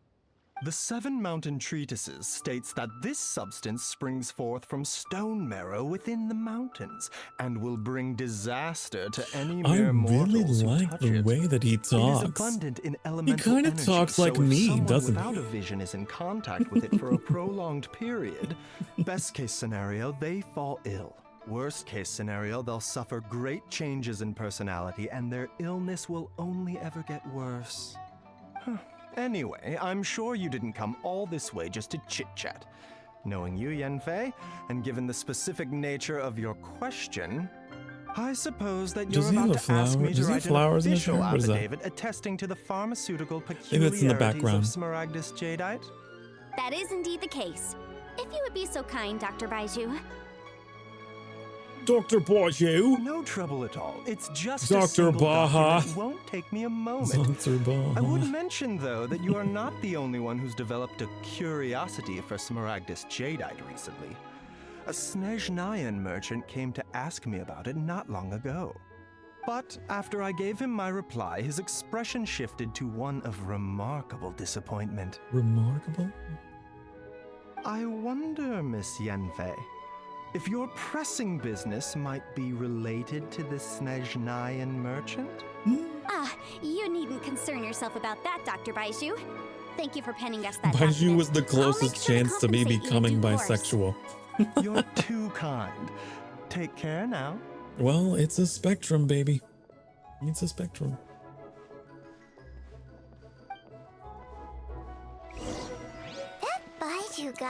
The 7 Mountain Treatises states that this substance springs forth from stone marrow within the mountains and will bring disaster to any I mere really mortals who like touch the it. way that he It is talks. abundant in elemental kinda energy, talks like so if me, someone doesn't he? without a vision is in contact with it for a prolonged period, best case scenario, they fall ill. Worst case scenario, they'll suffer great changes in personality and their illness will only ever get worse. Anyway, I'm sure you didn't come all this way just to chit-chat. Knowing you, Yenfei, and given the specific nature of your question, I suppose that you're Does he have about a to ask flower? me to Does he have write an flowers in his official hair? What is that? affidavit attesting to the pharmaceutical Maybe it's peculiarities in the of background. Smaragdus Jadeite. That is indeed the case. If you would be so kind, Dr. Baiju. Dr. Baju. No trouble at all. It's just Dr. a single Baha. document. It won't take me a moment. Dr. Baha. I would mention, though, that you are not the only one who's developed a curiosity for Smaragdus Jadeite recently. A Snezhnayan merchant came to ask me about it not long ago. But after I gave him my reply, his expression shifted to one of remarkable disappointment. Remarkable? I wonder, Miss Yenfei, if your pressing business might be related to the Snezhnayan merchant? You needn't concern yourself about that, Dr. Baiju. Thank you for penning us that Baiju document. was the closest chance to me becoming bisexual. You're too kind. Take care now. Well, it's a spectrum, baby. It's a spectrum. Baiju guy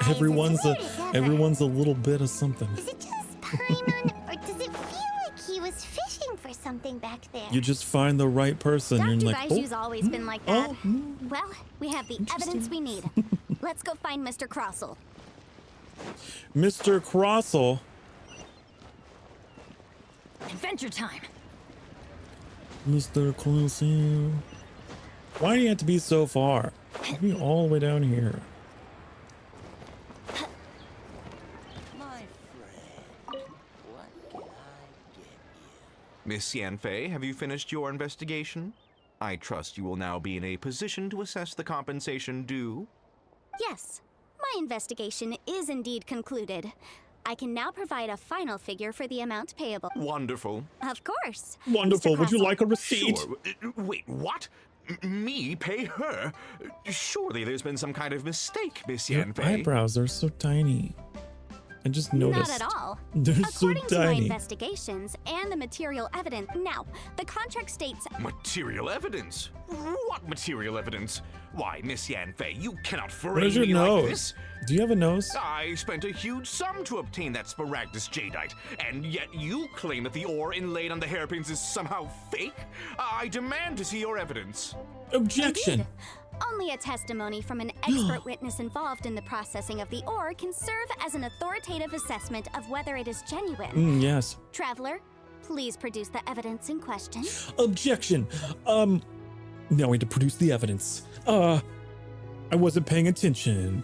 Everyone's a little bit of something. Is it just Paimon, or does it feel like he was fishing for something back there? You just find the right person. Dr. You're like, Baiju's always been like that. Well, we have the evidence we need. Let's go find Mr. Crossell. Mr. Crossell. Adventure time. Mr. Crossell. Why do you have to be so far? Be all the way down here. Miss Yanfei, have you finished your investigation? I trust you will now be in a position to assess the compensation due. Yes, my investigation is indeed concluded. I can now provide a final figure for the amount payable. Wonderful. Of course. Wonderful. Mr. Would you Crossell. like a receipt? Sure. Wait, what? Me pay her? Surely there's been some kind of mistake, Miss Your Yanfei. eyebrows are so tiny. I just noticed. Not at all. They're According so to my tiny. investigations and the material evidence. Now, the contract states. Material evidence? What material evidence? Why, Miss Yanfei, you cannot Where's frame your me like nose? this. Do you have a nose? I spent a huge sum to obtain that Smaragdus Jadeite, and yet you claim that the ore inlaid on the hairpins is somehow fake? I demand to see your evidence. Objection! Indeed. Only a testimony from an expert witness involved in the processing of the ore can serve as an authoritative assessment of whether it is genuine. Yes. Traveler, please produce the evidence in question. Objection! Now we need to produce the evidence. I wasn't paying attention.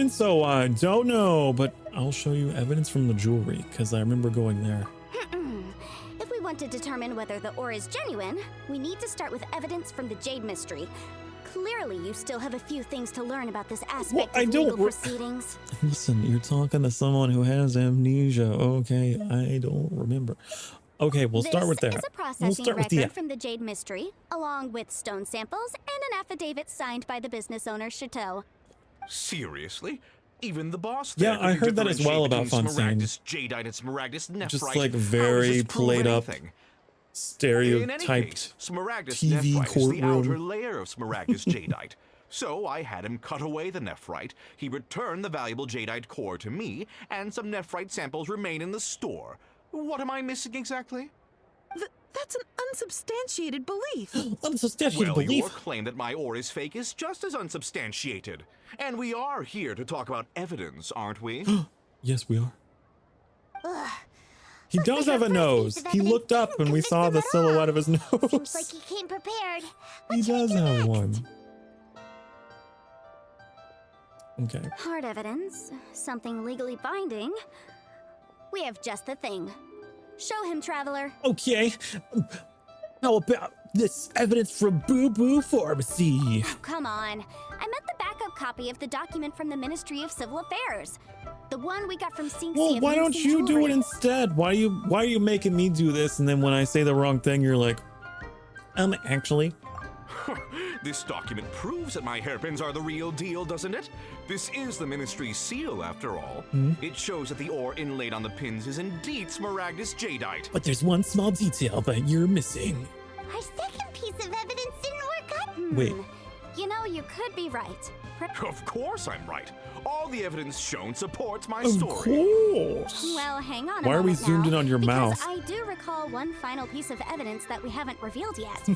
So I don't know, but I'll show you evidence from the jewelry, because I remember going there. If we want to determine whether the ore is genuine, we need to start with evidence from the Jade Mystery. Clearly, you still have a few things to learn about this aspect of legal proceedings. Listen, you're talking to someone who has amnesia. Okay, I don't remember. Okay, we'll start with there. This is a processing record from the Jade Mystery, along with stone samples and an affidavit signed by the business owner, Chateau. Seriously? Even the boss Yeah, there I couldn't heard that as well about differentiate between Fontaine. Smaragdus Jadeite and Smaragdus Nephrite. Just like How does very this prove played up, anything? In any stereotyped case, Smaragdus TV Nephrite is the outer courtroom. layer of Smaragdus Jadeite. So I had him cut away the Nephrite, he returned the valuable Jadeite core to me, and some Nephrite samples remain in the store. What am I missing exactly? That's an unsubstantiated belief. Unsubstantiated Well, belief? your claim that my ore is fake is just as unsubstantiated. And we are here to talk about evidence, aren't we? Yes, we are. He does have a nose. He looked up and we saw the silhouette of his Seems nose. like he came prepared. He does have one. Okay. Hard evidence, something legally binding. We have just the thing. Show him, Traveler. Okay. How about this evidence from Boo Boo Pharmacy? Oh, come on. I meant the backup copy of the document from the Ministry of Civil Affairs. The one we got from Cincy Well, of why don't Minson you do Jewelry. it instead? Why are you making me do this? And then when I say the wrong thing, you're like, actually. This document proves that my hairpins are the real deal, doesn't it? This is the Ministry's seal, after all. It shows that the ore inlaid on the pins is indeed Smaragdus Jadeite. But there's one small detail that you're missing. Our second piece of evidence didn't work out. Wait. You know, you could be right. Of course I'm right. All the evidence shown supports my Of story. course. Well, hang on a Why are we moment zoomed now, in on your because mouth? I do recall one final piece of evidence that we haven't revealed yet.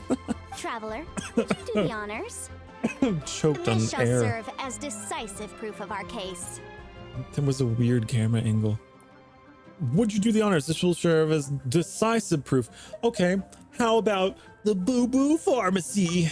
Traveler, would you do the honors? Choked on This shall air. serve as decisive proof of our case. That was a weird camera angle. would you do the honors? This will serve as decisive proof. Okay, how about the Boo Boo Pharmacy?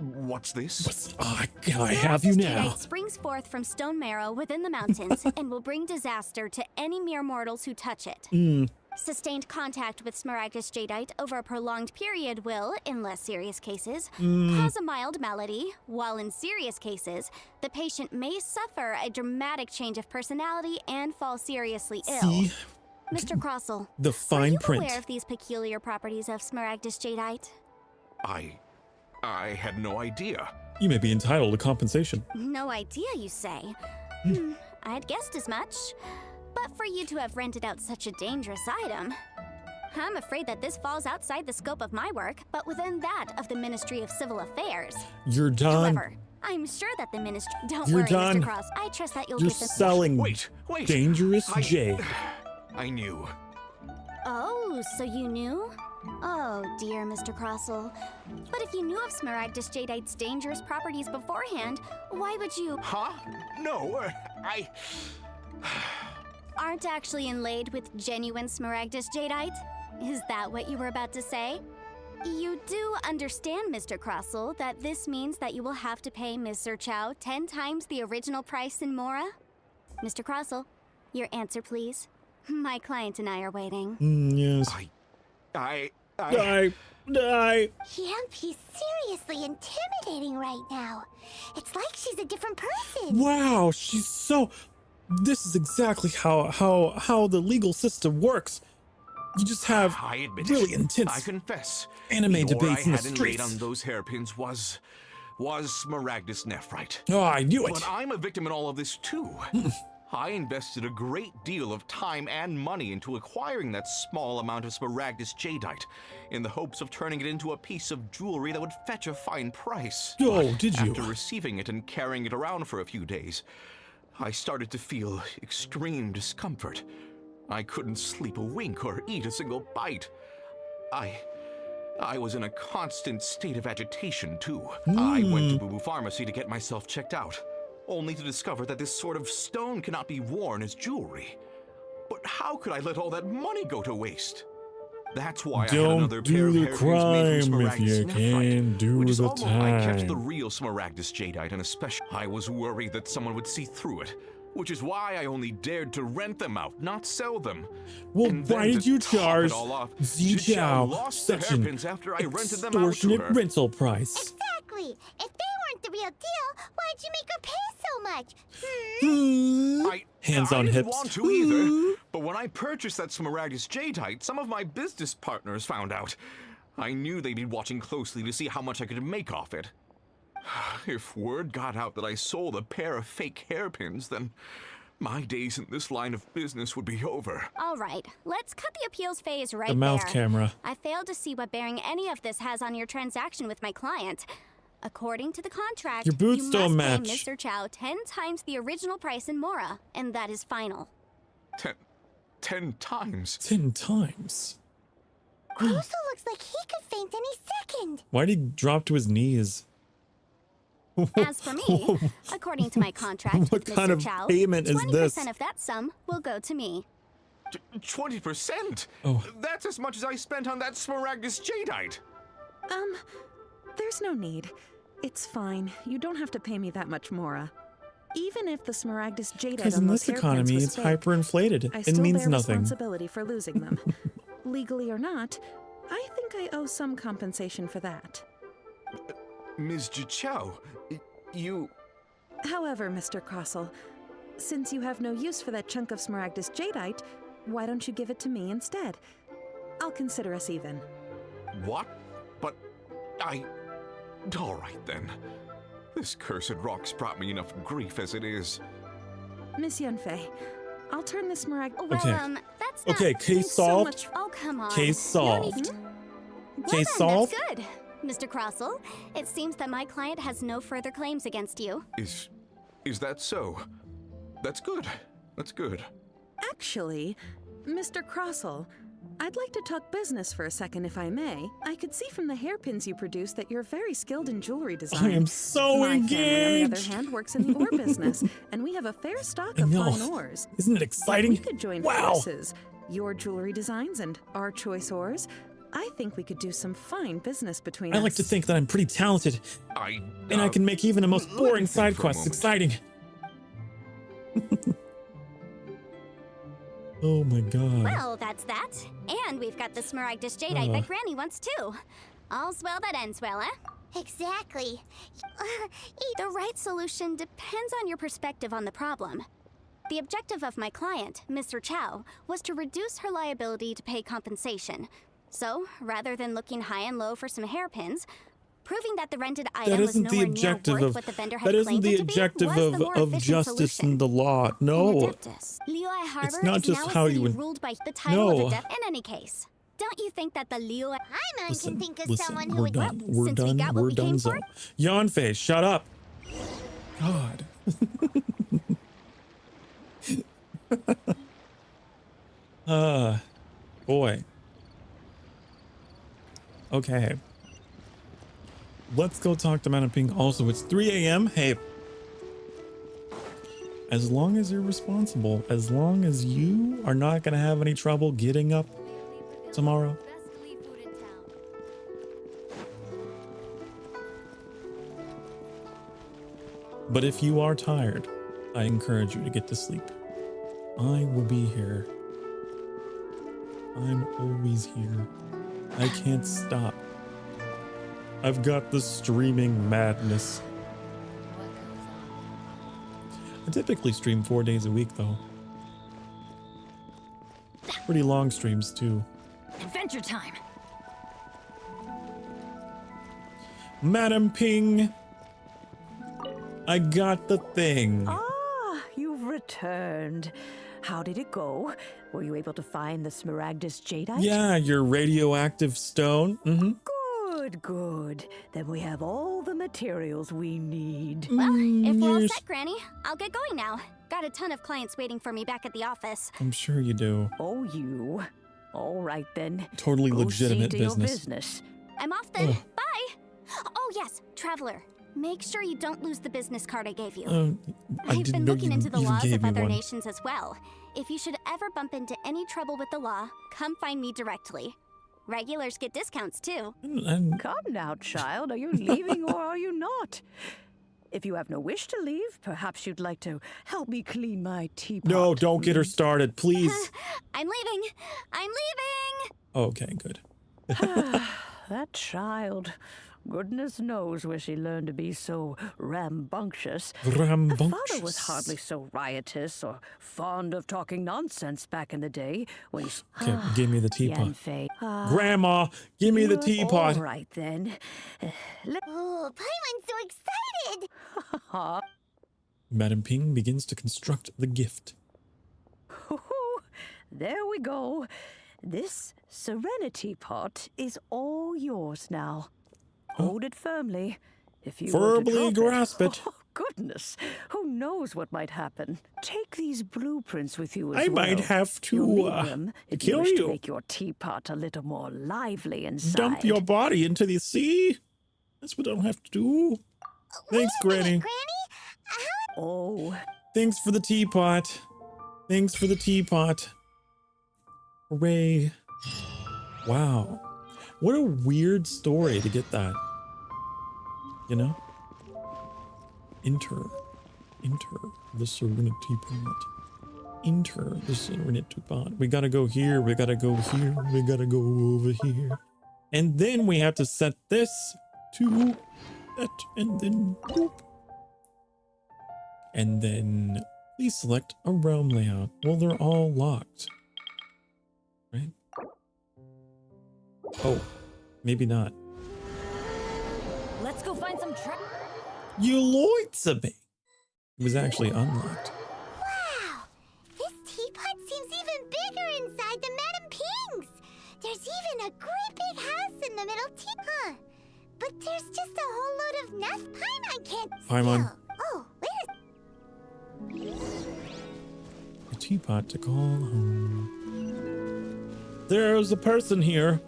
What's this? I have you now. Jadeite springs forth from stone marrow within the mountains and will bring disaster to any mere mortals who touch it. Sustained contact with Smaragdus Jadeite over a prolonged period will, in less serious cases, cause a mild malady, while in serious cases, the patient may suffer a dramatic change of personality and fall seriously ill. See? Mr. Crossell, The fine are print. you aware of these peculiar properties of Smaragdus Jadeite? I had no idea. You may be entitled to compensation. No idea, you say? I'd guessed as much. But for you to have rented out such a dangerous item, I'm afraid that this falls outside the scope of my work, but within that of the Ministry of Civil Affairs. You're done. However, I'm sure that the ministry— Don't You're worry, done. Mr. Cross. I trust that you'll You're get this— selling Wait. dangerous jade. I knew. Oh, so you knew? Oh, dear Mr. Crossell. But if you knew of Smaragdus Jadeite's dangerous properties beforehand, why would you— Huh? No, I aren't actually inlaid with genuine Smaragdus Jadeite? Is that what you were about to say? You do understand, Mr. Crossell, that this means that you will have to pay Ms. Zerchow 10 times the original price in Mora? Mr. Crossell, your answer, please. My client and I are waiting. Yes. I Champ, he's seriously intimidating right now. It's like she's a different person. Wow, she's so... This is exactly how the legal system works. You just have I admit really it. intense I confess. anime the ore debates in I the had inlaid streets. on those hairpins was Smaragdus Nephrite. Oh, I knew it. But I'm a victim in all of this too. I invested a great deal of time and money into acquiring that small amount of Smaragdus Jadeite in the hopes of turning it into a piece of jewelry that would fetch a fine price. Oh, did you? After receiving it and carrying it around for a few days, I started to feel extreme discomfort. I couldn't sleep a wink or eat a single bite. I was in a constant state of agitation, too. I went to Boo Boo Pharmacy to get myself checked out, only to discover that this sort of stone cannot be worn as jewelry. But how could I let all that money go to waste? That's why I had another pair of hairpins made from Smaragdus Nephrite, which is almost I kept the real Smaragdus Jadeite in a special. I was worried that someone would see through it, which is why I only dared to rent them out, not sell them. Well, And then why did to you top charge it all off, Zichao Zhichao lost the such an hairpins after I rented them out to extortionate her. rental price? Exactly. If they weren't the real deal, why'd you make her pay so much? Hands on I didn't hips. want to either, but when I purchased that Smaragdus Jadeite, some of my business partners found out. I knew they'd be watching closely to see how much I could make off it. If word got out that I sold a pair of fake hairpins, then my days in this line of business would be over. All right, let's cut the appeals phase right The mouth there. camera. I failed to see what bearing any of this has on your transaction with my client. According to the contract, Your boots you don't must match. pay Mr. Chow 10 times the original price in Mora, and that is final. 10 times? 10 times? Crossell looks like he could faint any second. Why'd he drop to his knees? As for me, according to my contract What with kind Mr. of Chow, payment is 20% this? of that sum will go to me. 20%? Oh. That's as much as I spent on that Smaragdus Jadeite. There's no need. It's fine. You don't have to pay me that much, Mora. Even if the Smaragdus Jadeite Because on in those this hairpins economy, was it's fake, hyperinflated. I It still means bear nothing. responsibility for losing them. Legally or not, I think I owe some compensation for that. Ms. Zhichao, you... However, Mr. Crossell, since you have no use for that chunk of Smaragdus Jadeite, why don't you give it to me instead? I'll consider us even. What? But all right then. This cursed rock's brought me enough grief as it is. Miss Yunfei, I'll turn this Smaragdus... Well, Okay. That's not— Okay, case solved. Oh, come on. Case solved. No need— Well Case then, solved. That's good. Mr. Crossell, it seems that my client has no further claims against you. Is that so? That's good. That's good. Actually, Mr. Crossell, I'd like to talk business for a second, if I may. I could see from the hairpins you produce that you're very skilled in jewelry design. I am so My engaged. family, on the other hand, works in the ore business, and we have a fair stock of fine ores. Isn't it exciting? If we could join Wow. forces, your jewelry designs and our choice ores, I think we could do some fine business between us. I like to think that I'm pretty talented, and I can make even the most boring side quests exciting. Oh my god. Well, that's that. And we've got the Smaragdus Jadeite that Granny wants too. All's well that ends well, eh? Exactly. The right solution depends on your perspective on the problem. The objective of my client, Mr. Chow, was to reduce her liability to pay compensation. So, rather than looking high and low for some hairpins, proving that the rented item was nowhere near worth what the vendor had claimed it to be was the more efficient justice solution. and the law. No. Liyue Harbor It's not is just now how a city you ruled by the title of No. the deaf in any case. Don't you think that the Liyue Paimon can think of someone who we're would done. We're since we done. got what We're we done. came So, for? yawn face, shut up. God. Boy. Okay. Let's go talk to Madam Ping. Also, it's 3 a.m. Hey. As long as you're responsible, as long as you are not going to have any trouble getting up tomorrow. But if you are tired, I encourage you to get to sleep. I will be here. I'm always here. I can't stop. I've got the streaming madness. I typically stream 4 days a week, though. Pretty long streams, too. Adventure time. Madam Ping, I got the thing. Ah, you've returned. How did it go? Were you able to find the Smaragdus Jadeite? Yeah, your radioactive stone. Mm-hmm. Good, good. Then we have all the materials we need. Well, if we're all set, Granny, I'll get going now. Got a ton of clients waiting for me back at the office. I'm sure you do. Oh, you. All right, then. Totally Go legitimate see to business. Your business. I'm off then. Ugh. Bye. Oh, yes, Traveler. Make sure you don't lose the business card I gave you. I I've didn't been know looking you into the even laws gave of me other one. nations as well. If you should ever bump into any trouble with the law, come find me directly. Regulars get discounts too. Come now, child. Are you leaving or are you not? If you have no wish to leave, perhaps you'd like to help me clean my teapot. No, don't get her started, please. I'm leaving. I'm leaving. Okay, good. That child. Goodness knows where she learned to be so rambunctious. Her father was hardly so riotous or fond of talking nonsense back in the day when he... Okay, give me the teapot. Yanfei. Grandma, give me the teapot. All right, then. Oh, Paimon's so excited! Madam Ping begins to construct the gift. There we go. This Serenity pot is all yours now. Hold it firmly. If you were to Firmly drop grasp it. Oh, goodness. Who knows what might happen? Take these blueprints with you as I well. might have to, You'll need them if kill you wish you. to make your teapot a little more lively inside. Dump your body into the sea. That's what I'll have to do. Thanks, Granny. Oh. Thanks for the teapot. Thanks for the teapot. Hooray. Wow. What a weird story to get that. You know? Enter the Serenity pot. Enter the Serenity pot. We gotta go here, we gotta go here, we gotta go over here. And then we have to set this to that, and then boop. And then please select a realm layout. Well, they're all locked. Right? Oh, maybe not. Let's go find some You lied to me. It was actually unlocked. Wow! This teapot seems even bigger inside than Madam Ping's! There's even a great big house in the middle teapot! But there's just a whole load of nuff Paimon can't Paimon. steal. Oh, where is... A teapot to call home. There's a person here.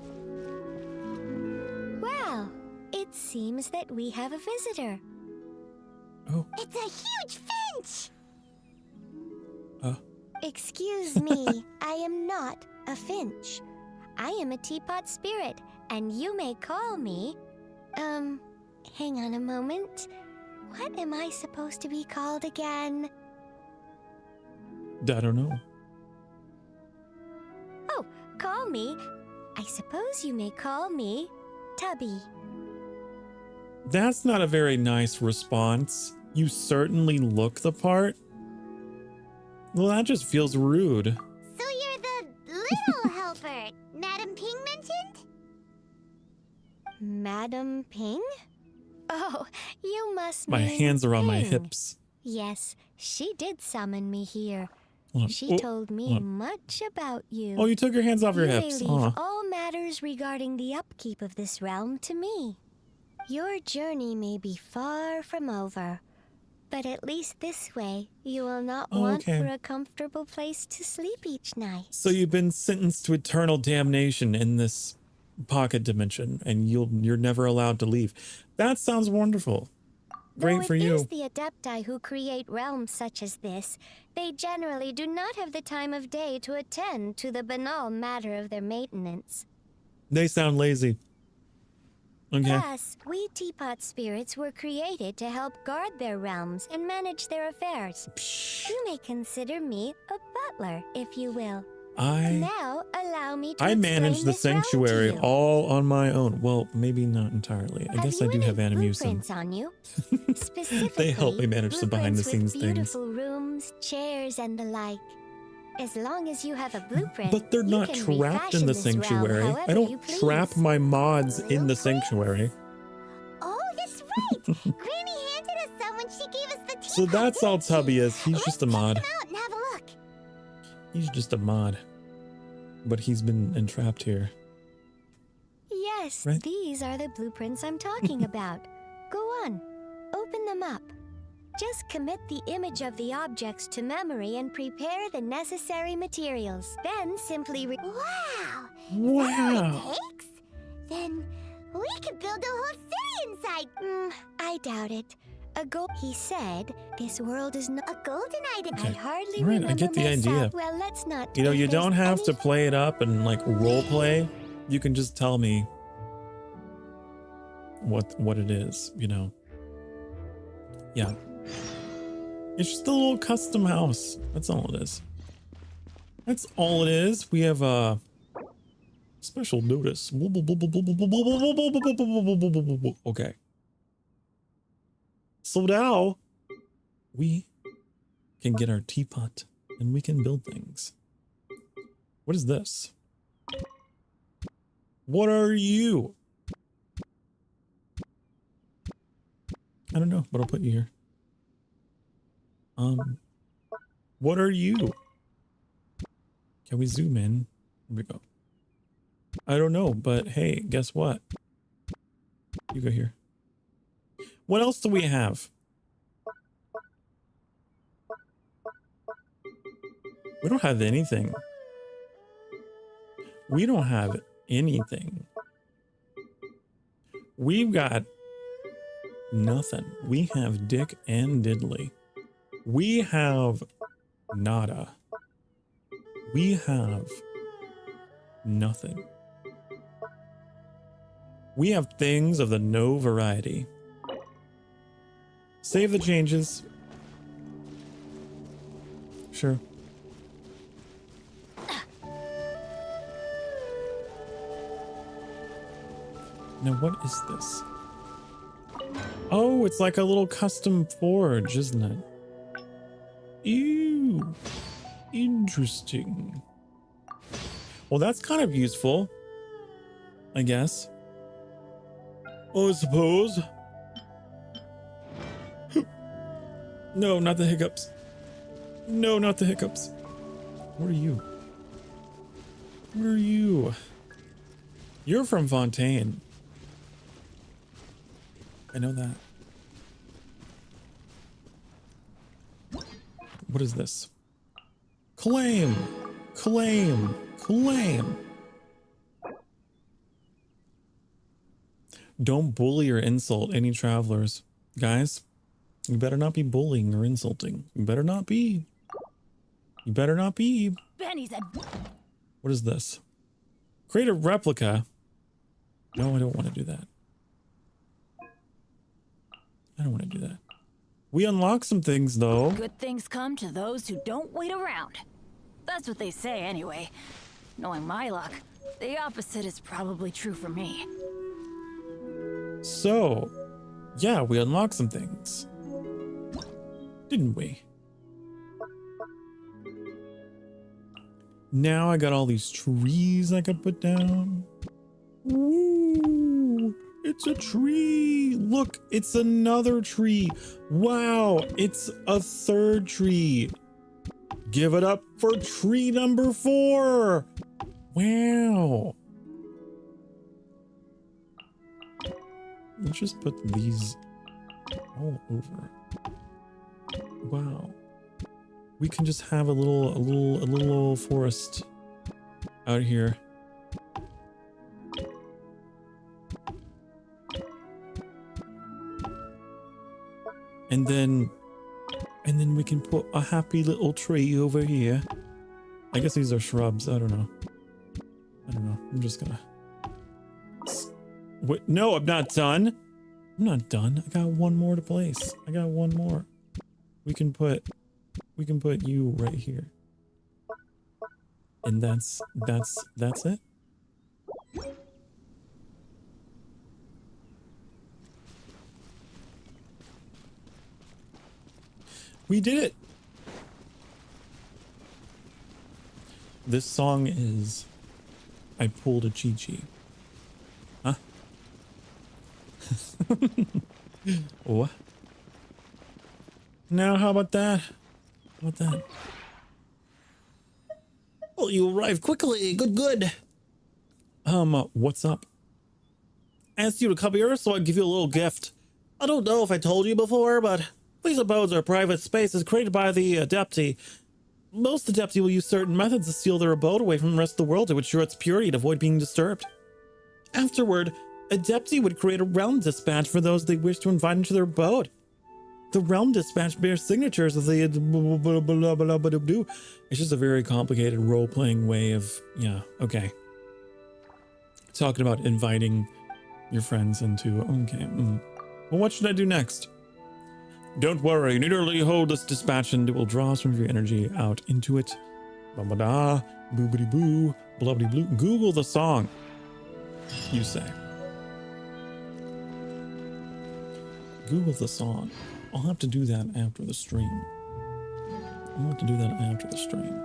Well, it seems that we have a visitor. Oh. It's a huge finch! Oh. Excuse me, I am not a finch. I am a teapot spirit, and you may call me... hang on a moment. What am I supposed to be called again? I don't know. Oh, call me. I suppose you may call me Tubby. That's not a very nice response. You certainly look the part. Well, that just feels rude. So you're the little helper Madam Ping mentioned? Madam Ping? Oh, you must My mean hands are on my Ping. hips. Yes, she did summon me here. Hold on. She told me much about you. Oh, you took your hands off your hips. You may leave Aw. all matters regarding the upkeep of this realm to me. Your journey may be far from over, but at least this way you will not want okay. for a comfortable place to sleep each night. So you've been sentenced to eternal damnation in this pocket dimension, and you're never allowed to leave. That sounds wonderful. Great for you. Though it is the Adepti who create realms such as this, they generally do not have the time of day to attend to the banal matter of their maintenance. They sound lazy. Okay. Thus, we teapot spirits were created to help guard their realms and manage their affairs. You may consider me a butler, if you will. Now, allow me to I manage explain the this realm to sanctuary you. all on my own. Well, maybe not entirely. I guess I do have animusen. Blueprints on you. Specifically, They help me manage some behind-the-scenes with things. beautiful rooms, chairs, and the like. As long as you have a blueprint, But they're you not can trapped in refashion the this realm sanctuary. I however don't you please. trap my mods in the sanctuary. Oh, that's right. Granny handed us some when she gave us the teapot. So that's all Tubby is. He's just a mod. Come out and have a look. He's just a mod. But he's been entrapped here. Yes, Right? these are the blueprints I'm talking about. Go on, open them up. Just commit the image of the objects to memory and prepare the necessary materials. Then simply Wow! Wow! Takes? Then we could build a whole city inside. I doubt it. He said this world is not a golden item. Okay. I hardly All right, I remember get the myself. idea. Well, let's not. You know, you if there's don't have to any- play it up and like role play. You can just tell me what it is, you know. Yeah. It's just a little custom house. That's all it is. That's all it is. We have a special notice. Okay. So now we can get our teapot and we can build things. What is this? What are you? I don't know, but I'll put you here. What are you? Can we zoom in? Here we go. I don't know, but hey, guess what? You go here. What else do we have? We don't have anything. We don't have anything. We've got nothing. We have Dick and Diddley. We have nada. We have nothing. We have things of the no variety. Save the changes. Sure. Now what is this? Oh, it's like a little custom forge, isn't it? Ew. Interesting. Well, that's kind of useful, I guess. I suppose. No, not the hiccups. No, not the hiccups. Where are you? Where are you? You're from Fontaine. I know that. What is this? Claim! Claim! Claim! Don't bully or insult any travelers. Guys, you better not be bullying or insulting. You better not be. You better not be. Benny's a... What is this? Create a replica. No, I don't want to do that. I don't want to do that. We unlock some things, though. Good things come to those who don't wait around. That's what they say anyway. Knowing my luck, the opposite is probably true for me. So, yeah, we unlocked some things. Didn't we? Now I got all these trees I can put down. Ooh, it's a tree. Look, it's another tree. Wow, it's a third tree. Give it up for tree number 4. Wow. Let's just put these all over. Wow. We can just have a little forest out here. And then we can put a happy little tree over here. I guess these are shrubs. I don't know. I'm just gonna... Wait, no, I'm not done. I'm not done. I got one more to place. I got one more. We can put you right here. And that's it. We did it. This song is I pulled a Chi-Chi. Huh? What? Now, how about that? How about that? Well, you arrived quickly. Good. What's up? Asked you to come here, so I'd give you a little gift. I don't know if I told you before, but these abodes are private spaces created by the Adepti. Most Adepti will use certain methods to steal their abode away from the rest of the world to ensure its purity and avoid being disturbed. Afterward, Adepti would create a realm dispatch for those they wish to invite into their abode. The realm dispatch bears signatures of the It's just a very complicated role-playing way of, yeah, okay. Talking about inviting your friends into, okay. Well, what should I do next? Don't worry, you need to only hold this dispatch and it will draw some of your energy out into it. Ba-ba-da, boobity-boo, blubbity-blue. Google the song, you say. Google the song. I'll have to do that after the stream. I'll have to do that after the stream.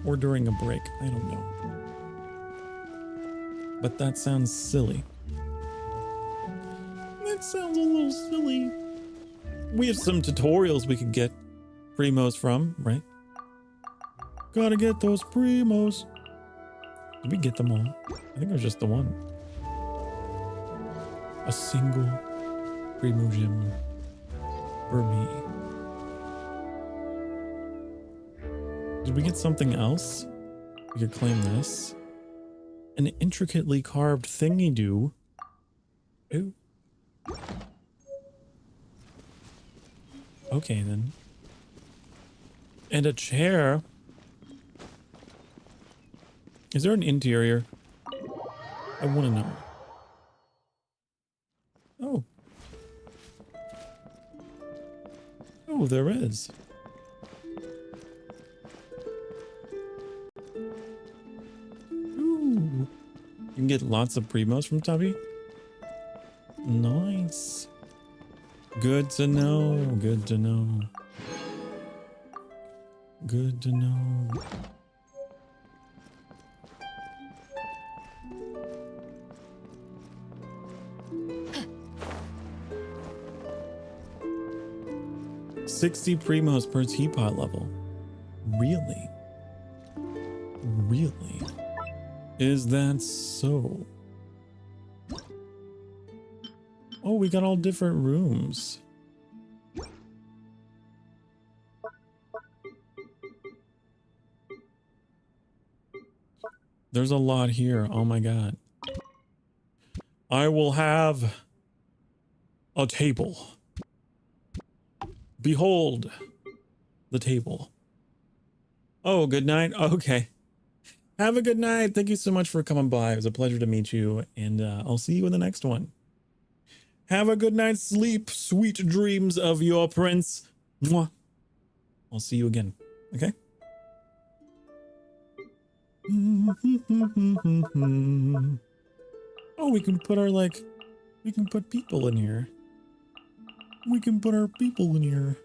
Or during a break, I don't know. But that sounds silly. That sounds a little silly. We have some tutorials we could get primos from, right? Gotta get those primos. Did we get them all? I think it was just the one. A single primo gem for me. Did we get something else? We could claim this. An intricately carved thingy-do. Ooh. Okay, then. And a chair. Is there an interior? I want to know. Oh. Oh, there is. Ooh. You can get lots of primos from Tubby. Nice. Good to know. Good to know. Good to know. $60 primos per teapot level. Really? Really? Is that so? Oh, we got all different rooms. There's a lot here. Oh my god. I will have a table. Behold the table. Oh, good night. Okay. Have a good night. Thank you so much for coming by. It was a pleasure to meet you, and I'll see you in the next one. Have a good night's sleep. Sweet dreams of your prince. Mwah. I'll see you again. Okay? Oh, we can put our, like, we can put people in here. We can put our people in here.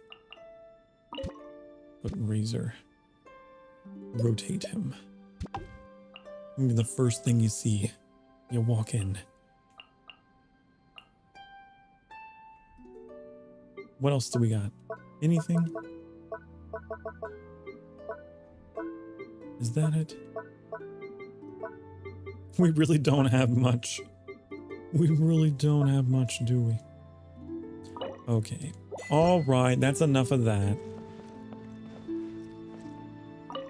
Put Razor. Rotate him. Maybe the first thing you see, you walk in. What else do we got? Anything? Is that it? We really don't have much. We really don't have much, do we? Okay. All right, that's enough of that.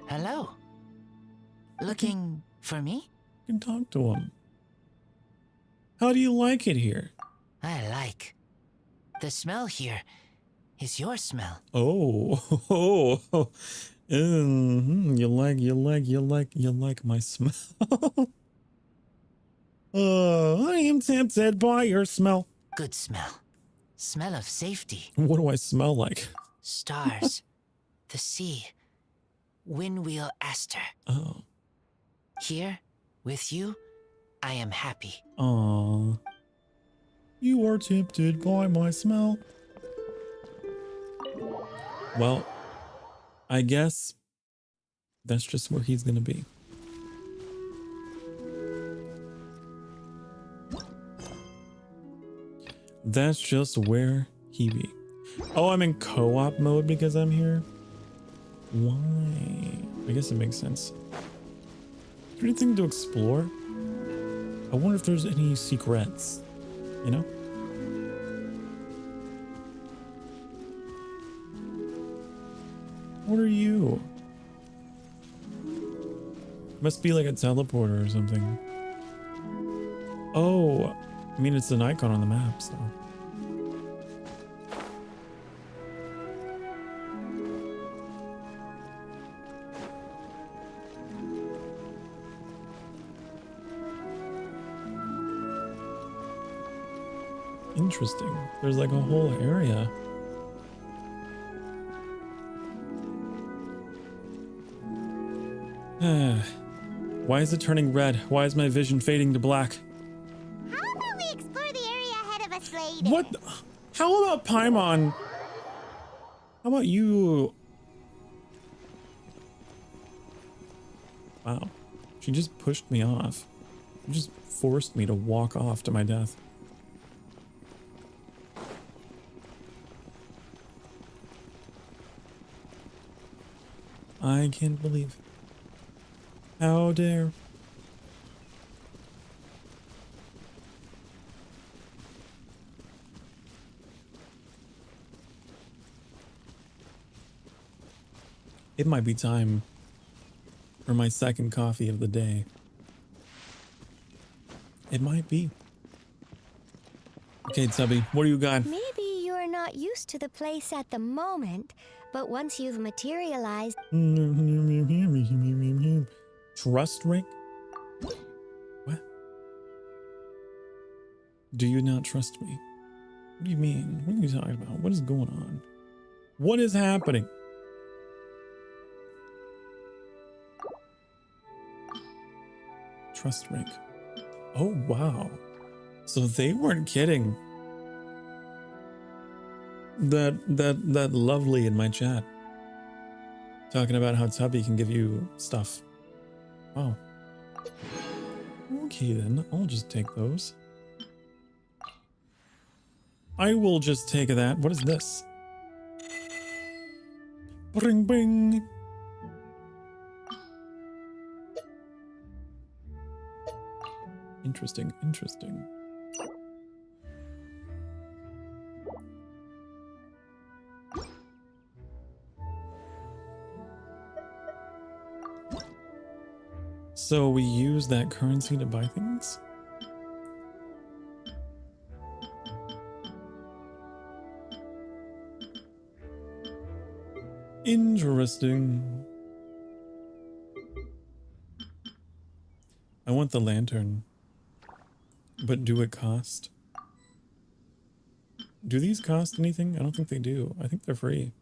Hello. Looking for me? You can talk to him. How do you like it here? I like. The smell here is your smell. Oh, you like my smell. I am tempted by your smell. Good smell. Smell of safety. What do I smell like? Stars. The sea. Windwheel Aster. Oh. Here, with you, I am happy. Aww. You are tempted by my smell. Well, I guess that's just where he's gonna be. That's just where he be. Oh, I'm in co-op mode because I'm here? Why? I guess it makes sense. Is there anything to explore? I wonder if there's any secrets, you know? What are you? Must be like a teleporter or something. Oh, I mean, it's an icon on the map, so. Interesting. There's like a whole area. Why is it turning red? Why is my vision fading to black? How about we explore the area ahead of us later? What? How about Paimon? How about you? Wow. She just pushed me off. She just forced me to walk off to my death. I can't believe. How dare. It might be time for my second coffee of the day. It might be. Okay, Tubby, what do you got? Maybe you're not used to the place at the moment, but once you've materialized... Trust rank? What? Do you not trust me? What do you mean? What are you talking about? What is going on? What is happening? Trust rank. Oh, wow. So they weren't kidding. That lovely in my chat. Talking about how Tubby can give you stuff. Wow. Okay then, I'll just take those. I will just take that. What is this? Bring bring. Interesting, interesting. So we use that currency to buy things? Interesting. I want the lantern. But do it cost? Do these cost anything? I don't think they do. I think they're free.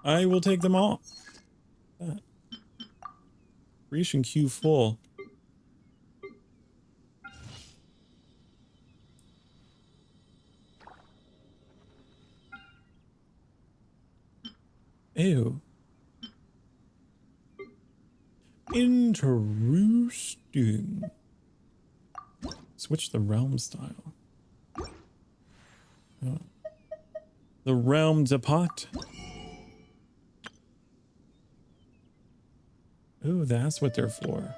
I will take them all. Ration queue full. Ew. Interesting. Switch the realm style. Oh. The realm depot. Ooh, that's what they're for.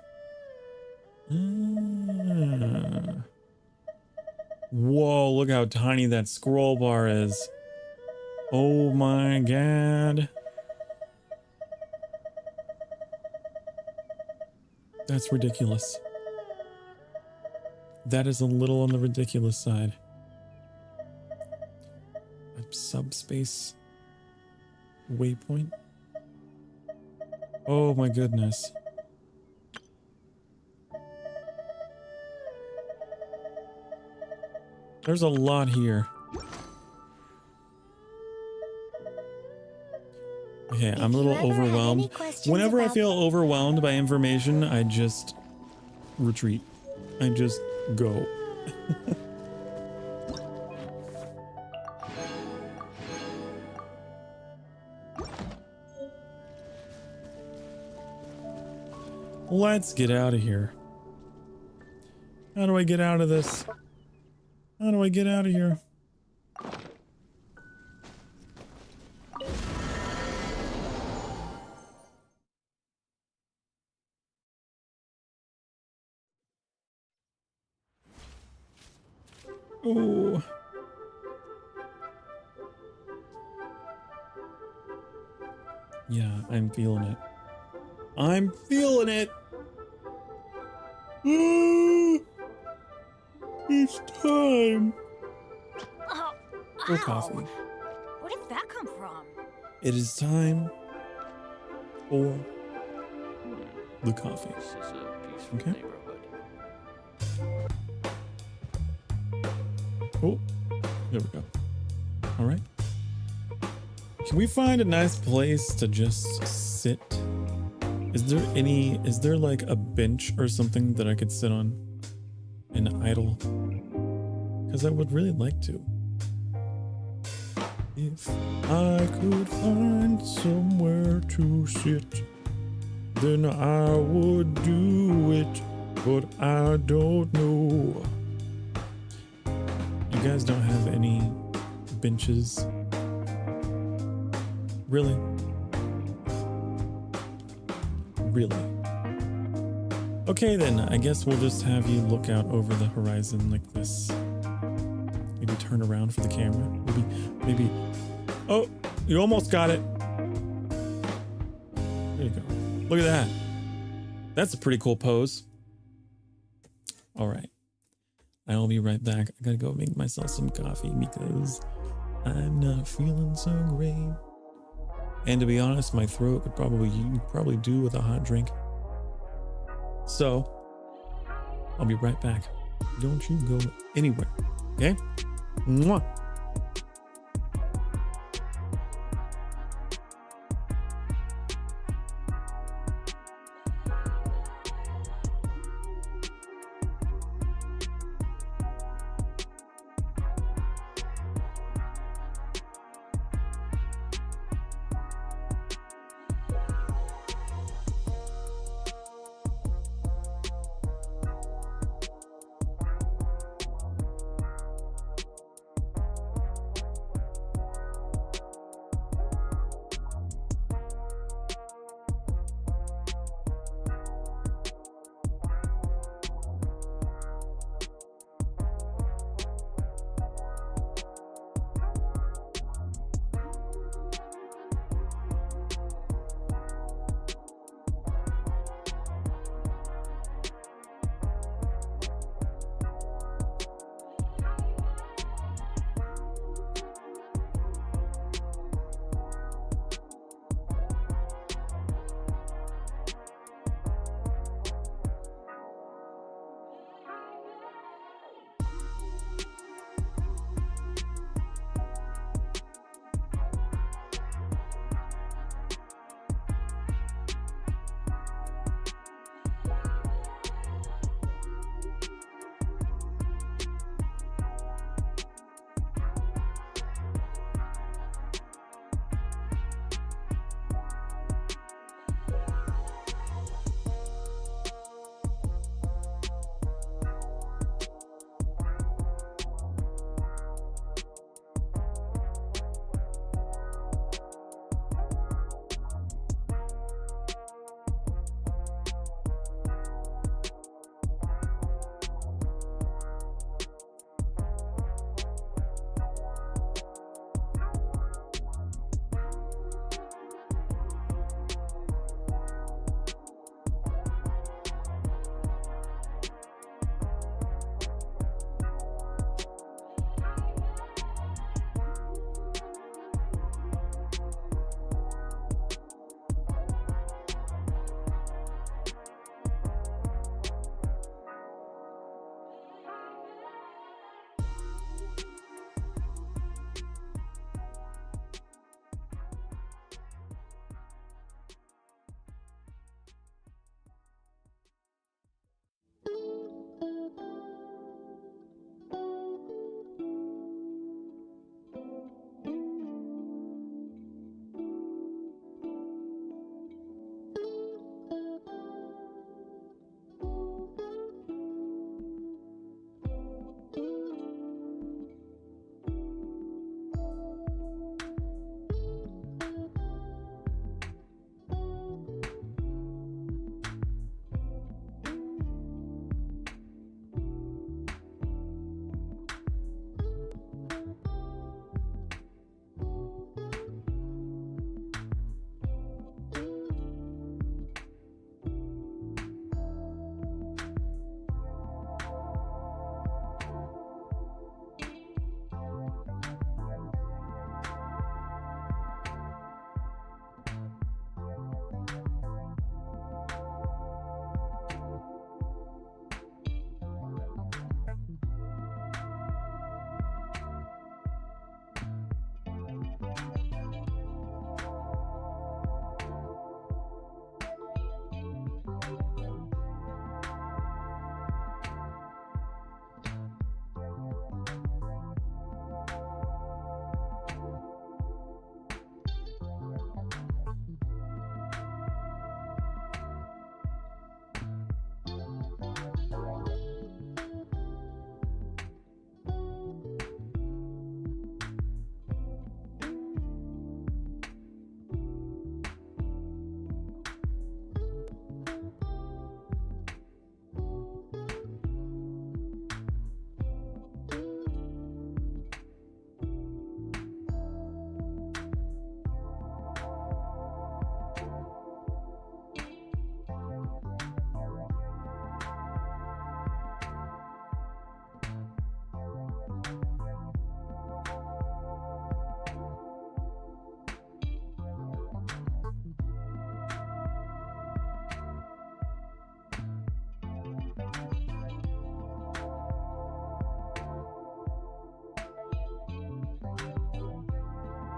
Whoa, look how tiny that scroll bar is. Oh my god. That's ridiculous. That is a little on the ridiculous side. A subspace waypoint. Oh my goodness. There's a lot here. Okay, I'm a little overwhelmed. Whenever I feel overwhelmed by information, I just retreat. I just go. Let's get out of here. How do I get out of this? How do I get out of here? Oh. Yeah, I'm feeling it. I'm feeling it. It's time. For coffee. Where did that come from? It is time for the coffee. This is a peaceful Okay. neighborhood. Oh, there we go. All right. Can we find a nice place to just sit? Is there like a bench or something that I could sit on and idle? Because I would really like to. If I could find somewhere to sit, then I would do it, but I don't know. You guys don't have any benches? Really? Really? Okay then, I guess we'll just have you look out over the horizon like this. Maybe turn around for the camera. Maybe. Oh, you almost got it. There you go. Look at that. That's a pretty cool pose. All right. I'll be right back. I gotta go make myself some coffee because I'm not feeling so great. And to be honest, my throat could probably do with a hot drink. So, I'll be right back. Don't you go anywhere, okay? Mwah.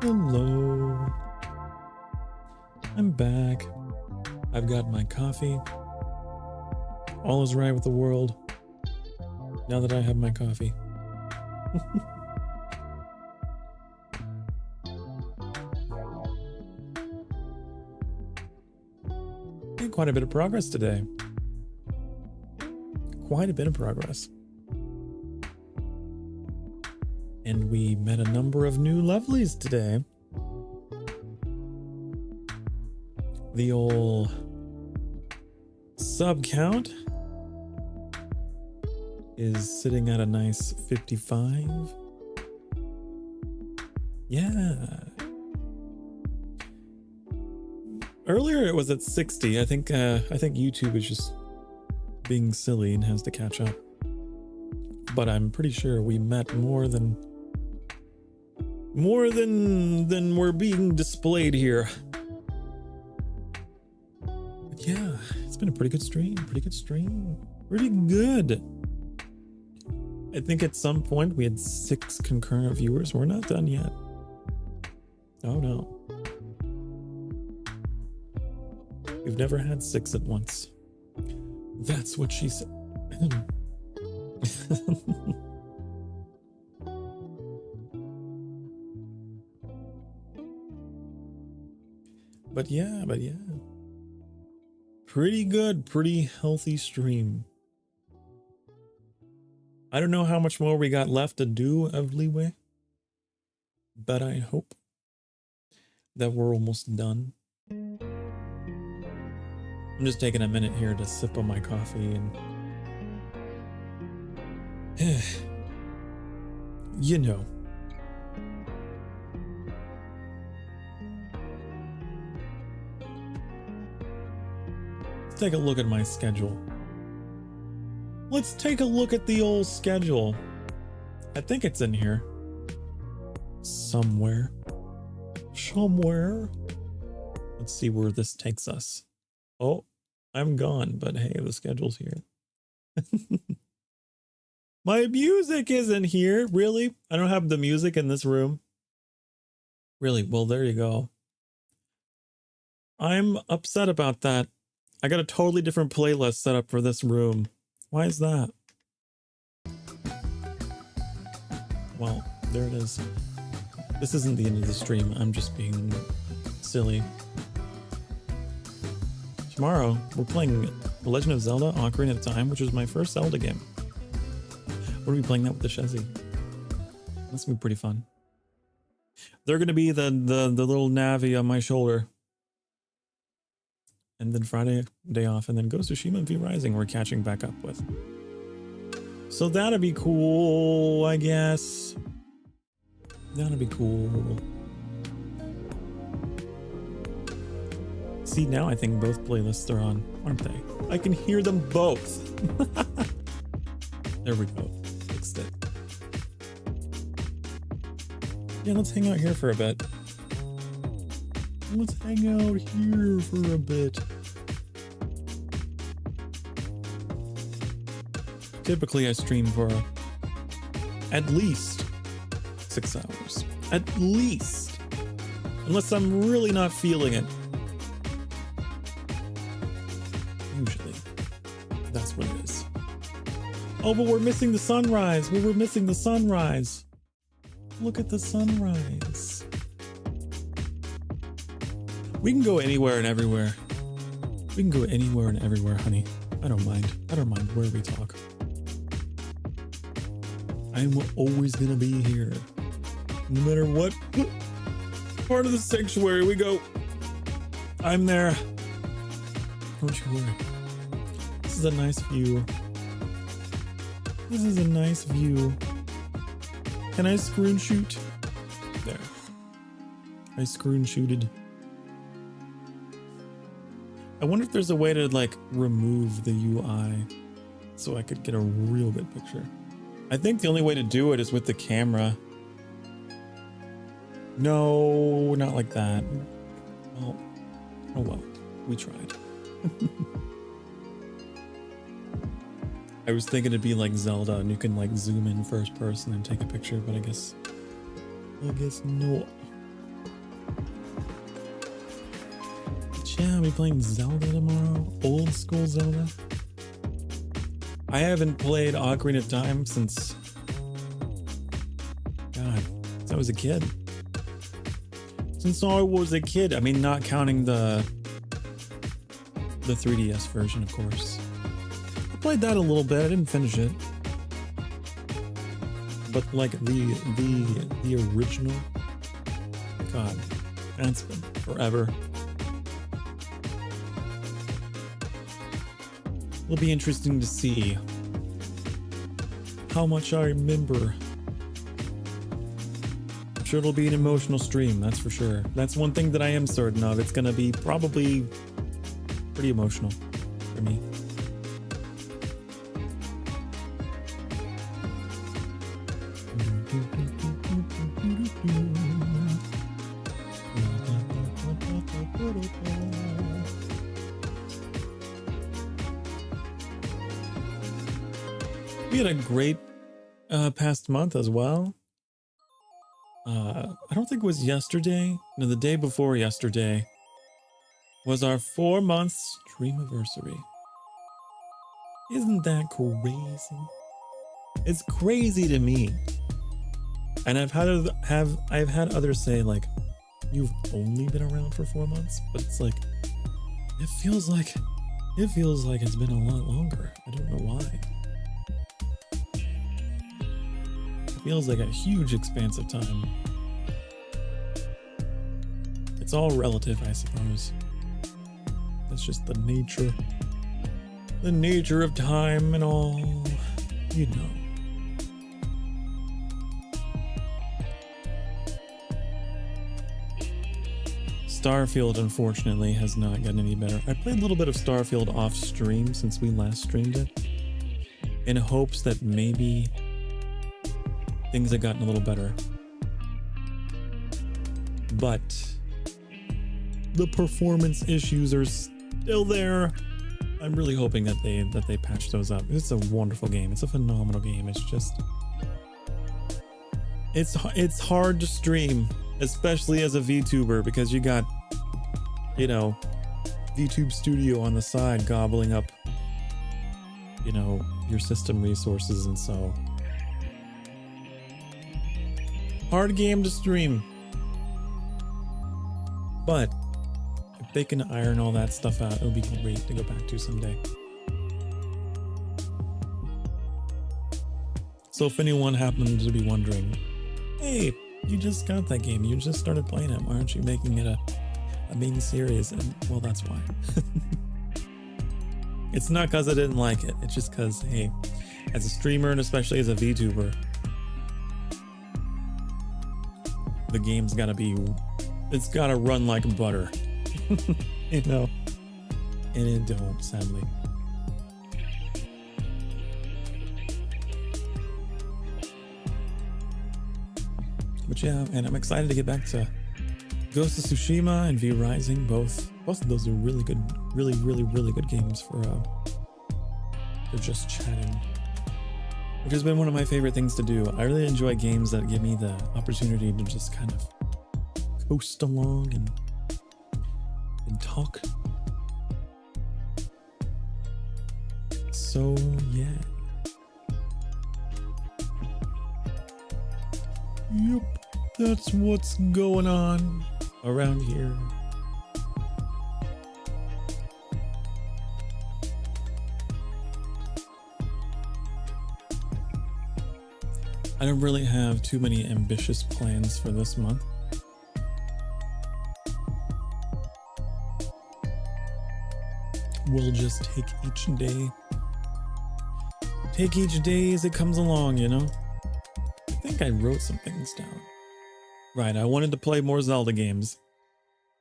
Hello. I'm back. I've got my coffee. All is right with the world. Now that I have my coffee. Made quite a bit of progress today. Quite a bit of progress. And we met a number of new lovelies today. The old sub count is sitting at a nice 55. Yeah. Earlier it was at 60. I think YouTube is just being silly and has to catch up. But I'm pretty sure we met more than we're being displayed here. But yeah, it's been a pretty good stream. Pretty good. I think at some point we had 6 concurrent viewers. We're not done yet. Oh no. We've never had 6 at once. That's what she said. But yeah. Pretty good, pretty healthy stream. I don't know how much more we got left to do of Leeway, but I hope that we're almost done. I'm just taking a minute here to sip on my coffee and you know. Let's take a look at my schedule. Let's take a look at the old schedule. I think it's in here. Somewhere. Let's see where this takes us. Oh, I'm gone, but hey, the schedule's here. My music isn't here. Really? I don't have the music in this room. Really? Well, there you go. I'm upset about that. I got a totally different playlist set up for this room. Why is that? Well, there it is. This isn't the end of the stream. I'm just being silly. Tomorrow, we're playing The Legend of Zelda Ocarina of Time, which is my first Zelda game. We're going to be playing that with the Shezzy. That's going to be pretty fun. They're going to be the little Navi on my shoulder. And then Friday, day off, and then Ghost of Tsushima and V Rising we're catching back up with. So that'd be cool, I guess. That'd be cool. See, now I think both playlists are on, aren't they? I can hear them both. There we go. Fixed it. Yeah, let's hang out here for a bit. Let's hang out here for a bit. Typically, I stream for at least 6 hours. At least. Unless I'm really not feeling it. Usually. That's what it is. Oh, but we're missing the sunrise. We were missing the sunrise. Look at the sunrise. We can go anywhere and everywhere. We can go anywhere and everywhere, honey. I don't mind. I don't mind where we talk. I'm always gonna be here. No matter what part of the sanctuary we go, I'm there. Don't you worry. This is a nice view. This is a nice view. Can I screenshot? There. I screenshotted. I wonder if there's a way to like remove the UI so I could get a real good picture. I think the only way to do it is with the camera. No, not like that. Well, oh well, we tried. I was thinking it'd be like Zelda and you can like zoom in first person and take a picture, but I guess no. Yeah, I'll be playing Zelda tomorrow. Old school Zelda. I haven't played Ocarina of Time since... God, since I was a kid. Since I was a kid. I mean, not counting the 3DS version, of course. I played that a little bit. I didn't finish it. But like the original, God, that's been forever. It'll be interesting to see how much I remember. I'm sure it'll be an emotional stream, that's for sure. That's one thing that I am certain of. It's gonna be probably pretty emotional for me. We had a great past month as well. I don't think it was yesterday. No, the day before yesterday was our 4-month streamiversary. Isn't that crazy? It's crazy to me. And I've had others say like, you've only been around for 4 months, but it's like, it feels like it's been a lot longer. I don't know why. Feels like a huge expanse of time. It's all relative, I suppose. That's just the nature of time and all, you know. Starfield, unfortunately, has not gotten any better. I played a little bit of Starfield off stream since we last streamed it, in hopes that maybe things have gotten a little better. But the performance issues are still there. I'm really hoping that they patch those up. It's a wonderful game. It's a phenomenal game. It's just it's hard to stream, especially as a VTuber, because you got, you know, VTube Studio on the side gobbling up, you know, your system resources, and so hard game to stream. But if they can iron all that stuff out, it'll be great to go back to someday. So if anyone happens to be wondering, hey, you just got that game, you just started playing it, why aren't you making it a main series? And well, that's why. It's not because I didn't like it, it's just because, hey, as a streamer and especially as a VTuber, the game's it's gotta run like butter. You know? And it don't, sadly. But yeah, and I'm excited to get back to Ghost of Tsushima and V Rising. Both of those are really good, really good games for just chatting, which has been one of my favorite things to do. I really enjoy games that give me the opportunity to just kind of coast along and talk. So yeah. Yep, that's what's going on around here. I don't really have too many ambitious plans for this month. We'll just take each day as it comes along, you know? I think I wrote some things down. Right, I wanted to play more Zelda games.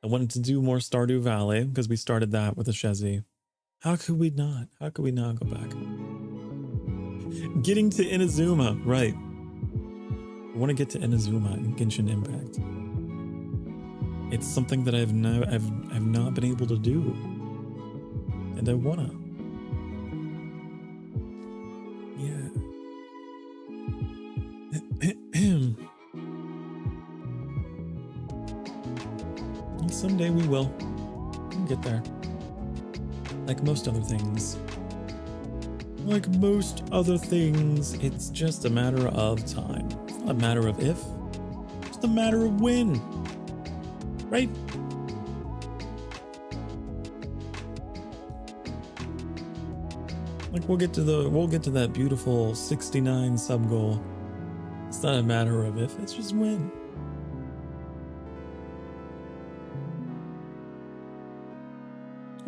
I wanted to do more Stardew Valley, because we started that with a Shezzy. How could we not? How could we not go back? Getting to Inazuma, right. I want to get to Inazuma in Genshin Impact. It's something that I've not been able to do. And I wanna. Yeah. And someday we will. We'll get there. Like most other things. Like most other things, it's just a matter of time. It's not a matter of if, it's just a matter of when. Right? Like we'll get to that beautiful 69 sub goal. It's not a matter of if, it's just when.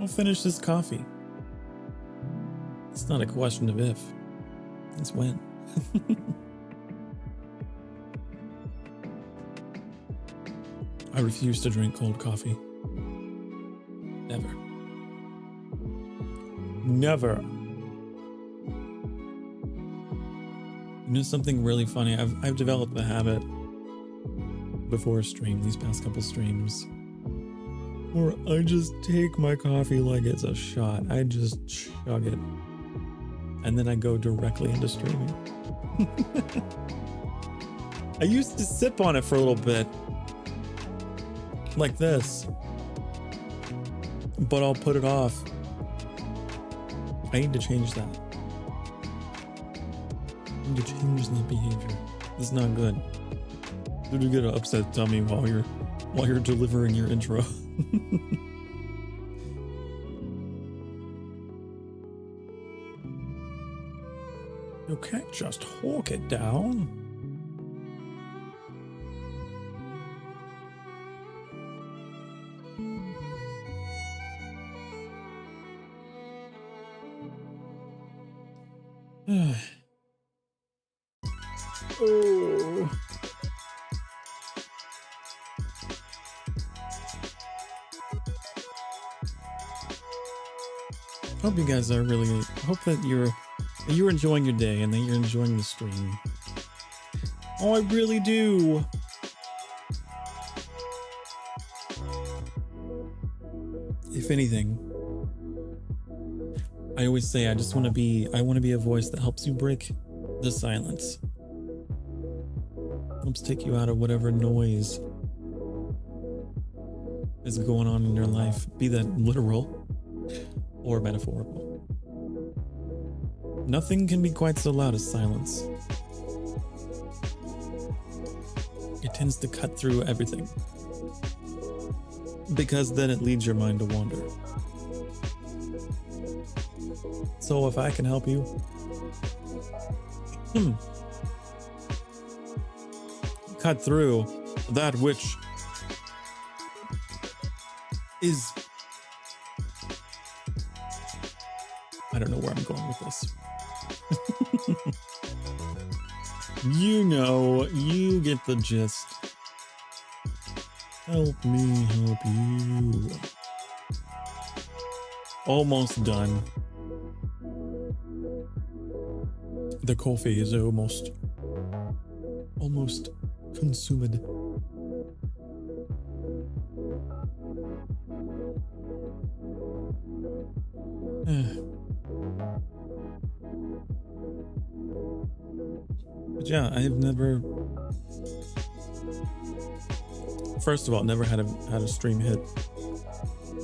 I'll finish this coffee. It's not a question of if, it's when. I refuse to drink cold coffee. Never. Never. You know something really funny? I've developed the habit before a stream, these past couple streams, where I just take my coffee like it's a shot. I just chug it. And then I go directly into streaming. I used to sip on it for a little bit. Like this. But I'll put it off. I need to change that. I need to change that behavior. It's not good. You get an upset tummy while you're delivering your intro. You can't just hawk it down. Oh. Hope you guys are really, hope that you're enjoying your day and that you're enjoying the stream. Oh, I really do. If anything, I always say I want to be a voice that helps you break the silence. Helps take you out of whatever noise is going on in your life, be that literal or metaphorical. Nothing can be quite so loud as silence. It tends to cut through everything, because then it leads your mind to wander. So if I can help you, cut through that which is, I don't know where I'm going with this. You know, you get the gist. Help me help you. Almost done. The coffee is almost consumed. But yeah, I've never, first of all, never had a stream hit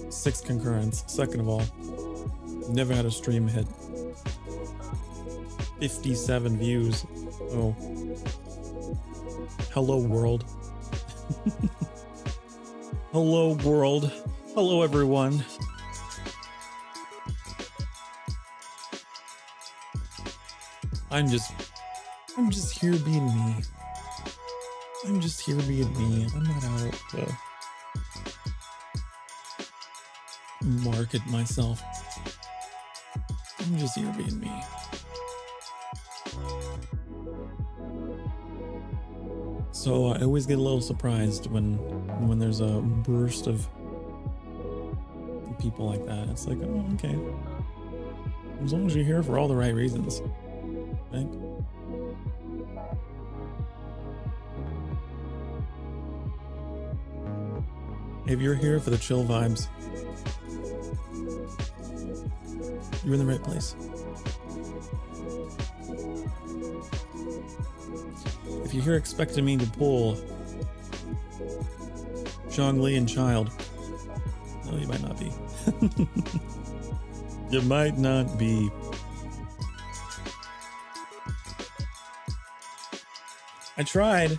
6 concurrents. Second of all, never had a stream hit 57 views. Oh, hello world. Hello world. Hello everyone. I'm just here being me. I'm just here being me. I'm not out to market myself. I'm just here being me. So I always get a little surprised when there's a burst of people like that. It's like, oh, okay. As long as you're here for all the right reasons, right? If you're here for the chill vibes, you're in the right place. If you're here expecting me to pull Zhongli and Child, No, you might not be. You might not be. I tried.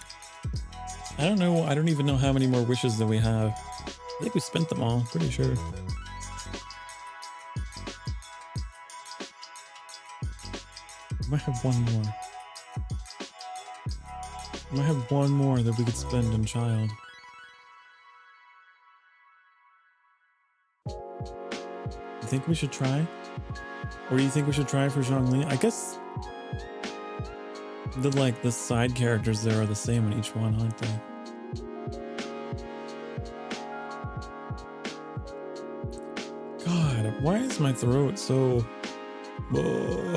I don't know. I don't even know how many more wishes that we have. I think we spent them all, pretty sure. I might have one more. I might have one more that we could spend on Child. You think we should try? Or do you think we should try for Zhongli? I guess the side characters there are the same in each one, aren't they? God, why is my throat so... I'm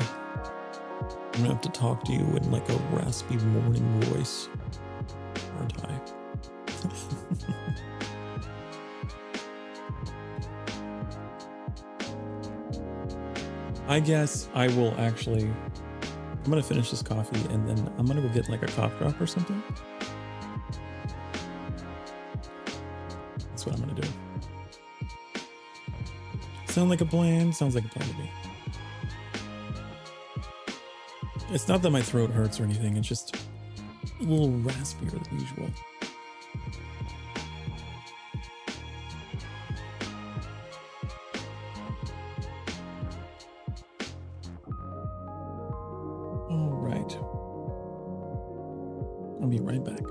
gonna have to talk to you in like a raspy morning voice, aren't I? I guess I will actually... I'm gonna finish this coffee and then I'm gonna go get like a cough drop or something. That's what I'm gonna do. Sound like a plan? Sounds like a plan to me. It's not that my throat hurts or anything, it's just a little raspier than usual. All right. I'll be right back.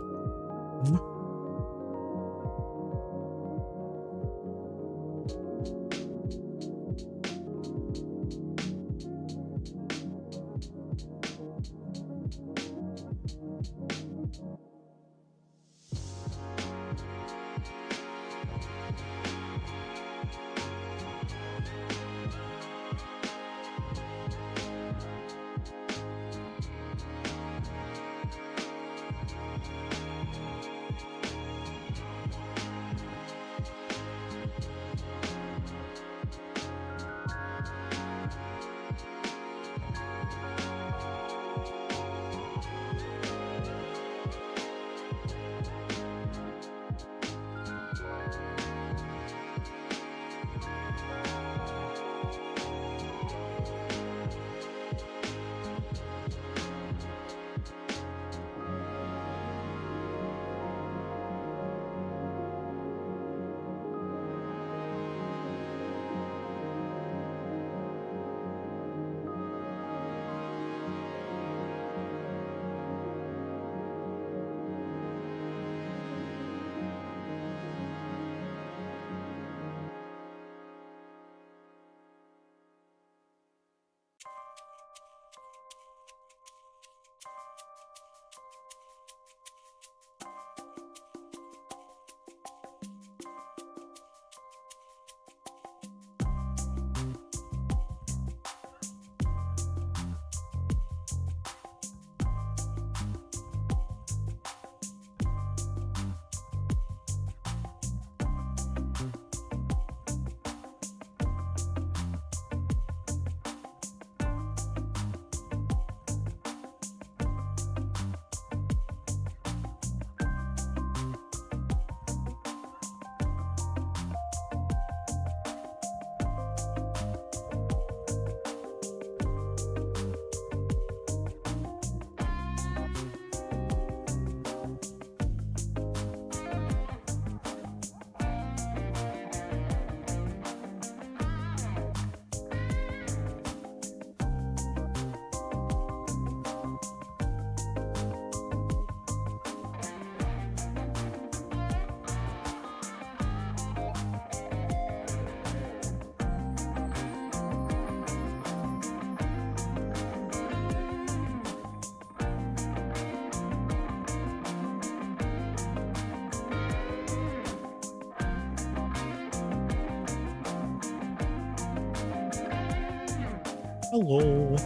Hello.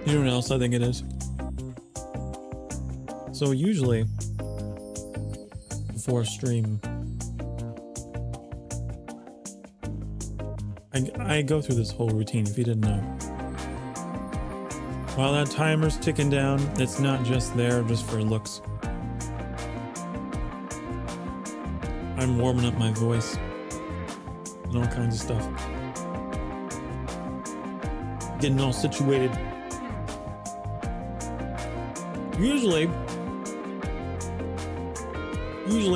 You know what else I think it is? So usually, before a stream, I go through this whole routine, if you didn't know. While that timer's ticking down, it's not just there just for looks. I'm warming up my voice and all kinds of stuff. Getting all situated. Usually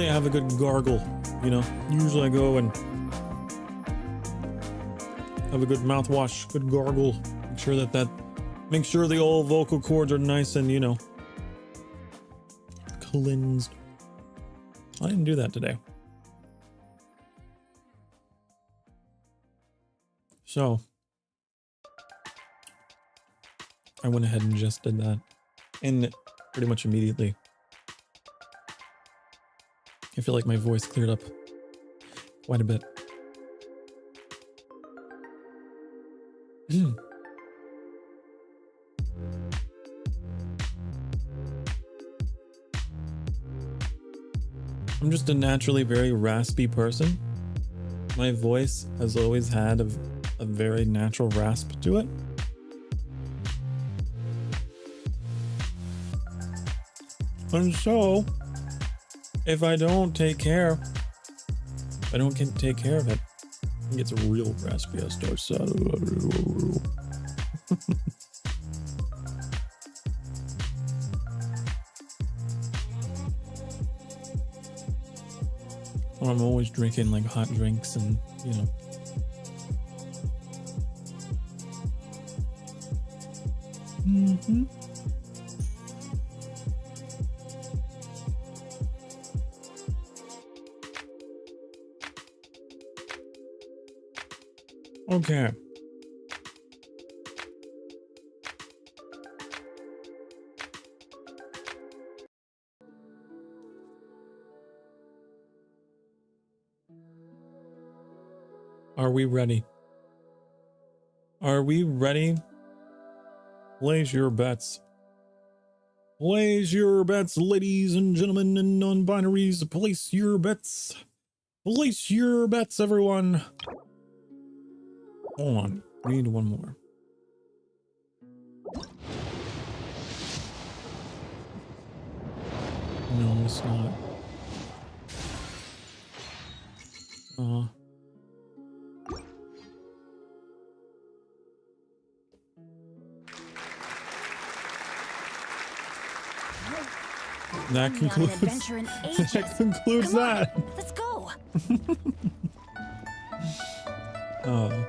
I have a good gargle, you know. Usually I go and have a good mouthwash, good gargle. Make sure the old vocal cords are nice and, you know, cleansed. I didn't do that today. So I went ahead and just did that, and pretty much immediately I feel like my voice cleared up quite a bit. I'm just a naturally very raspy person. My voice has always had a very natural rasp to it. And so, if I don't take care of it, it gets real raspy. I start I'm always drinking like hot drinks and, you know. Mm-hmm. Okay. Are we ready? Are we ready? Place your bets. Place your bets, ladies and gentlemen and non-binaries. Place your bets. Place your bets, everyone. Hold on. We need one more. No, it's not. That concludes that. Let's go. Oh.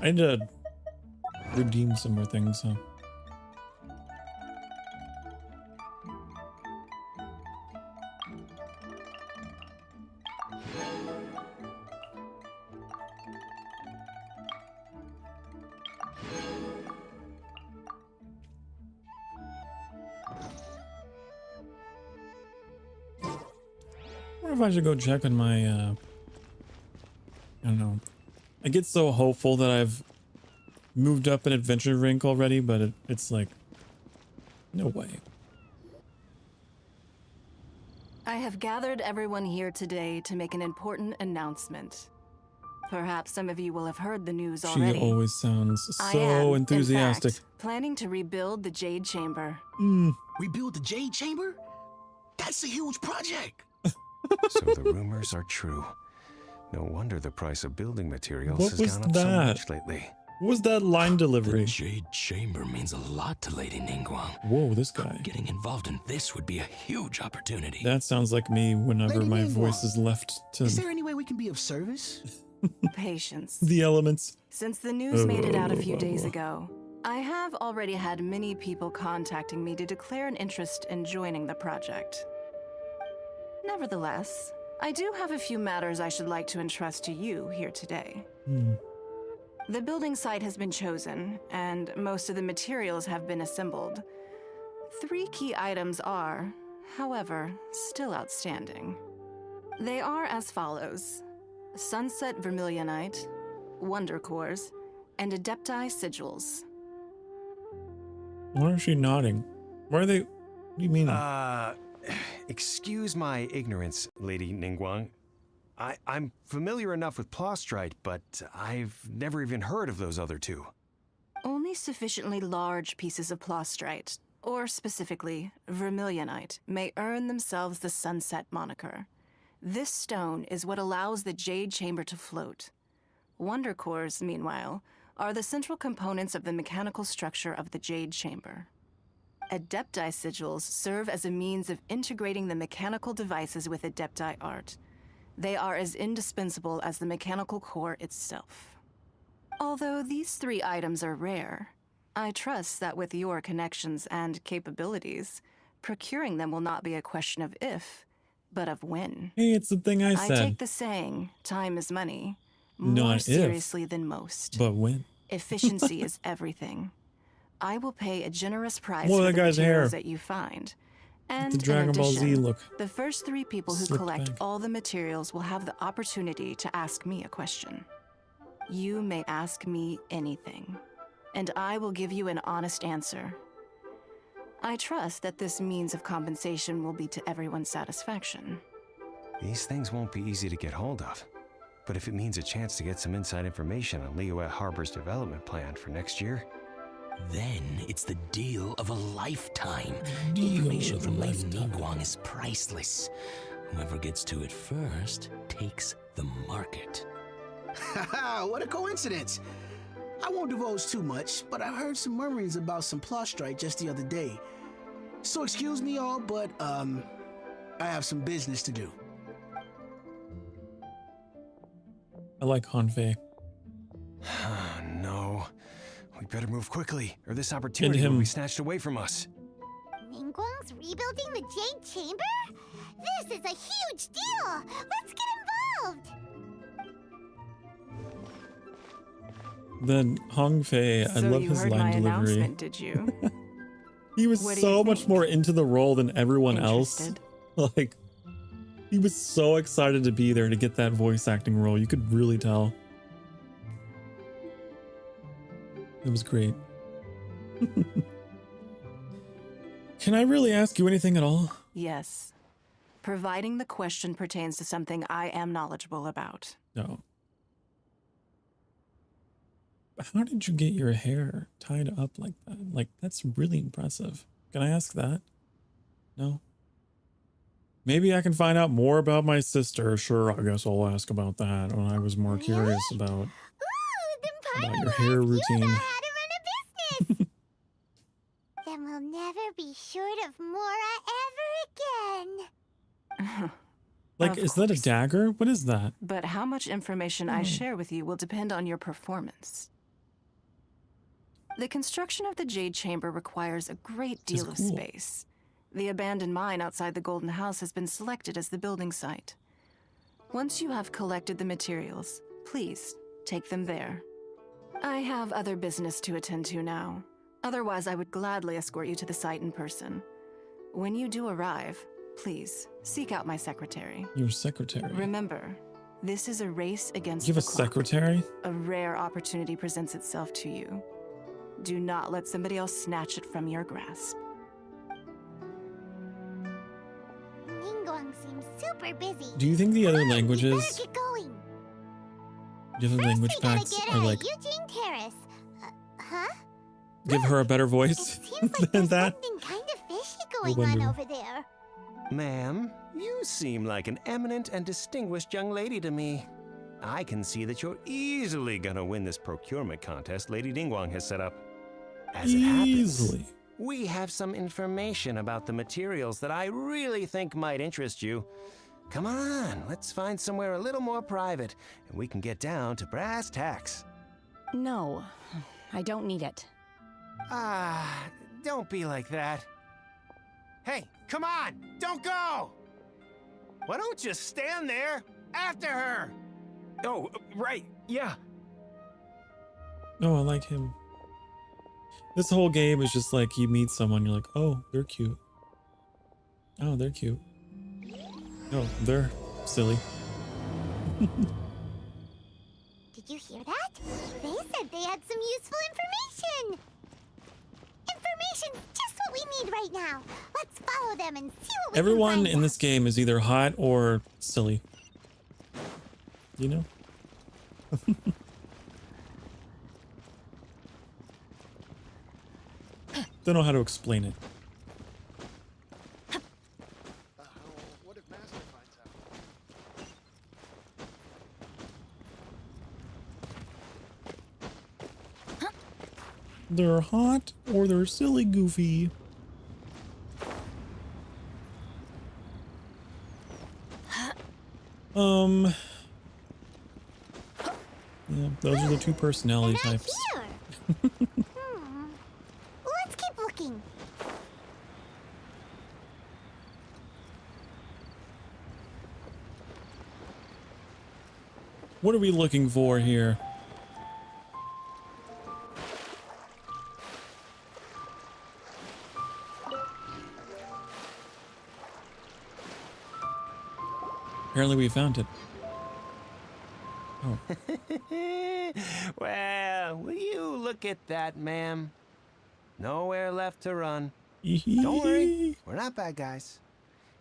I need to redeem some more things, huh? I wonder if I should go check on my, I don't know. I get so hopeful that I've moved up an adventure rank already, but it's like, no way. I have gathered everyone here today to make an important announcement. Perhaps some of you will have heard the news already. She always sounds I so am, enthusiastic. in fact, planning to rebuild the Jade Chamber. Rebuild the Jade Chamber? That's a huge project. So the rumors are true. No wonder the price of building materials What has was gone up so that? much lately. What was that line delivery? The Jade Chamber means a lot to Lady Ningguang. Whoa, this guy. Getting involved in this would be a huge opportunity. That sounds like me whenever Lady my Ningguang, voice is left to Is there any way we can be of service? Patience. the elements. Since the news made it out a few days ago, I have already had many people contacting me to declare an interest in joining the project. Nevertheless, I do have a few matters I should like to entrust to you here today. The building site has been chosen, and most of the materials have been assembled. 3 key items are, however, still outstanding. They are as follows: Sunset Vermilionite, Wonder Cores, and Adepti Sigils. Why is she nodding? Why are they... What do you mean? Excuse my ignorance, Lady Ningguang. I'm familiar enough with Plostrite, but I've never even heard of those other two. Only sufficiently large pieces of Plostrite, or specifically vermilionite, may earn themselves the Sunset moniker. This stone is what allows the Jade Chamber to float. Wonder cores, meanwhile, are the central components of the mechanical structure of the Jade Chamber. Adepti sigils serve as a means of integrating the mechanical devices with Adepti art. They are as indispensable as the mechanical core itself. Although these 3 items are rare, I trust that with your connections and capabilities, procuring them will not be a question of if, but of when. Hey, it's the thing I said. I take the saying, time is money, more Not seriously if, than most. but when. Efficiency is everything. I will pay a generous price Whoa, for that the guy's materials hair. that you find. And The Dragon in Ball Z addition, look. the first 3 people who Slicked collect back. all the materials will have the opportunity to ask me a question. You may ask me anything, and I will give you an honest answer. I trust that this means of compensation will be to everyone's satisfaction. These things won't be easy to get hold of. But if it means a chance to get some inside information on Liyue Harbor's development plan for next year, then it's the deal of a lifetime. Deal Information of from a Lady lifetime. Ningguang is priceless. Whoever gets to it first takes the market. Haha, what a coincidence! I won't divulge too much, but I heard some murmurings about some Plostrite just the other day. So excuse me all, but I have some business to do. I like Hanfei. no. We better move quickly, or this opportunity will be snatched away from us. Ningguang's rebuilding the Jade Chamber? This is a huge deal! Let's get involved! Then Hanfei, I So love you his heard line my delivery. announcement, did you? He was What do so you much more into the role than everyone else. Interested? Like, he was so excited to be there to get that voice acting role. You could really tell. It was great. Can I really ask you anything at all? Yes. Providing the question pertains to something I am knowledgeable about. No. How did you get your hair tied up like that? Like, that's really impressive. Can I ask that? No? Maybe I can find out more about my sister. Sure, I guess I'll ask about that when I was more curious about your hair routine. Then we'll never be short of Mora ever again. Like, Of is that a dagger? What is that? But how much information I share with you will depend on your performance. The construction of the Jade Chamber requires a great deal of space. The abandoned mine outside the Golden House has been selected as the building site. Once you have collected the materials, please take them there. I have other business to attend to now. Otherwise, I would gladly escort you to the site in person. When you do arrive, please seek out my secretary. Your secretary? Remember, this is a race against You have the a clock. secretary? A rare opportunity presents itself to you. Do not let somebody else snatch it from your grasp. Ningguang seems super busy. Do you think the other Better languages, get going. the other language We gotta packs get are her like, Eugene Terrace. Huh? give her a better voice than that? Something kind of fishy I going on wonder. over there. Ma'am, you seem like an eminent and distinguished young lady to me. I can see that you're easily gonna win this procurement contest Lady Ningguang has set up. As it Easily. happens, we have some information about the materials that I really think might interest you. Come on, let's find somewhere a little more private, and we can get down to brass tacks. No, I don't need it. Ah, don't be like that. Hey, come on, don't go! Why don't you stand there after her? Oh, right, yeah. Oh, I like him. This whole game is just like you meet someone, you're like, oh, they're cute. Oh, they're cute. Oh, they're silly. Did you hear that? They said they had some useful information. Information's just what we need right now. Let's follow them and see what we Everyone can in find this game is either hot or silly. You know? Don't know how to explain it. They're hot or they're silly goofy. Yeah, those are the two personality types. Let's keep looking. What are we looking for here? Apparently we found it. Oh. Well, will you look at that, ma'am? Nowhere left to run. Don't worry, we're not bad guys.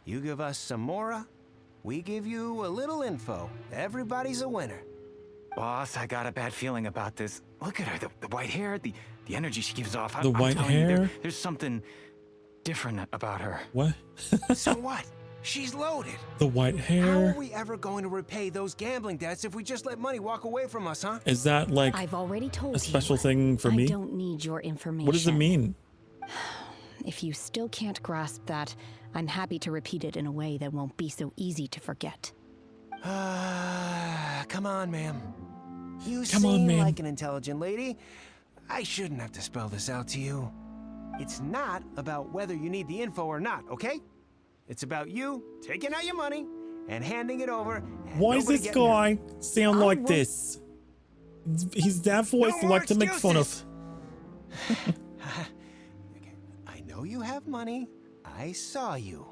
You give us some mora, we give you a little info. Everybody's a winner. Boss, I got a bad feeling about this. Look at her, the white hair, the energy she gives off. The white hair? There's something different about her. What? So what? She's loaded. The white hair. How are we ever going to repay those gambling debts if we just let money walk away from us, huh? Is that like I've already told a special thing for me? I don't need your information. What does it mean? If you still can't grasp that, I'm happy to repeat it in a way that won't be so easy to forget. Come on, ma'am. You Come on, seem ma'am. like an intelligent lady. I shouldn't have to spell this out to you. It's not about whether you need the info or not, okay? It's about you taking out your money and handing it over. Why does this guy sound like this? He's that voice I like to make fun of. I know you have money. I saw you.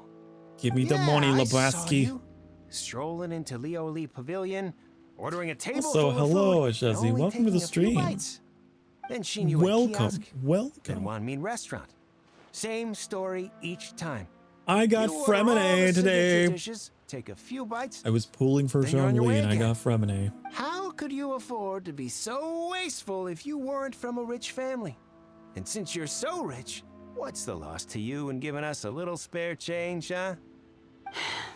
Give me the money, Lebowski. Strolling into Leo Lee Pavilion, ordering a table So, full of hello, food, Ashezi. only Welcome to the taking a few stream. bites. Then she knew a Welcome. kiosk, Welcome. then one mean restaurant. Same story each time. I got You order all the Fremine signature today. dishes, take a few bites. I was pulling for Then you're on your Zhongli way and I again. got Fremine. How could you afford to be so wasteful if you weren't from a rich family? And since you're so rich, what's the loss to you in giving us a little spare change, huh?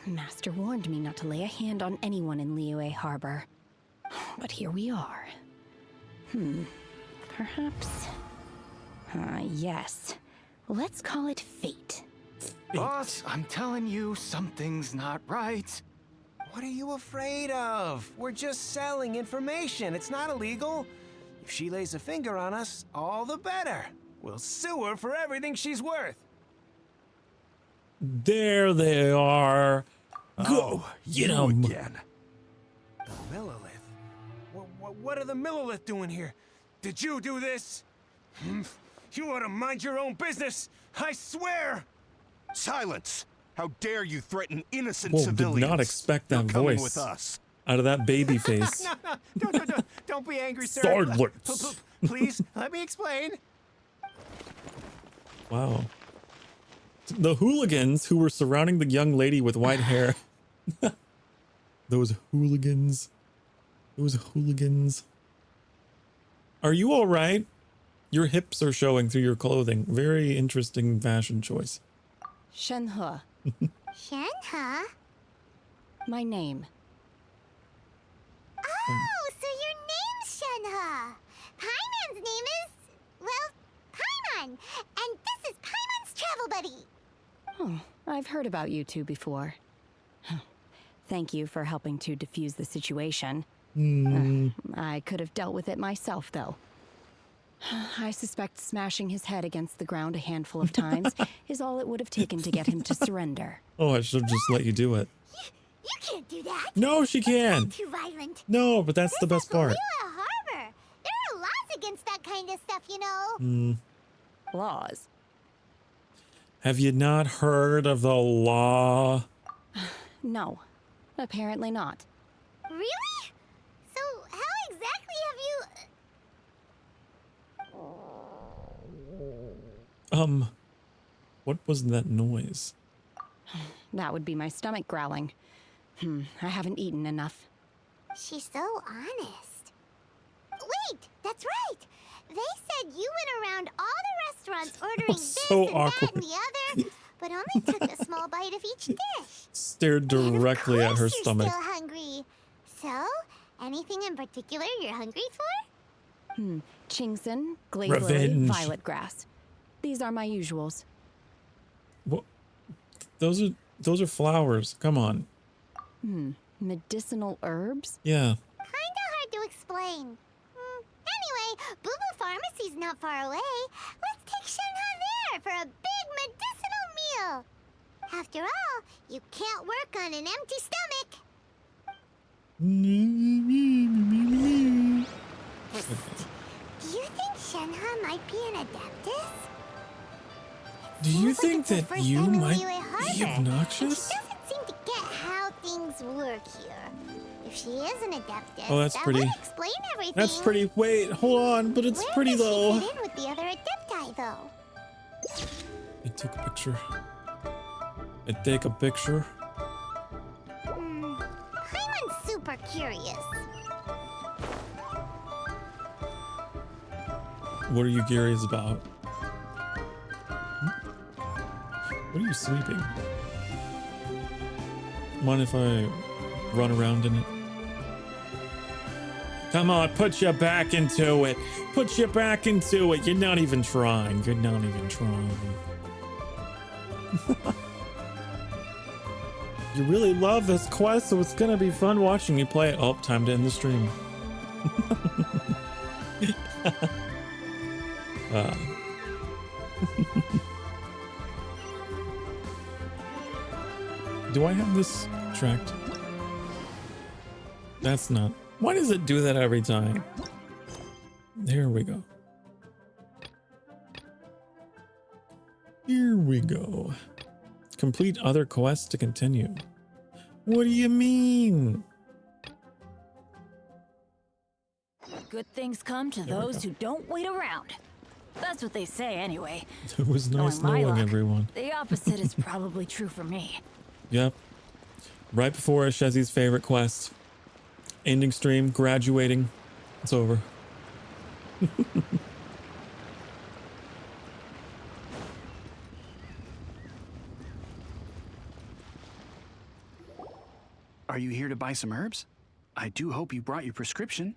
Master warned me not to lay a hand on anyone in Liyue Harbor. But here we are. Perhaps... yes. Let's call it fate. Boss, I'm telling you, something's not right. What are you afraid of? We're just selling information. It's not illegal. If she lays a finger on us, all the better. We'll sue her for everything she's worth. There they are. Go get them. Again. The Millilith? What are the Millilith doing here? Did you do this? You ought to mind your own business. I swear. Silence! How dare you threaten innocent Whoa, civilians? did not expect that You're coming voice with us. out of that baby face. No, don't be angry, sir. Silence. Please, let me explain. Wow. The hooligans who were surrounding the young lady with white hair. Those hooligans. Those hooligans. Are you all right? Your hips are showing through your clothing. Very interesting fashion choice. Shenhe. Shenhe? My name. Oh, so your name's Shenhe. Paimon's name is, well, Paimon. And this is Paimon's travel buddy. Oh, I've heard about you two before. Thank you for helping to defuse the situation. I could have dealt with it myself, though. I suspect smashing his head against the ground a handful of times is all it would have taken to get him to surrender. Oh, I should have just let you do it. You can't do that. No, she can. Too violent. No, but that's the best part. Liyue Harbor. There are laws against that kind of stuff, you know. Laws? Have you not heard of the law? No, apparently not. Really? So how exactly have you... What was that noise? That would be my stomach growling. I haven't eaten enough. She's so honest. Wait, that's right. They said you went around all the restaurants ordering this So and awkward. that and the other, but only took a small bite of each dish. Stared directly at her stomach. You're still hungry. So, anything in particular you're hungry for? Chingson, glaze lily, violet grass. These are my usuals. What? Those are flowers. Come on. Medicinal herbs? Yeah. Kinda hard to explain. Anyway, Boo Boo Pharmacy's not far away. Let's take Shenhe there for a big medicinal meal. After all, you can't work on an empty stomach. Do you think Shenhe might be an adeptus? Do you think that you might be She obnoxious? doesn't seem to get how things work here. If she is an adeptus, Oh, that's that pretty. would explain everything. That's pretty. Wait, hold on, but it's pretty though. Where does she fit in with the other adepti, though? I took a picture. I take a picture. Paimon's super curious. What are you curious about? What are you sweeping? Mind if I run around in it? Come on, put your back into it. Put your back into it. You're not even trying. You're not even trying. You really love this quest, so it's gonna be fun watching you play it. Oh, time to end the stream. Do I have this tracked? That's not. Why does it do that every time? There we go. Here we go. Complete other quests to continue. What do you mean? Good things come to those who don't wait around. That's what they say anyway. It was nice Knowing my knowing luck, everyone. The opposite is probably true for me. Yep. Right before Shezzy's favorite quest. Ending stream, graduating. It's over. Are you here to buy some herbs? I do hope you brought your prescription.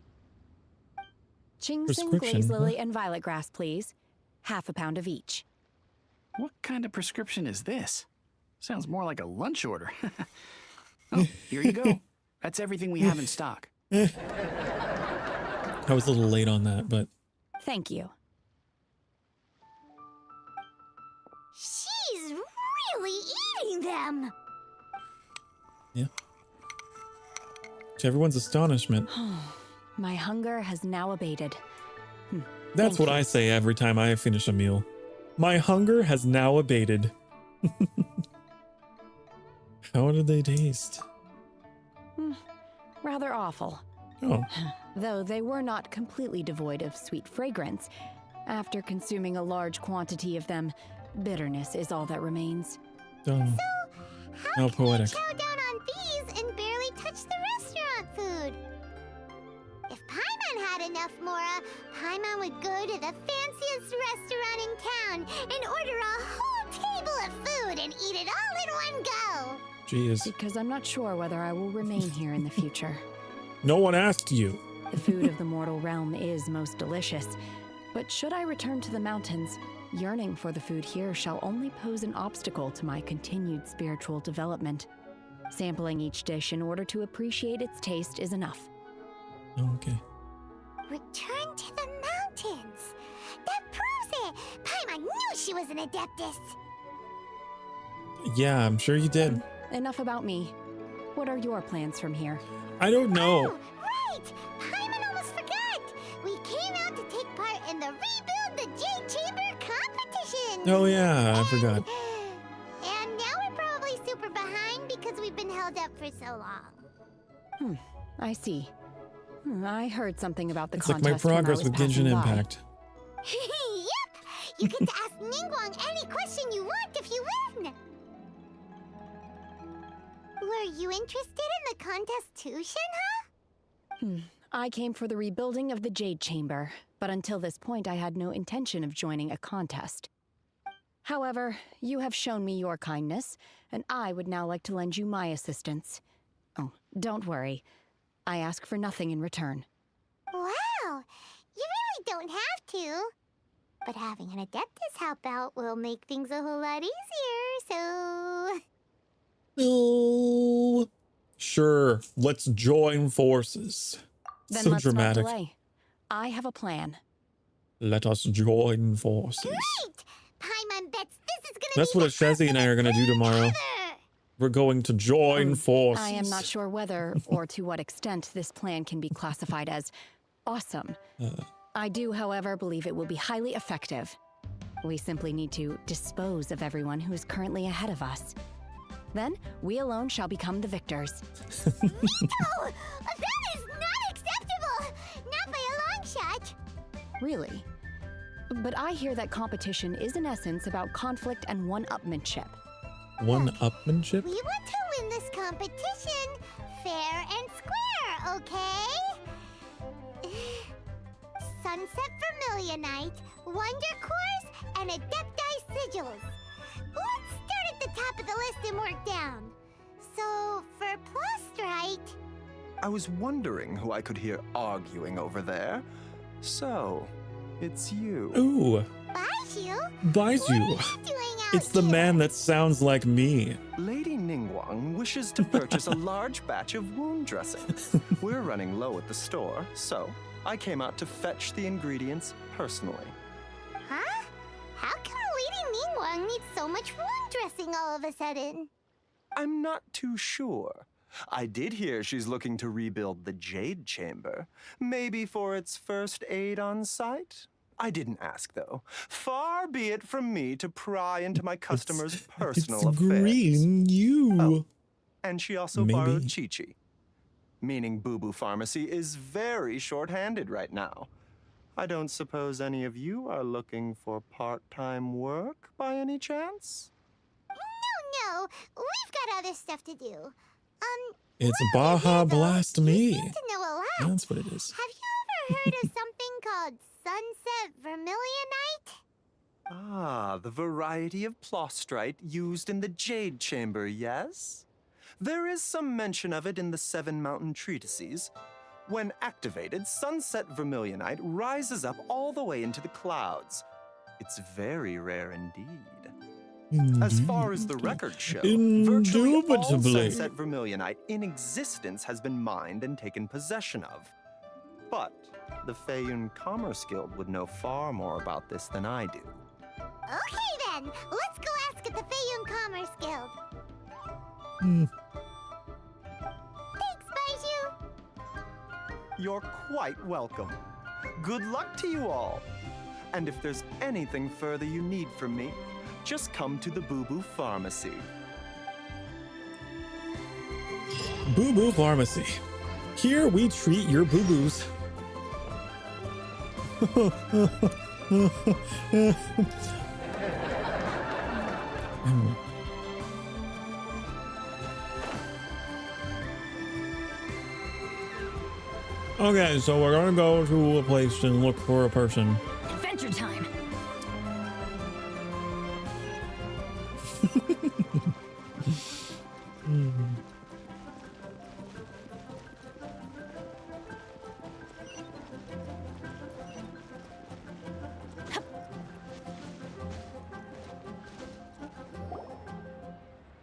Chingson, glaze lily, and violet grass, please. Half a pound of each. What kind of prescription is this? Sounds more like a lunch order. Oh, here you go. That's everything we have in stock. I was a little late on that, but... Thank you. She's really eating them. Yeah. To everyone's astonishment. My hunger has now abated. That's what I say every time I finish a meal. My hunger has now abated. How did they taste? Rather awful. Oh. Though they were not completely devoid of sweet fragrance. After consuming a large quantity of them, bitterness is all that remains. Oh. How poetic. Chow down on these and barely touch the restaurant food. If Paimon had enough Mora, Paimon would go to the fanciest restaurant in town and order a whole table of food and eat it all in one go. Jeez. Because I'm not sure whether I will remain here in the future. No one asked you. The food of the mortal realm is most delicious, but should I return to the mountains, yearning for the food here shall only pose an obstacle to my continued spiritual development. Sampling each dish in order to appreciate its taste is enough. Oh, okay. Return to the mountains. That proves it. Paimon knew she was an adeptus. Yeah, I'm sure you did. Enough about me. What are your plans from here? I don't know. Oh, right. Paimon almost forgot. We came out to take part in the Rebuild the Jade Chamber competition. Oh yeah, I forgot. And now we're probably super behind because we've been held up for so long. I see. I heard something about the It's like contest. my progress when I with was Genshin passing by. Impact. Yep. You get to ask Ningguang any question you want if you win. Were you interested in the contest too, Shenhe? I came for the rebuilding of the Jade Chamber, but until this point I had no intention of joining a contest. However, you have shown me your kindness, and I would now like to lend you my assistance. Oh, don't worry. I ask for nothing in return. Wow. You really to. But having an Adeptus help out will make things a whole lot easier, so... Oh, sure. Let's join forces. Then So let's dramatic. not delay. I have a plan. Let us join forces. Great! Paimon bets this is gonna That's be what Shazzy and I are gonna do tomorrow. We're going to join forces. I am not sure whether or to what extent this plan can be classified as awesome. I do, however, believe it will be highly effective. We simply need to dispose of everyone who is currently ahead of us. Then, we alone shall become the victors. Miko! That is not acceptable! Not by a long shot! Really? But I hear that competition is in essence about conflict and one-upmanship. One-upmanship? We want to win this competition fair and square, okay? Sunset Vermilionite, Wonder Cores, and Adepti Sigils. Let's start at the top of the list and work down. So, for Plostrite... I was wondering who I could hear arguing over there. So, it's you. Ooh. Baiju? Baiju. It's the man that sounds like me. Lady Ningguang wishes to purchase a large batch of wound dressing. We're running low at the store, so I came out to fetch the ingredients personally. Huh? How come Lady Ningguang needs so much wound dressing all of a sudden? I'm not too sure. I did hear she's looking to rebuild the Jade Chamber. Maybe for its first aid on site? I didn't ask, though. Far be it from me to pry into my customers' personal affairs. Green, you. Oh, and she also Maybe. borrowed Chi-Chi. Meaning Boo Boo Pharmacy is very short-handed right now. I don't suppose any of you are looking for part-time work by any chance? No, we've got other stuff to do. It's Baja Blast Me. To know a lot. That's what it is. Have you ever heard of something called Sunset Vermilionite? Ah, the variety of plostrite used in the Jade Chamber, yes? There is some mention of it in the Seven Mountain Treatises. When activated, Sunset Vermilionite rises up all the way into the clouds. It's very rare indeed. As far as the records show, virtually all Indubitably. Sunset Vermilionite in existence has been mined and taken possession of. But the Feiyun Commerce Guild would know far more about this than I do. Okay then, let's go ask at the Feiyun Commerce Guild. Thanks, Baiju. You're quite welcome. Good luck to you all. And if there's anything further you need from me, just come to the Boo Boo Pharmacy. Boo Boo Pharmacy. Here we treat your boo-boos. Okay, so we're gonna go to a place and look for a person. Adventure time.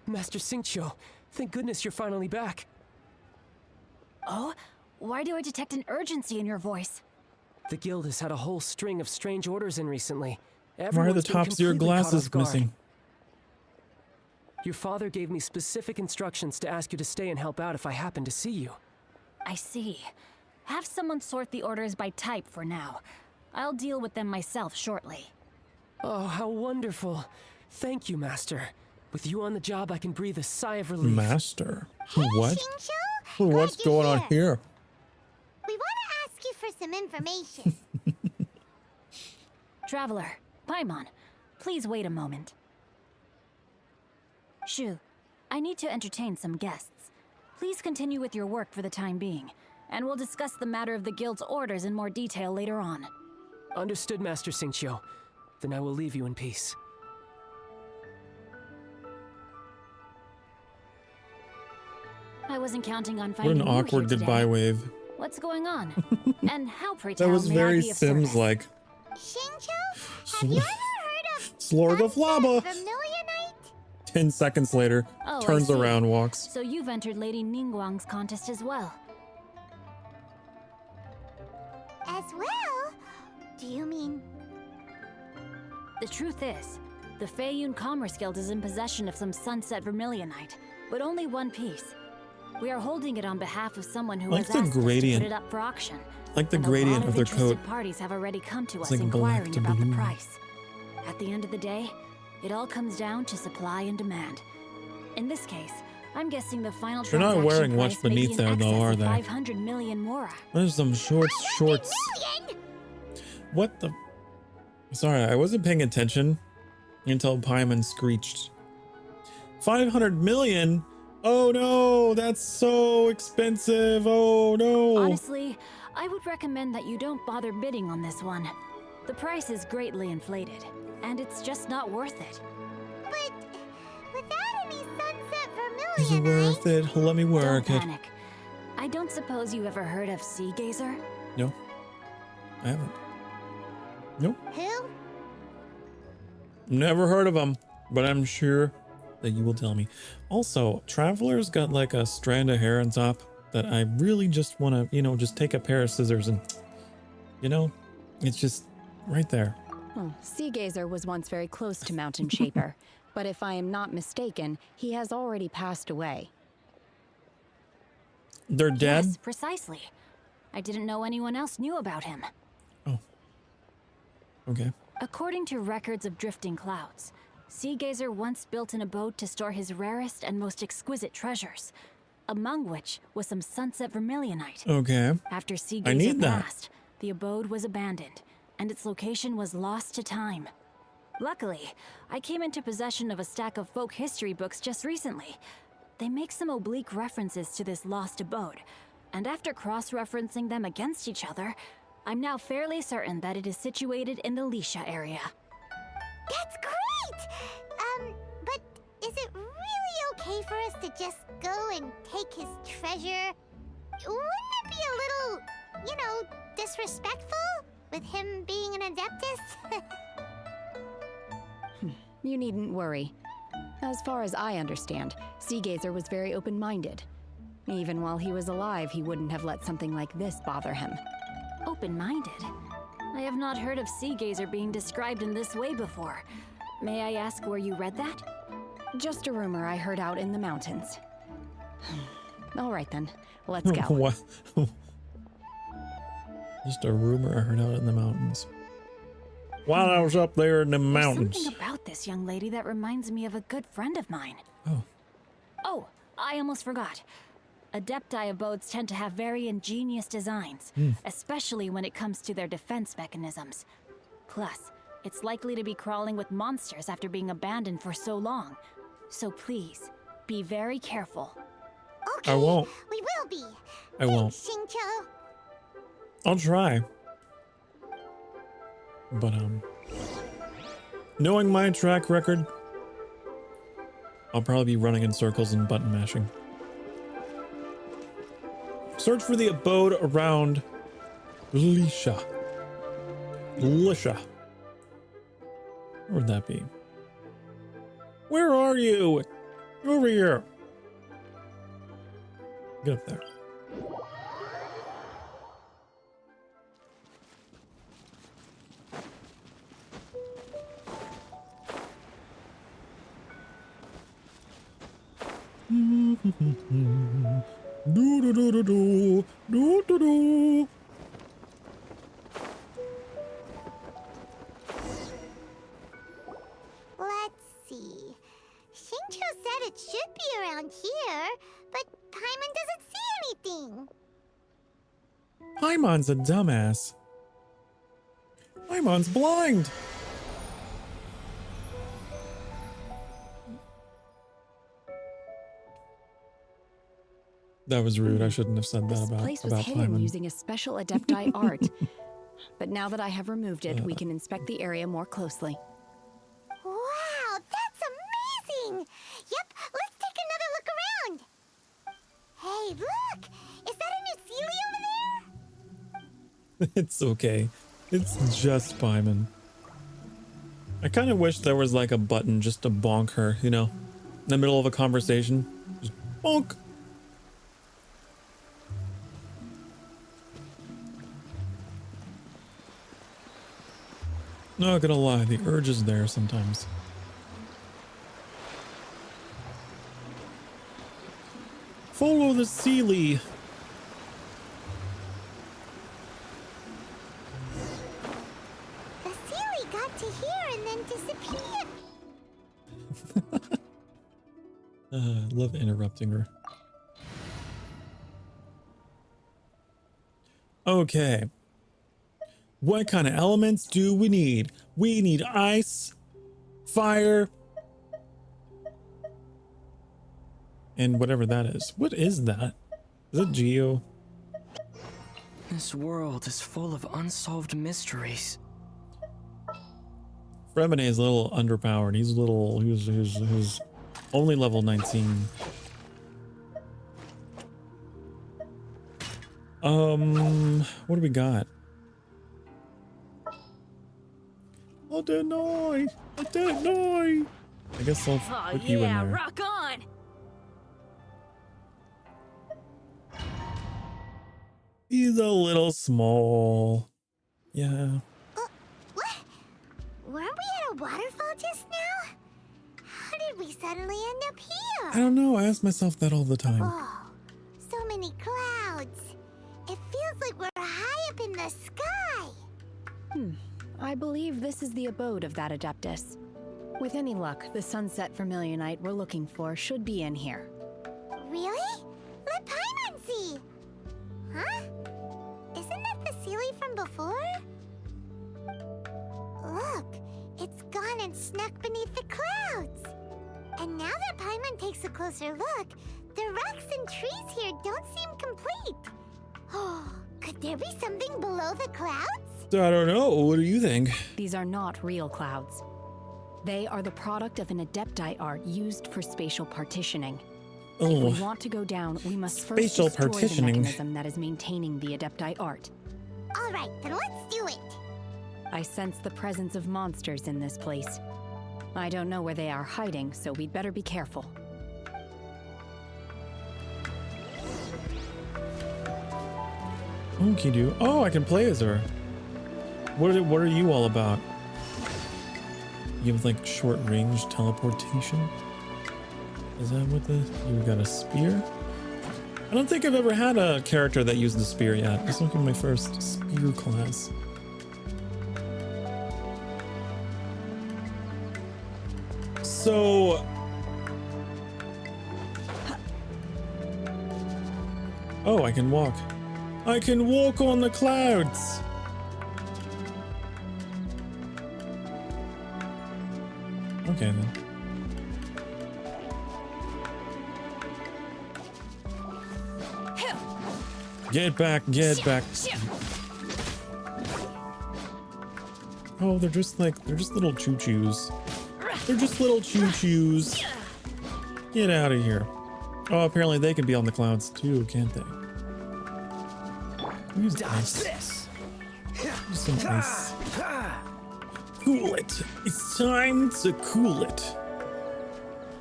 Master Xingqiu, thank goodness you're finally back. Oh? Why do I detect an urgency in your voice? The guild has had a whole string of strange orders in recently. Why are the Everyone's been tops of your completely caught glasses off guard. missing? Your father gave me specific instructions to ask you to stay and help out if I happen to see you. I see. Have someone sort the orders by type for now. I'll deal with them myself shortly. Oh, how wonderful. Thank you, Master. With you on the job, I can breathe a sigh of relief. Master? What? Xingqiu? What's Glad you're going on here? We want to ask you for some information. Traveler, Paimon, please wait a moment. Shu, I need to entertain some guests. Please continue with your work for the time being, and we'll discuss the matter of the guild's orders in more detail later on. Understood, Master Xingqiu. Then I will leave you in peace. I wasn't counting on What finding an you here awkward today. goodbye wave. What's going on? And how, pray That tell, was may I very be of service? Sims-like. Xingqiu, have you ever heard of Slorg of Lava. Vermilionite? 10 seconds later, Oh, I turns see. around, walks. So you've entered Lady Ningguang's contest as well. As well? Do you mean... The truth is, the Feiyun Commerce Guild is in possession of some sunset vermilionite, but only one piece. We are holding it on behalf of someone who Like has the asked us to gradient. put it up for auction. Like the And gradient a lot of their interested coat. parties have already come to It's us like black inquiring to about the blue. price. At the end of the day, it all comes down to supply and demand. In this case, I'm guessing the final They're not transaction wearing much price may be beneath in there, though, excess are of they? 500 million mora. There's some shorts. What the? Sorry, I wasn't paying attention until Paimon screeched. 500 million? Oh no, that's so expensive. Oh no. Honestly, I would recommend that you don't bother bidding on this one. The price is greatly inflated, and it's just not worth it. But without any sunset Is it worth it? Let me work Don't it. panic. I don't suppose you ever heard of Sea Gazer? No, I haven't. Nope. Who? Never heard of them, but I'm sure that you will tell me. Also, Traveler's got like a strand of hair on top that I really just want to, just take a pair of scissors and, it's just right there. Oh, Sea Gazer was once very close to Mountain Shaper, but if I am not mistaken, he has already passed away. They're dead? Yes, precisely. I didn't know anyone else knew about him. Okay. According to records of drifting clouds, Sea Gazer once built an abode to store his rarest and most exquisite treasures, among which was some sunset vermilionite. Okay. After Sea I Gazer need that. passed, the abode was abandoned, and its location was lost to time. Luckily, I came into possession of a stack of folk history books just recently. They make some oblique references to this lost abode, and after cross-referencing them against each other, I'm now fairly certain that it is situated in the Lisha area. That's great! But is it really okay for us to just go and take his treasure? Wouldn't it be a little, disrespectful? With him being an Adeptus? You needn't worry. As far as I understand, Sea Gazer was very open-minded. Even while he was alive, he wouldn't have let something like this bother him. Open-minded? I have not heard of Sea Gazer being described in this way before. May I ask where you read that? Just a rumor I heard out in the mountains. All right then, let's go. What? Just a rumor I heard out in the mountains. While I was up there in the mountains. There's something about this young lady that reminds me of a good friend of mine. Oh. Oh, I almost forgot. Adepti abodes tend to have very ingenious designs, especially when it comes to their defense mechanisms. Plus, it's likely to be crawling with monsters after being abandoned for so long. So please, be very careful. Okay, I won't. We will be. I won't. Xingqiu. I'll try. But, knowing my track record, I'll probably be running in circles and button mashing. Search for the abode around Lisha. Lisha. Where would that be? Where are you? Over here. Get up there. Do do do do do do do do. Let's see. Xingqiu said it should be around here, but Paimon doesn't see anything. Paimon's a dumbass. Paimon's blind. That was rude. I shouldn't have said that This about place was hidden Paimon. using a special Adepti art. But now that I have removed it, we can inspect the area more closely. Wow, that's amazing! Yep, let's take another look around. Hey, look! Is that a new Sealy over there? It's okay. It's just Paimon. I kind of wish there was like a button just to bonk her, you know, in the middle of a conversation. Just bonk. Not gonna lie, the urge is there sometimes. Follow the Sealy. The Sealy got to here and then disappeared. I love interrupting her. Okay. What kind of elements do we need? We need ice, fire, and whatever that is. What is that? Is it Geo? This world is full of unsolved mysteries. Fremine is a little underpowered. He's only level 19. What do we got? I don't know. I guess I'll put you in there. Rock on! He's a little small. Yeah. What? Weren't we at a waterfall just now? How did we suddenly end up here? I don't know. I ask myself that all the time. Oh, so many clouds. It feels like we're high up in the sky. I believe this is the abode of that Adeptus. With any luck, the sunset vermilionite we're looking for should be in here. Really? Let Paimon see. Huh? Isn't that the Sealy from before? Look, it's gone and snuck beneath the clouds. And now that Paimon takes a closer look, the rocks and trees here don't seem complete. Oh, could there be something below the clouds? I don't know. What do you think? These are not real clouds. They are the product of an Adepti art used for spatial partitioning. Oh. If we want to go down, we must first Spatial destroy the partitioning. mechanism that is maintaining the Adepti art. All right, then let's do it. I sense the presence of monsters in this place. I don't know where they are hiding, so we'd better be careful. Okay, do. Oh, I can play as her. What are you all about? You have like short range teleportation? Is that what you got a spear? I don't think I've ever had a character that used the spear yet. This will be my first spear class. So... Oh, I can walk. I can walk on the clouds! Okay then. Get back, get back. Oh, they're just little choo-choos. They're just little choo-choos. Get out of here. Oh, apparently they can be on the clouds too, can't they? Use ice. Use some ice. Cool it. It's time to cool it.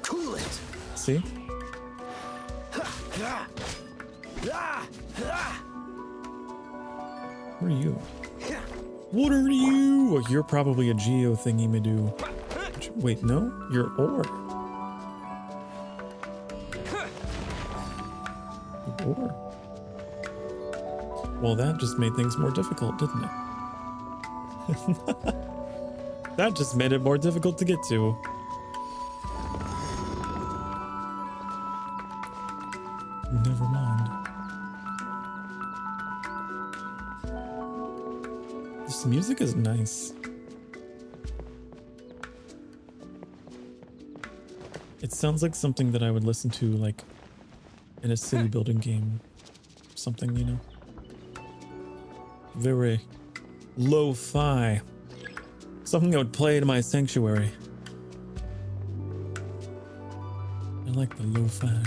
Cool it. See? Where are you? What are you? Oh, you're probably a geo thingy me do. Wait, no? You're ore. Ore. Well, that just made things more difficult, didn't it? That just made it more difficult to get to. Never mind. This music is nice. It sounds like something that I would listen to, like, in a city building game. Something, you know? Very lo-fi. Something I would play in my sanctuary. I like the lo-fi.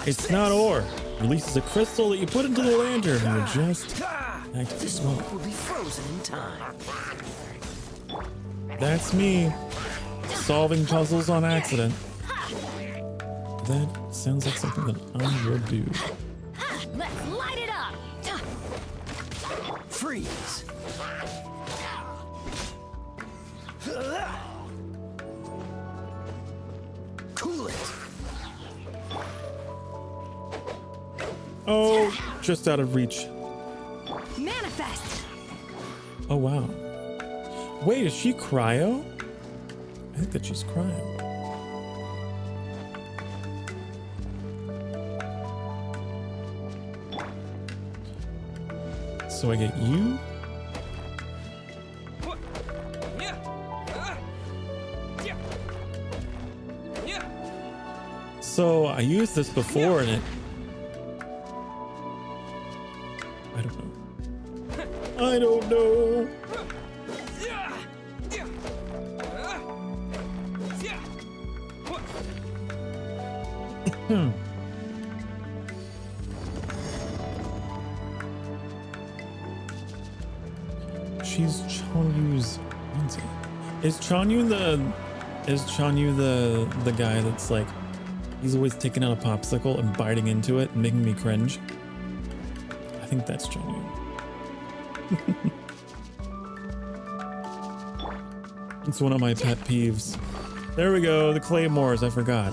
It's not ore. Releases a crystal that you put into the lantern and you just The smoke will be frozen in time. That's me. Solving puzzles on accident. That sounds like something that I would do. Let's light it up! Freeze! Cool it! Oh, just out of reach. Manifest! Oh, wow. Wait, is she cryo? I think that she's cryo. So I get you. So I used this before and it... I don't know. I don't know. She's Chonyu's auntie. Is Chonyu the guy that's like, he's always taking out a popsicle and biting into it and making me cringe? I think that's Chonyu. It's one of my pet peeves. There we go, the claymores, I forgot.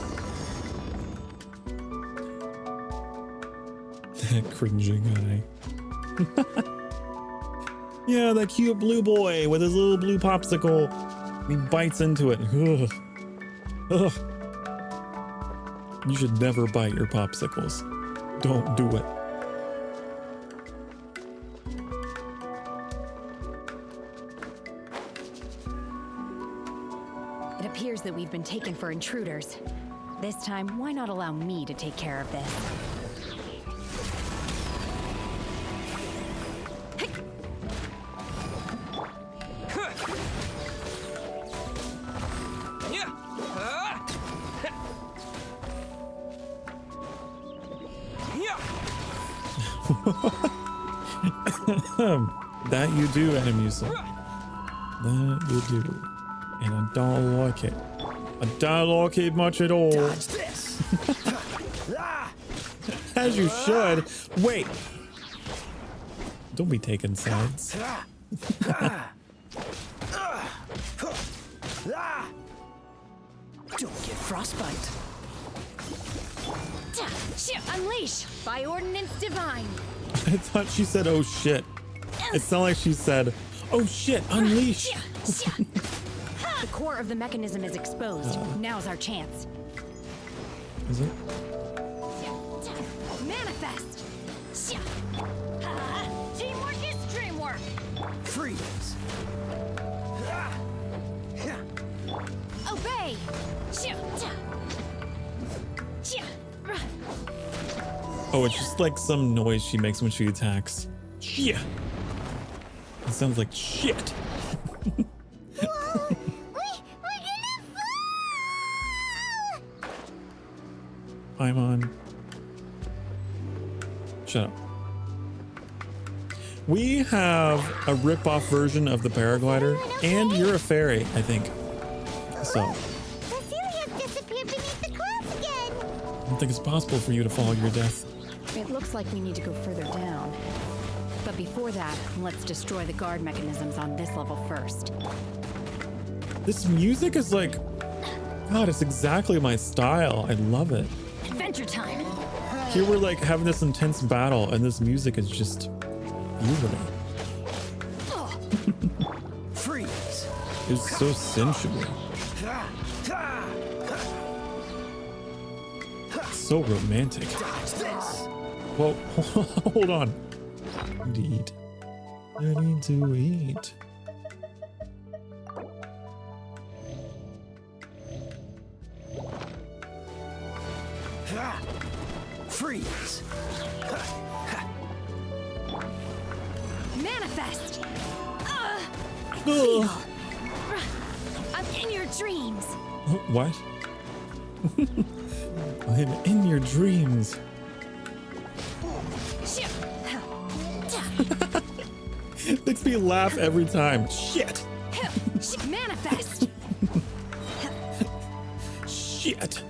That cringy guy. Yeah, that cute blue boy with his little blue popsicle. He bites into it. Ugh. Ugh. You should never bite your popsicles. Don't do it. It appears that we've been taken for intruders. This time, why not allow me to take care of this? That you do, Animusa. That you do. And I don't like it. I don't like it much at all. As you should. Wait. Don't be taking sides. Don't get frostbite. Unleash by ordinance divine. I thought she said, oh shit. It sounded like she said, oh shit, unleash. The core of the mechanism is exposed. Now's our chance. Is it? Manifest. Teamwork is dreamwork. Freeze. Obey. Oh, it's just like some noise she makes when she attacks. Yeah. It sounds like shit. Paimon. Shut up. We have a rip-off version of the paraglider, and you're a fairy, I think. So. Cecilia's disappeared beneath the clouds again. I don't think it's possible for you to fall your death. It looks like we need to go further down. But before that, let's destroy the guard mechanisms on this level first. This music is like, God, it's exactly my style. I love it. Adventure time. Here we're like having this intense battle, and this music is just beautiful. Freeze. It's so sensual. So romantic. Well, hold on. I need to eat. I need to eat. Freeze. Manifest. Ugh. I'm in your dreams. What? I'm in your dreams. Makes me laugh every time. Shit. Manifest. Shit.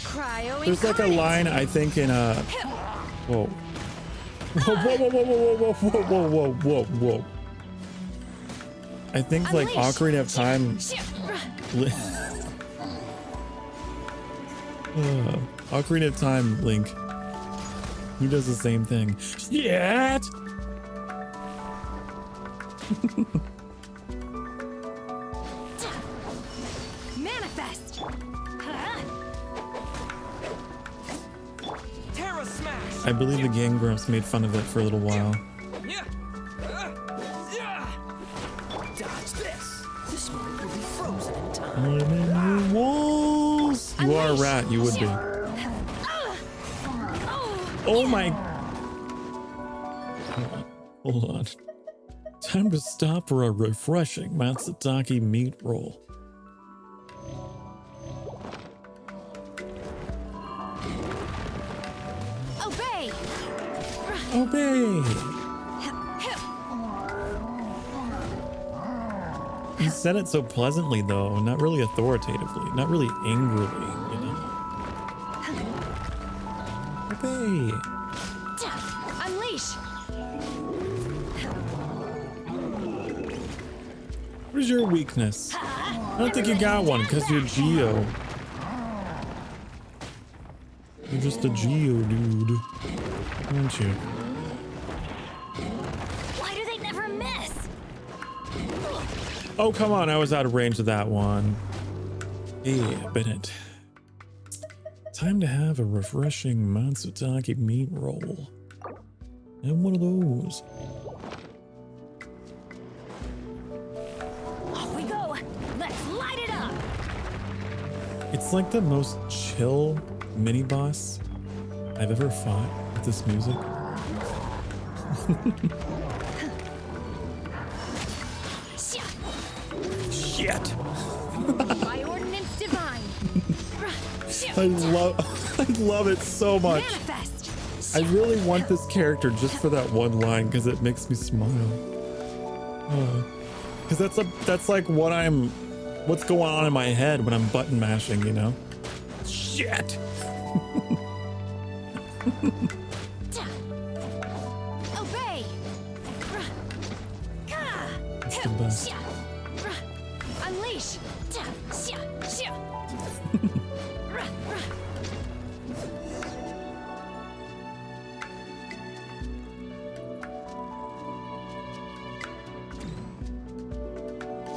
Cryo. There's like a line I think in whoa. Whoa, whoa, whoa, whoa, whoa, whoa, whoa, whoa, whoa, whoa. I think like Ocarina of Time. Ocarina of Time Link. He does the same thing. Shit. Manifest. Terra smash. I believe the Game Grumps made fun of it for a little while. Dodge this. This one will be frozen in time. I'm in your walls. You are a rat. You would be. Oh my. Hold on. Time to stop for a refreshing Matsutake meat roll. Obey. Obey. He said it so pleasantly, though, not really authoritatively, not really angrily, you know? Obey. Unleash. What is your weakness? I don't think you got one because you're Geo. You're just a Geo dude, aren't you? Why do they never miss? Oh, come on. I was out of range of that one. Hey, Bennett. Time to have a refreshing Matsutake meat roll. And one of those. Off we go. Let's light it up. It's like the most chill mini boss I've ever fought with this music. Shit. By ordinance divine. I love it so much. Manifest. I really want this character just for that one line because it makes me smile. Because that's like what's going on in my head when I'm button mashing, you know? Shit. Obey. It's the best. Unleash.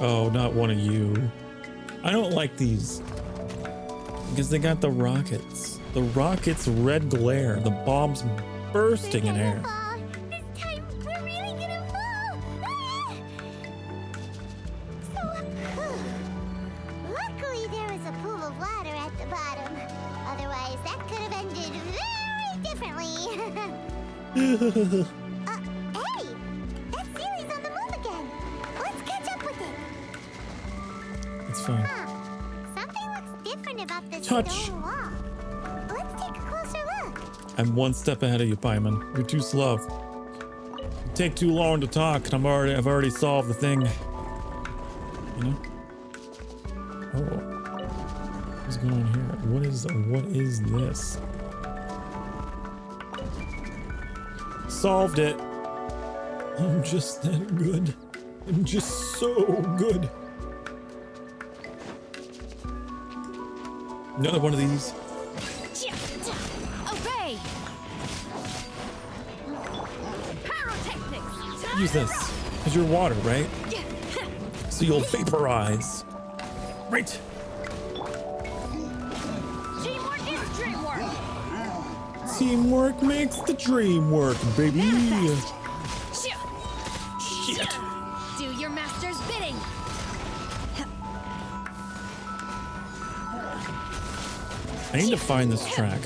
Oh, not one of you. I don't like these. Because they got the rockets. The rockets' red glare. The bombs bursting in air. This time we're really gonna fall. Luckily there was a pool of water at the bottom. Otherwise that could have ended very differently. Hey! That series on the move again. Let's catch up with it. It's fine. Something looks different about this Touch. stone wall. Let's take a closer look. I'm one step ahead of you, Paimon. You're too slow. You take too long to talk, and I've already solved the thing. You know? Oh. What's going on here? What is this? Solved it. I'm just that good. I'm just so good. Another one of these. Obey. Pyrotechnics. Use this. Because you're water, right? So you'll vaporize. Right. Teamwork is dreamwork. Teamwork makes the dream work, baby. Shit. Do your master's bidding. I need to find this track.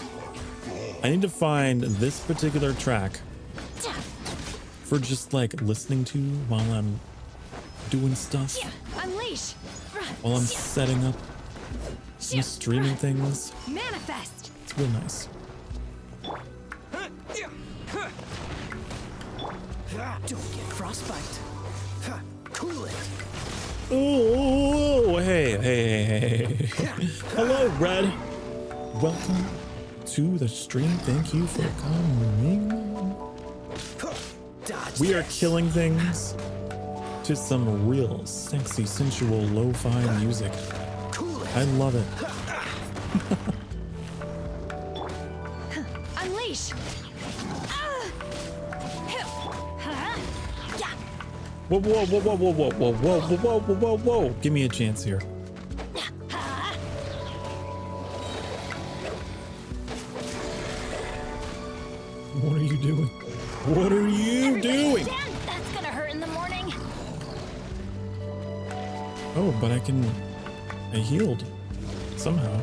I need to find this particular track for just like listening to while I'm doing stuff. Unleash. While I'm setting up These streaming things. Manifest. It's real nice. Don't get frostbite. Cool it. Oh, hey. Hello, Red. Welcome to the stream. Thank you for coming. We are killing things to some real sexy, sensual, lo-fi music. I love it. Unleash. Whoa. Give me a chance here. What are you doing? What are you doing? That's gonna hurt in the morning. Oh, but I healed somehow.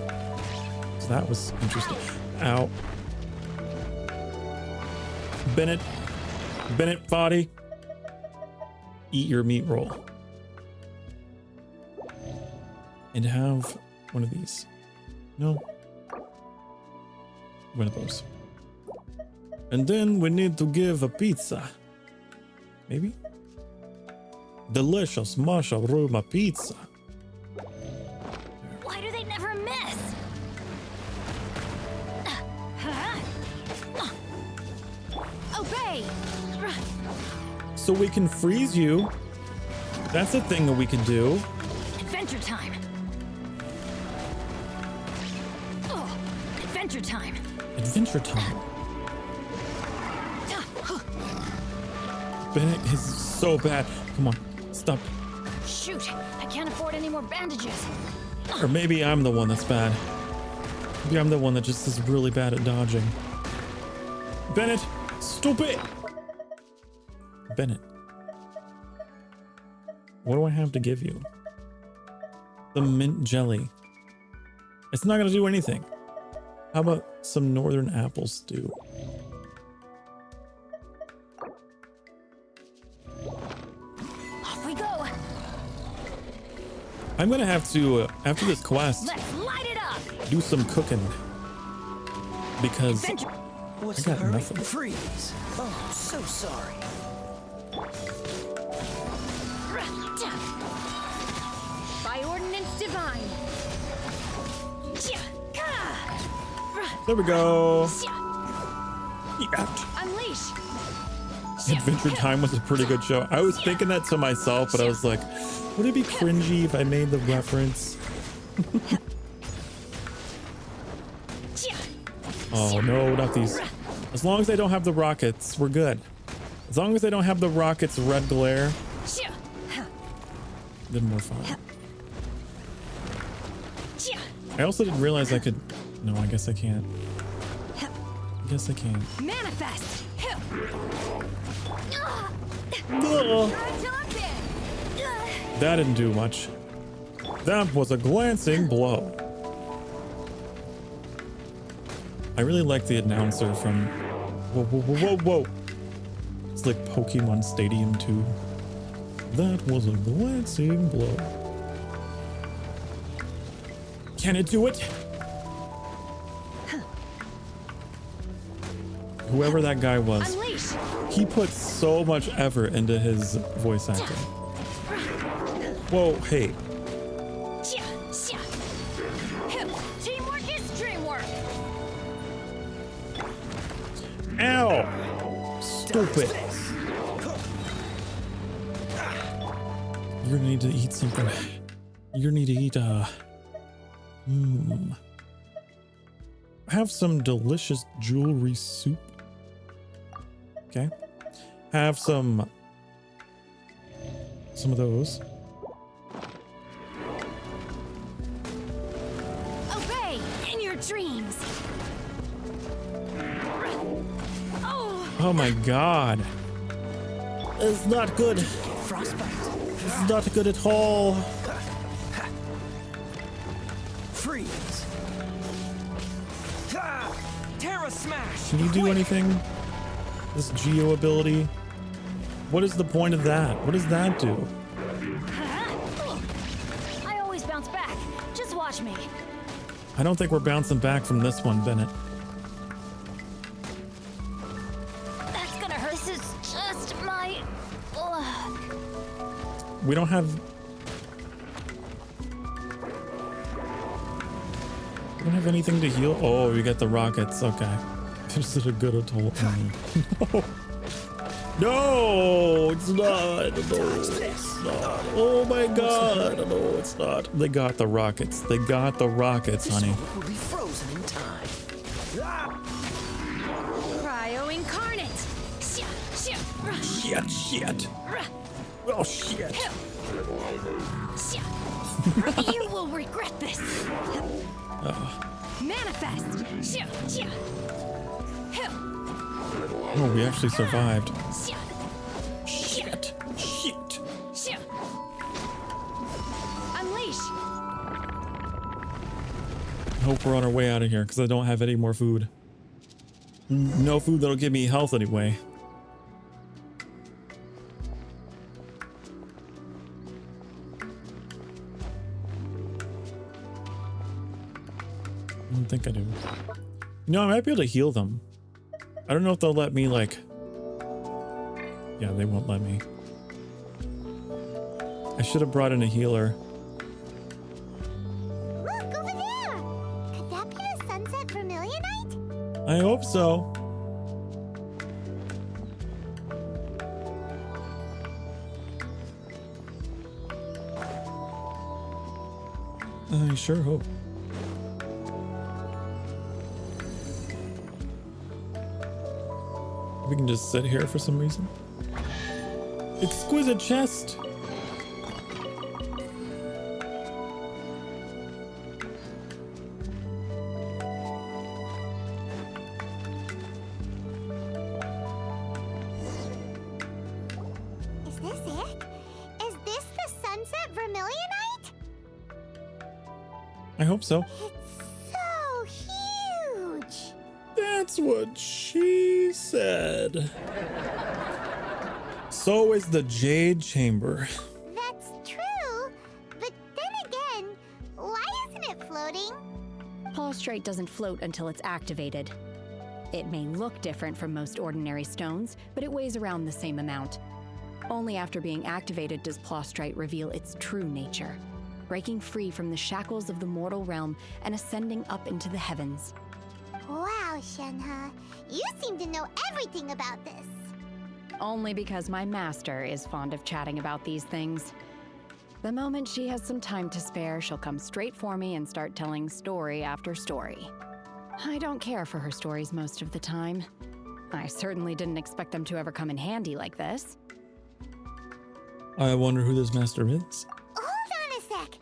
So that was interesting. Ow. Bennett body. Eat your meat roll. And have one of these. No. One of those. And then we need to give a pizza. Maybe? Delicious mushroom pizza. Why do they never miss? Obey. So we can freeze you. That's a thing that we can do. Adventure time. Oh, adventure time. Adventure time. Bennett is so bad. Come on, stop. Shoot, I can't afford any more bandages. Or maybe I'm the one that's bad. Maybe I'm the one that just is really bad at dodging. Bennett, stupid! Bennett. What do I have to give you? The mint jelly. It's not gonna do anything. How about some northern apple stew? Off we go. I'm gonna have to, after this quest, Let's light it up. do some cooking. Because What's I got the hurry? nothing. Freeze. Oh, so sorry. By ordinance divine. There we go. Yeah. Unleash. Adventure Time was a pretty good show. I was thinking that to myself, but I was like, would it be cringy if I made the reference? Oh no, not these. As long as they don't have the rockets, we're good. As long as they don't have the rockets red glare, then we're fine. I also didn't realize I could. No, I guess I can't. I guess I can. Manifest. That didn't do much. That was a glancing blow. I really like the announcer from Whoa. It's like Pokemon Stadium 2. That was a glancing blow. Can it do it? Whoever that guy was, he put so much effort into his voice acting. Whoa, hey. Teamwork is dreamwork. Ow! Stupid. You're gonna need to eat something. You're gonna need to eat, have some delicious jewelry soup. Okay. Have some of those. Obey in your dreams. Oh my god. It's not good. It's not good at all. Freeze. Terra smash. Can you do anything? This Geo ability? What is the point of that? What does that do? I always bounce bounce back. Just watch me. I don't think we're bouncing back from this one, Bennett. That's gonna hurt. This is just my luck. We don't have... We don't have anything to heal. Oh, we got the rockets. Okay. This is a good atoll. No. No, it's not. No, it's not. Oh my god. No, it's not. They got the rockets. They got the rockets, honey. Will be frozen in time. Cryo incarnate. Shit, shit. Oh, shit. You will regret this. Manifest. Oh, we actually survived. Shit. Shit. Unleash. I hope we're on our way out of here because I don't have any more food. No food that'll give me health anyway. I don't think I do. No, I might be able to heal them. I don't know if they'll let me, like... Yeah, they won't let me. I should have brought in a healer. Look, over there! Could that be the sunset vermilionite? I hope so. I sure hope. We can just sit here for some reason. Exquisite chest. Is this it? Is this the sunset vermilionite? I hope so. So huge! That's what she said. So is the Jade Chamber. That's true, but then again, why isn't it floating? Plaustrite doesn't float until it's activated. It may look different from most ordinary stones, but it weighs around the same amount. Only after being activated does Plaustrite reveal its true nature, breaking free from the shackles of the mortal realm and ascending up into the heavens. Wow, Shenhe, you seem to know everything about this. Only because my master is fond of chatting about these things. The moment she has some time to spare, she'll come straight for me and start telling story after story. I don't care for her stories most of the time. I certainly didn't expect them to ever come in handy like this. I wonder who this master is. Hold on a sec.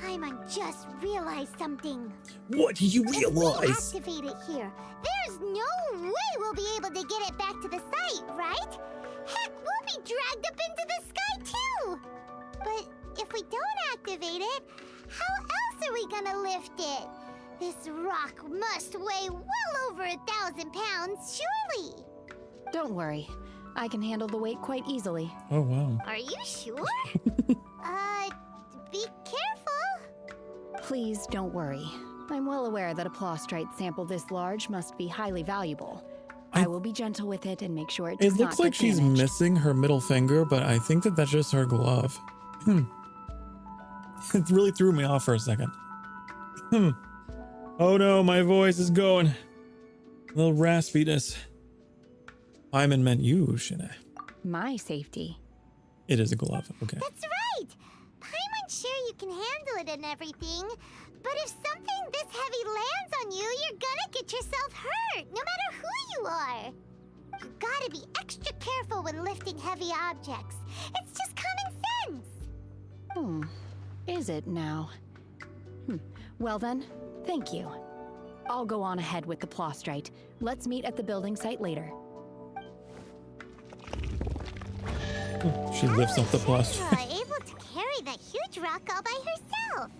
Paimon just realized something. What do you If we realize? activate it here, there's no way we'll be able to get it back to the site, right? Heck, we'll be dragged up into the sky too! But if we don't activate it, how else are we gonna lift it? This rock must weigh well over 1,000 pounds, surely! Don't worry. I can handle the weight quite easily. Oh, wow. Are you sure? Be careful! Please don't worry. I'm well aware that a Plaustrite sample this large must be highly valuable. I will be gentle with it and make sure it does It looks not like get she's damaged. missing her middle finger, but I think that that's just her glove. It really threw me off for a second. Oh no, my voice is going. A little raspiness. Paimon meant you, Shinne. My safety. It is a glove, okay. That's right! Paimon's sure you can handle it and everything, but if something this heavy lands on you, you're gonna get yourself hurt, no matter who you are. You gotta be extra careful when lifting heavy objects. It's just common sense. Is it now? Well then, thank you. I'll go on ahead with the Plaustrite. Let's meet at the building site later. She lifts up the plus. Able to carry that huge rock all by herself.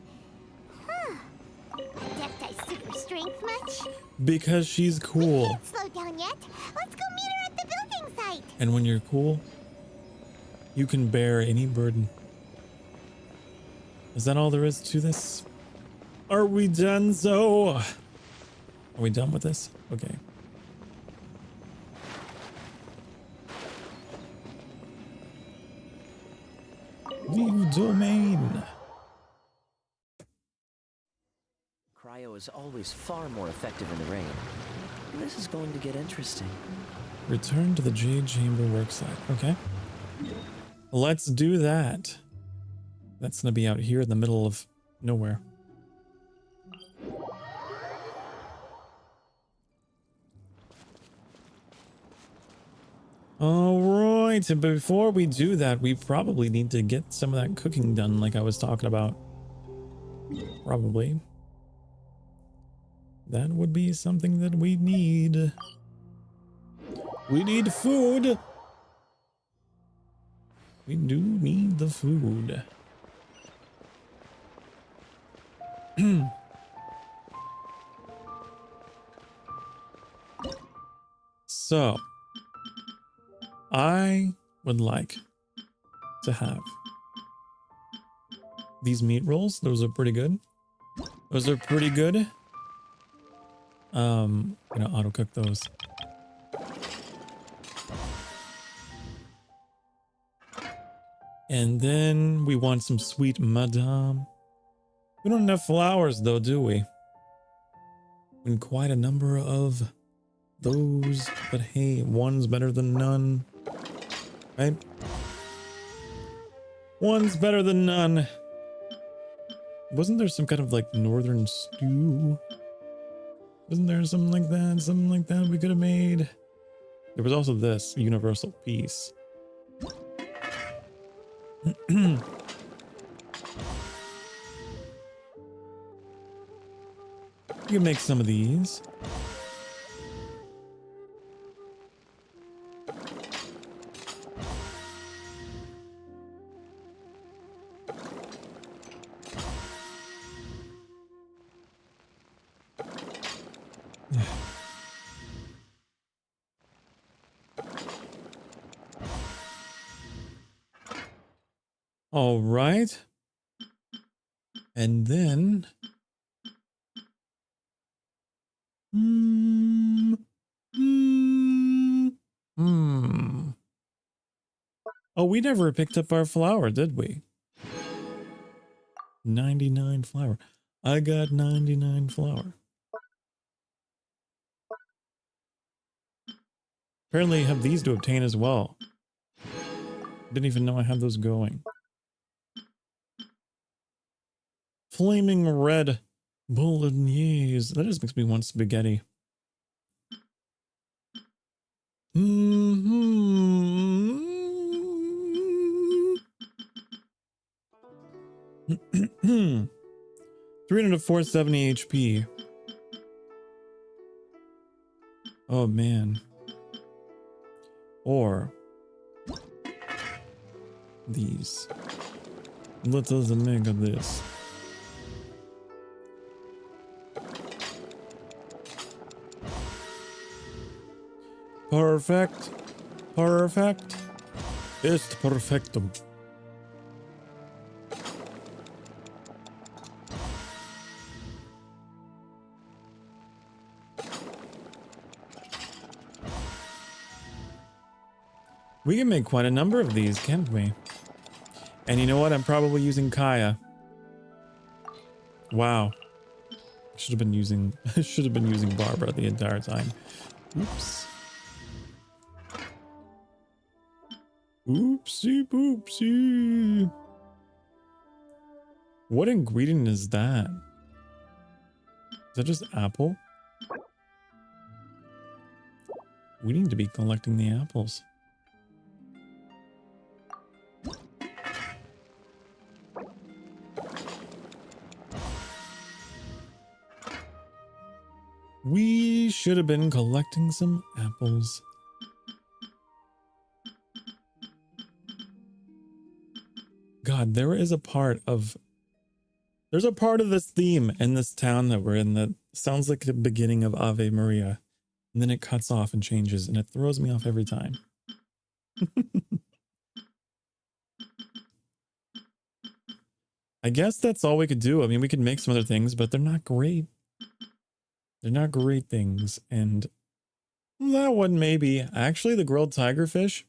Adept super strength much? Because she's cool. Can't slow down yet. Let's go meet her at the building site. And when you're cool, you can bear any burden. Is that all there is to this? Are we done so? Are we done with this? Okay. Leave domain. Cryo is always far more effective in the rain. This is going to get interesting. Return to the Jade Chamber worksite. Okay. Let's do that. That's gonna be out here in the middle of nowhere. Alright, but before we do that, we probably need to get some of that cooking done like I was talking about. Probably. That would be something that we need. We need food. We do need the food. So, I would like to have these meat rolls. Those are pretty good. Those are pretty good. I'm gonna auto cook those. And then we want some sweet madame. We don't have flowers though, do we? And quite a number of those, but hey, one's better than none, right? One's better than none. Wasn't there some kind of like northern stew? Wasn't there something like that? Something like that we could have made? There was also this universal peace. You can make some of these. All right. And then oh, we never picked up our flower, did we? 99 flower. I got 99 flower. Apparently I have these to obtain as well. Didn't even know I had those going. Flaming red bolognese. That just makes me want spaghetti. 300 to 470 HP. Oh man. Or these. What does it make of this? Perfect. Perfect. Est perfectum. We can make quite a number of these, can't we? And you know what? I'm probably using Kaya. Wow. Should have been using Barbara the entire time. Oops. Oopsie poopsie. What ingredient is that? Is that just apple? We need to be collecting the apples. We should have been collecting some apples. God, there's a part of this theme in this town that we're in that sounds like the beginning of Ave Maria. And then it cuts off and changes, and it throws me off every time. I guess that's all we could do. I mean, we could make some other things, but they're not great. They're not great things. And that one maybe. Actually, the grilled tigerfish,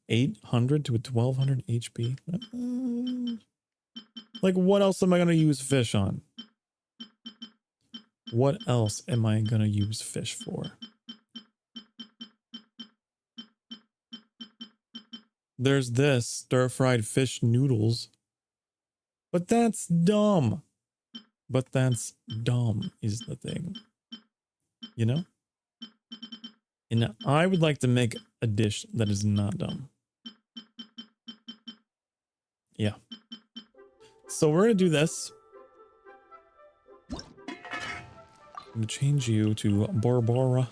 800 to a 1200 HP. Like, what else am I going to use fish on? What else am I going to use fish for? There's this stir-fried fish noodles. But that's dumb. But that's dumb is the thing. You know? And I would like to make a dish that is not dumb. Yeah. So we're going to do this. I'm going to change you to Barbara.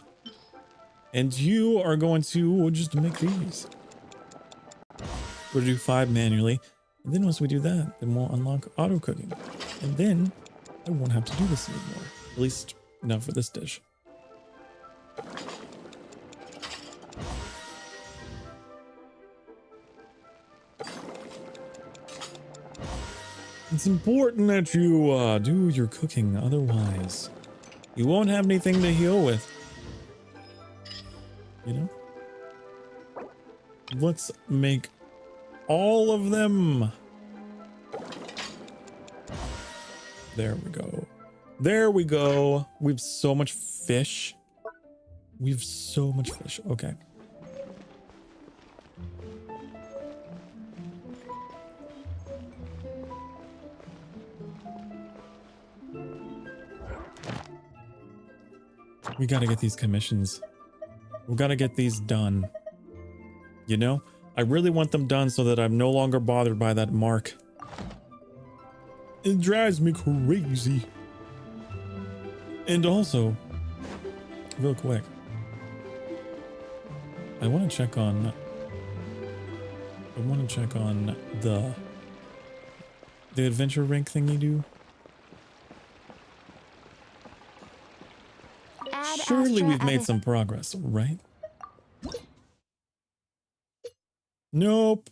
And you are going to just make these. We're going to do 5 manually. And then once we do that, then we'll unlock auto cooking. And then I won't have to do this anymore. At least not for this dish. It's important that you do your cooking, otherwise you won't have anything to heal with. You know? Let's make all of them. There we go. There we go. We have so much fish. We have so much fish. Okay. We gotta get these commissions. We gotta get these done. You know? I really want them done so that I'm no longer bothered by that mark. It drives me crazy. And also, real quick, I want to check on the adventure rank thing you do. Surely we've made some progress, right? Nope.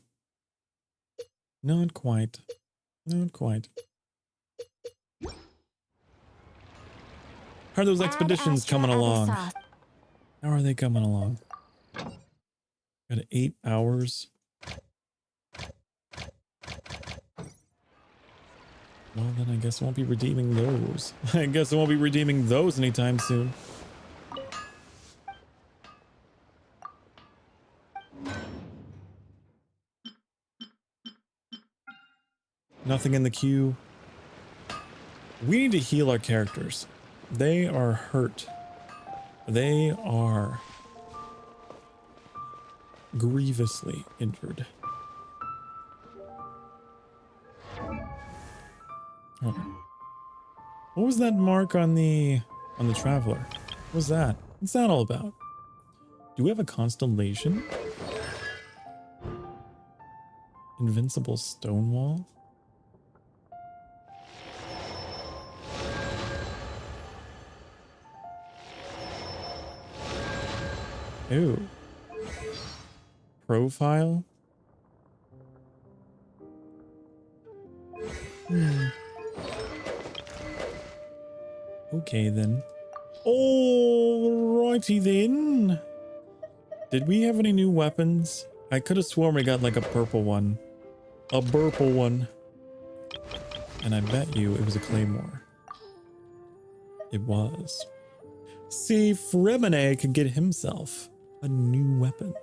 Not quite. Not quite. How are those expeditions coming along? How are they coming along? Got 8 hours. Well, then I guess I won't be redeeming those. I guess I won't be redeeming those anytime soon. Nothing in the queue. We need to heal our characters. They are hurt. They are grievously injured. Oh. What was that mark on the traveler? What was that? What's that all about? Do we have a constellation? Invincible Stonewall? Ooh. Profile? Okay then. Alrighty then. Did we have any new weapons? I could have sworn we got like a purple one. A purple one. And I bet you it was a claymore. It was. See, Fremine could get himself a new weapon.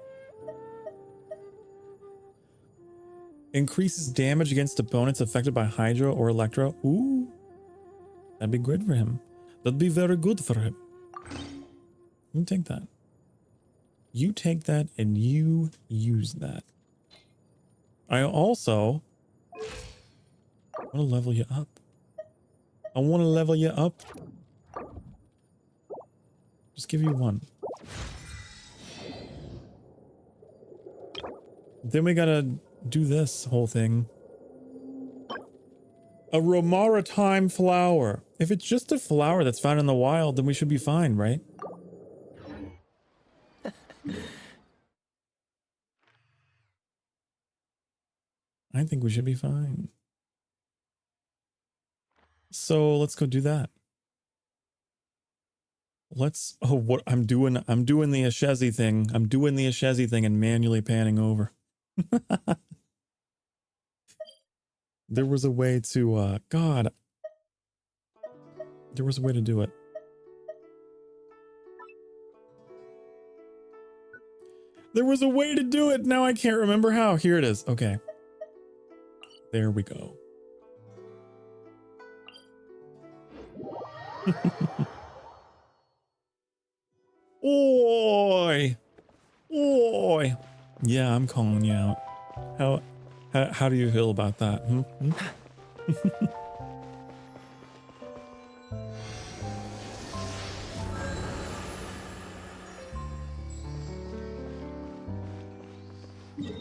Increases damage against opponents affected by Hydro or Electro. Ooh. That'd be good for him. That'd be very good for him. You take that. You take that and you use that. I also want to level you up. I want to level you up. Just give you one. Then we gotta do this whole thing. A Romaritime flower. If it's just a flower that's found in the wild, then we should be fine, right? I think we should be fine. So let's go do that. Oh, what I'm doing the Ashezi thing. I'm doing the Ashezi thing and manually panning over. There was a way to, God. There was a way to do it. There was a way to do it. Now I can't remember how. Here it is. Okay. There we go. Oi! Oi! Yeah, I'm calling you out. How do you feel about that?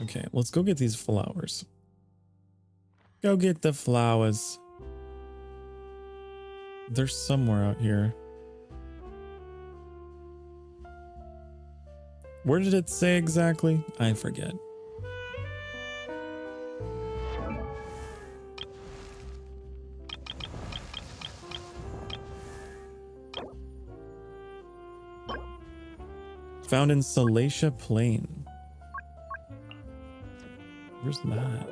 Okay, let's go get these flowers. Go get the flowers. They're somewhere out here. Where did it say exactly? I forget. Found in Salacia Plain. Where's that?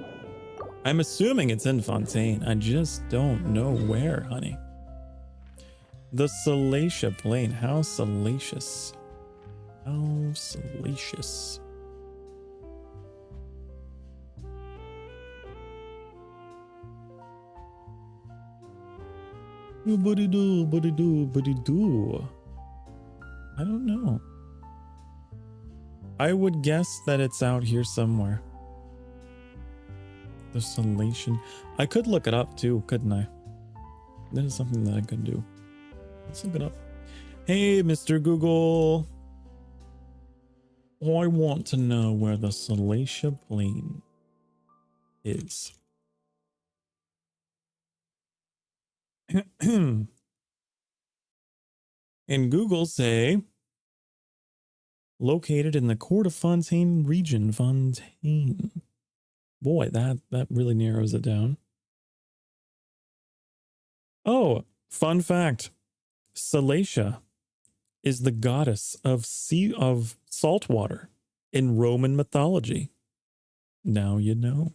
I'm assuming it's in Fontaine. I just don't know where, honey. The Salacia Plain. How salacious. How salacious. Buddy do, buddy do, buddy do. I don't know. I would guess that it's out here somewhere. The Salation. I could look it up too, couldn't I? That is something that I could do. Let's look it up. Hey, Mr. Google. I want to know where the Salacia Plain is. And Google say located in the Court of Fontaine region. Fontaine. Boy, that really narrows it down. Oh, fun fact. Salacia is the goddess of salt water in Roman mythology. Now you know.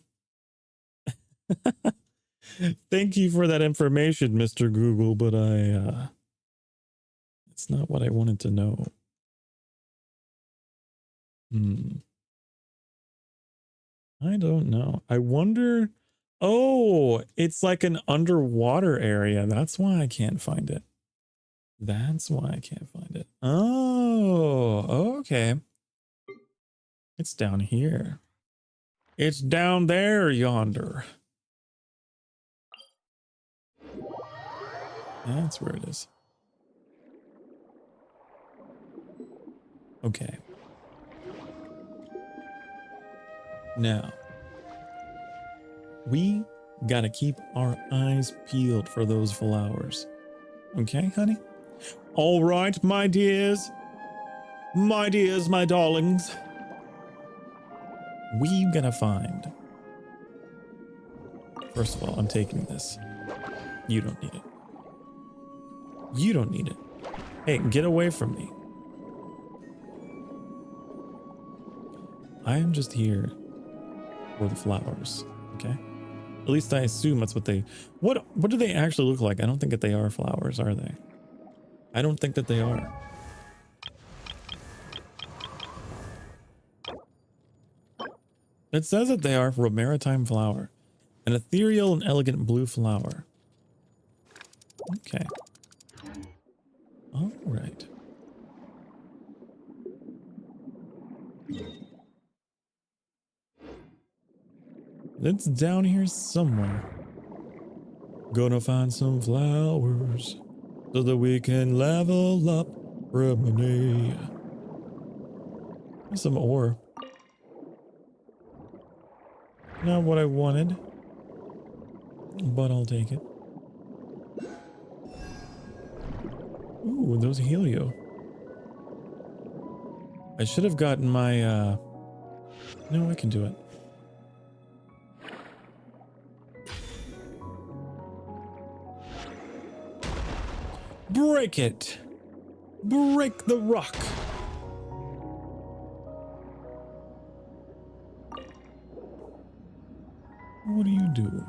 Thank you for that information, Mr. Google, but it's not what I wanted to know. I don't know. I wonder. Oh, it's like an underwater area. That's why I can't find it. That's why I can't find it. Oh, okay. It's down here. It's down there yonder. That's where it is. Okay. Now, we gotta keep our eyes peeled for those flowers. Okay, honey? All right, my dears. My dears, my darlings. We gotta find. First of all, I'm taking this. You don't need it. You don't need it. Hey, get away from me. I am just here for the flowers, okay? At least I assume that's what they... What do they actually look like? I don't think that they are flowers, are they? I don't think that they are. It says that they are for a maritime flower. An ethereal and elegant blue flower. Okay. All right. It's down here somewhere. Gonna find some flowers so that we can level up Remini. Some ore. Not what I wanted, but I'll take it. Ooh, those helio. I should have gotten my, no, I can do it. Break it. Break the rock. What do you do?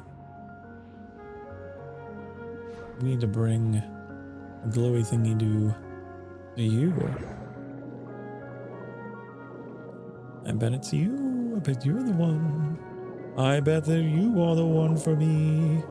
We need to bring a glowy thingy to you. I bet it's you. I bet you're the one. I bet that you are the one for me.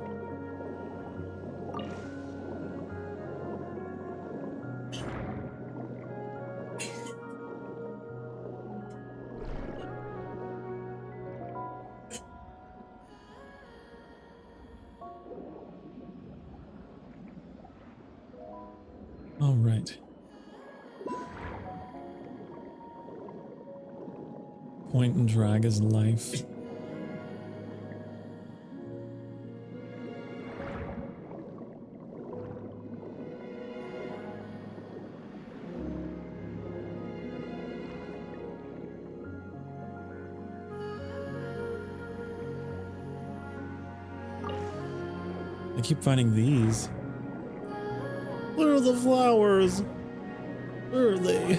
All right. Point and drag his life. I keep finding these. Where are the flowers? Where are they?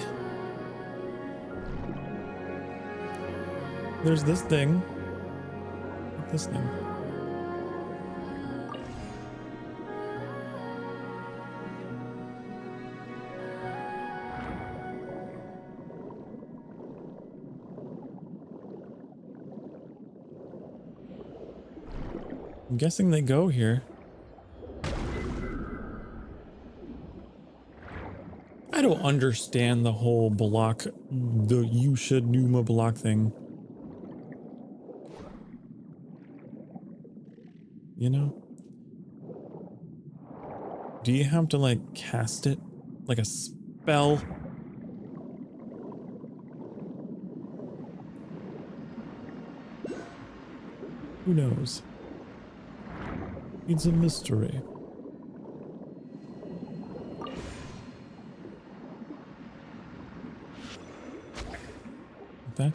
There's this thing. This thing. I'm guessing they go here. I don't understand the whole block, the you should Numa block thing. You know? Do you have to like cast it like a spell? Who knows? It's a mystery. That?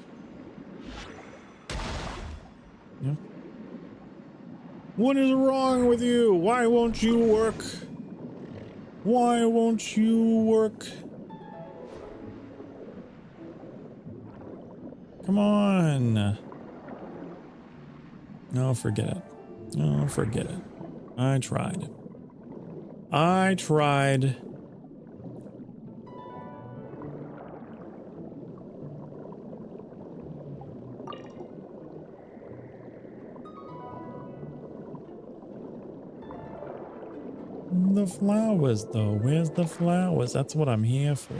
Yeah. What is wrong with you? Why won't you work? Why won't you work? Come on. No, forget it. No, forget it. I tried. I tried. The flowers, though. Where's the flowers? That's what I'm here for.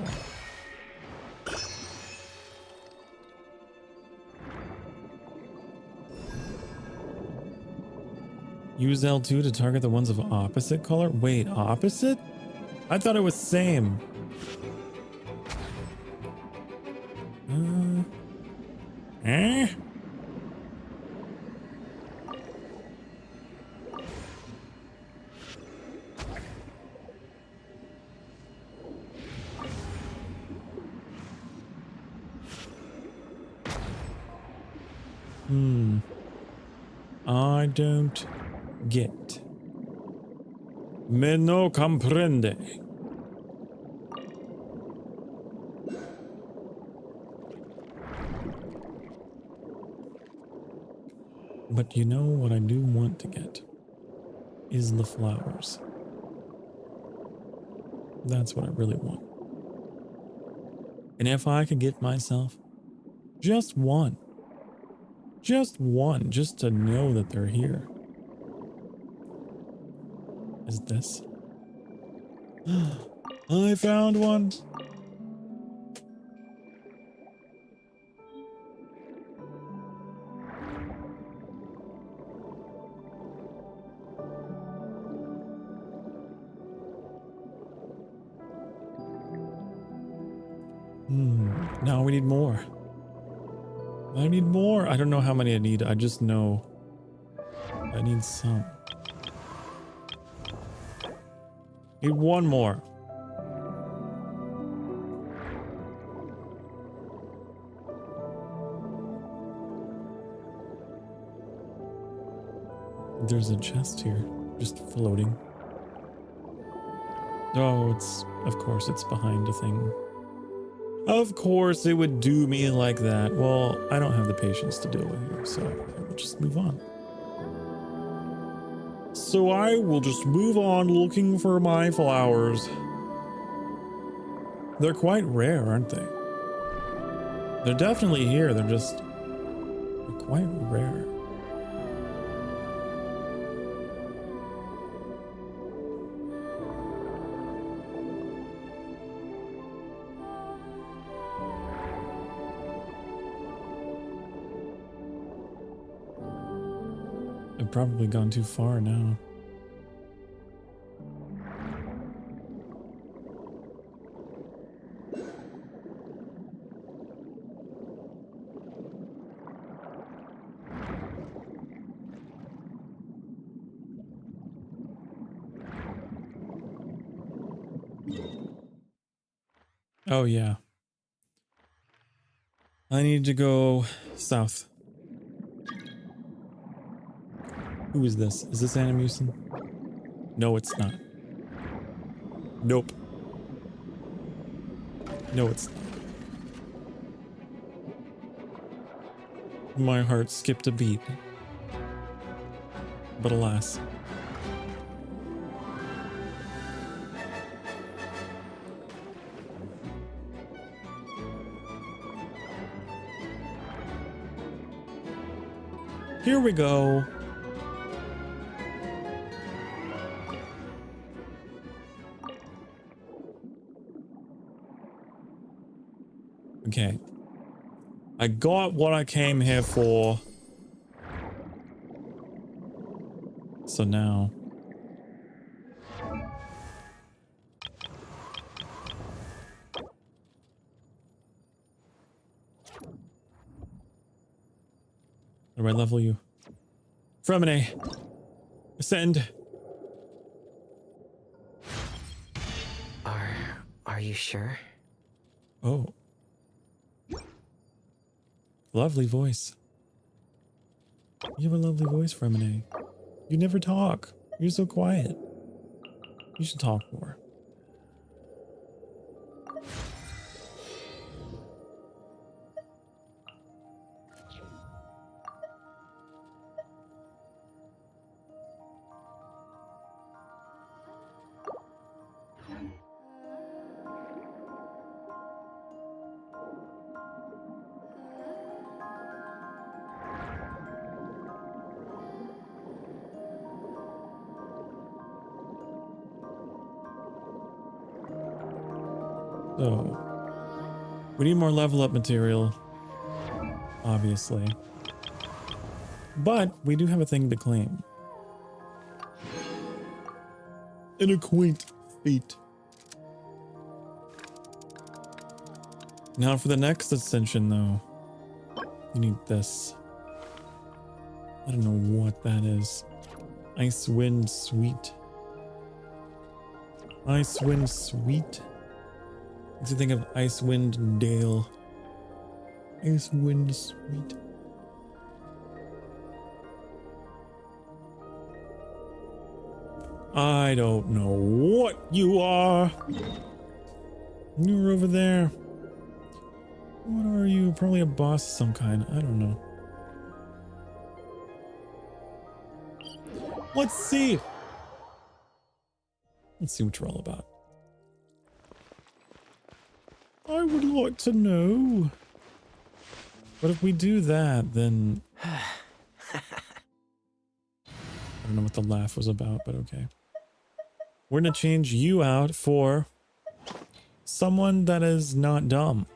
Use L2 to target the ones of opposite color? Wait, opposite? I thought it was same. Eh? I don't get. Me no comprende. But you know what I do want to get is the flowers. That's what I really want. And if I could get myself just one, just to know that they're here. Is this? I found one. Now we need more. I need more. I don't know how many I need. I just know I need some. Need one more. There's a chest here, just floating. Oh, of course it's behind a thing. Of course it would do me like that. Well, I don't have the patience to deal with you, so I will just move on. So I will just move on looking for my flowers. They're quite rare, aren't they? They're definitely here, they're quite rare. I've probably gone too far now. Oh yeah. I need to go south. Who is this? Is this Animusin? No, it's not. Nope. No, it's not. My heart skipped a beat. But alas. Here we go. Okay. I got what I came here for. So now. How do I level you? Fremine. Ascend. Are you sure? Oh. Lovely voice. You have a lovely voice, Fremine. You never talk. You're so quiet. You should talk more. So, we need more level up material, obviously. But we do have a thing to claim. An acquaint fate. Now for the next ascension though, you need this. I don't know what that is. Icewind Sweet. Icewind Sweet. Makes you think of Icewind Dale. Icewind Sweet. I don't know what you are. You're over there. What are you? Probably a boss of some kind. I don't know. Let's see. Let's see what you're all about. I would like to know. But if we do that, then... I don't know what the laugh was about, but okay. We're gonna change you out for someone that is not dumb.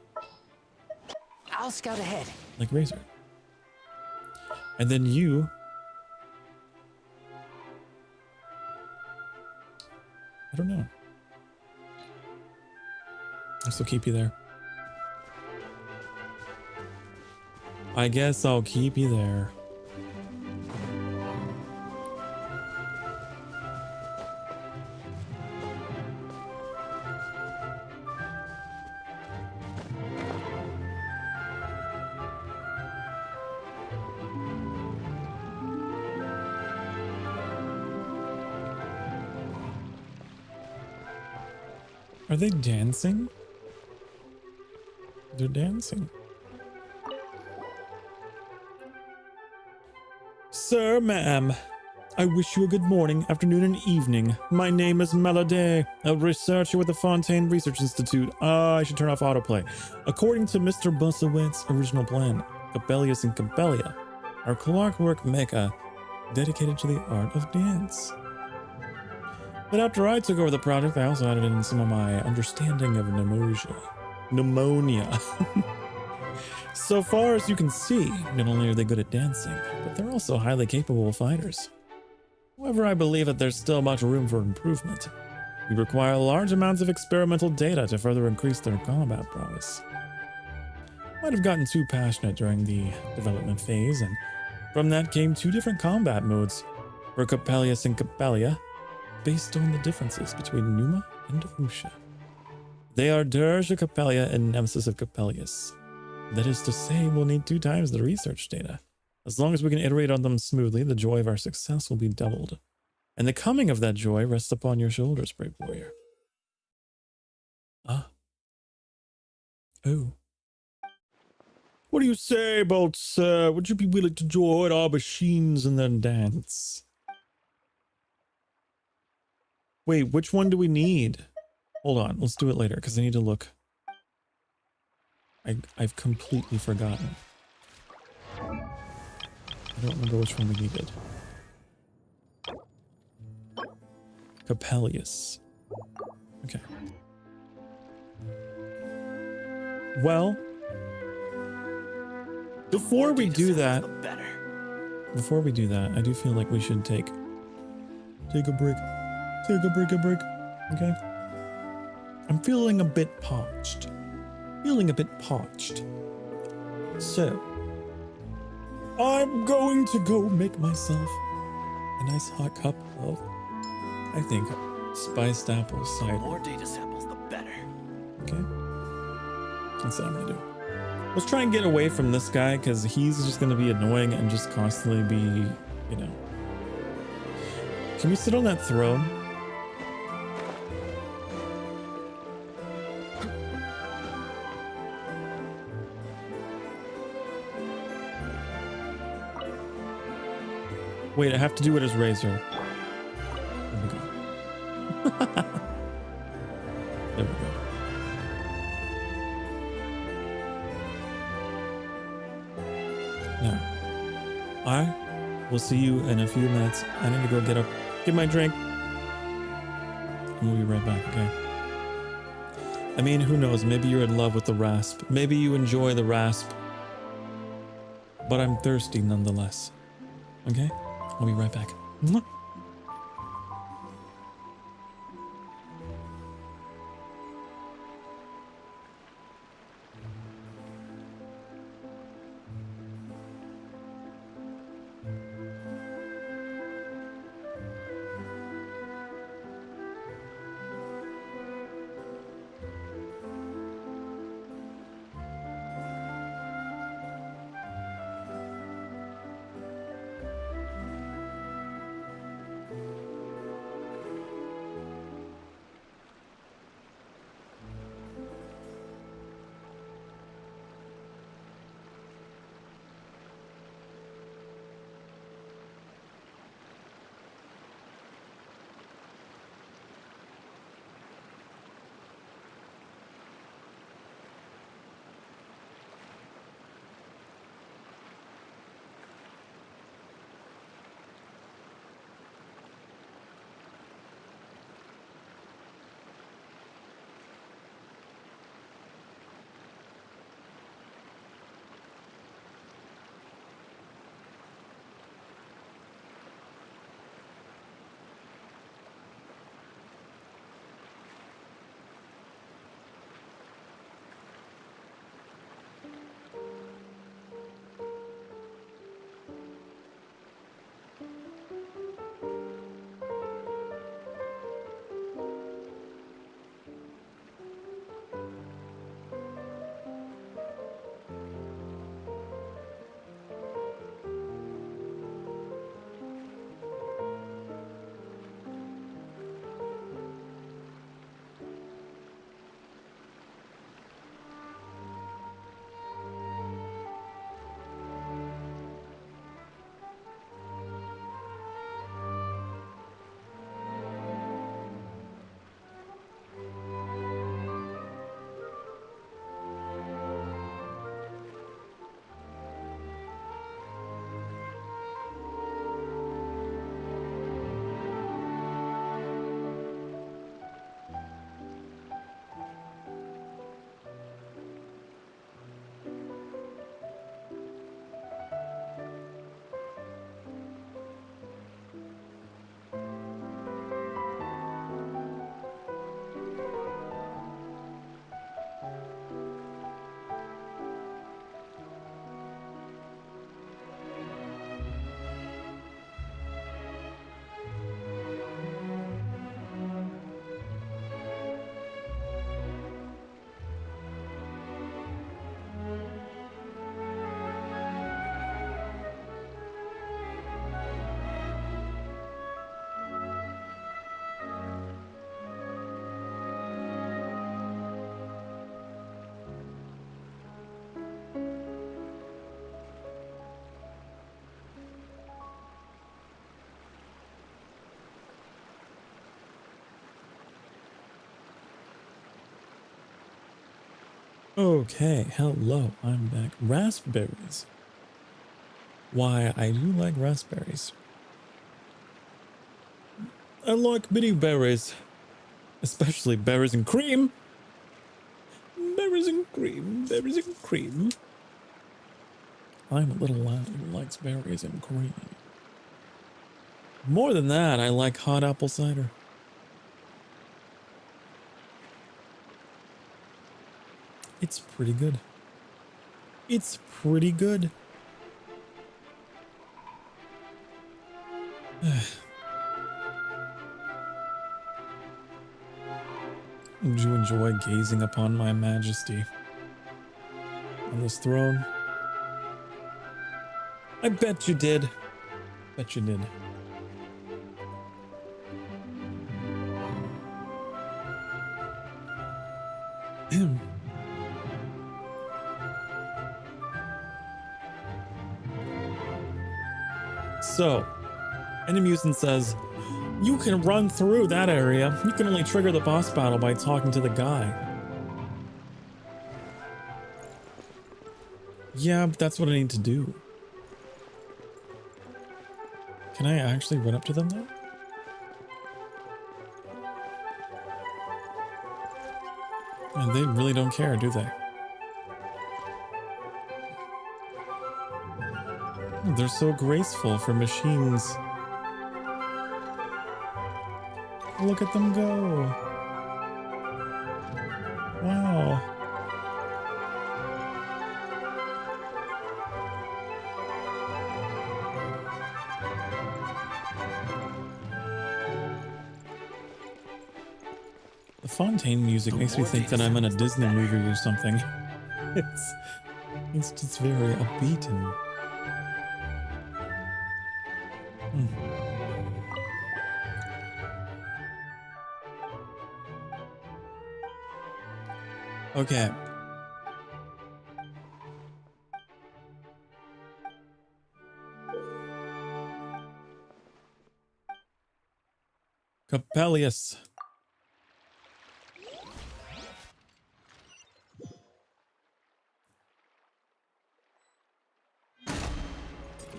I'll scout ahead. Like Razor. And then you... I don't know. I'll still keep you there. I guess I'll keep you there. Are they dancing? They're dancing. Sir, ma'am, I wish you a good morning, afternoon, and evening. My name is Melody, a researcher with the Fontaine Research Institute. I should turn off autoplay. According to Mr. Bussewitt's original plan, Coppelius and Coppelia are clockwork mecha dedicated to the art of dance. But after I took over the project, I also added in some of my understanding of pneumonia. So far as you can see, not only are they good at dancing, but they're also highly capable fighters. However, I believe that there's still much room for improvement. We require large amounts of experimental data to further increase their combat prowess. Might have gotten too passionate during the development phase, and from that came 2 different combat modes for Coppelius and Coppelia, based on the differences between Numa and Usha. They are Dirge of Coppelia and Nemesis of Coppelius. That is to say, we'll need 2 times the research data. As long as we can iterate on them smoothly, the joy of our success will be doubled. And the coming of that joy rests upon your shoulders, brave warrior. Ah. Oh. What do you say, bold sir? Would you be willing to join our machines and then dance? Wait, which one do we need? Hold on, let's do it later, because I need to look. I've completely forgotten. I don't remember which one we needed. Coppelius. Okay. Well, before we do that, I do feel like we should take a break. Take a break. Okay. I'm feeling a bit parched. So, I'm going to go make myself a nice hot cup of, I think, spiced apple cider. The more data samples, the better. Okay. That's what I'm gonna do. Let's try and get away from this guy, because he's just gonna be annoying and just constantly be, you know. Can we sit on that throne? Wait, I have to do it as Razor. There we go. There we go. Now, I will see you in a few minutes. I need to go get my drink. And we'll be right back, okay? I mean, who knows? Maybe you're in love with the rasp. Maybe you enjoy the rasp. But I'm thirsty nonetheless. Okay? I'll be right back. Mwah. Okay, hello, I'm back. Raspberries. Why, I do like raspberries. I like many berries, especially berries and cream. Berries and cream, berries and cream. I'm a little lad who likes berries and cream. More than that, I like hot apple cider. It's pretty good. It's pretty good. Did you enjoy gazing upon my majesty on this throne? I bet you did. Bet you did. So, Ennemusen says, you can run through that area. You can only trigger the boss battle by talking to the guy. Yeah, but that's what I need to do. Can I actually run up to them though? And they really don't care, do they? They're so graceful for machines. Look at them go. Wow. The Fontaine music makes me think that I'm in a Disney movie or something. It's just very upbeat and... Okay. Capellius.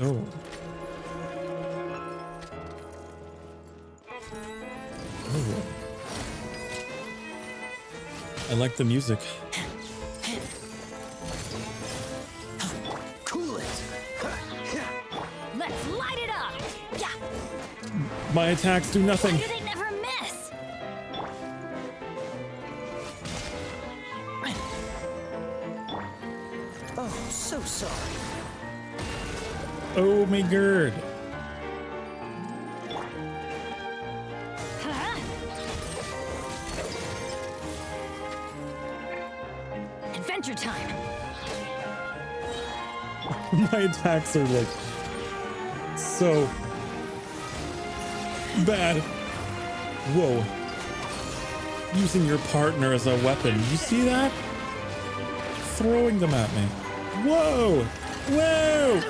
Oh. Oh. I like the music. Cool it. Let's light it up. Yeah. My attacks do nothing. Why do they never miss? Oh, so sorry. Oh my god. Adventure time. My attacks are like so bad. Whoa. Using your partner as a weapon. You see that? Throwing them at me. Whoa! Whoa!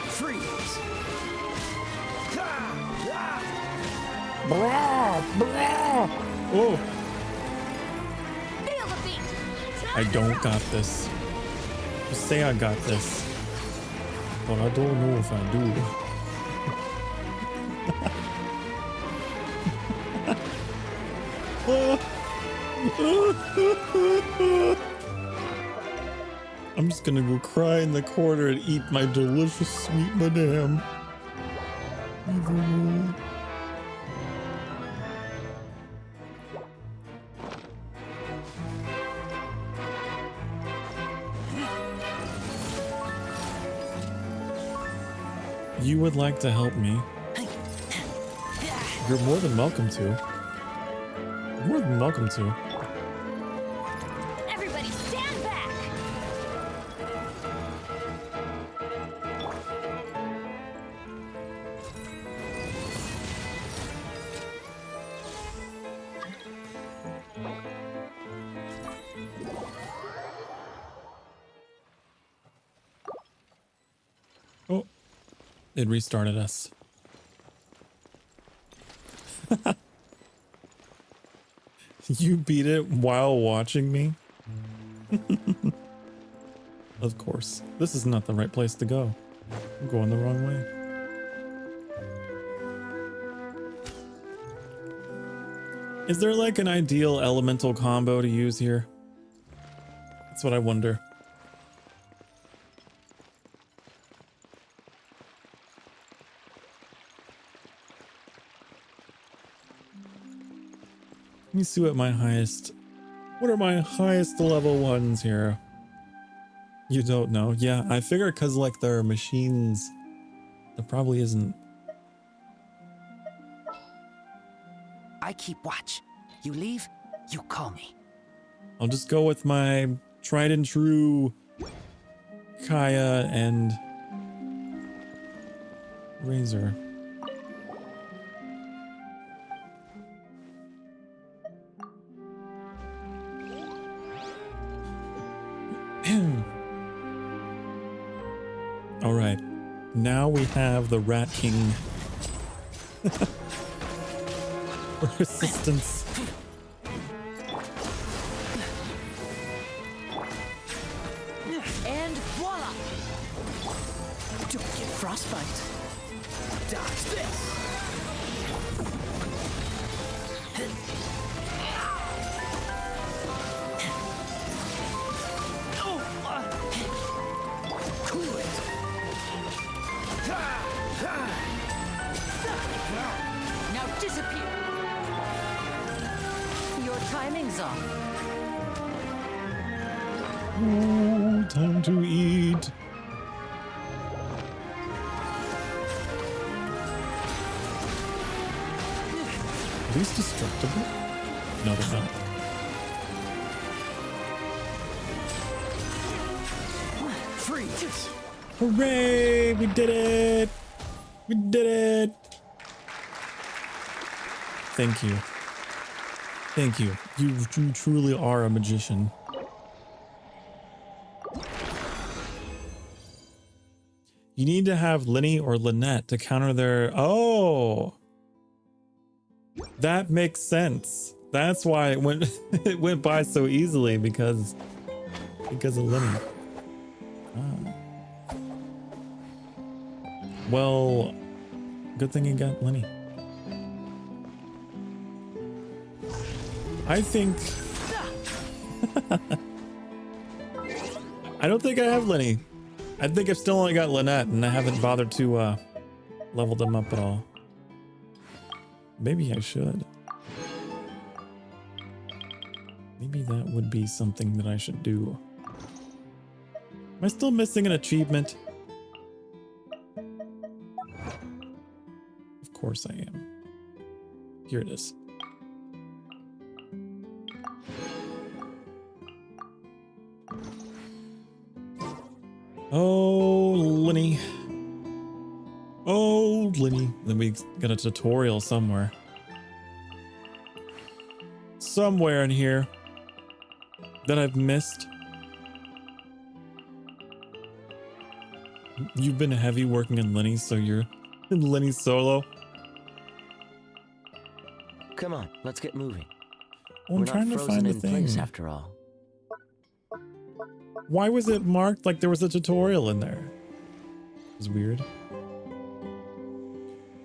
Freeze. Blah, blah. Oh. Feel the beat. I don't got this. Just say I got this. But I don't know if I do. I'm just gonna go cry in the corner and eat my delicious sweet madame. You would like to help me? You're more than welcome to. More than welcome to. Everybody stand back. Oh. It restarted us. You beat it while watching me? Of course. This is not the right place to go. I'm going the wrong way. Is there like an ideal elemental combo to use here? That's what I wonder. Let me see what my highest... What are my highest level ones here? You don't know? Yeah, I figure because like there are machines, there probably isn't. I keep watch. You leave, you call me. I'll just go with my tried and true Kaya and Razor. All right, now we have the Rat King for assistance. And voila! Don't get frostbite. Dodge this! Cool it! Now disappear! Your timing's off. Ooh, time to eat. Are these destructible? No, they're not. Freeze! Hooray! We did it! We did it! Thank you. Thank you. You truly are a magician. You need to have Lenny or Lynette to counter their... Oh! That makes sense. That's why it went it went by so easily because of Lenny. Ah. Well, good thing you got Lenny. I think... I don't think I have Lenny. I think I've still only got Lynette and I haven't bothered to level them up at all. Maybe I should. Maybe that would be something that I should do. Am I still missing an achievement? Of course I am. Here it is. Oh, Lenny. Oh, Lenny. Then we got a tutorial somewhere. Somewhere in here that I've missed. You've been heavy working on Lenny, so you're in Lenny solo. Come on, let's get moving. Well, I'm trying to find the thing. Place after all. Why was it marked like there was a tutorial in there? It was weird.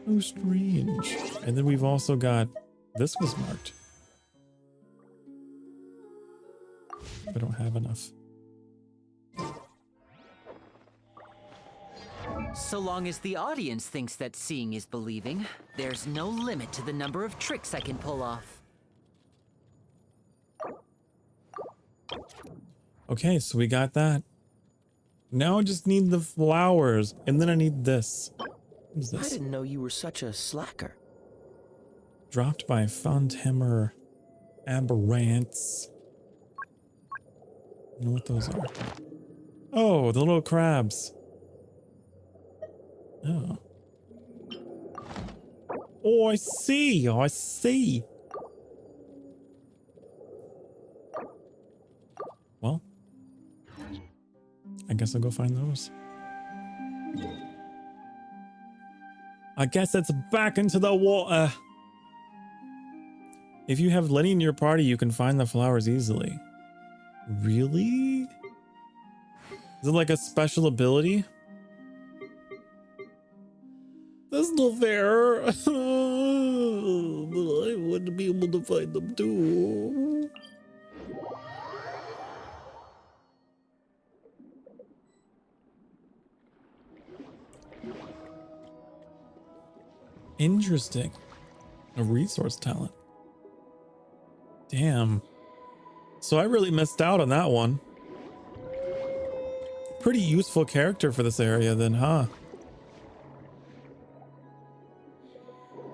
Oh, strange. And then we've also got... This was marked. I don't have enough. So long as the audience thinks that seeing is believing, there's no limit to the number of tricks I can pull off. Okay, so we got that. Now I just need the flowers, and then I need this. What is this? I didn't know you were such a slacker. Dropped by Fonthammer Aberrants. I don't know what those are. Oh, the little crabs. Oh. Oh, I see. I see. Well, I guess I'll go find those. I guess it's back into the water. If you have Lenny in your party, you can find the flowers easily. Really? Is it like a special ability? That's not fair. But I wouldn't be able to find them too. Interesting. A resource talent. Damn. So I really missed out on that one. Pretty useful character for this area then, huh?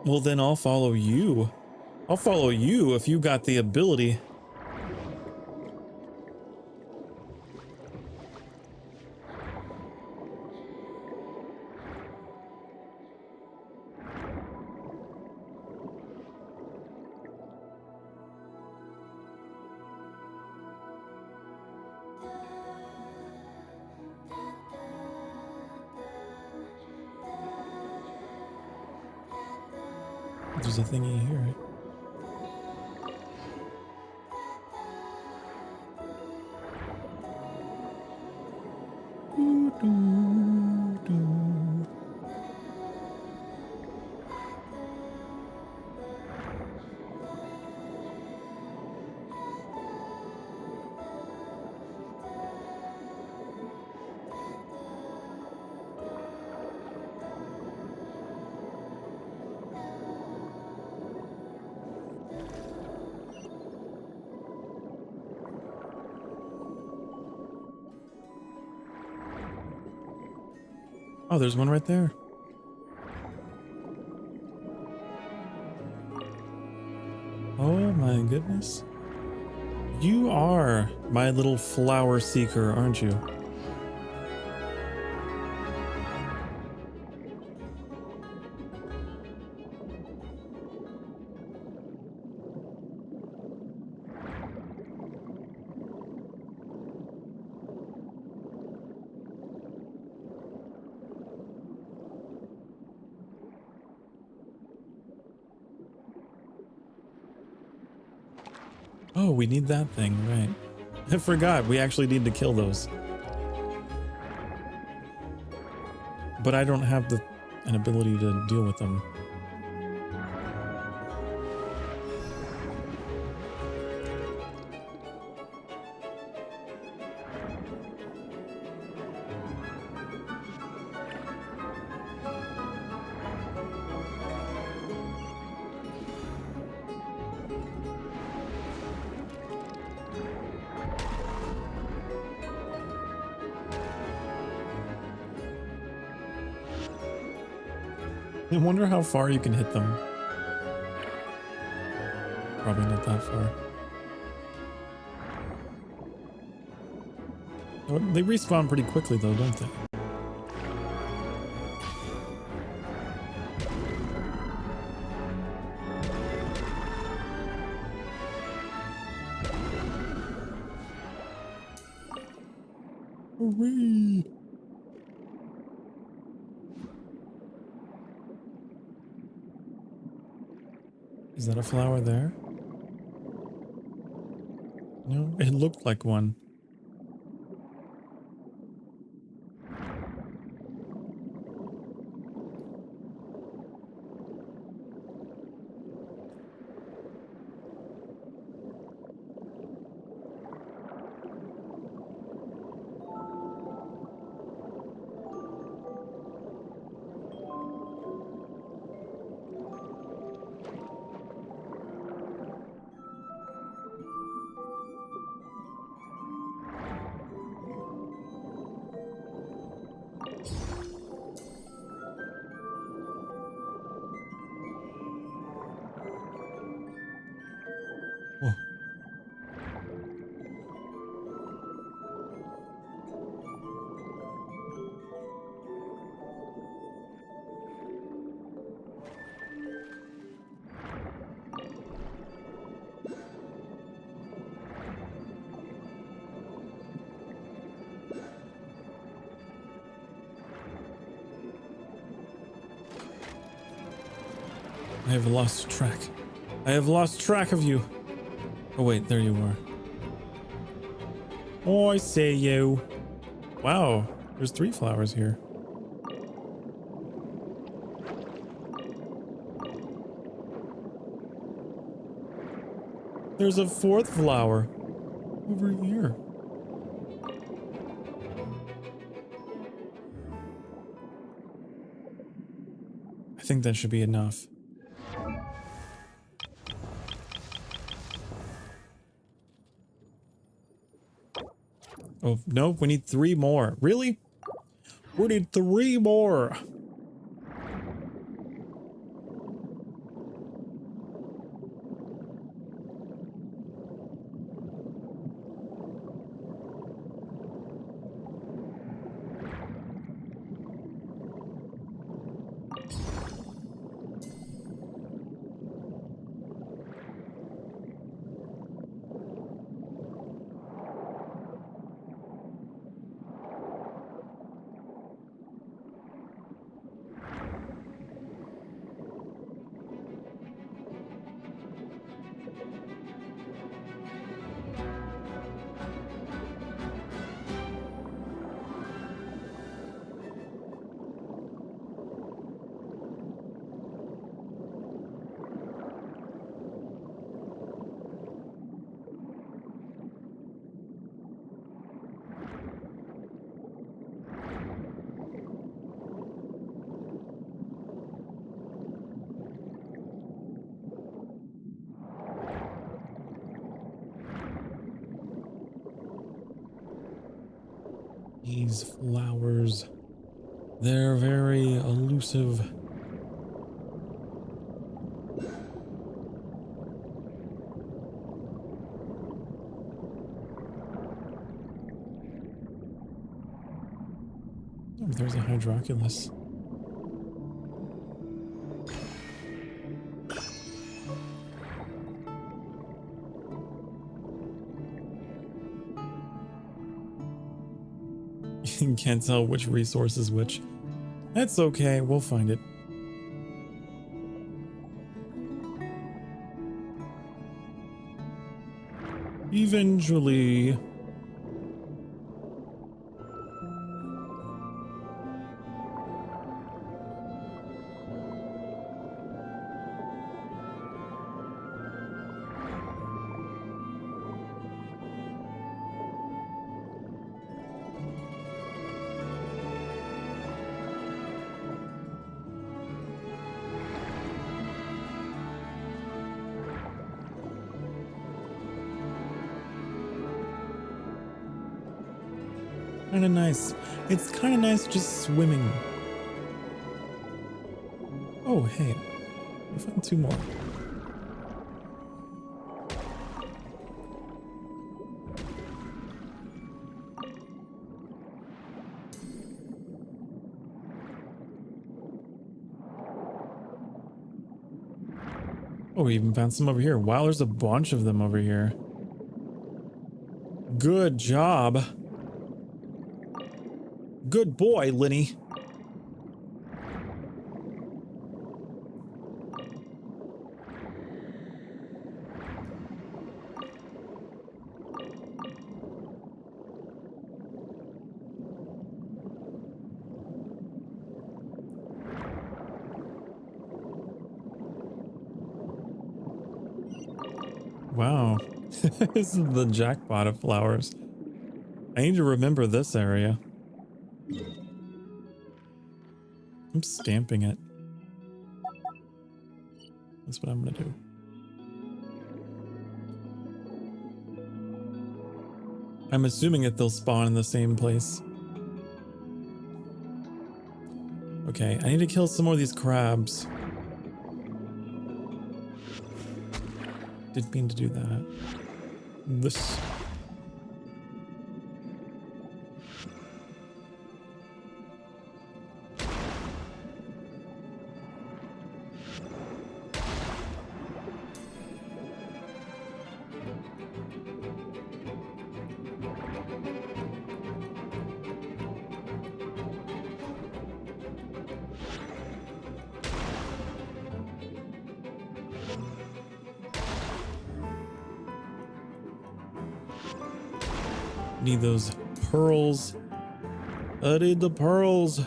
Well, then I'll follow you. I'll follow you if you got the ability. There's a thingy here. Oh, there's one right there. Oh my goodness. You are my little flower seeker, aren't you? Oh, we need that thing, right? I forgot, we actually need to kill those. But I don't have an ability to deal with them. I wonder how far you can hit them. Probably not that far. Oh, they respawn pretty quickly though, don't they? Whee! Is that a flower there? No, it looked like one. I have lost track. I have lost track of you. Oh wait, there you are. Oh, I see you. Wow, there's 3 flowers here. There's a 4th flower over here. I think that should be enough. Oh, no, we need 3 more. Really? We need 3 more. These flowers, they're very elusive. Oh, there's a hydroculus. Can't tell which resource is which. That's okay, we'll find it. Eventually. Kinda nice. It's kinda nice just swimming. Oh, hey. I found 2 more. Oh, we even found some over here. Wow, there's a bunch of them over here. Good job. Good boy, Linny. Wow. This is the jackpot of flowers. I need to remember this area. I'm stamping it. That's what I'm gonna do. I'm assuming that they'll spawn in the same place. Okay, I need to kill some more of these crabs. Didn't mean to do that. This. Need those pearls. I need the pearls.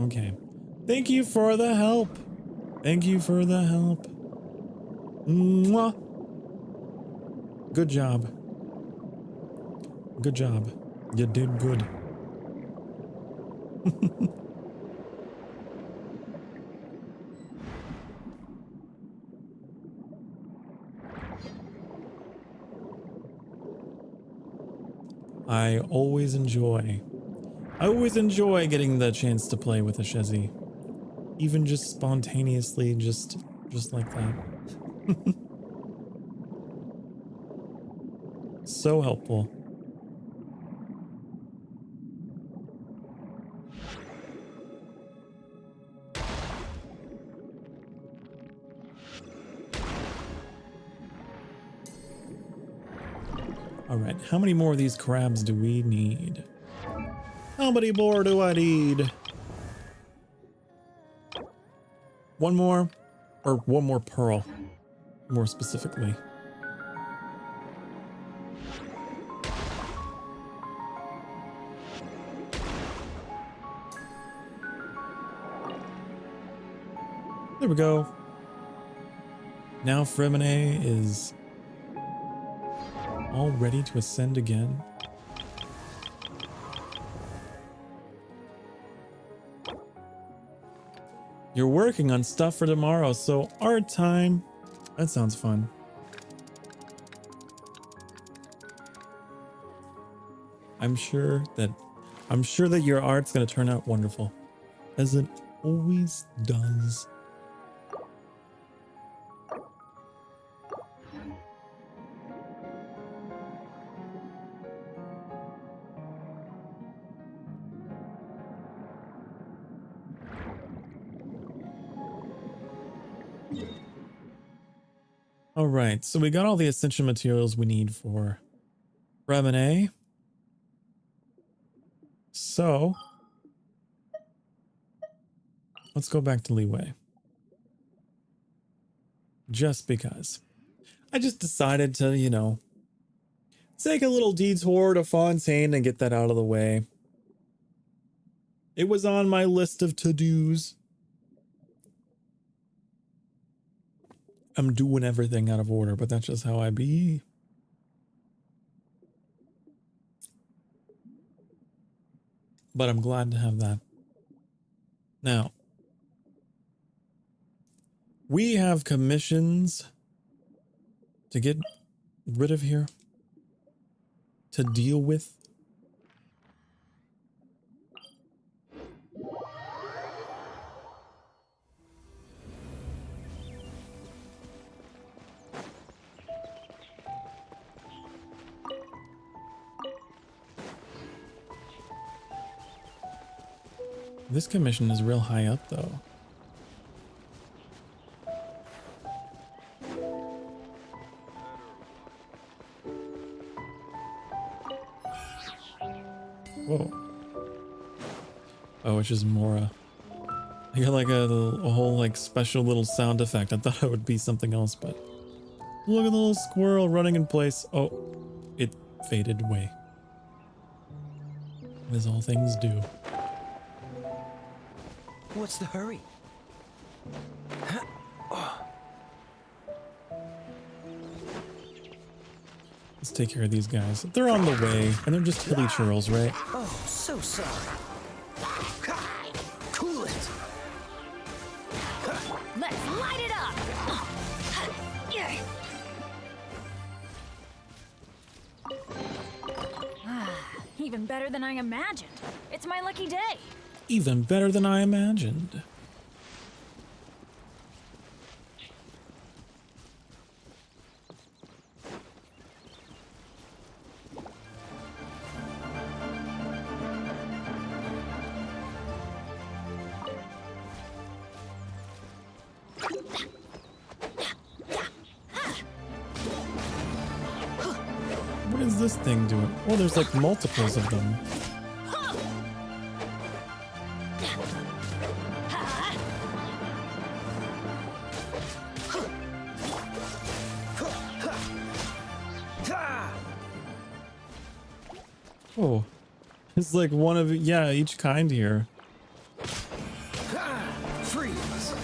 Okay. Thank you for the help. Thank you for the help. Mwah. Good job. Good job. You did good. I always enjoy getting the chance to play with a Shezzy. Even just spontaneously, just like that. So helpful. All right, how many more of these crabs do we need? How many more do I need? One more, or one more pearl, more specifically. There we go. Now Fremine is all ready to ascend again. You're working on stuff for tomorrow, so art time. That sounds fun. I'm sure that your art's gonna turn out wonderful, as it always does. All right, so we got all the essential materials we need for Fremine. So let's go back to Leeway. Just because. I just decided to, you know, take a little detour to Fontaine and get that out of the way. It was on my list of to-dos. I'm doing everything out of order, but that's just how I be. But I'm glad to have that. Now, we have commissions to get rid of here, to deal with. This commission is real high up, though. Whoa. Oh, it's just Mora. I got like a whole like special little sound effect. I thought it would be something else, but look at the little squirrel running in place. Oh, it faded away. As all things do. What's the hurry? Let's take care of these guys. They're on the way, and they're just hilly churls, right? Oh, so sorry. Cool it. Let's light it up! Even better than I imagined. It's my lucky day. Even better than I imagined. What is this thing doing? Oh, there's like multiples of them. Oh, it's like one of, yeah, each kind here. Freeze.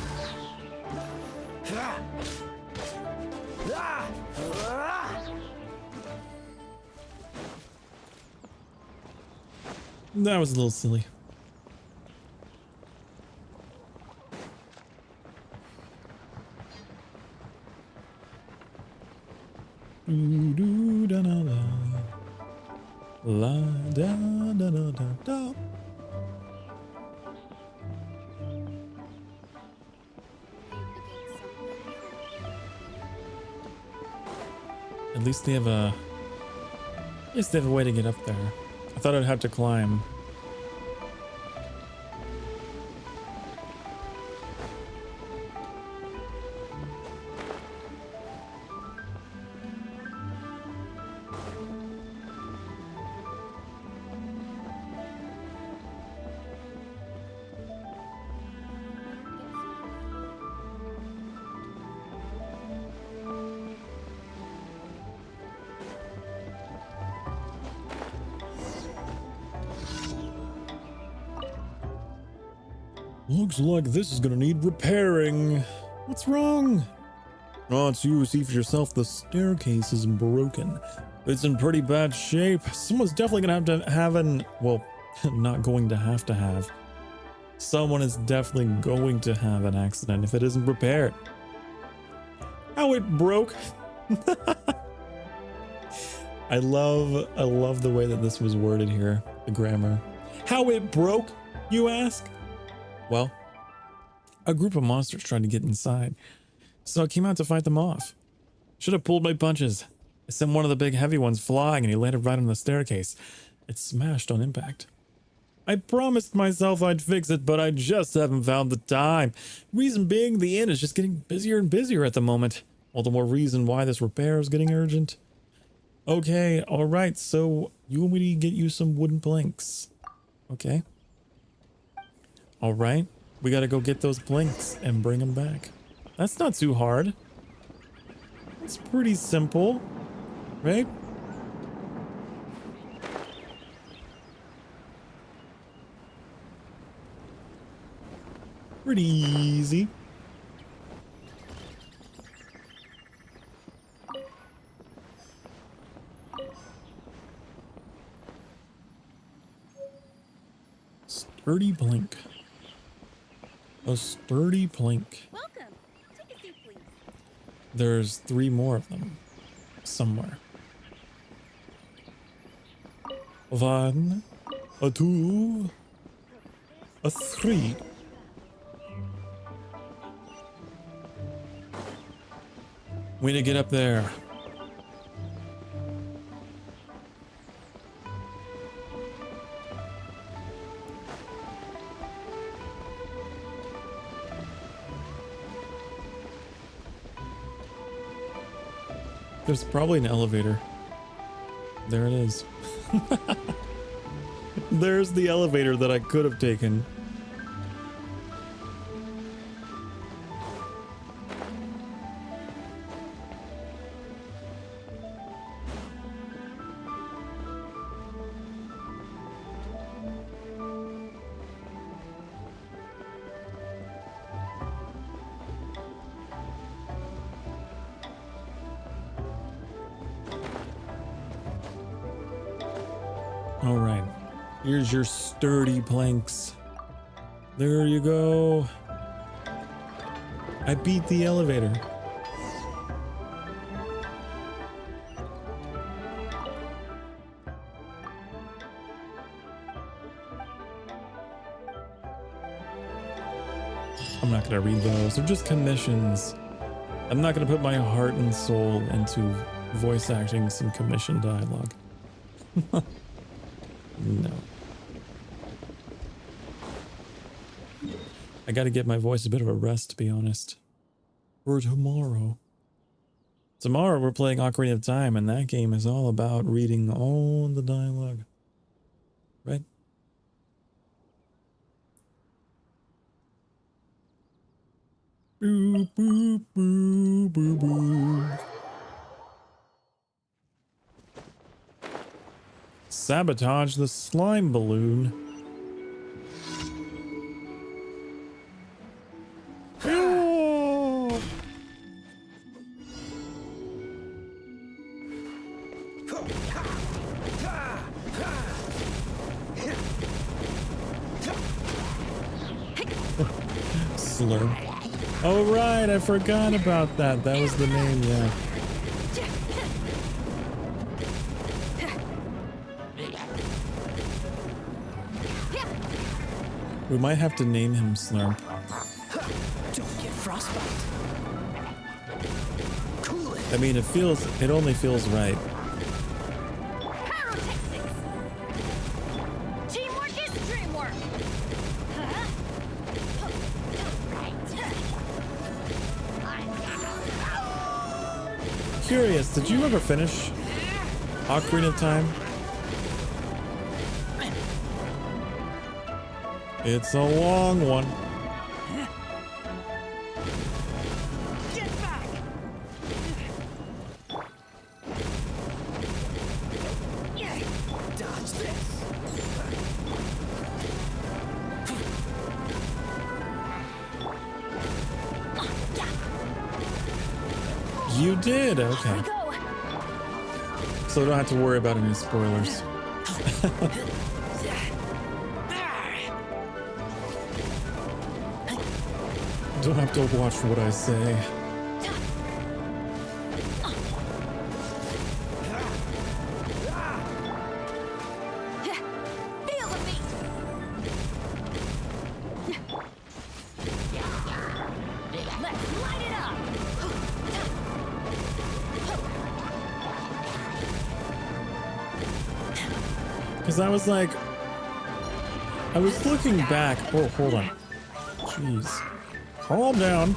That was a little silly. Da da da. La da da da da da. At least they have a way to get up there. I thought I'd have to climb. Looks like this is gonna need repairing. What's wrong? Oh, it's you. See for yourself. The staircase is broken. It's in pretty bad shape. Someone's definitely gonna have to have an... Well, not going to have. Someone is definitely going to have an accident if it isn't repaired. How it broke. I love the way that this was worded here. The grammar. How it broke, you ask? Well, a group of monsters tried to get inside, so I came out to fight them off. Should have pulled my punches. I sent one of the big heavy ones flying and he landed right on the staircase. It smashed on impact. I promised myself I'd fix it, but I just haven't found the time. Reason being, the inn is just getting busier and busier at the moment. All the more reason why this repair is getting urgent. Okay, alright, so you want me to get you some wooden planks. Okay. All right, we got to go get those planks and bring them back. That's not too hard. It's pretty simple, right? Pretty easy. Sturdy plank. A sturdy plank. Welcome. Take a seat, please. There's 3 more of them somewhere. 1, a 2, a 3. Way to get up there. There's probably an elevator. There it is. There's the elevator that I could have taken. All right, here's your sturdy planks. There you go. I beat the elevator. I'm not gonna read those. They're just commissions. I'm not gonna put my heart and soul into voice acting some commission dialogue. No. I gotta give my voice a bit of a rest, to be honest. For tomorrow. Tomorrow we're playing Ocarina of Time, and that game is all about reading all the dialogue. Right? Boop, boop, boop, boop, boop. Sabotage the slime balloon. Oh. Slurp. Oh right, I forgot about that. That was the name, yeah. We might have to name him Slurp. Don't get frostbite. Cool it. I mean, it only feels right. Teamwork is dreamwork. Curious, did you ever finish Ocarina of Time? It's a long one. Get back. Dodge this. You did, okay. So I don't have to worry about any spoilers. Don't have to watch what I say. Feel the beat. Let's light it up. Because I was like, I was looking back. Oh, hold on. Jeez. Calm down.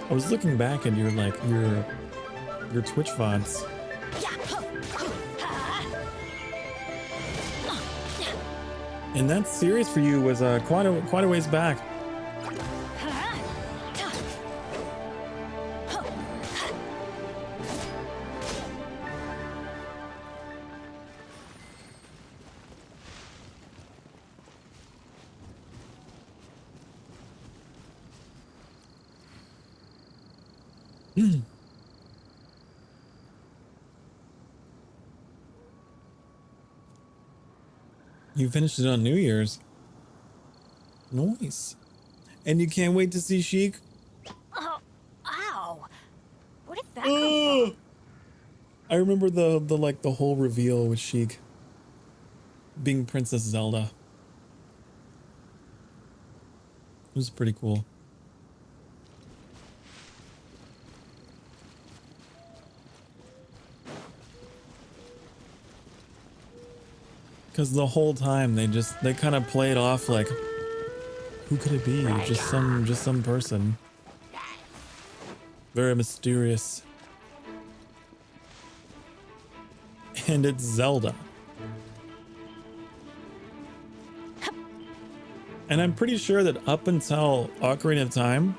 I was looking back at your your Twitch VODs. And that series for you was quite a ways back. You finished it on New Year's. Nice. And you can't wait to see Sheik? Oh, ow. Where did that come from? I remember the whole reveal with Sheik being Princess Zelda. It was pretty cool. Because the whole time they kind of play it off like, who could it be? Just some person. Very mysterious. And it's Zelda. And I'm pretty sure that up until Ocarina of Time,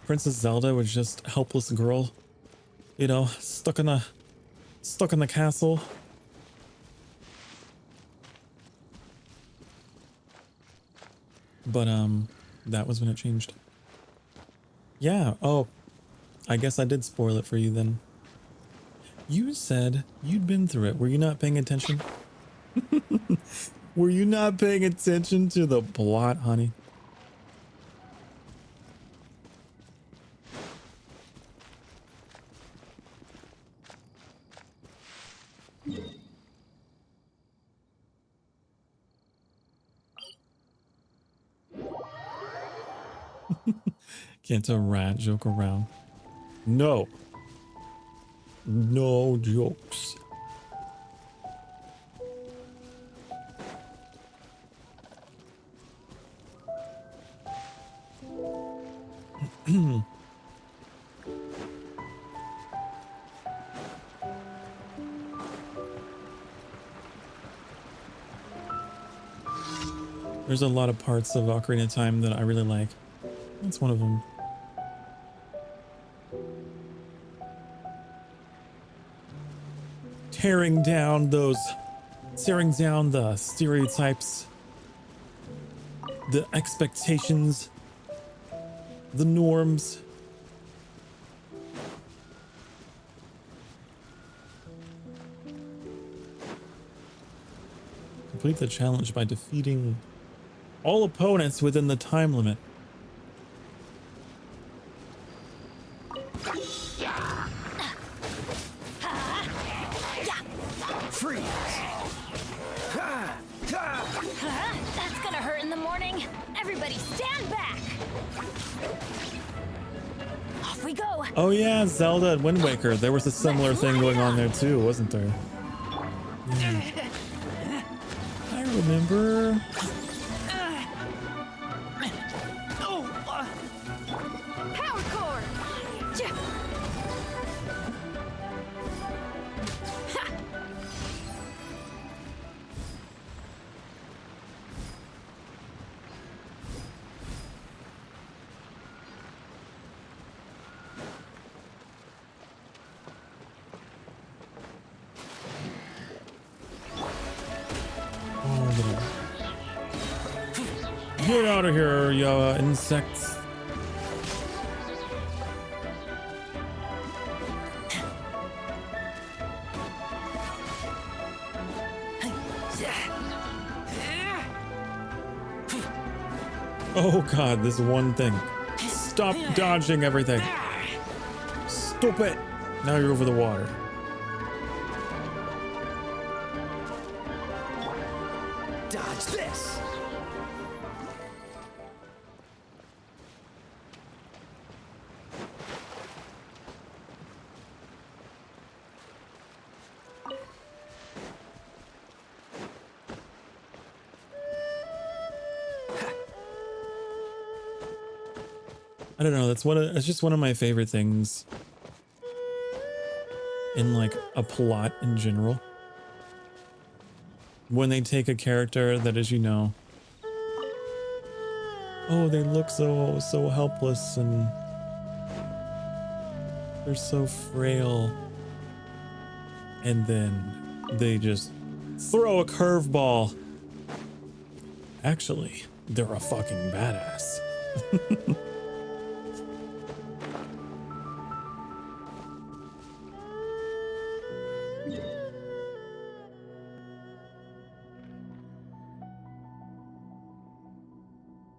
Princess Zelda was just a helpless girl, you know, stuck in the castle. But that was when it changed. Yeah, oh, I guess I did spoil it for you then. You said you'd been through it. Were you not paying attention? Were you not paying attention to the plot, honey? Can't a rat joke around? No. No jokes. There's a lot of parts of Ocarina of Time that I really like. That's one of them. Tearing down the stereotypes, the expectations, the norms. Complete the challenge by defeating all opponents within the time limit. Freeze! That's gonna hurt in the morning. Everybody stand back! Off we go! Oh yeah, Zelda and Wind Waker. There was a similar thing going on there too, wasn't there? Yeah. I remember. Power core! Get out of here, you insects. Oh god, this one thing. Stop dodging everything. Stop it. Now you're over the water. Dodge this! I don't know, it's just one of my favorite things in like a plot in general. When they take a character that is, you know, oh, they look so helpless and they're so frail, and then they just throw a curveball. Actually, they're a fucking badass.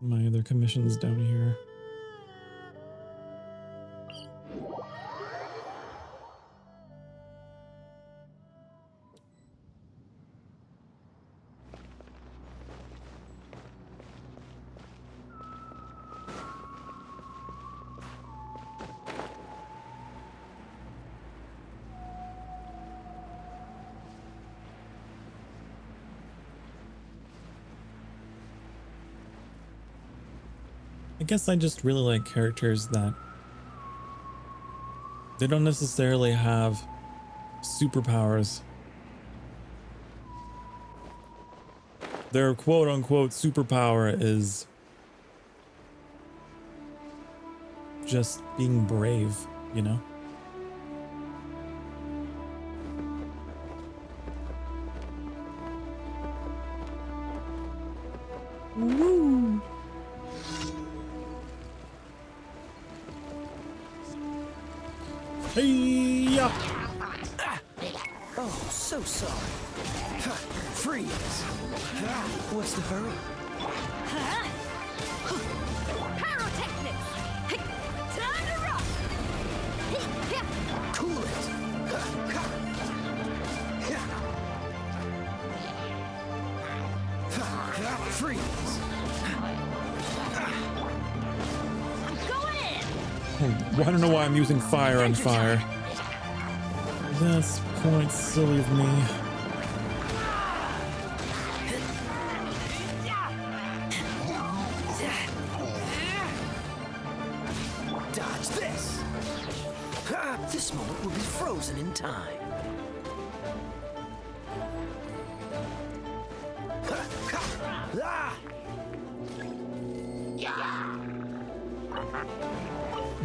My other commissions down here. I guess I just really like characters that they don't necessarily have superpowers. Their quote-unquote superpower is just being brave, you know? Woo! Hey-ya! Oh, so sorry. Freeze! What's the hurry? Pyrotechnics! Time to rock! Cool it! Freeze! I'm going in! I don't know why I'm using fire on fire. That's quite silly of me. Dodge this! This moment will be frozen in time.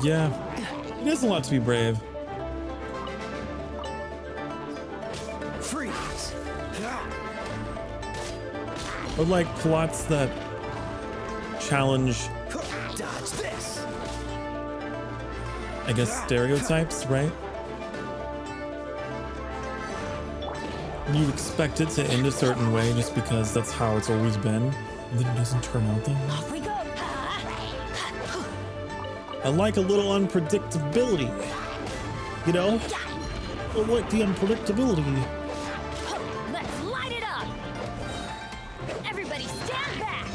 Yeah, it is a lot to be brave. Freeze! Or like plots that challenge, Dodge this! I guess, stereotypes, right? You expect it to end a certain way just because that's how it's always been, and then it doesn't turn out that way. Off we go. I like a little unpredictability, you know? I like the unpredictability. Let's light it up. Everybody stand back.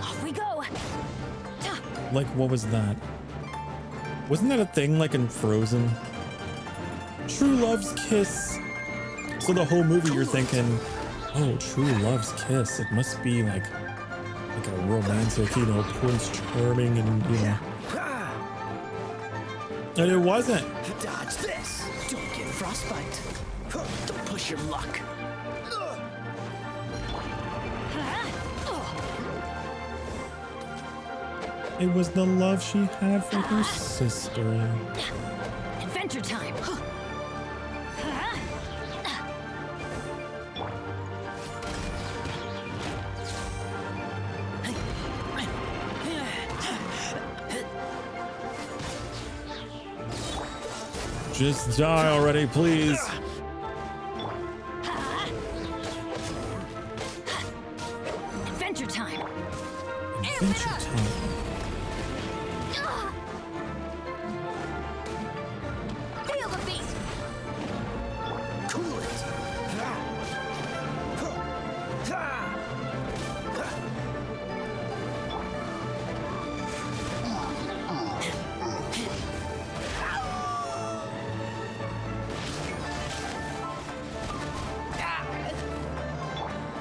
Off we go. Like, what was that? Wasn't that a thing like in Frozen? True love's kiss. So the whole movie you're thinking, oh, true love's kiss. It must be like a romantic, you know, Prince Charming and, you know. And it wasn't. Dodge this! Don't get frostbite. Don't push your luck. It was the love she had for her sister. Adventure time. Just die already, please. Adventure time. Adventure time. Feel the beat. Cool it.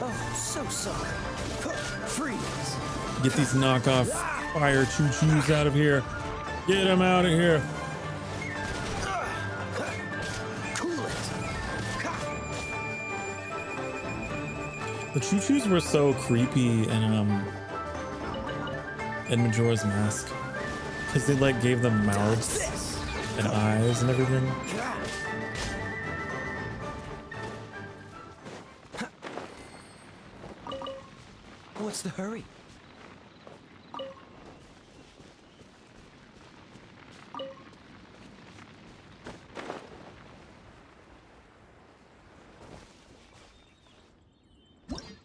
Oh, so sorry. Freeze. Get these knockoff fire choo-choos out of here. Get them out of here. Cool it. The choo-choos were so creepy in Majora's Mask. Because they like gave them mouths and eyes and everything. What's the hurry?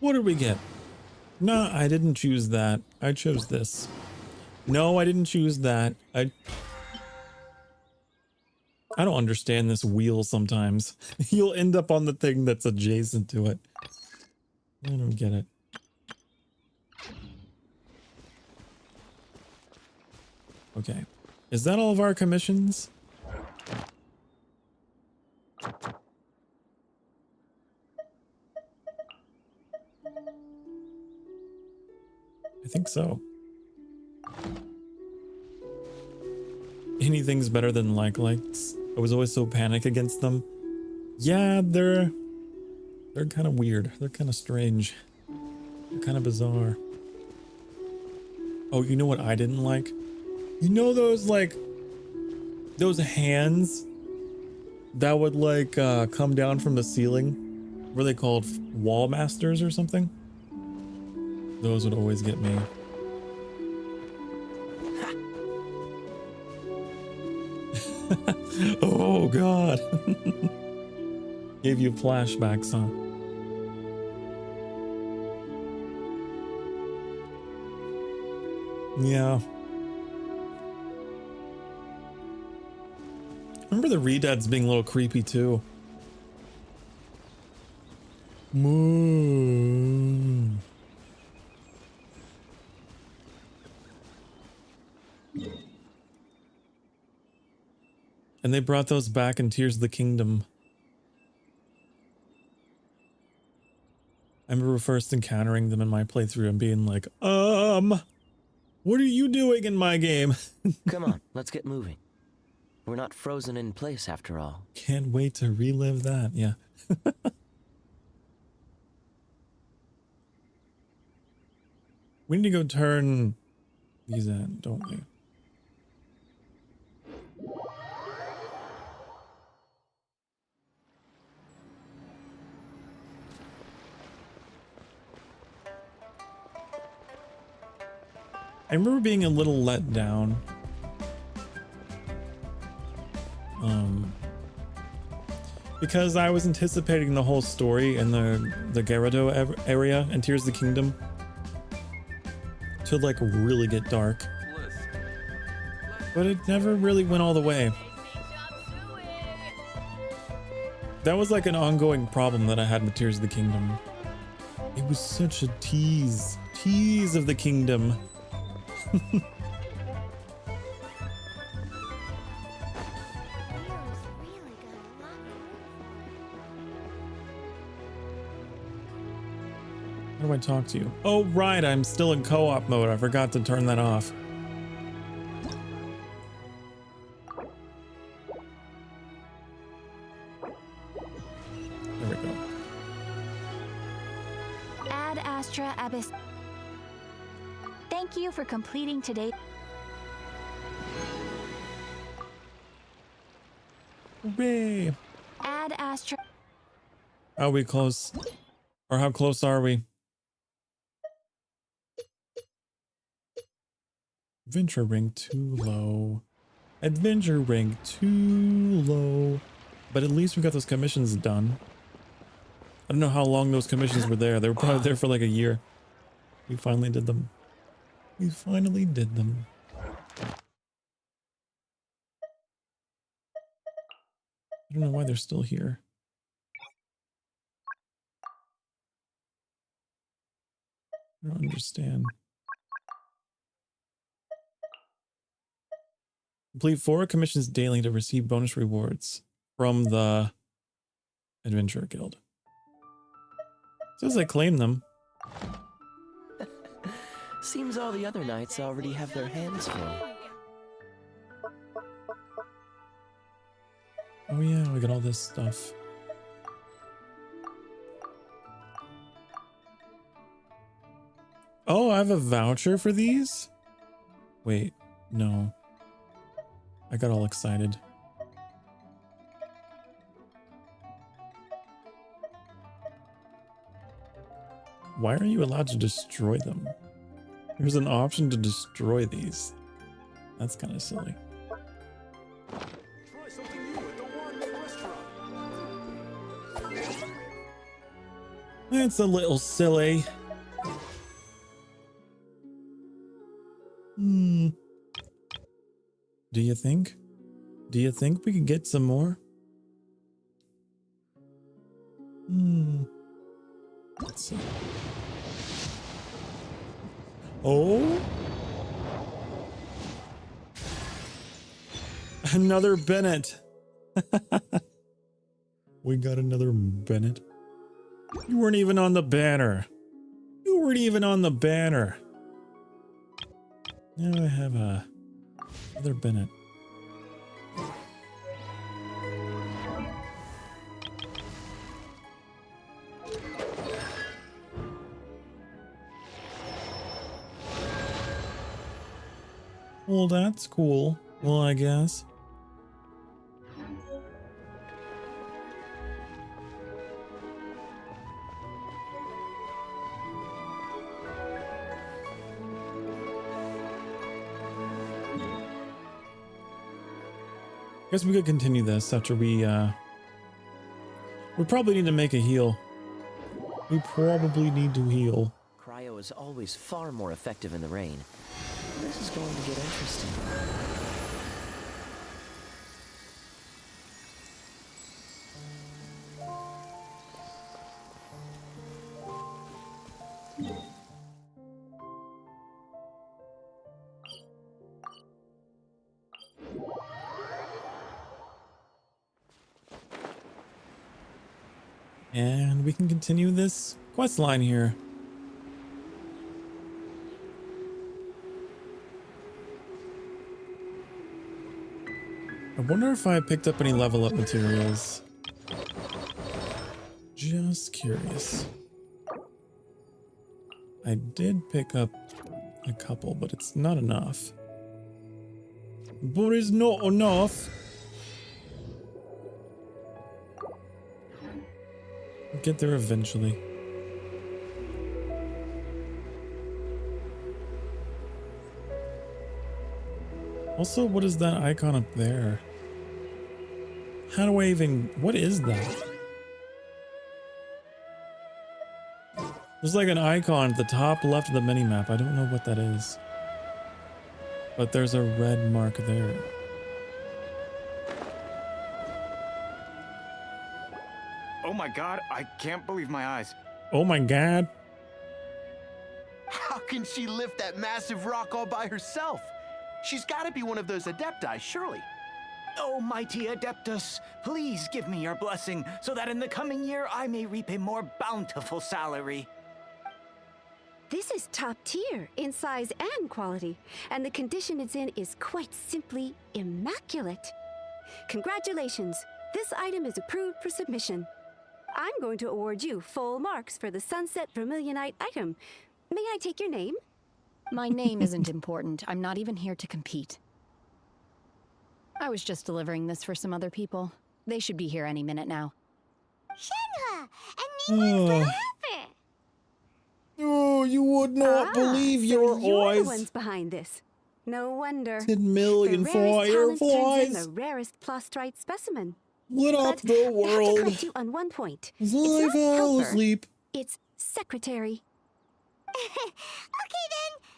What did we get? No, I didn't choose that. I chose this. No, I didn't choose that. I don't understand this wheel sometimes. You'll end up on the thing that's adjacent to it. I don't get it. Okay. Is that all of our commissions? I think so. Anything's better than likes. I was always so panic against them. Yeah, they're kind of weird. They're kind of strange. They're kind of bizarre. Oh, you know what I didn't like? You know those like those hands that would like come down from the ceiling? Were they called wall masters or something? Those would always get me. Oh god. Gave you flashbacks, huh? Yeah. Remember the Redads being a little creepy too. Moon. And they brought those back in Tears of the Kingdom. I remember first encountering them in my playthrough and being like, what are you doing in my game? Come on, let's get moving. We're not frozen in place after all. Can't wait to relive that, yeah. We need to go turn these in, don't we? I remember being a little let down. Because I was anticipating the whole story in the Gyarados area and Tears of the Kingdom to like really get dark. But it never really went all the way. That was like an ongoing problem that I had with Tears of the Kingdom. It was such a tease of the kingdom. How do I talk to you? Oh, right, I'm still in co-op mode. I forgot to turn that off. There we go. Ad Astra Abyss. Thank you for completing today. Hooray! Ad Astra. Are we close? Or how close are we? Adventure rank too low. Adventure rank too low. But at least we got those commissions done. I don't know how long those commissions were there. They were probably there for like a year. We finally did them. We finally did them. I don't know why they're still here. I don't understand. Complete 4 commissions daily to receive bonus rewards from the Adventurer Guild. Says I claim them. Seems all the other knights already have their hands full. Oh yeah, we got all this stuff. Oh, I have a voucher for these? Wait, no. I got all excited. Why are you allowed to destroy them? There's an option to destroy these. That's kind of silly. It's a little silly. Do you think? Do you think we could get some more? Let's see. Oh? Another Bennett. We got another Bennett. You weren't even on the banner. You weren't even on the banner. Now I have another Bennett. Well, that's cool. Well, I guess. Guess we could continue this after we probably need to make a heal. We probably need to heal. Cryo is always far more effective in the rain. This is going to get interesting. And we can continue this quest line here. I wonder if I picked up any level up materials. Just curious. I did pick up a couple, but it's not enough. But it's not enough. I'll get there eventually. Also, what is that icon up there? How do I even... What is that? There's like an icon at the top left of the minimap. I don't know what that is. But there's a red mark there. Oh my god, I can't believe my eyes. Oh my god. How can she lift that massive rock all by herself? She's got to be one of those adepti, surely. Oh, mighty Adeptus, please give me your blessing so that in the coming year I may reap a more bountiful salary. This is top tier in size and quality, and the condition it's in is quite simply immaculate. Congratulations, this item is approved for submission. I'm going to award you full marks for the Sunset Vermilionite item. May I take your name? My name isn't important. I'm not even here to compete. I was just delivering this for some other people. They should be here any minute now. Shenhua, and Ningguang's little helper. Oh, you would not believe your you're eyes. The ones behind this. No wonder. 10 million the rarest talent turns in fireflies. the rarest plastrite specimen. Lit up But the I have to world. correct you on one point. As It's I not fell helper, asleep. It's secretary. Okay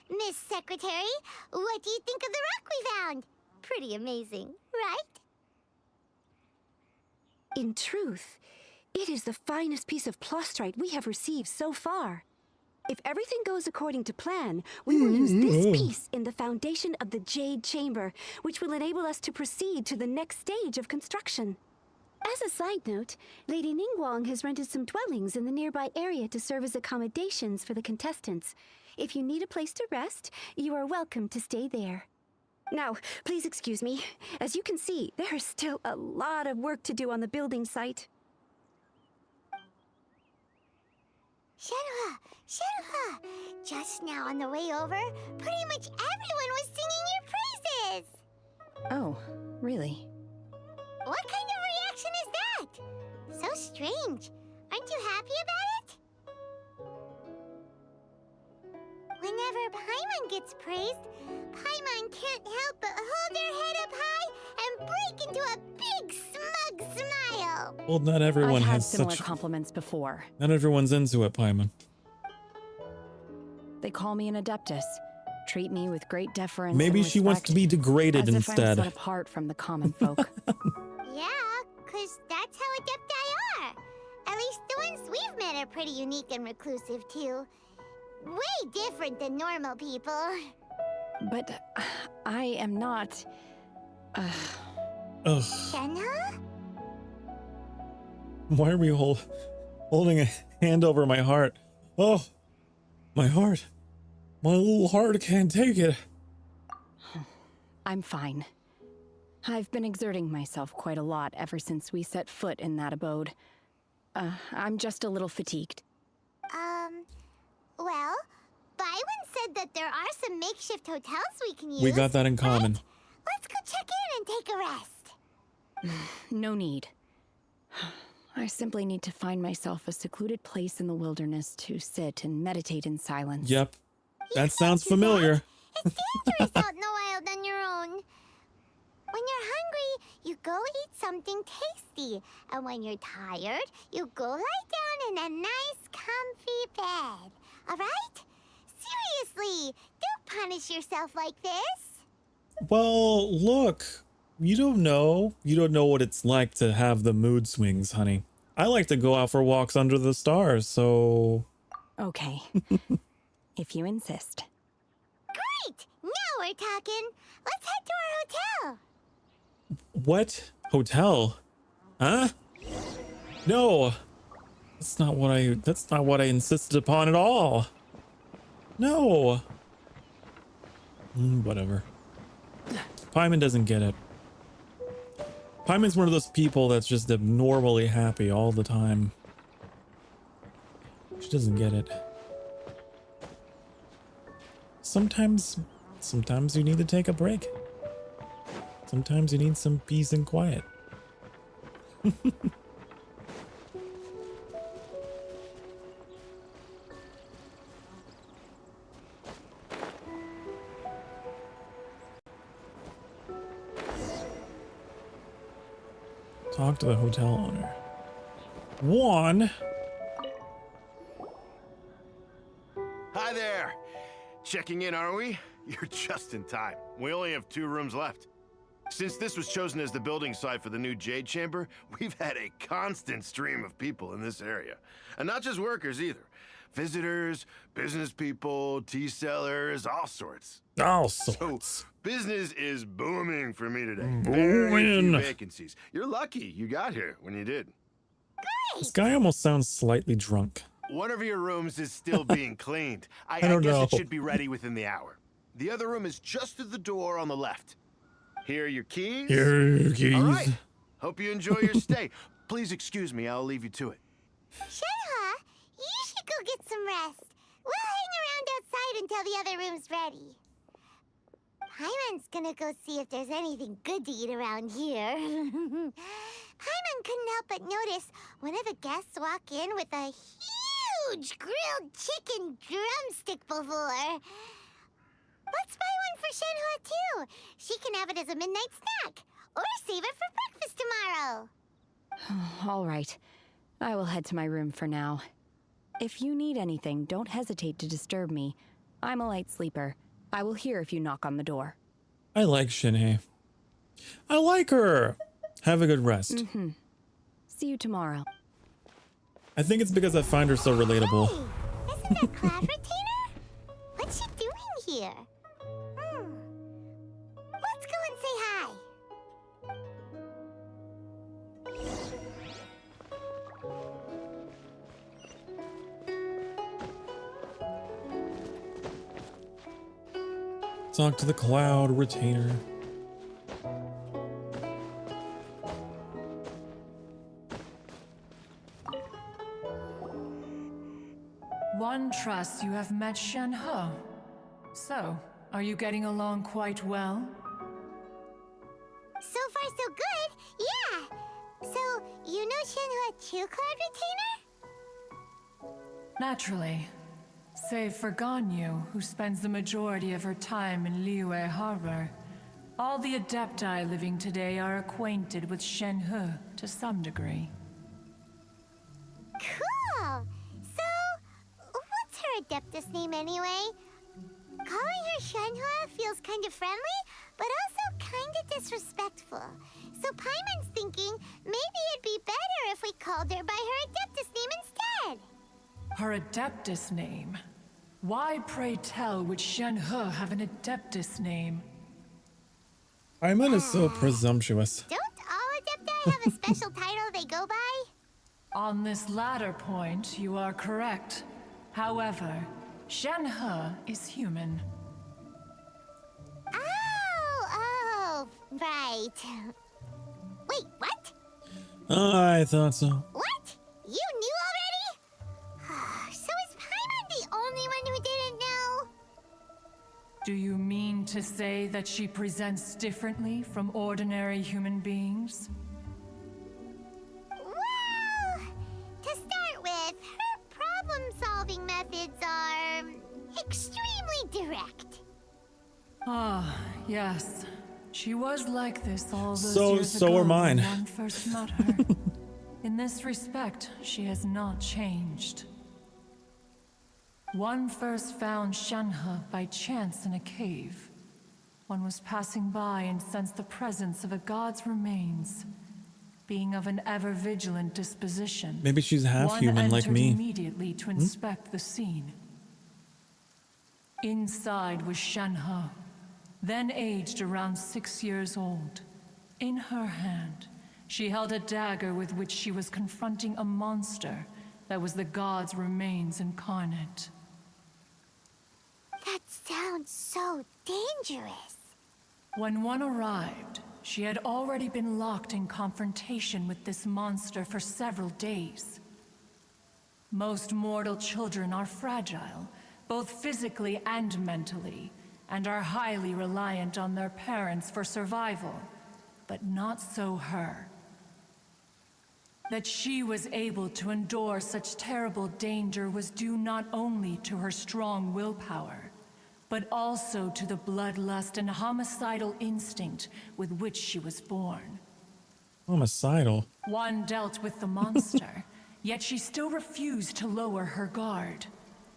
then, Miss Secretary, what do you think of the rock we found? Pretty amazing, right? In truth, it is the finest piece of plastrite we have received so far. If everything goes according to plan, we will use this piece in the foundation of the Jade Chamber, which will enable us to proceed to the next stage of construction. As a side note, Lady Ningguang has rented some dwellings in the nearby area to serve as accommodations for the contestants. If you need a place to rest, you are welcome to stay there. Now, please excuse me. As you can see, there is still a lot of work to do on the building site. Shenhua, just now on the way over, pretty much everyone was singing your praises. Oh, really? What kind of reaction is that? So strange. Aren't you happy about it? Whenever Paimon gets praised, Paimon can't help but hold her head up high and break into a big smug smile. Well, not everyone I've had has similar such... compliments before. Not everyone's into it, Paimon. They call me an adeptus, treat me with great deference. Maybe and she wants respect, to be degraded as instead. If I'm set apart from the common folk. Yeah, 'cause that's how Adepti are. At least the ones we've met are pretty unique and reclusive, too. Way different than normal people. But I am not... Ugh. Shenhua? Why are we holding a hand over my heart? Oh, my heart. My little heart can't take it. I'm fine. I've been exerting myself quite a lot ever since we set foot in that abode. I'm just a little fatigued. Well, Byron said that there are some makeshift hotels we can use. We got that in common. Let's go check in and take a rest. No need. I simply need to find myself a secluded place in the wilderness to sit and meditate in silence. Yep. That sounds familiar. It's dangerous out in the wild on your own. When you're hungry, you go eat something tasty. And when you're tired, you go lie down in a nice, comfy bed. All right? Seriously, don't punish yourself like this. Well, look. You don't know. You don't know what it's like to have the mood swings, honey. I like to go out for walks under the stars, so... Okay. If you insist. Great! Now we're talking. Let's head to our hotel. What? Hotel? Huh? No. That's not what I insisted upon at all. No. Whatever. Paimon doesn't get it. Paimon's one of those people that's just abnormally happy all the time. She doesn't get it. sometimes you need to take a break. Sometimes you need some peace and quiet. Talk to the hotel owner. Juan. Hi there. Checking in, are we? You're just in time. We only have 2 rooms left. Since this was chosen as the building site for the new Jade Chamber, we've had a constant stream of people in this area. And not just workers either. Visitors, business people, tea sellers, all sorts. All sorts. So, business is booming for me today. Booming. Very few vacancies. You're lucky you got here when you did. This guy almost sounds slightly drunk. One of your rooms is still being cleaned. I don't guess know. it should be ready within the hour. The other room is just through the door on the left. Here are your keys. Here are your keys. All right. Hope you enjoy your stay. Please excuse me. I'll leave you to it. Shenhe, you should go get some rest. We'll hang around outside until the other room's ready. Paimon's gonna go see if there's anything good to eat around here. Paimon couldn't help but notice one of the guests walk in with a huge grilled chicken drumstick before. Let's buy one for Shenhe too. She can have it as a midnight snack, or save it for breakfast tomorrow. All right. I will head to my room for now. If you need anything, don't hesitate to disturb me. I'm a light sleeper. I will hear if you knock on the door. I like Shenhe. I like her. Have a good rest. Mm-hmm. See you tomorrow. I think it's because I find her so relatable. Hey, isn't that Cloud Retainer? What's she doing here? Let's go and say hi. Talk to the Cloud Retainer. One trusts you have met Shenhe. So, are you getting along quite well? So far, so good. Yeah. So, you know Shenhe too, Cloud Retainer? Naturally. Save for Ganyu, who spends the majority of her time in Liyue Harbor. All the Adepti living today are acquainted with Shenhe to some degree. Cool. So, what's her Adeptus name anyway? Calling her Shenhe feels kind of friendly, but also kind of disrespectful. So Paimon's thinking maybe it'd be better if we called her by her Adeptus name instead. Her Adeptus name? Why, pray tell, would Shenhe have an Adeptus name? Paimon is so presumptuous. Don't all Adepti have a special title they go by? On this latter point, you are correct. However, Shenhe is human. Oh, right. Wait, what? I thought so. What? You knew already? So is Paimon the only one who didn't know? Do you mean to say that she presents differently from ordinary human beings? Well, to start with, her problem-solving methods are extremely direct. Ah, yes. She was like this all those So years ago are mine. when one first met her. In this respect, she has not changed. One first found Shenhe by chance in a cave. One was passing by and sensed the presence of a god's remains. Being of an ever-vigilant disposition, Maybe she's half human like entered me. Immediately to inspect the scene. Inside was Shenhe, then aged around 6 years old. In her hand, she held a dagger with which she was confronting a monster that was the god's remains incarnate. That sounds so dangerous. When one arrived, she had already been locked in confrontation with this monster for several days. Most mortal children are fragile, both physically and mentally, and are highly reliant on their parents for survival. But not so her. That she was able to endure such terrible danger was due not only to her strong willpower, but also to the bloodlust and homicidal instinct with which she was born. Homicidal? One dealt with the monster, yet she still refused to lower her guard.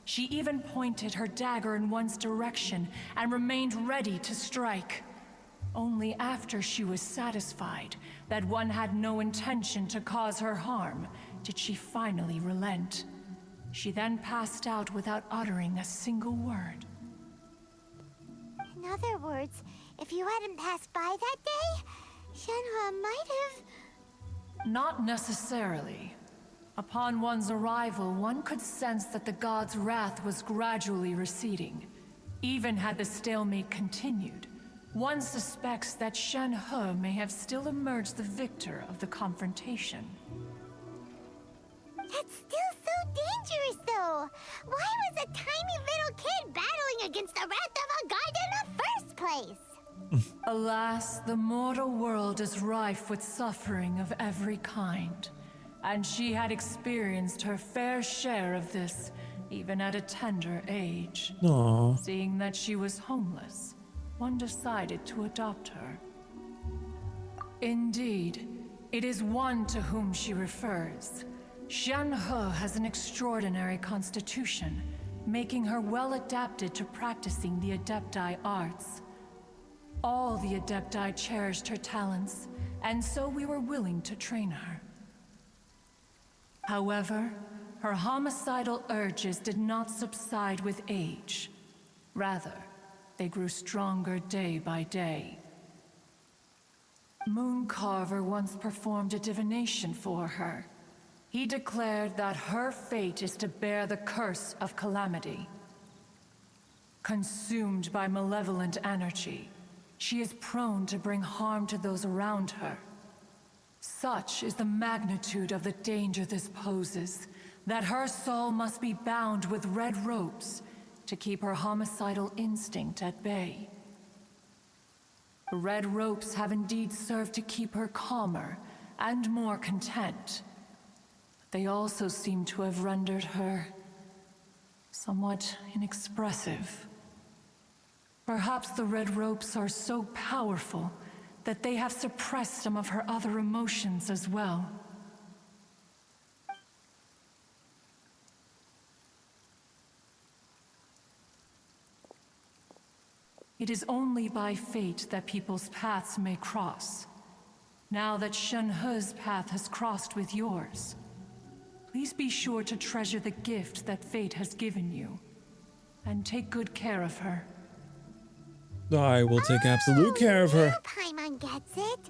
She even pointed her dagger in one's direction and remained ready to strike. Only after she was satisfied that one had no intention to cause her harm did she finally relent. She then passed out without uttering a single word. In other words, if you hadn't passed by that day, Shenhua might have... Not necessarily. Upon one's arrival, one could sense that the god's wrath was gradually receding. Even had the stalemate continued, one suspects that Shenhe may have still emerged the victor of the confrontation. That's still so dangerous, though. Why was a tiny little kid battling against the wrath of a god in the first place? Alas, the mortal world is rife with suffering of every kind, and she had experienced her fair share of this, even at a tender age. Aww. Seeing that she was homeless, one decided to adopt her. Indeed, it is one to whom she refers. Shenhe has an extraordinary constitution, making her well adapted to practicing the Adepti arts. All the Adepti cherished her talents, and so we were willing to train her. However, her homicidal urges did not subside with age. Rather, they grew stronger day by day. Mooncarver once performed a divination for her. He declared that her fate is to bear the curse of calamity. Consumed by malevolent energy, she is prone to bring harm to those around her. Such is the magnitude of the danger this poses, that her soul must be bound with red ropes to keep her homicidal instinct at bay. The red ropes have indeed served to keep her calmer and more content. They also seem to have rendered her somewhat inexpressive. Perhaps the red ropes are so powerful that they have suppressed some of her other emotions as well. It is only by fate that people's paths may cross. Now that Shenhe's path has crossed with yours, please be sure to treasure the gift that fate has given you, and take good care of her. I will take absolute care of her. Paimon gets it.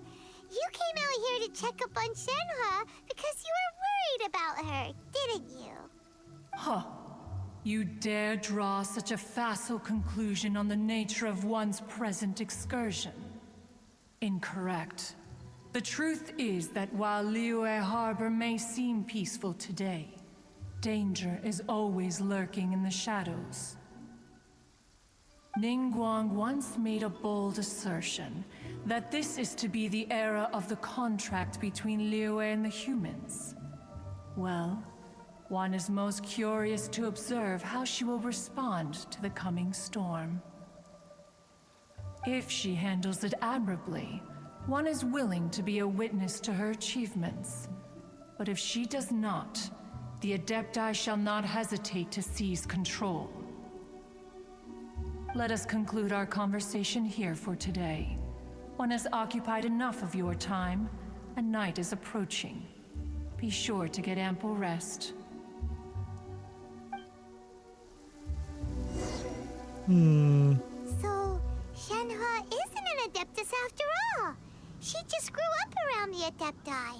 You came out here to check up on Shenhe because you were worried about her, didn't you? Huh. You dare draw such a facile conclusion on the nature of one's present excursion? Incorrect. The truth is that while Liyue Harbor may seem peaceful today, danger is always lurking in the shadows. Ningguang once made a bold assertion that this is to be the era of the contract between Liyue and the humans. Well, one is most curious to observe how she will respond to the coming storm. If she handles it admirably, one is willing to be a witness to her achievements. But if she does not, the Adepti shall not hesitate to seize control. Let us conclude our conversation here for today. One has occupied enough of your time, and night is approaching. Be sure to get ample rest. So, Shenhe isn't an Adeptus after all. She just grew up around the Adepti.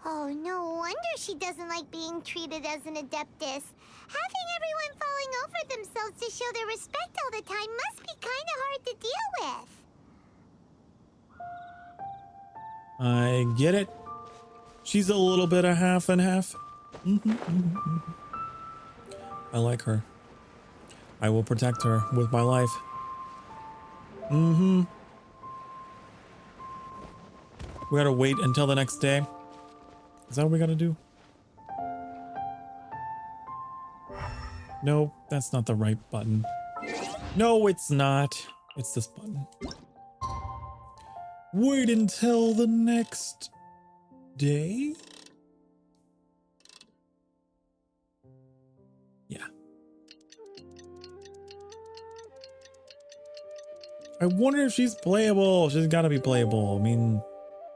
Oh, no wonder she doesn't like being treated as an Adeptus. Having everyone falling over themselves to show their respect all the time must be kind of hard to deal with. I get it. She's a little bit of half and half. I like her. I will protect her with my life. Mm-hmm. We gotta wait until the next day. Is that what we gotta do? No, that's not the right button. No, it's not. It's this button. Wait until the next day? Yeah. I wonder if she's playable. She's gotta be playable. I mean,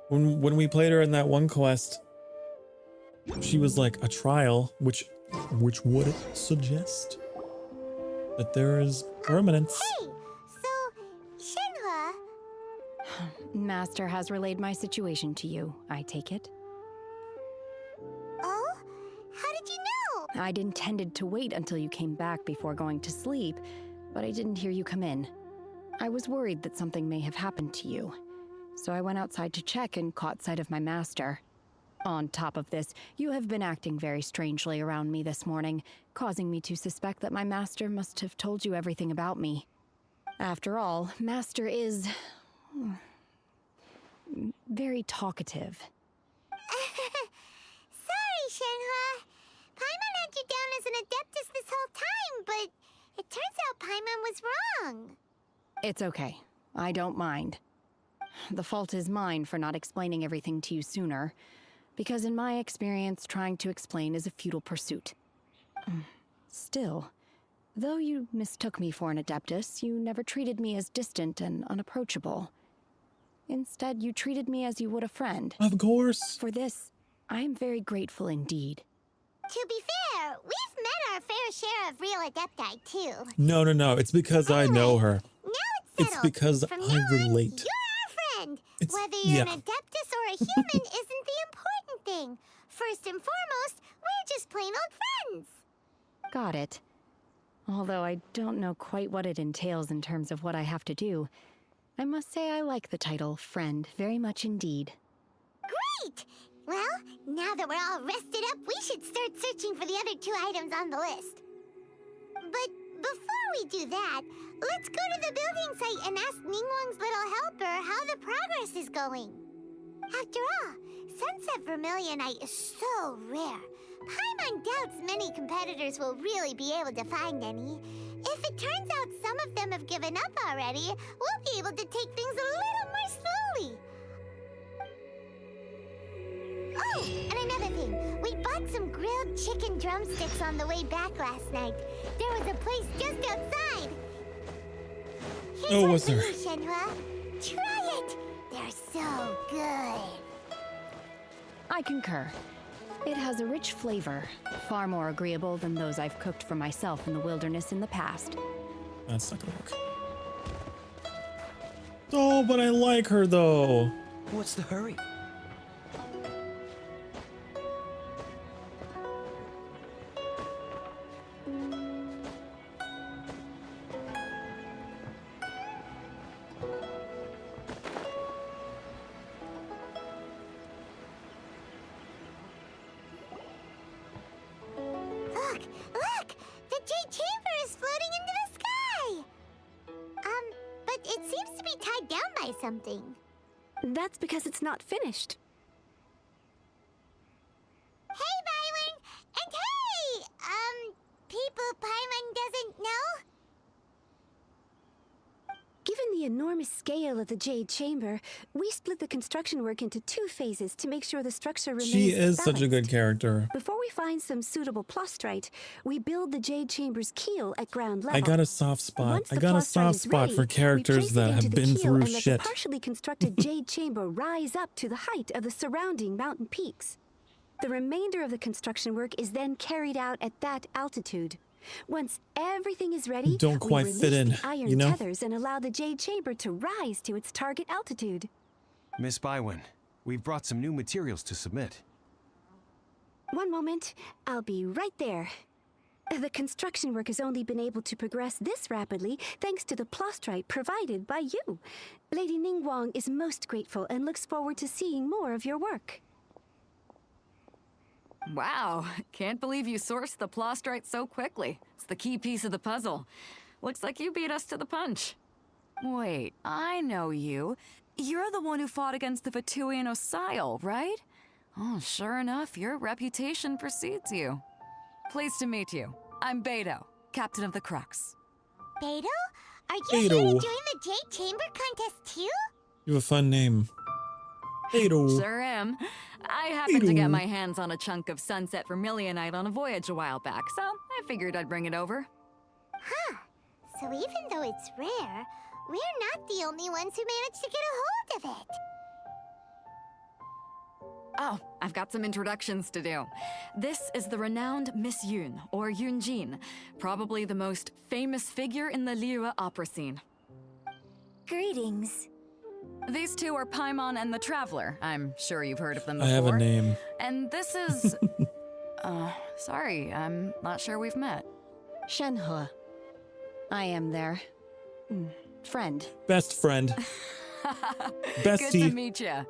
when we played her in that one quest, she was like a trial, which would suggest that there is permanence. Hey, so Shenhua. Master has relayed my situation to you, I take it. Oh? How did you know? I'd intended to wait until you came back before going to sleep, but I didn't hear you come in. I was worried that something may have happened to you, so I went outside to check and caught sight of my master. On top of this, you have been acting very strangely around me this morning, causing me to suspect that my master must have told you everything about me. After all, Master is very talkative. Sorry, Shenhua. Paimon had you down as an adeptus this whole time, but it turns out Paimon was wrong. It's okay. I don't mind. The fault is mine for not explaining everything to you sooner, because in my experience, trying to explain is a futile pursuit. Still, though you mistook me for an adeptus, you never treated me as distant and unapproachable. Instead, you treated me as you would a friend. Of course. For this, I am very grateful indeed. To be fair, we've met our fair share of real adepti, too. No. It's because I know her. Now It's settled. because From I now on, relate. you're our friend. It's- Whether you're yeah. an adeptus or a human isn't the important thing. First and foremost, we're just plain old friends. Got it. Although I don't know quite what it entails in terms of what I have to do, I must say I like the title friend very much indeed. Great! Well, now that we're all rested up, we should start searching for the other 2 items on the list. But before we do that, let's go to the building site and ask Ningguang's little helper how the progress is going. After all, Sunset Vermilionite is so rare. Paimon doubts many competitors will really be able to find any. If it turns out some of them have given up already, we'll be able to take things a little more slowly. Oh, and another thing. We bought some grilled chicken drumsticks on the way back last night. There was a place just outside. Here's Oh, one was for there? you, Shenhua. Try it. They're so good. I concur. It has a rich flavor, far more agreeable than those I've cooked for myself in the wilderness in the past. That's not gonna work. Oh, but I like her though. What's the hurry? Look! The Jade Chamber is floating into the sky! But it seems to be tied down by something. That's because it's not finished. Hey, Byron! And hey! People Paimon doesn't know? Given the enormous scale of the Jade Chamber, we split the construction work into 2 phases to make sure the structure remains She is such a balanced. good character. Before we find some suitable plustrite, we build the Jade Chamber's keel at ground level. I got a soft spot. Once I the got a plustrite soft is spot ready, for we characters place it that into have the been keel through and let shit. the partially constructed Jade Chamber rise up to the height of the surrounding mountain peaks. The remainder of the construction work is then carried out at that altitude. Once everything is ready, Don't we quite release fit in, the iron you know? tethers and allow the Jade Chamber to rise to its target altitude. Miss Bywin, we've brought some new materials to submit. One moment, I'll be right there. The construction work has only been able to progress this rapidly thanks to the plustrite provided by you. Lady Ningguang is most grateful and looks forward to seeing more of your work. Wow, can't believe you sourced the Plostrite so quickly. It's the key piece of the puzzle. Looks like you beat us to the punch. Wait, I know you. You're the one who fought against the Vtuian Osile, right? Oh, sure enough, your reputation precedes you. Pleased to meet you. I'm Beto, captain of the Crux. Beto? Are you Beto. here to join the Jade Chamber contest too? You have a fun name. Beto. Sure am. I happened to get my hands on a chunk of Sunset Vermilionite on a voyage a while back, so I figured I'd bring it over. Huh. So even though it's rare, we're not the only ones who managed to get a hold of it. Oh, I've got some introductions to do. This is the renowned Miss Yun, or Yunjin, probably the most famous figure in the Liyue opera scene. Greetings. These two are Paimon and the Traveler. I'm sure you've heard of them before. I have a name. And this is... sorry, I'm not sure we've met. Shenhe. I am their... friend. Best friend. Bestie. Good to meet you.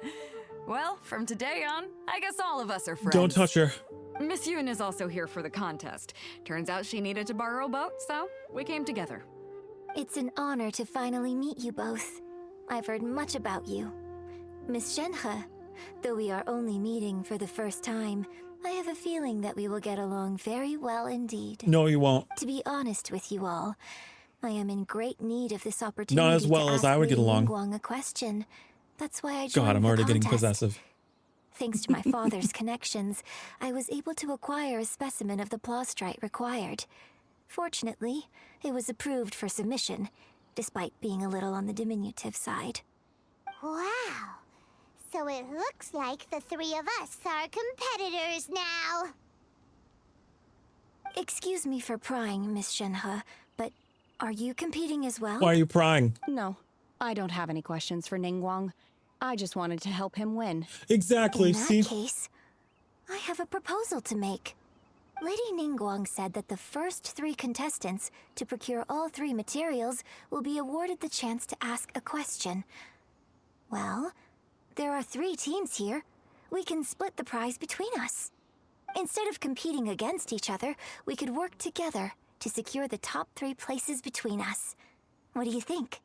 Well, from today on, I guess all of us are friends. Don't touch her. Miss Yun is also here for the contest. Turns out she needed to borrow a boat, so we came together. It's an honor to finally meet you both. I've heard much about you. Miss Shenhe, though we are only meeting for the first time, I have a feeling that we will get along very well indeed. No, you won't. To be honest with you all, I am in great need of this opportunity. Not as well as I would get along. Ningguang a question. That's why I joined God, I'm the already getting contest. possessive. Thanks to my father's connections, I was able to acquire a specimen of the Plostrite required. Fortunately, it was approved for submission, despite being a little on the diminutive side. Wow. So it looks like the three of us are competitors now. Excuse me for prying, Miss Shenhe, but are you competing as well? Why are you prying? No, I don't have any questions for Ningguang. I just wanted to help him win. Exactly, In that case, I have a proposal to make. Lady Ningguang said that the first 3 contestants to procure all 3 materials will be awarded the chance to ask a question. Well, there are 3 teams here. We can split the prize between us. Instead of competing against each other, we could work together to secure the top 3 places between us. What do you think?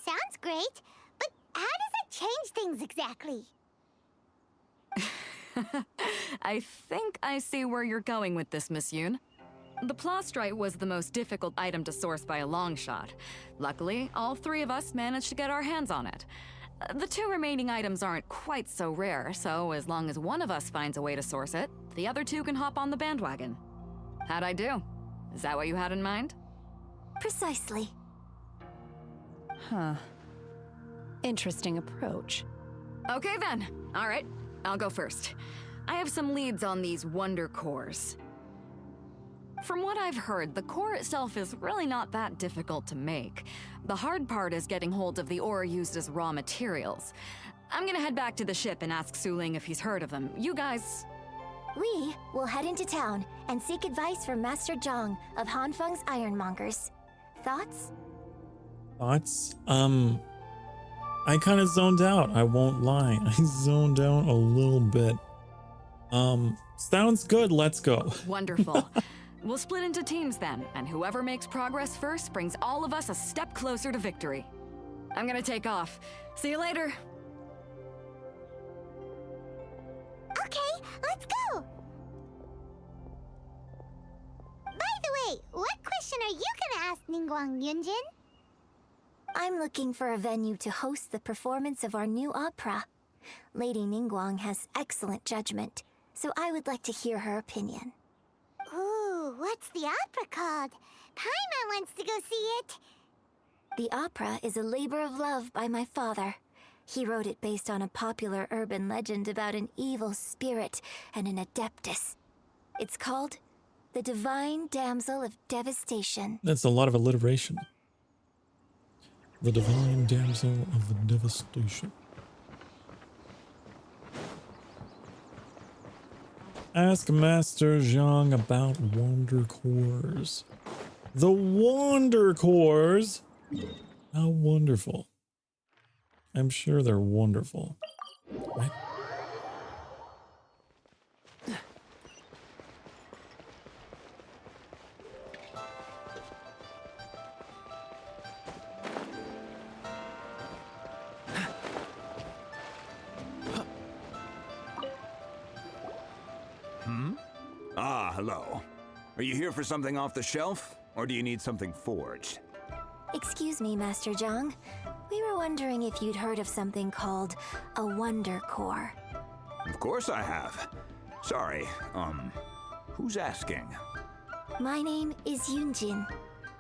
Sounds great, but how does it change things exactly? I think I see where you're going with this, Miss Yun. The Plostrite was the most difficult item to source by a long shot. Luckily, all 3 of us managed to get our hands on it. The 2 remaining items aren't quite so rare, so as long as one of us finds a way to source it, the other 2 can hop on the bandwagon. How'd I do? Is that what you had in mind? Precisely. Huh. Interesting approach. Okay then. All right, I'll go first. I have some leads on these wonder cores. From what I've heard, the core itself is really not that difficult to make. The hard part is getting hold of the ore used as raw materials. I'm gonna head back to the ship and ask Suling if he's heard of them. You guys... We will head into town and seek advice from Master Zhang of Hanfeng's Ironmongers. Thoughts? Thoughts? I kind of zoned out. I won't lie. I zoned out a little bit. Sounds good. Let's go. Wonderful. We'll split into teams then, and whoever makes progress first brings all of us a step closer to victory. I'm gonna take off. See you later. Okay, let's go! By the way, what question are you gonna ask Ningguang Yunjin? I'm looking for a venue to host the performance of our new opera. Lady Ningguang has excellent judgment, so I would like to hear her opinion. Ooh, what's the opera called? Paimon wants to go see it. The opera is a labor of love by my father. He wrote it based on a popular urban legend about an evil spirit and an adeptus. It's called The Divine Damsel of Devastation. That's a lot of alliteration. The Divine Damsel of the Devastation. Ask Master Zhang about Wonder Cores. The Wonder Cores! How wonderful. I'm sure they're wonderful. Right? Ah, hello. Are you here for something off the shelf, or do you need something forged? Excuse me, Master Zhang. We were wondering if you'd heard of something called a Wonder Core. Of course I have. Sorry, who's asking? My name is Yunjin.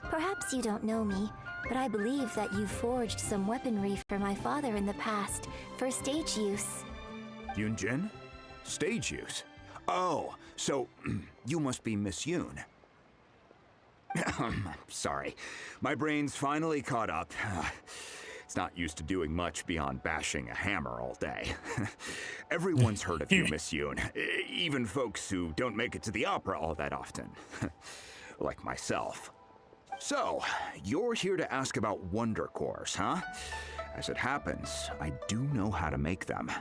Perhaps you don't know me, but I believe that you forged some weaponry for my father in the past for stage use. Yunjin? Stage use? Oh, so you must be Miss Yoon. Sorry, my brain's finally caught up. It's not used to doing much beyond bashing a hammer all day. Everyone's heard of you, Miss Yoon, even folks who don't make it to the opera all that often. Like myself. So, you're here to ask about Wonder Cores, huh? As it happens, I do know how to make them.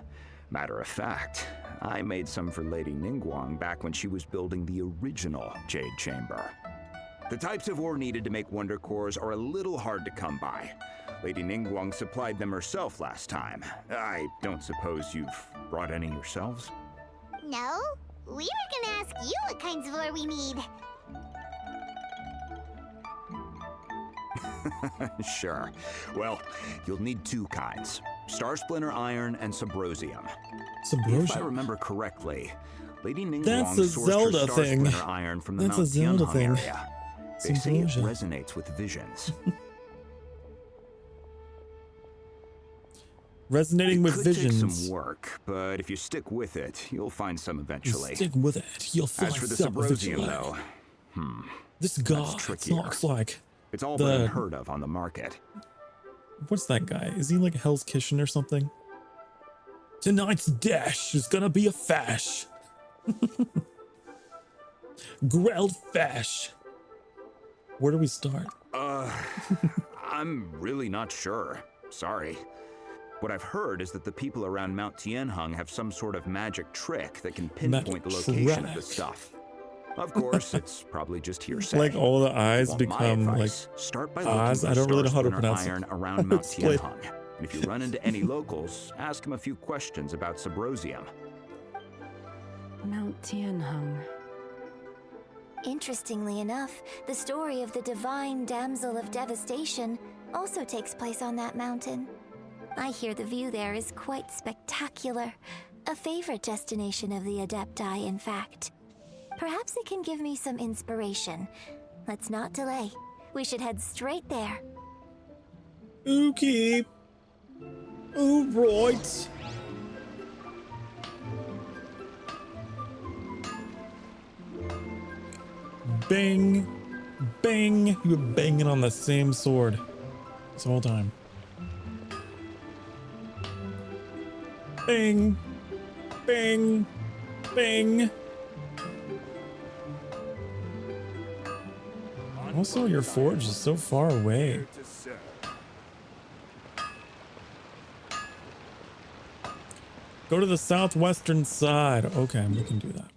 Matter of fact, I made some for Lady Ningguang back when she was building the original Jade Chamber. The types of ore needed to make Wonder Cores are a little hard to come by. Lady Ningguang supplied them herself last time. I don't suppose you've brought any yourselves? No, we were gonna ask you what kinds of ore we need. Sure. Well, you'll need two kinds. Star Splinter Iron and Subrosium. If I remember correctly, Lady Ningguang That's a sourced Zelda her Star thing. Splinter Iron from the That's a Mount Zelda Tianhong thing. area. They say it Subrosium. resonates with visions. Resonating with Could visions. take some work, but if you stick with it, you'll find some eventually. Stick with it. You'll find As for the some Subrosium, eventually. though, This that's guy trickier. looks like It's all the- but unheard of on the market. What's that guy? Is he like Hell's Kitchen or something? Tonight's dash is gonna be a fash. Grilled fash. Where do we start? I'm really not sure. Sorry. What I've heard is that the people around Mount Tianhong have some sort of magic trick that can pinpoint the location of the stuff. Of course, it's probably just hearsay. Like all the If you eyes want my become like advice, start by looking eyes. for I don't really know how to Star pronounce Splinter it. Iron around Mount Explain. Tianhong. And if you run into any locals, ask them a few questions about Subrosium. Mount Tianhong. Interestingly enough, the story of the divine damsel of devastation also takes place on that mountain. I hear the view there is quite spectacular. A favorite destination of the Adepti, in fact. Perhaps it can give me some inspiration. Let's not delay. We should head straight there. Okay. All right. Bang, bang. You were banging on the same sword this whole time. Bang, bang, bang. Also, your forge is so far away. Go to the southwestern side. Okay, we can do that.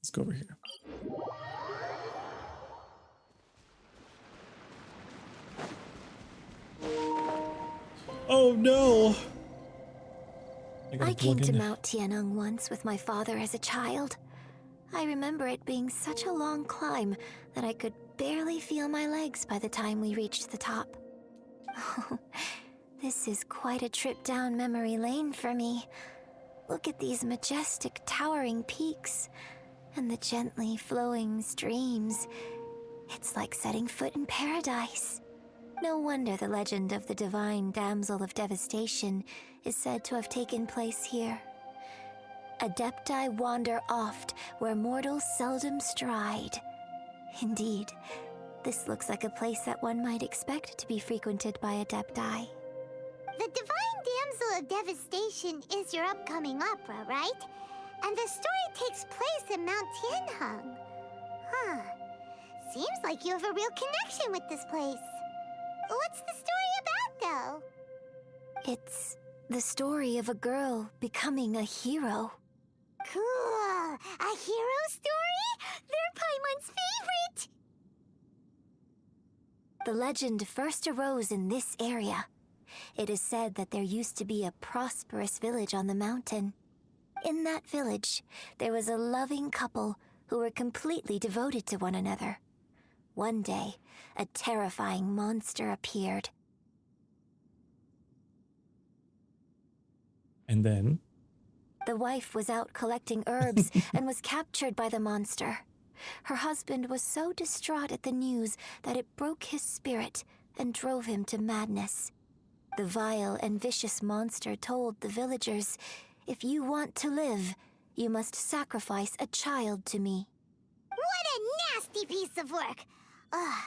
Let's go over here. Oh no! I came to Mount Tianhong once with my father as a child. I remember it being such a long climb that I could barely feel my legs by the time we reached the top. This is quite a trip down memory lane for me. Look at these majestic, towering peaks and the gently flowing streams. It's like setting foot in paradise. No wonder the legend of the divine damsel of devastation is said to have taken place here. Adepti wander oft where mortals seldom stride. Indeed, this looks like a place that one might expect to be frequented by Adepti. The Divine Damsel of Devastation is your upcoming opera, right? And the story takes place in Mount Tianhong. Huh. Seems like you have a real connection with this place. What's the story about, though? It's the story of a girl becoming a hero. Cool. A hero story? They're Paimon's favorite! The legend first arose in this area. It is said that there used to be a prosperous village on the mountain. in that village, there was a loving couple who were completely devoted to one another. One day, a terrifying monster appeared. And then? The wife was out collecting herbs and was captured by the monster. Her husband was so distraught at the news that it broke his spirit and drove him to madness. The vile and vicious monster told the villagers, "If you want to live, you must sacrifice a child to me." What a nasty piece of work! Ugh.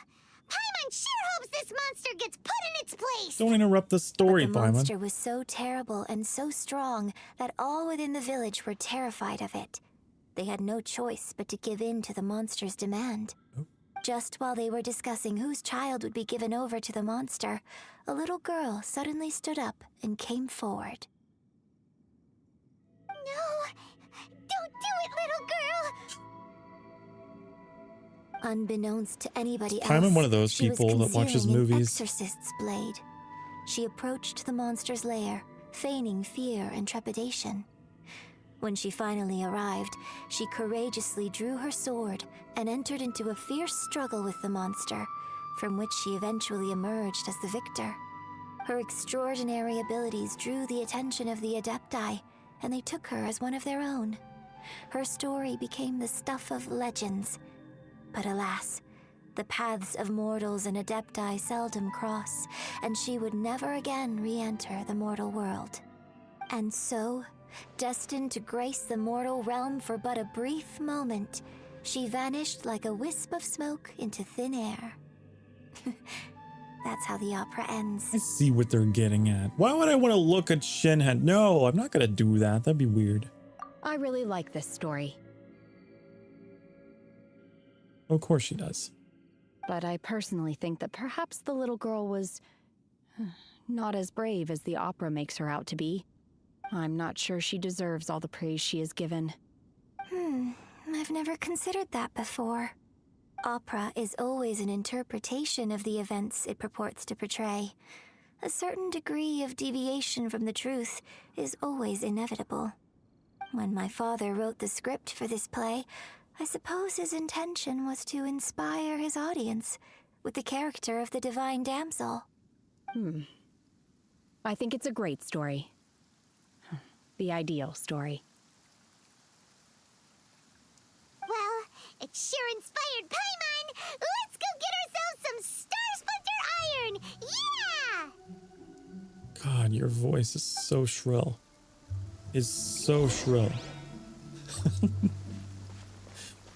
Paimon sure hopes this monster gets put in its place! Don't interrupt the story, But the Paimon. monster was so terrible and so strong that all within the village were terrified of it. They had no choice but to give in to the monster's demand. Just while they were discussing whose child would be given over to the monster, a little girl suddenly stood up and came forward. No! Don't do it, little girl! Unbeknownst to anybody else, Paimon one of those she was people that watches concealing an movies. exorcist's blade. She approached the monster's lair, feigning fear and trepidation. When she finally arrived, she courageously drew her sword and entered into a fierce struggle with the monster, from which she eventually emerged as the victor. Her extraordinary abilities drew the attention of the Adepti, and they took her as one of their own. Her story became the stuff of legends. But alas, the paths of mortals and Adepti seldom cross, and she would never again re-enter the mortal world. And so, destined to grace the mortal realm for but a brief moment, she vanished like a wisp of smoke into thin air. That's how the opera ends. I see what they're getting at. Why would I want to look at Shinhead? No, I'm not going to do that. That'd be weird. I really like this story. Of course she does. But I personally think that perhaps the little girl was not as brave as the opera makes her out to be. I'm not sure she deserves all the praise she is given. I've never considered that before. Opera is always an interpretation of the events it purports to portray. A certain degree of deviation from the truth is always inevitable. When my father wrote the script for this play, I suppose his intention was to inspire his audience with the character of the divine damsel. I think it's a great story. The ideal story. Well, it sure inspired Paimon! Let's go get ourselves some Star Splinter Iron! Yeah! God, your voice is so shrill. Is so shrill.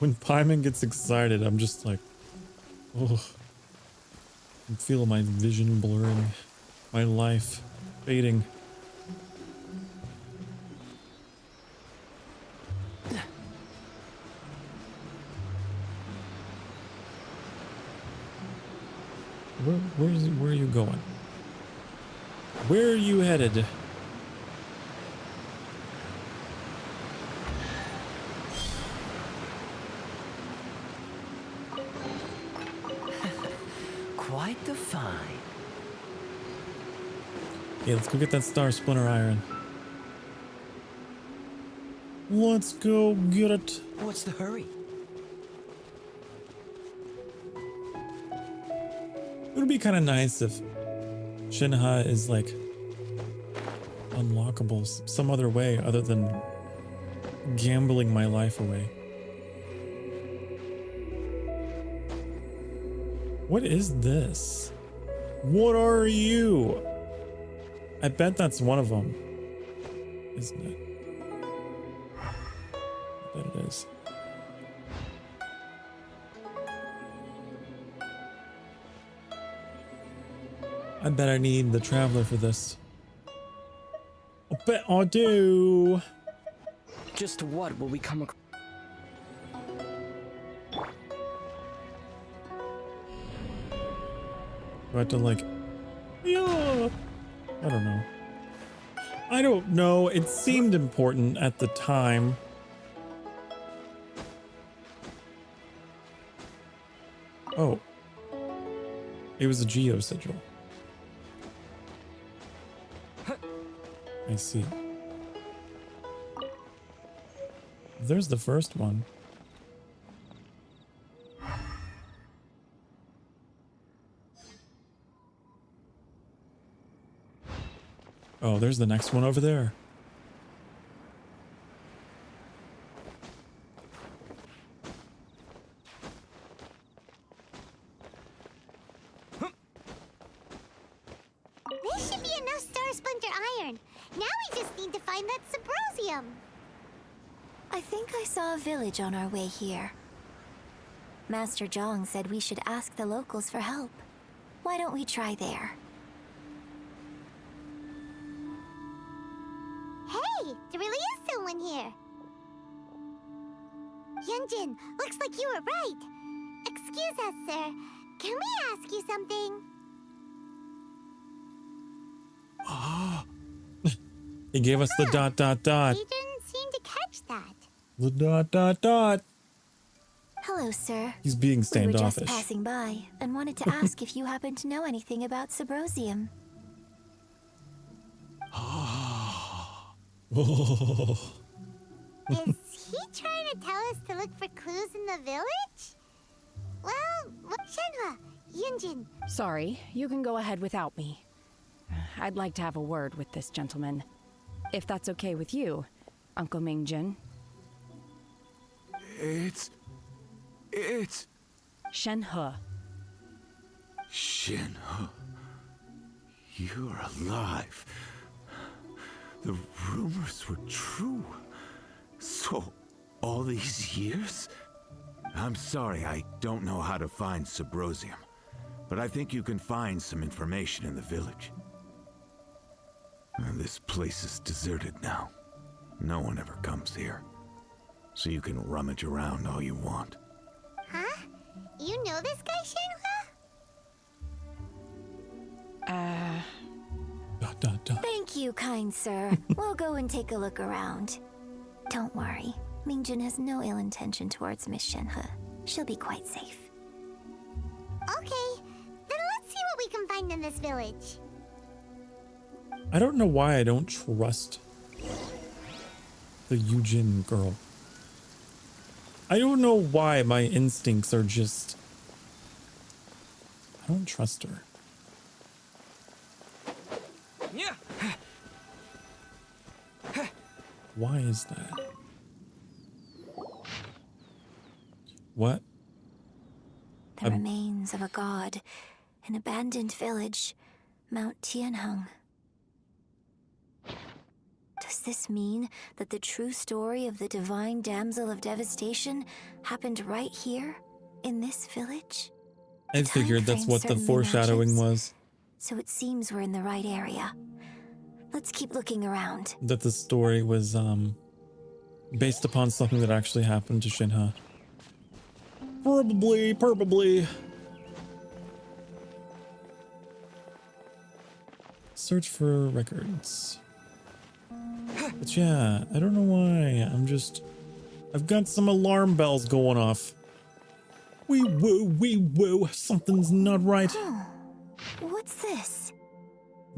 When Paimon gets excited, I'm just like, oh. I'm feeling my vision blurring. My life fading. Where are you going? Where are you headed? Quite the find. Okay, let's go get that Star Splinter Iron. Let's go get it. What's the hurry? It would be kind of nice if Shinha is like unlockable some other way other than gambling my life away. What is this? What are you? I bet that's one of them, isn't it? I bet it is. I bet I need the Traveler for this. I bet I do. Just what will we come across? Do I have to like... Yeah. I don't know. I don't know. It seemed important at the time. Oh. It was a geo sigil. I see. There's the first one. Oh, there's the next one over there. This should be enough Star Splinter iron. Now we just need to find that Subrosium. I think I saw a village on our way here. Master Zhang said we should ask the locals for help. Why don't we try there? Hey, there really is someone here. Yunjin, looks like you were right. Excuse us, sir. Can we ask you something? He gave us the dot dot dot. He didn't seem to catch that. The dot dot dot. Hello, sir. He's being We were standoffish. just passing by and wanted to ask if you happen to know anything about Subrosium. Oh. Is he trying to tell us to look for clues in the village? Well, Shenhua, Yunjin. Sorry, you can go ahead without me. I'd like to have a word with this gentleman. If that's okay with you, Uncle Mingjun. It's... Shenhe. Shenhe. You're alive. The rumors were true. So, all these years? I'm sorry, I don't know how to find Subrosium, but I think you can find some information in the village. This place is deserted now. No one ever comes here. So you can rummage around all you want. Huh? You know this guy, Shenhua? Dot dot dot. Thank you, kind sir. We'll go and take a look around. Don't worry. Mingjun has no ill intention towards Miss Shenhe. She'll be quite safe. Okay, then let's see what we can find in this village. I don't know why I don't trust the Yujin girl. I don't know why my instincts are just... I don't trust her. Why is that? What? The remains of a god, an abandoned village, Mount Tianheng. Does this mean that the true story of the divine damsel of devastation happened right here, in this village? I figured that's timeframe what the certainly foreshadowing matches. was. So it seems we're in the right area. Let's keep looking around. That the story was based upon something that actually happened to Shenhe. Probably. Search for records. But yeah, I don't know why. I've got some alarm bells going off. Wee woo, something's not right. What's this?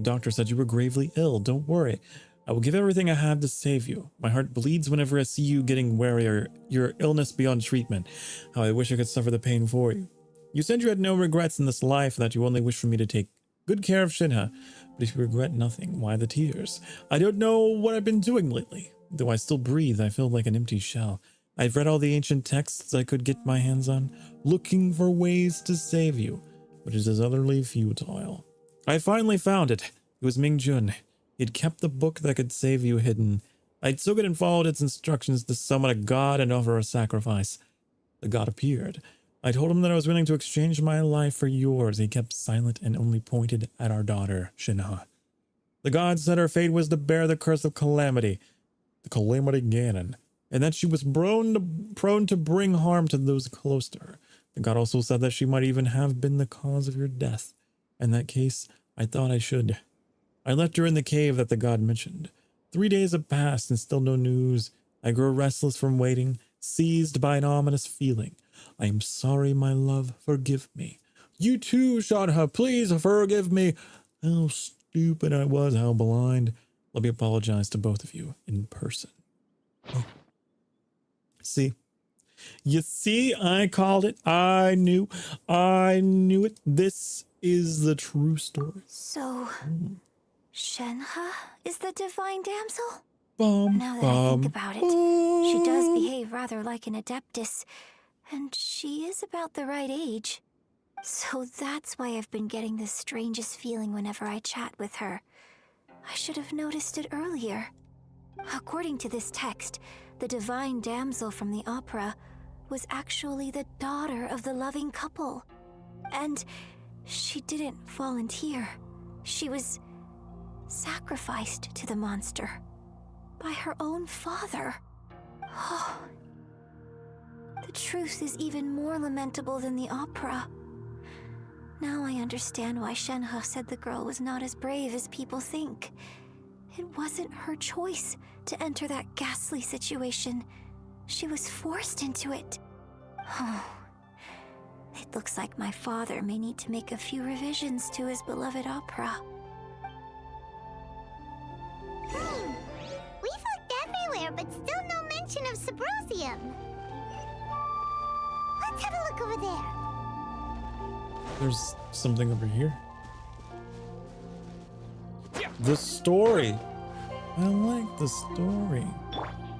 Doctor said you were gravely ill. Don't worry. I will give everything I have to save you. My heart bleeds whenever I see you getting warier, your illness beyond treatment. How I wish I could suffer the pain for you. You said you had no regrets in this life, that you only wish for me to take good care of Shenhe. But if you regret nothing, why the tears? I don't know what I've been doing lately. Though I still breathe, I feel like an empty shell. I've read all the ancient texts I could get my hands on, looking for ways to save you, but it is utterly futile. I finally found it. It was Mingjun. He'd kept the book that could save you hidden. I took it and followed its instructions to summon a god and offer a sacrifice. The god appeared. I told him that I was willing to exchange my life for yours. He kept silent and only pointed at our daughter, Shenhe. The god said her fate was to bear the curse of calamity, the calamity Ganon, and that she was prone to bring harm to those close to her. The god also said that she might even have been the cause of your death. In that case, I thought I should. I left her in the cave that the god mentioned. 3 days have passed and still no news. I grow restless from waiting, seized by an ominous feeling. I am sorry, my love. Forgive me. You too, Shenhe. Please forgive me. How stupid I was, how blind. Let me apologize to both of you in person. Oh. See? You see, I called it. I knew it. This is the true story. So, Shenhe is the divine damsel? Bum, Now that I think about it, she does behave rather like an adeptus, and she is about the right age. So that's why I've been getting the strangest feeling whenever I chat with her. I should have noticed it earlier. According to this text, the divine damsel from the opera was actually the daughter of the loving couple. And she didn't volunteer. She was sacrificed to the monster by her own father. Oh, the truth is even more lamentable than the opera. Now I understand why Shenhe said the girl was not as brave as people think. It wasn't her choice to enter that ghastly situation. She was forced into it. Oh, it looks like my father may need to make a few revisions to his beloved opera. We've looked everywhere, but still no mention of Sabrosium. Let's have a look over there. There's something over here. The story. I like the story.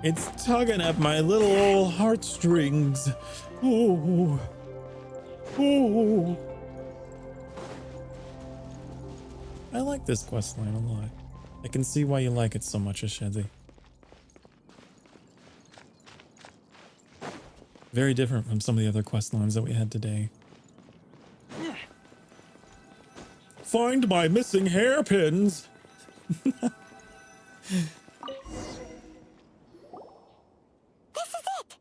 It's tugging at my little old heartstrings. Ooh. Ooh. I like this questline a lot. I can see why you like it so much, Ashezi. Very different from some of the other questlines that we had today. Find my missing hairpins! This is it!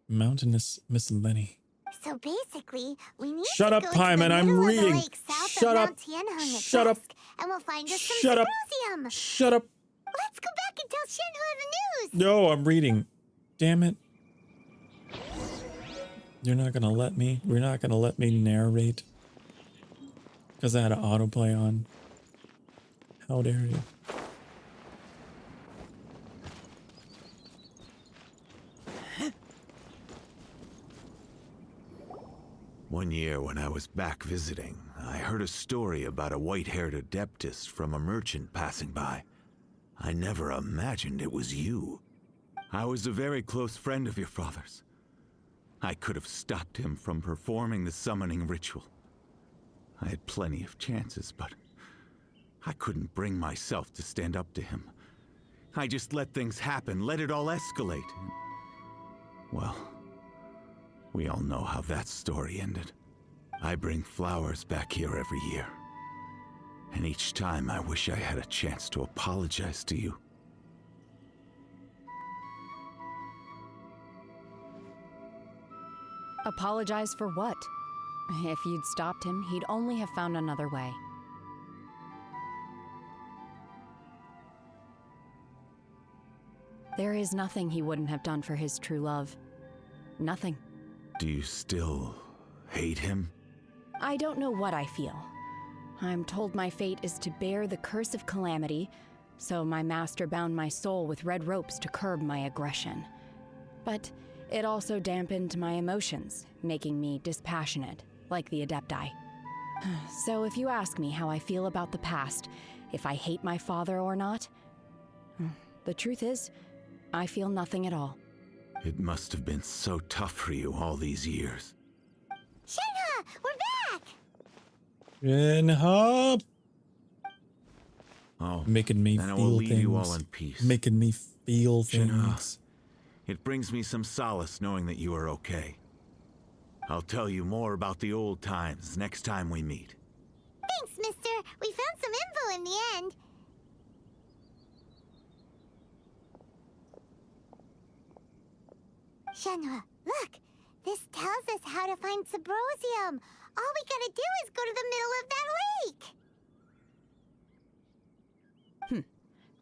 Mountainous Miss Lenny. So basically, we need Shut to up, go Paimon, to the I'm middle reading. Of the lake south Shut of up. Mount Tianheng at Shut up. dusk, and we'll find us some Shut up. Sabrosium. Shut up. Let's go back and tell Shenhe the news. No, I'm reading. Damn it. You're not gonna let me? You're not gonna let me narrate? Because I had an autoplay on. How dare you? One year when I was back visiting, I heard a story about a white-haired adeptus from a merchant passing by. I never imagined it was you. I was a very close friend of your father's. I could have stopped him from performing the summoning ritual. I had plenty of chances, but I couldn't bring myself to stand up to him. I just let things happen, let it all escalate. Well, we all know how that story ended. I bring flowers back here every year. And each time I wish I had a chance to apologize to you. Apologize for what? If you'd stopped him, he'd only have found another way. There is nothing he wouldn't have done for his true love. Nothing. Do you still hate him? I don't know what I feel. I'm told my fate is to bear the curse of calamity, so my master bound my soul with red ropes to curb my aggression. But it also dampened my emotions, making me dispassionate, like the Adepti. So if you ask me how I feel about the past, if I hate my father or not, the truth is, I feel nothing at all. It must have been so tough for you all these years. Shenhe, we're back! Shenhe! Oh, making me then I feel will leave things. you all in peace. Making me feel Shenhe, things. it brings me some solace knowing that you are okay. I'll tell you more about the old times next time we meet. Thanks, mister. We found some info in the end. Shenhe, look! This tells us how to find Sabrosium. All we gotta do is go to the middle of that lake.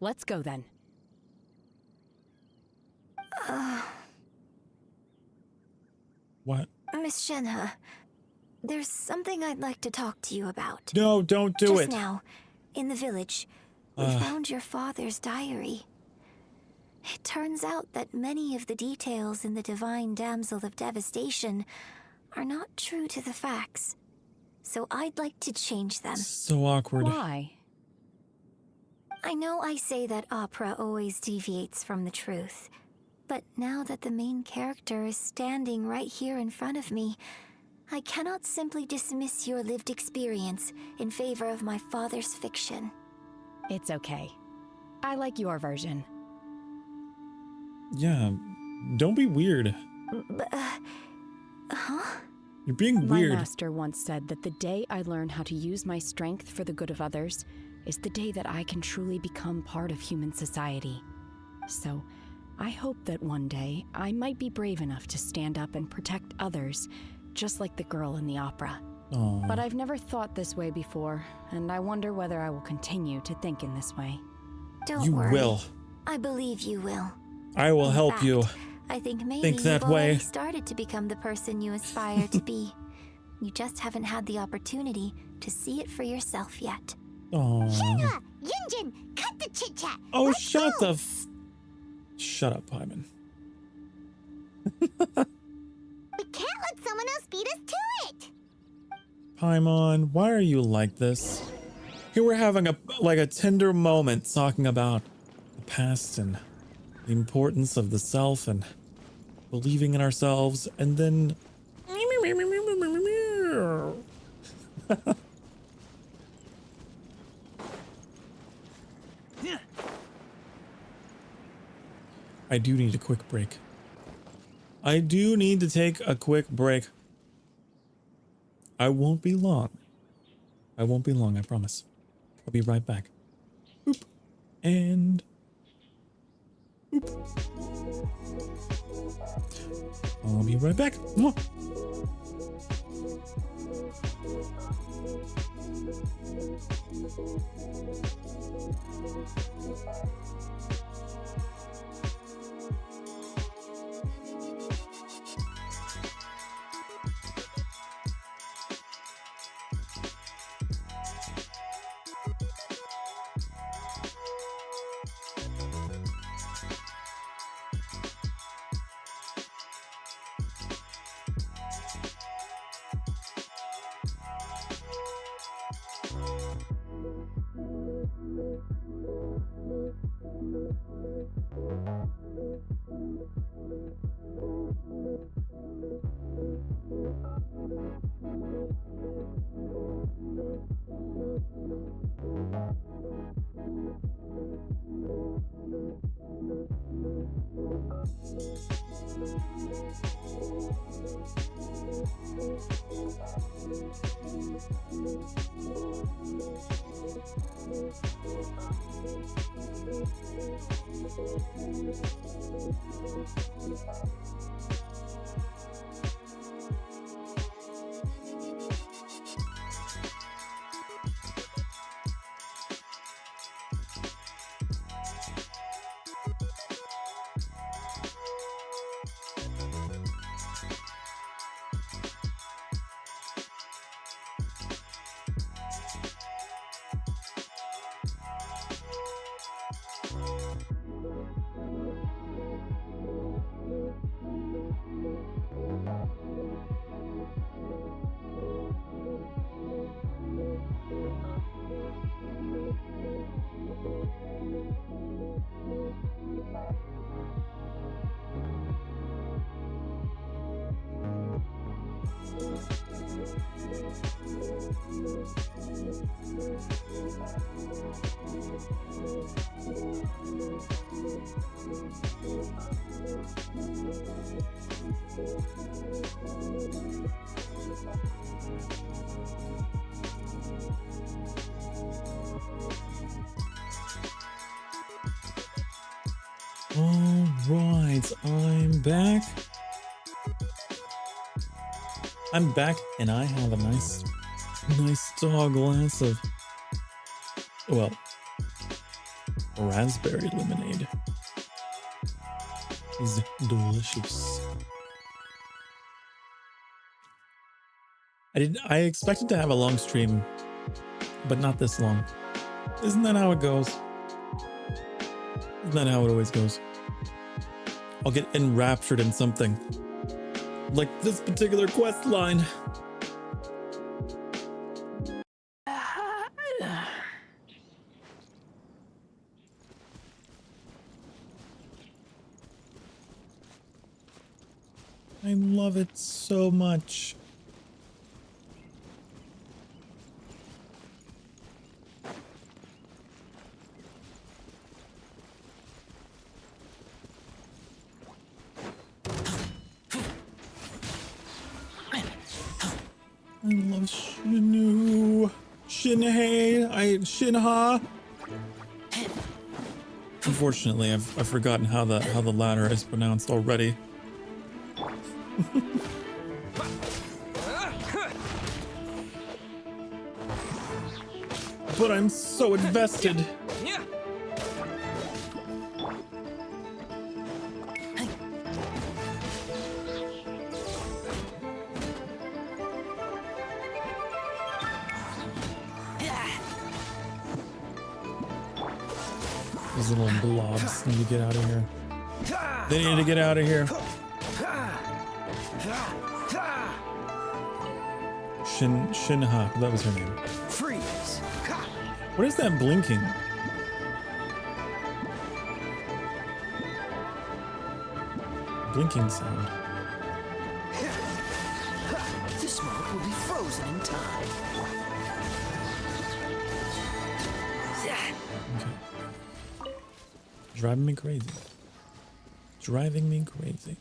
Let's go then. What? Miss Shenhe, there's something I'd like to talk to you about. No, don't do it. Just now, in the village, we found your father's diary. It turns out that many of the details in the Divine Damsel of Devastation are not true to the facts. So I'd like to change them. So awkward. Why? I know I say that opera always deviates from the truth, but now that the main character is standing right here in front of me, I cannot simply dismiss your lived experience in favor of my father's fiction. It's okay. I like your version. Yeah, don't be weird. Huh? You're being weird. My master once said that the day I learn how to use my strength for the good of others is the day that I can truly become part of human society. So, I hope that one day I might be brave enough to stand up and protect others, just like the girl in the opera. Aww. But I've never thought this way before, and I wonder whether I will continue to think in this way. Don't You worry. will. I believe you will. I will help fact, you. I think maybe Think that you've already way. started to become the person you aspire to be. You just haven't had the opportunity to see it for yourself yet. Aww. Yunjin, cut the chit chat. Oh, shut the Shut up, Paimon. We can't let someone else beat us to it. Paimon, why are you like this? Here we're having a tender moment talking about the past and the importance of the self and believing in ourselves, and then I do need a quick break. I do need to take a quick break. I won't be long. I won't be long, I promise. I'll be right back. Boop. And boop. I'll be right back. Mwah. All right, I'm back. I'm back, and I have a nice tall glass of, well, raspberry lemonade. It's delicious. I expected to have a long stream, but not this long. Isn't that how it goes? Isn't that how it always goes? I'll get enraptured in something. Like this particular quest line. I love it so much. I love Shinu. Shinha. Unfortunately, I've forgotten how the latter is pronounced already. But I'm so invested. These little blobs need to get out of here. They need to get out of here. Shinha, that was her name. Freeze. What is that blinking? Blinking sound. The smoke will be frozen in time. Okay. Driving me crazy. Driving me crazy.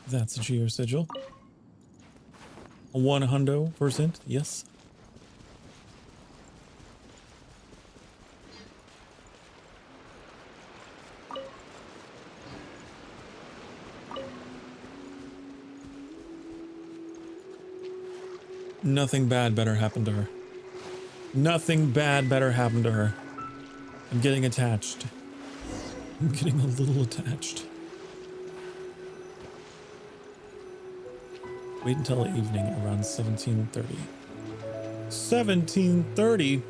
That's a geo sigil. 100%, yes. Nothing bad better happen to her. Nothing bad better happen to her. I'm getting attached. I'm getting a little attached. Wait until evening around 17:30. 17:30?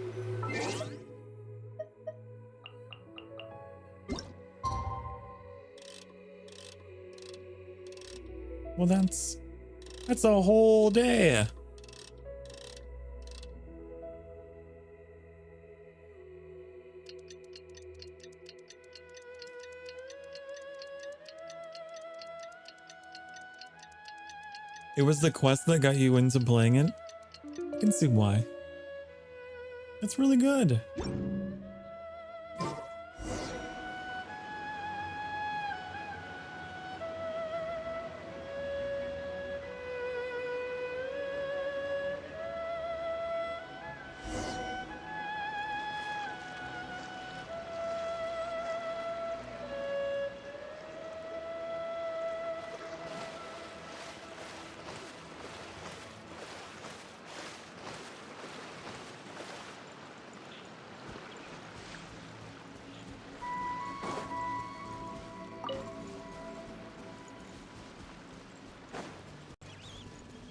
Well, that's a whole day. It was the quest that got you into playing it? I can see why. That's really good.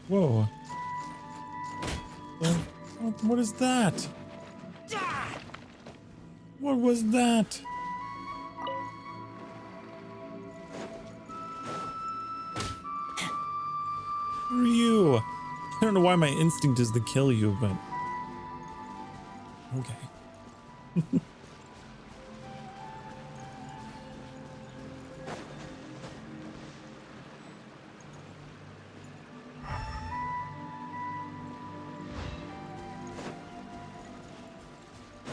Whoa. What is that? What was that? Who are you? I don't know why my instinct is to kill you, but... okay.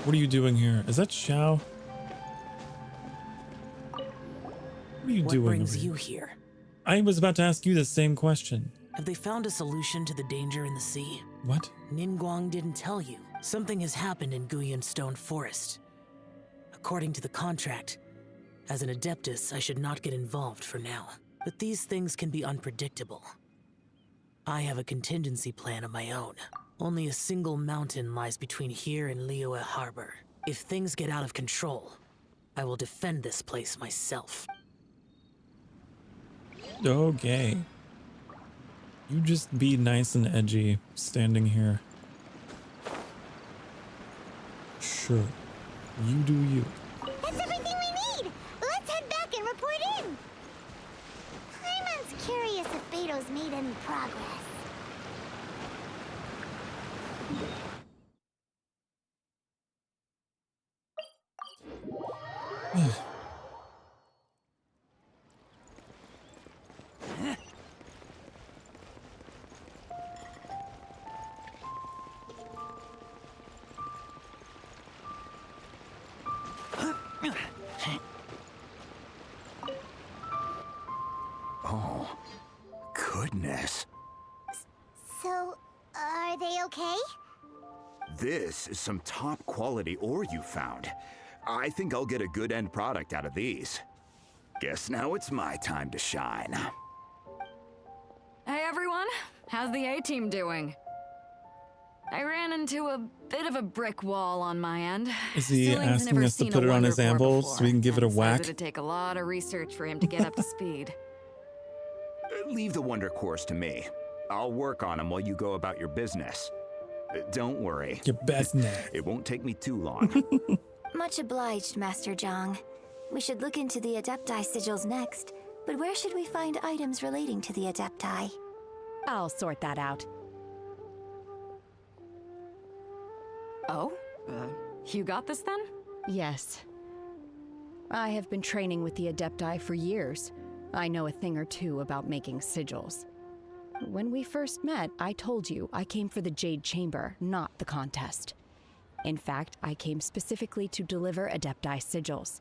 What are you doing here? Is that Xiao? What are you doing? What brings over you here? here? I was about to ask you the same question. Have they found a solution to the danger in the sea? What? Ningguang didn't tell you. Something has happened in Guyan Stone Forest. According to the contract, as an Adeptus, I should not get involved for now. But these things can be unpredictable. I have a contingency plan of my own. Only a single mountain lies between here and Liyue Harbor. If things get out of control, I will defend this place myself. Okay. You just be nice and edgy standing here. Sure. You do you. That's everything we need! Let's head back and report in! Paimon's curious if Beto's made any progress. Oh, goodness. So, are they okay? This is some top quality ore you found. I think I'll get a good end product out of these. Guess now it's my time to shine. Hey everyone, how's the A-team doing? I ran into a bit of a brick wall on my end. Is he Stilling's asking never us to seen put a it on his Wonder Core anvil before, so we can give it a and whack? says it'd take a lot of research for him to get up to speed. Leave the Wonder Cores to me. I'll work on them while you go about your business. Don't worry. Your business. It won't take me too long. Much obliged, Master Zhang. We should look into the Adepti sigils next, but where should we find items relating to the Adepti? I'll sort that out. Oh? You got this then? Yes. I have been training with the Adepti for years. I know a thing or two about making sigils. When we first met, I told you I came for the Jade Chamber, not the contest. In fact, I came specifically to deliver Adepti sigils.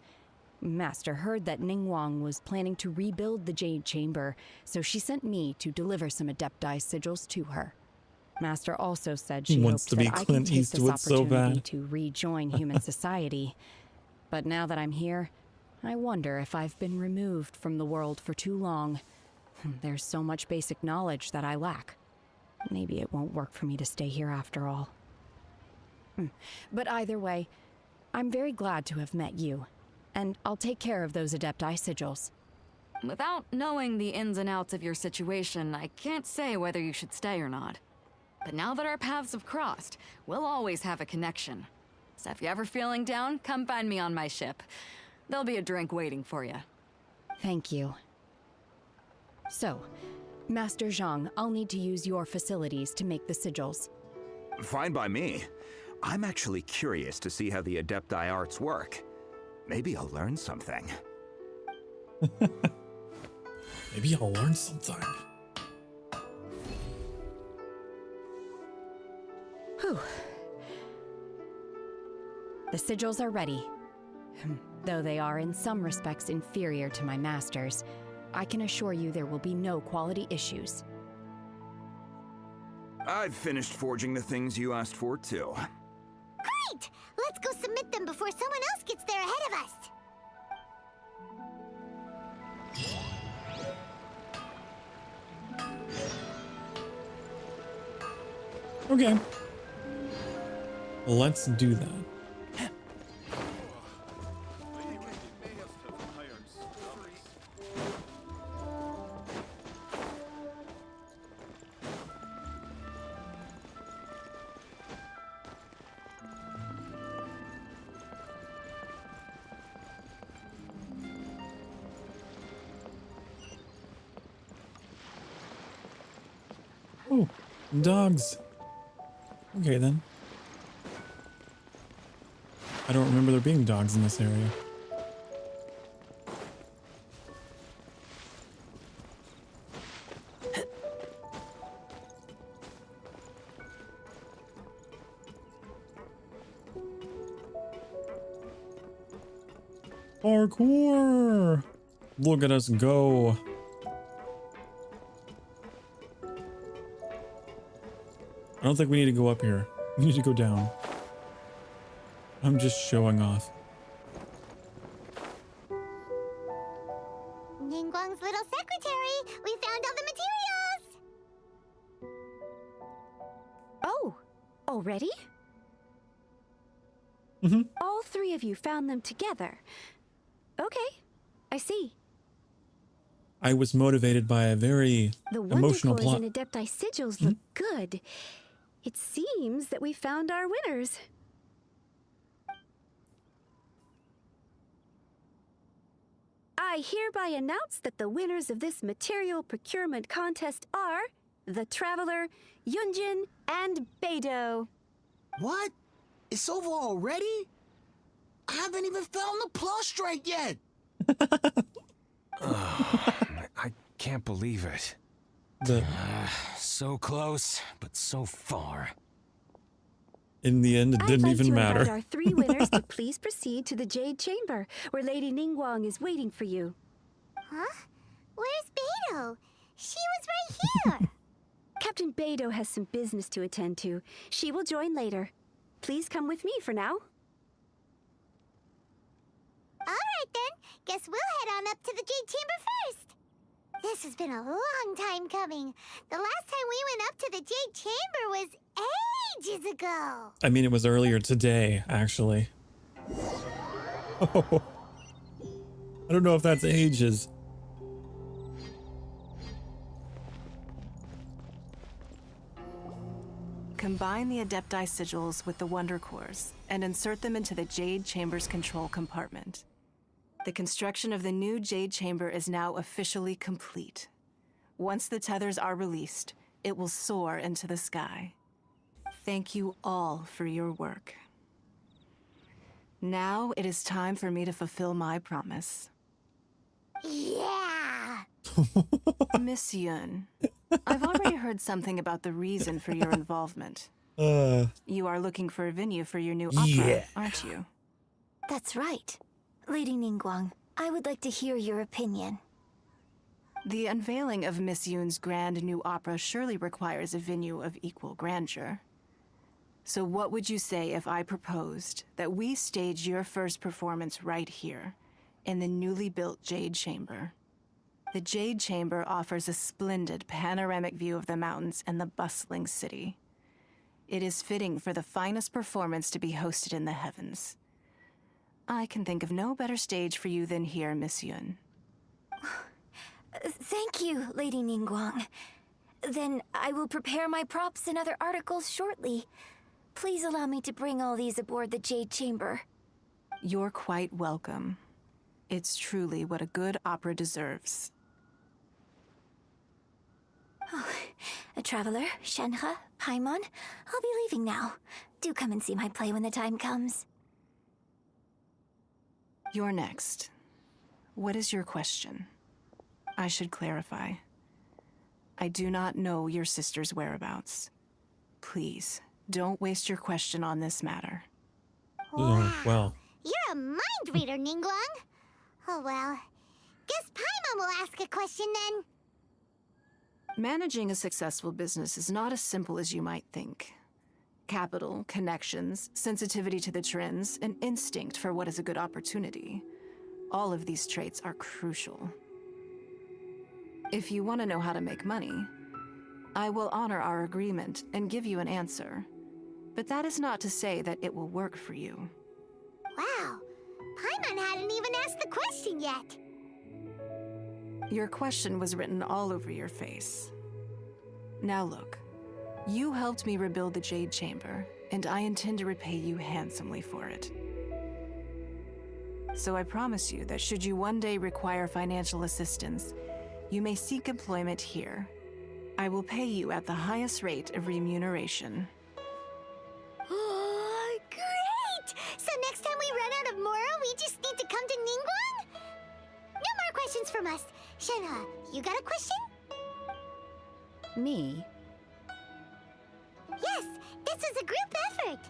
Master heard that Ningguang was planning to rebuild the Jade Chamber, so she sent me to deliver some Adepti sigils to her. Master also said she wants hoped to be that I can Clint take Eastwood this so opportunity bad. to rejoin human society. But now that I'm here, I wonder if I've been removed from the world for too long. There's so much basic knowledge that I lack. Maybe it won't work for me to stay here after all. But either way, I'm very glad to have met you. And I'll take care of those Adepti sigils. Without knowing the ins and outs of your situation, I can't say whether you should stay or not. But now that our paths have crossed, we'll always have a connection. So if you're ever feeling down, come find me on my ship. There'll be a drink waiting for you. Thank you. So, Master Zhang, I'll need to use your facilities to make the sigils. Fine by me. I'm actually curious to see how the Adepti arts work. Maybe I'll learn something. Maybe I'll learn something. Whew. The sigils are ready. Though they are in some respects inferior to my master's, I can assure you there will be no quality issues. I've finished forging the things you asked for, too. Great! Let's go submit them before someone else gets there ahead of us! Okay. Let's do that. Oh, dogs. Okay then. I don't remember there being dogs in this area. Parkour! Look at us go. I don't think we need to go up here. We need to go down. I'm just showing off. Ningguang's little secretary! We found all the materials! Oh, already? All three of you found them together. Okay, I see. I was motivated by a very The emotional Wonder plot. Cores and Adepti sigils look good. It seems that we found our winners. I hereby announce that the winners of this material procurement contest are the Traveler, Yunjin, and Beidou. What? It's over already? I haven't even found the prostrate yet. I can't believe it. So close, but so far. In the end, it didn't even I'd like to matter. invite our 3 winners to please proceed to the Jade Chamber, where Lady Ningguang is waiting for you. Huh? Where's Beidou? She was right here. Captain Beidou has some business to attend to. She will join later. Please come with me for now. All right then. Guess we'll head on up to the Jade Chamber first. This has been a long time coming. The last time we went up to the Jade Chamber was ages ago. I mean, it was earlier today, actually. Oh, I don't know if that's ages. Combine the Adepti sigils with the Wonder Cores and insert them into the Jade Chamber's control compartment. The construction of the new Jade Chamber is now officially complete. Once the tethers are released, it will soar into the sky. Thank you all for your work. Now it is time for me to fulfill my promise. Yeah! Miss Yun, I've already heard something about the reason for your involvement. You are looking for a venue for your new opera, aren't you? That's right. Lady Ningguang, I would like to hear your opinion. The unveiling of Miss Yun's grand new opera surely requires a venue of equal grandeur. So what would you say if I proposed that we stage your first performance right here, in the newly built Jade Chamber? The Jade Chamber offers a splendid panoramic view of the mountains and the bustling city. It is fitting for the finest performance to be hosted in the heavens. I can think of no better stage for you than here, Miss Yun. Thank you, Lady Ningguang. Then I will prepare my props and other articles shortly. Please allow me to bring all these aboard the Jade Chamber. You're quite welcome. It's truly what a good opera deserves. Oh, a traveler, Shenhe, Paimon, I'll be leaving now. Do come and see my play when the time comes. You're next. What is your question? I should clarify. I do not know your sister's whereabouts. Please, don't waste your question on this matter. Well. You're a mind reader, Ningguang. Oh well. Guess Paimon will ask a question then. Managing a successful business is not as simple as you might think. Capital, connections, sensitivity to the trends, and instinct for what is a good opportunity. All of these traits are crucial. If you want to know how to make money, I will honor our agreement and give you an answer. But that is not to say that it will work for you. Wow. Paimon hadn't even asked the question yet. Your question was written all over your face. Now look, you helped me rebuild the Jade Chamber, and I intend to repay you handsomely for it. So I promise you that should you one day require financial assistance, you may seek employment here. I will pay you at the highest rate of remuneration. Oh, great! So next time we run out of Moro, we just need to come to Ningguang? No more questions from us. Shenhe, you got a question? Me? Yes, this is a group effort.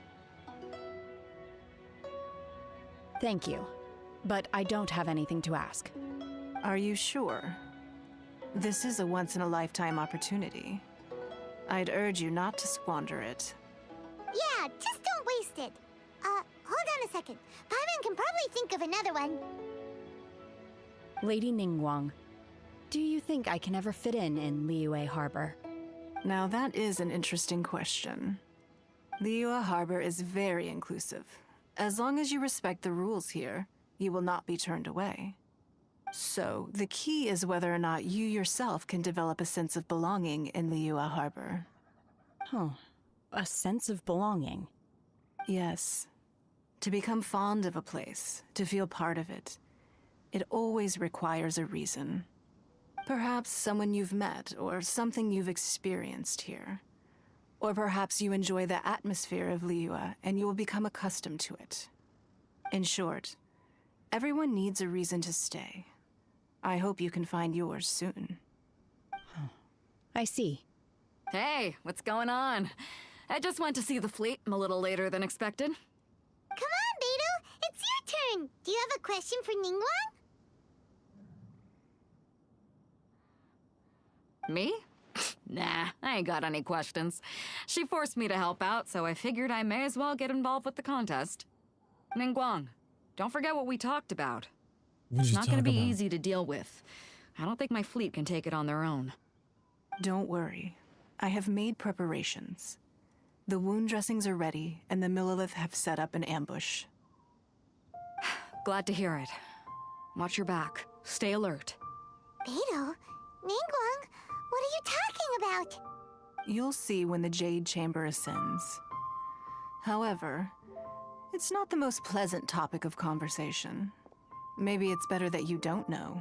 Thank you, but I don't have anything to ask. Are you sure? This is a once-in-a-lifetime opportunity. I'd urge you not to squander it. Yeah, just don't waste it. Hold on a second. Paimon can probably think of another one. Lady Ningguang, do you think I can ever fit in Liyue Harbor? Now that is an interesting question. Liyue Harbor is very inclusive. As long as you respect the rules here, you will not be turned away. So, the key is whether or not you yourself can develop a sense of belonging in Liyue Harbor. Huh. A sense of belonging. Yes. To become fond of a place, to feel part of it, it always requires a reason. Perhaps someone you've met, or something you've experienced here. Or perhaps you enjoy the atmosphere of Liyue and you will become accustomed to it. In short, everyone needs a reason to stay. I hope you can find yours soon. I see. Hey, what's going on? I just went to see the fleet. I'm a little later than expected. Come on, Beidou! It's your turn! Do you have a question for Ningguang? Me? Nah, I ain't got any questions. She forced me to help out, so I figured I may as well get involved with the contest. Ningguang, don't forget what we talked about. It's not gonna be easy to deal with. I don't think my fleet can take it on their own. Don't worry. I have made preparations. The wound dressings are ready, and the Millelith have set up an ambush. Glad to hear it. Watch your back. Stay alert. Beidou? Ningguang? What are you talking about? You'll see when the Jade Chamber ascends. However, it's not the most pleasant topic of conversation. Maybe it's better that you don't know.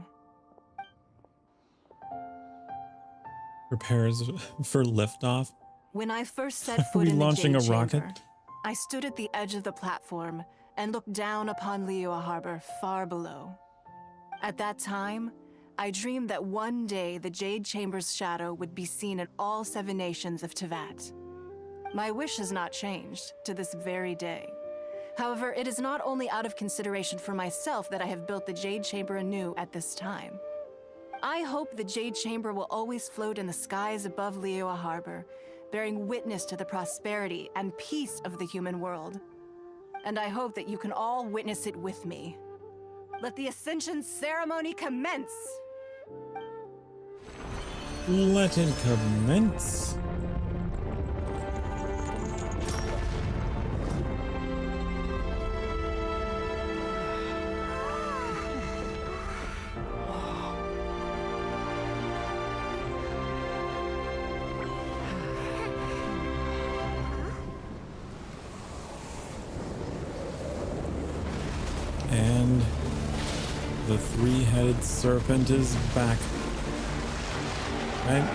Prepares for liftoff. When I first set foot we in the launching Jade a Chamber, rocket? I stood at the edge of the platform and looked down upon Liyue Harbor far below. At that time, I dreamed that one day the Jade Chamber's shadow would be seen in all 7 nations of Teyvat. My wish has not changed to this very day. However, it is not only out of consideration for myself that I have built the Jade Chamber anew at this time. I hope the Jade Chamber will always float in the skies above Liyue Harbor, bearing witness to the prosperity and peace of the human world. And I hope that you can all witness it with me. Let the Ascension ceremony commence! Let it commence. And the 3-headed serpent is back. Right?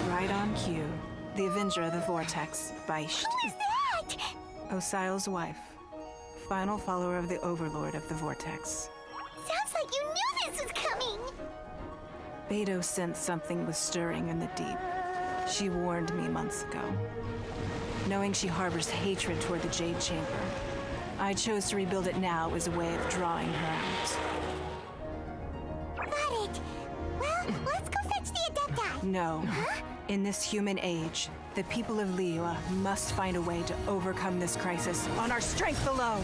Right on cue. The Avenger of the Vortex, Beisht. Who is that? Osial's wife. Final follower of the Overlord of the Vortex. Sounds like you knew this was coming! Beidou sensed something was stirring in the deep. She warned me months ago. Knowing she harbors hatred toward the Jade Chamber, I chose to rebuild it now as a way of drawing her out. Got it! Well, let's go fetch the Adepti! No. Huh? In this human age, the people of Liyue must find a way to overcome this crisis on our strength alone!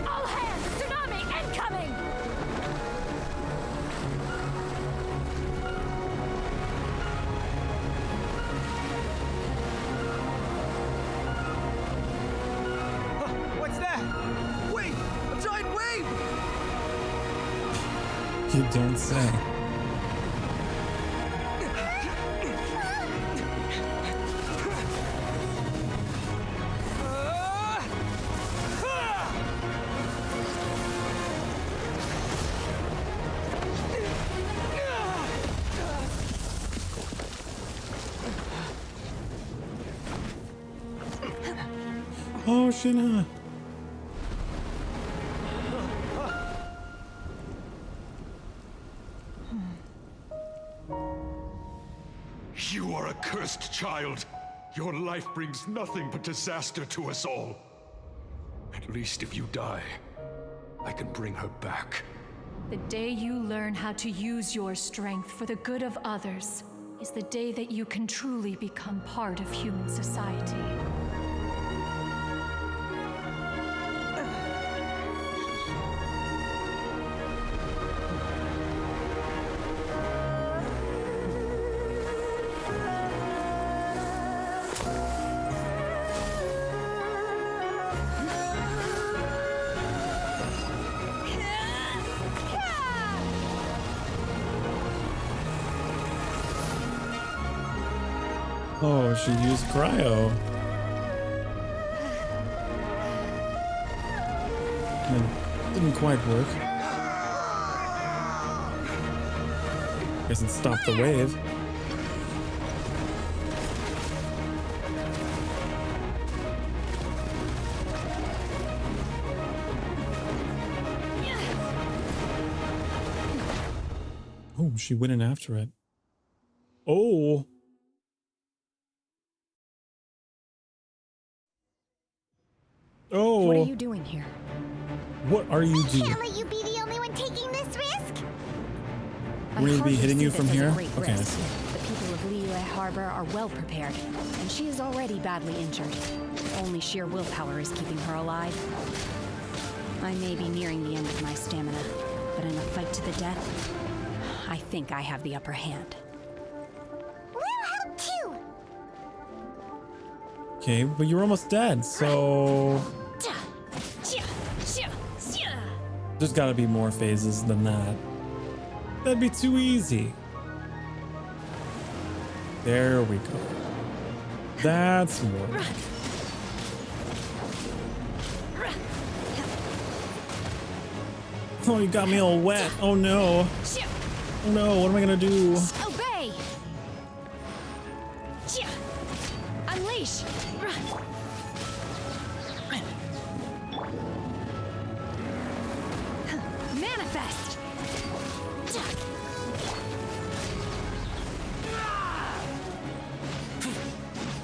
All hands! Tsunami incoming! What's that? Wait! A giant wave! You don't say. Oh, Shinha. You are a cursed child. Your life brings nothing but disaster to us all. At least if you die, I can bring her back. The day you learn how to use your strength for the good of others is the day that you can truly become part of human society. Oh, she used cryo. It didn't quite work. Guess it stopped the wave. Oh, she went in after it. Oh. Oh. What are you doing here? What are you doing? Can't let you be the only one taking this risk. We're going to be hitting you from here? Okay. The people of Liyue Harbor are well prepared, and she is already badly injured. Only sheer willpower is keeping her alive. I may be nearing the end of my stamina, but in a fight to the death, I think I have the upper hand. We'll help too. Okay, but you're almost dead, so... There's gotta be more phases than that. That'd be too easy. There we go. That's more. Oh, you got me all wet. Oh no. Oh no, what am I gonna do? Obey! Unleash! Manifest!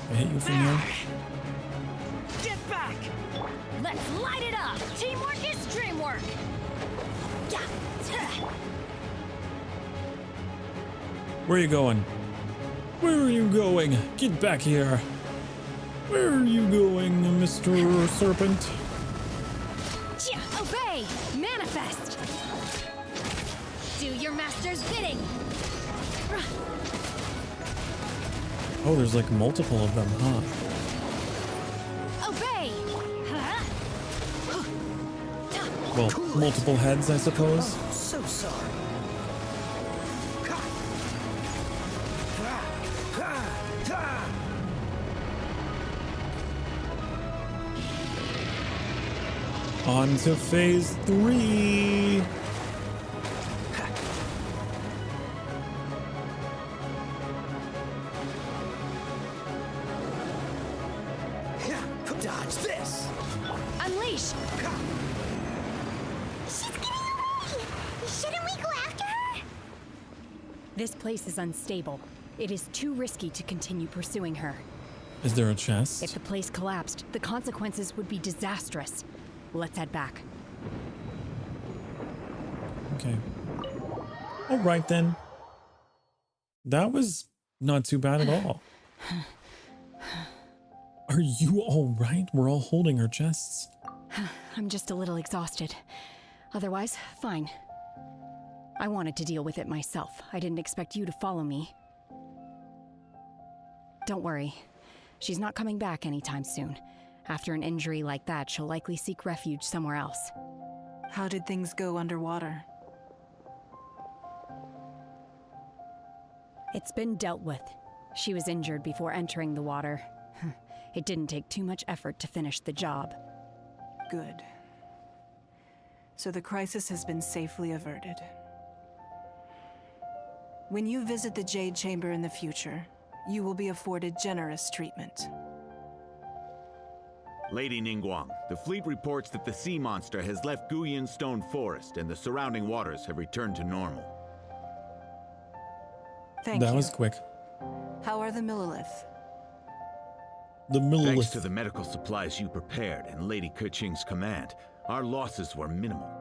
I hit you from here. Get back! Let's light it up! Teamwork is dreamwork! Where are you going? Where are you going? Get back here. Where are you going, Mr. Serpent? Obey! Manifest! Do your master's bidding! Oh, there's like multiple of them, huh? Obey! Well, multiple heads, I suppose. So sorry. On to phase 3. Dodge this. Unleash! She's getting away! Shouldn't we go after her? This place is unstable. It is too risky to continue pursuing her. Is there a chest? If the place collapsed, the consequences would be disastrous. Let's head back. Okay. All right then. That was not too bad at all. Are you all right? We're all holding her chests. I'm just a little exhausted. Otherwise, fine. I wanted to deal with it myself. I didn't expect you to follow me. Don't worry. She's not coming back anytime soon. After an injury like that, she'll likely seek refuge somewhere else. How did things go underwater? It's been dealt with. She was injured before entering the water. It didn't take too much effort to finish the job. Good. So the crisis has been safely averted. When you visit the Jade Chamber in the future, you will be afforded generous treatment. Lady Ningguang, the fleet reports that the sea monster has left Guyun Stone Forest and the surrounding waters have returned to normal. Thank you. That was quick. How are the Millilith? The Millilith. Thanks to the medical supplies you prepared and Lady Keqing's command, our losses were minimal.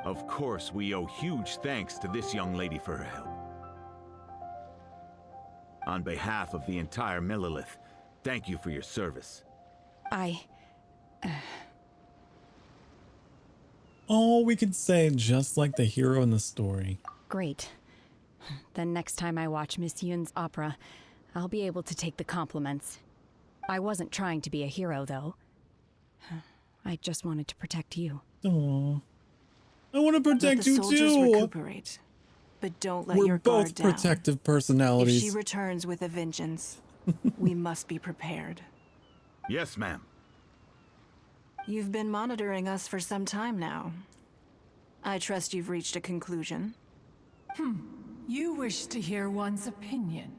Of course, we owe huge thanks to this young lady for her help. On behalf of the entire Millilith, thank you for your service. All we could say, just like the hero in the story. Great. Then next time I watch Miss Yun's opera, I'll be able to take the compliments. I wasn't trying to be a hero, though. I just wanted to protect you. Aww. I want to protect you Let the soldiers too. recuperate, but don't let We're your both guard down. protective personalities. If she returns with a vengeance, we must be prepared. Yes, ma'am. You've been monitoring us for some time now. I trust you've reached a conclusion. You wish to hear one's opinion.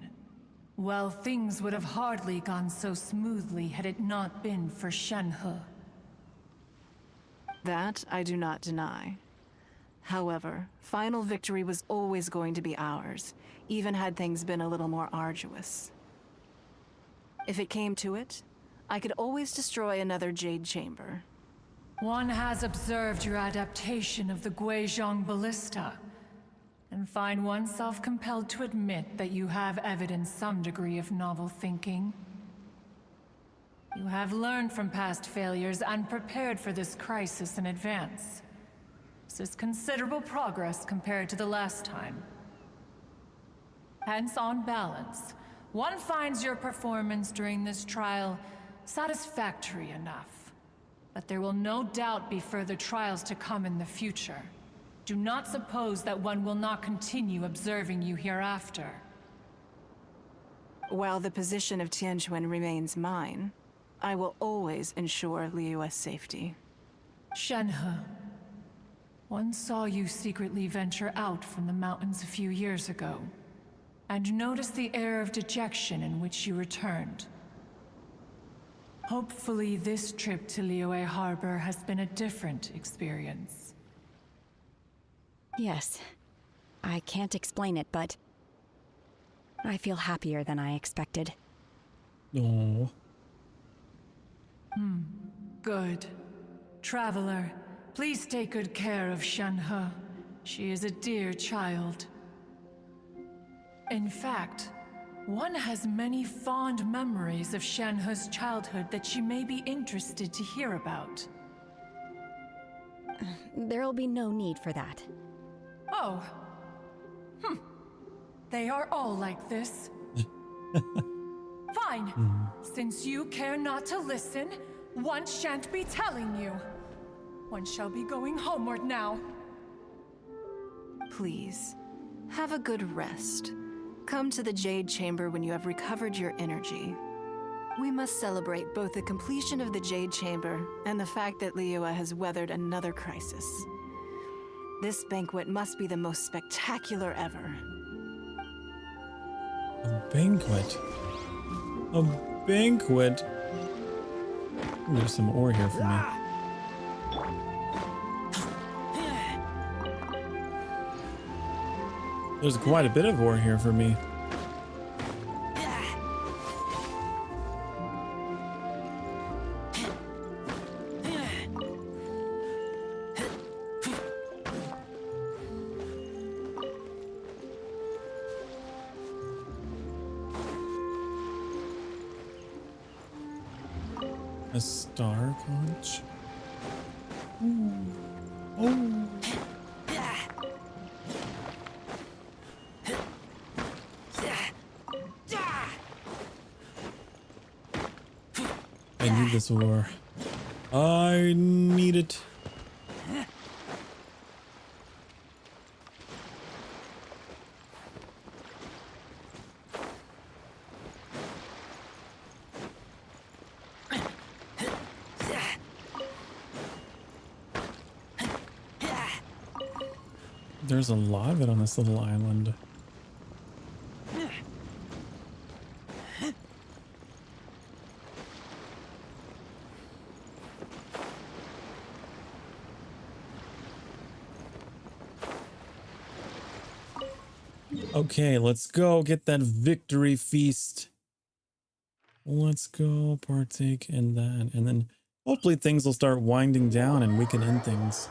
Well, things would have hardly gone so smoothly had it not been for Shenhe. That I do not deny. However, final victory was always going to be ours, even had things been a little more arduous. If it came to it, I could always destroy another Jade Chamber. One has observed your adaptation of the Guizhong Ballista, and find oneself compelled to admit that you have evidenced some degree of novel thinking. You have learned from past failures and prepared for this crisis in advance. This is considerable progress compared to the last time. Hence, on balance, one finds your performance during this trial satisfactory enough. But there will no doubt be further trials to come in the future. Do not suppose that one will not continue observing you hereafter. While the position of Tianquan remains mine, I will always ensure Liyue's safety. Shenhe, one saw you secretly venture out from the mountains a few years ago, and noticed the air of dejection in which you returned. Hopefully this trip to Liyue Harbor has been a different experience. Yes. I can't explain it, but I feel happier than I expected. Oh. Good. Traveler, please take good care of Shenhe. She is a dear child. In fact, one has many fond memories of Shenhe's childhood that you may be interested to hear about. There'll be no need for that. Oh. They are all like this. Fine. Since you care not to listen, one shan't be telling you. One shall be going homeward now. Please, have a good rest. Come to the Jade Chamber when you have recovered your energy. We must celebrate both the completion of the Jade Chamber and the fact that Liyue has weathered another crisis. This banquet must be the most spectacular ever. A banquet? A banquet? There's some ore here for me. There's quite a bit of ore here for me. A star conch? Ooh. Oh. I need this ore. I need it. There's a lot of it on this little island. Okay, let's go get that victory feast. Let's go partake in that. And then hopefully things will start winding down and we can end things.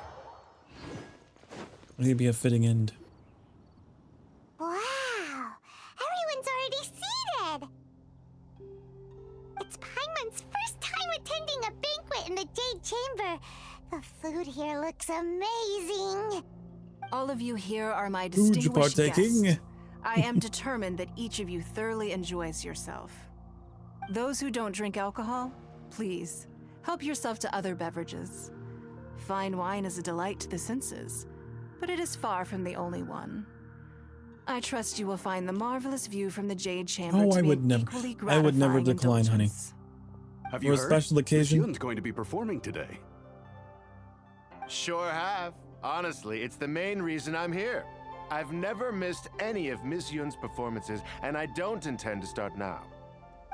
Maybe a fitting end. Wow! Everyone's already seated! It's Paimon's first time attending a banquet in the Jade Chamber. The food here looks amazing. All of you here are my Who'd you distinguished partaking? guests. I am determined that each of you thoroughly enjoys yourself. Those who don't drink alcohol, please, help yourself to other beverages. Fine wine is a delight to the senses, but it is far from the only one. I trust you will find the marvelous view from the Jade Chamber to be equally gratifying. I would never decline, honey. Have For you a heard? special occasion? Miss Yun's going to be performing today. Sure have. Honestly, it's the main reason I'm here. I've never missed any of Miss Yun's performances, and I don't intend to start now.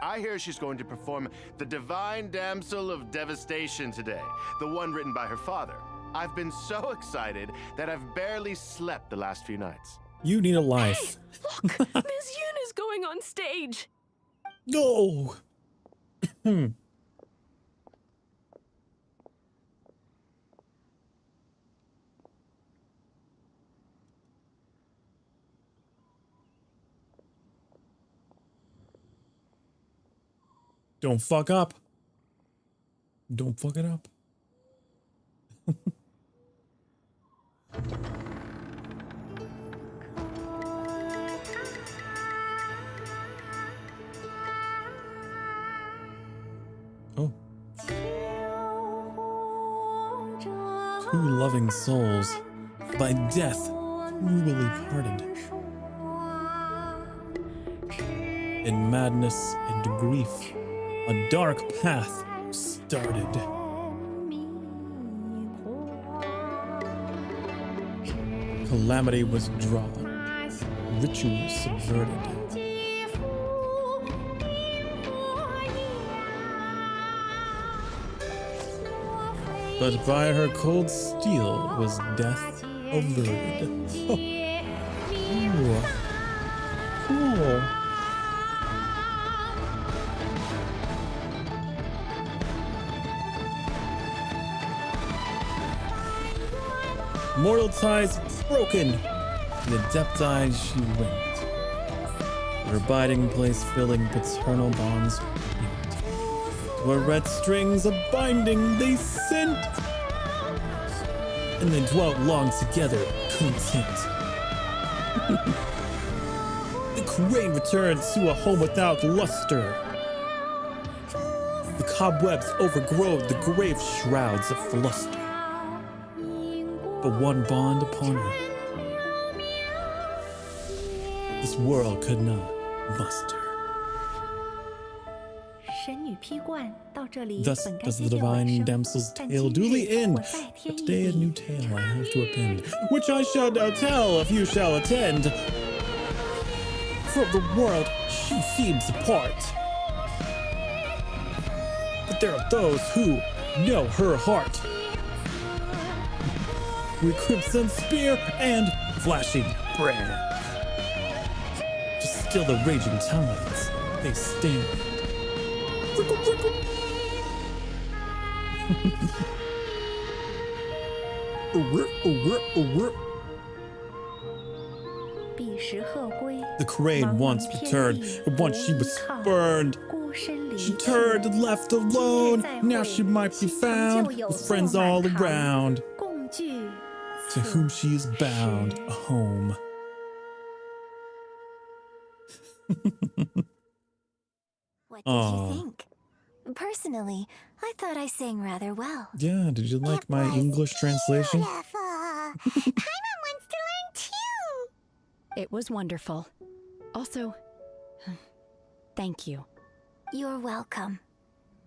I hear she's going to perform The Divine Damsel of Devastation today, the one written by her father. I've been so excited that I've barely slept the last few nights. You need a life. Look, Miss Yun is going on stage. No. Don't fuck up. Don't fuck it up. Oh. Two loving souls, by death cruelly parted. In madness and grief, a dark path started. Calamity was drawn, rituals subverted. But by her cold steel was death averted. Oh. Ooh. Cool. Mortal ties broken. The Adepti she went. Her abiding place filling paternal bonds. Where red strings of binding they sent, and they dwelt long together, content. The crane returned to a home without luster. The cobwebs overgrow the grave shrouds of fluster. But one bond upon her, this world could not muster. Thus does the divine damsel's tale duly end. But today a new tale I have to append, which I shall now tell if you shall attend. From the world she seems apart, but there are those who know her heart. With crimson spear and flashing brand, to still the raging tides they stand. Frickle, frickle. The crane once returned, and once she was spurned. She turned and left alone. Now she might be found with friends all around, to whom she is bound a home. What did you think? Personally, I thought I sang rather well. Yeah, did you like my English translation? Paimon wants to learn too. It was wonderful. Also, thank you. You're welcome.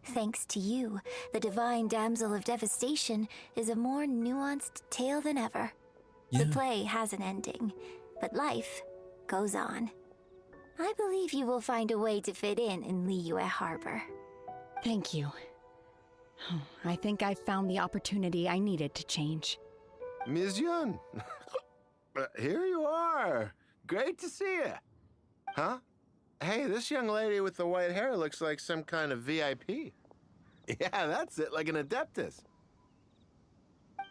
Thanks to you, the Divine Damsel of Devastation is a more nuanced tale than ever. The play has an ending, but life goes on. I believe you will find a way to fit in Liyue Harbor. Thank you. I think I found the opportunity I needed to change. Ms. Yun, here you are. Great to see you. Huh? Hey, this young lady with the white hair looks like some kind of VIP. Yeah, that's it, like an Adeptus.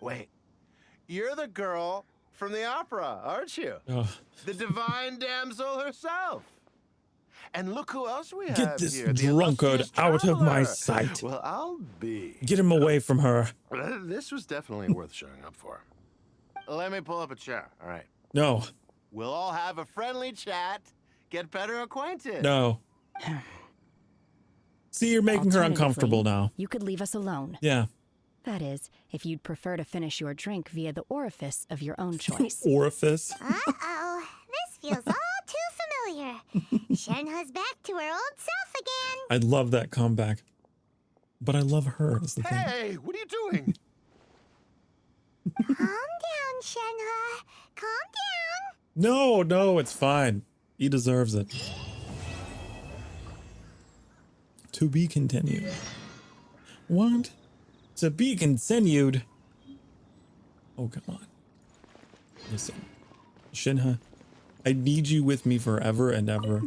Wait, you're the girl from the opera, aren't you? The divine damsel herself. And look who else we have Get this here. drunkard out of my sight. Well, I'll be. Get him away from her. This was definitely worth showing up for. Let me pull up a chair, all right? No. We'll all have a friendly chat, get better acquainted. No. See, you're making her uncomfortable now. You could leave us alone. Yeah. That is, if you'd prefer to finish your drink via the orifice of your own choice. Orifice? Uh-oh. This feels all too familiar. Shenhe's back to her old self again. I love that comeback. But I love her, is the thing. Hey, what are you doing? Calm down, Shenhe. Calm down. No, it's fine. He deserves it. To be continued. What? To be continued? Oh, come on. Listen. Shenhe, I need you with me forever and ever.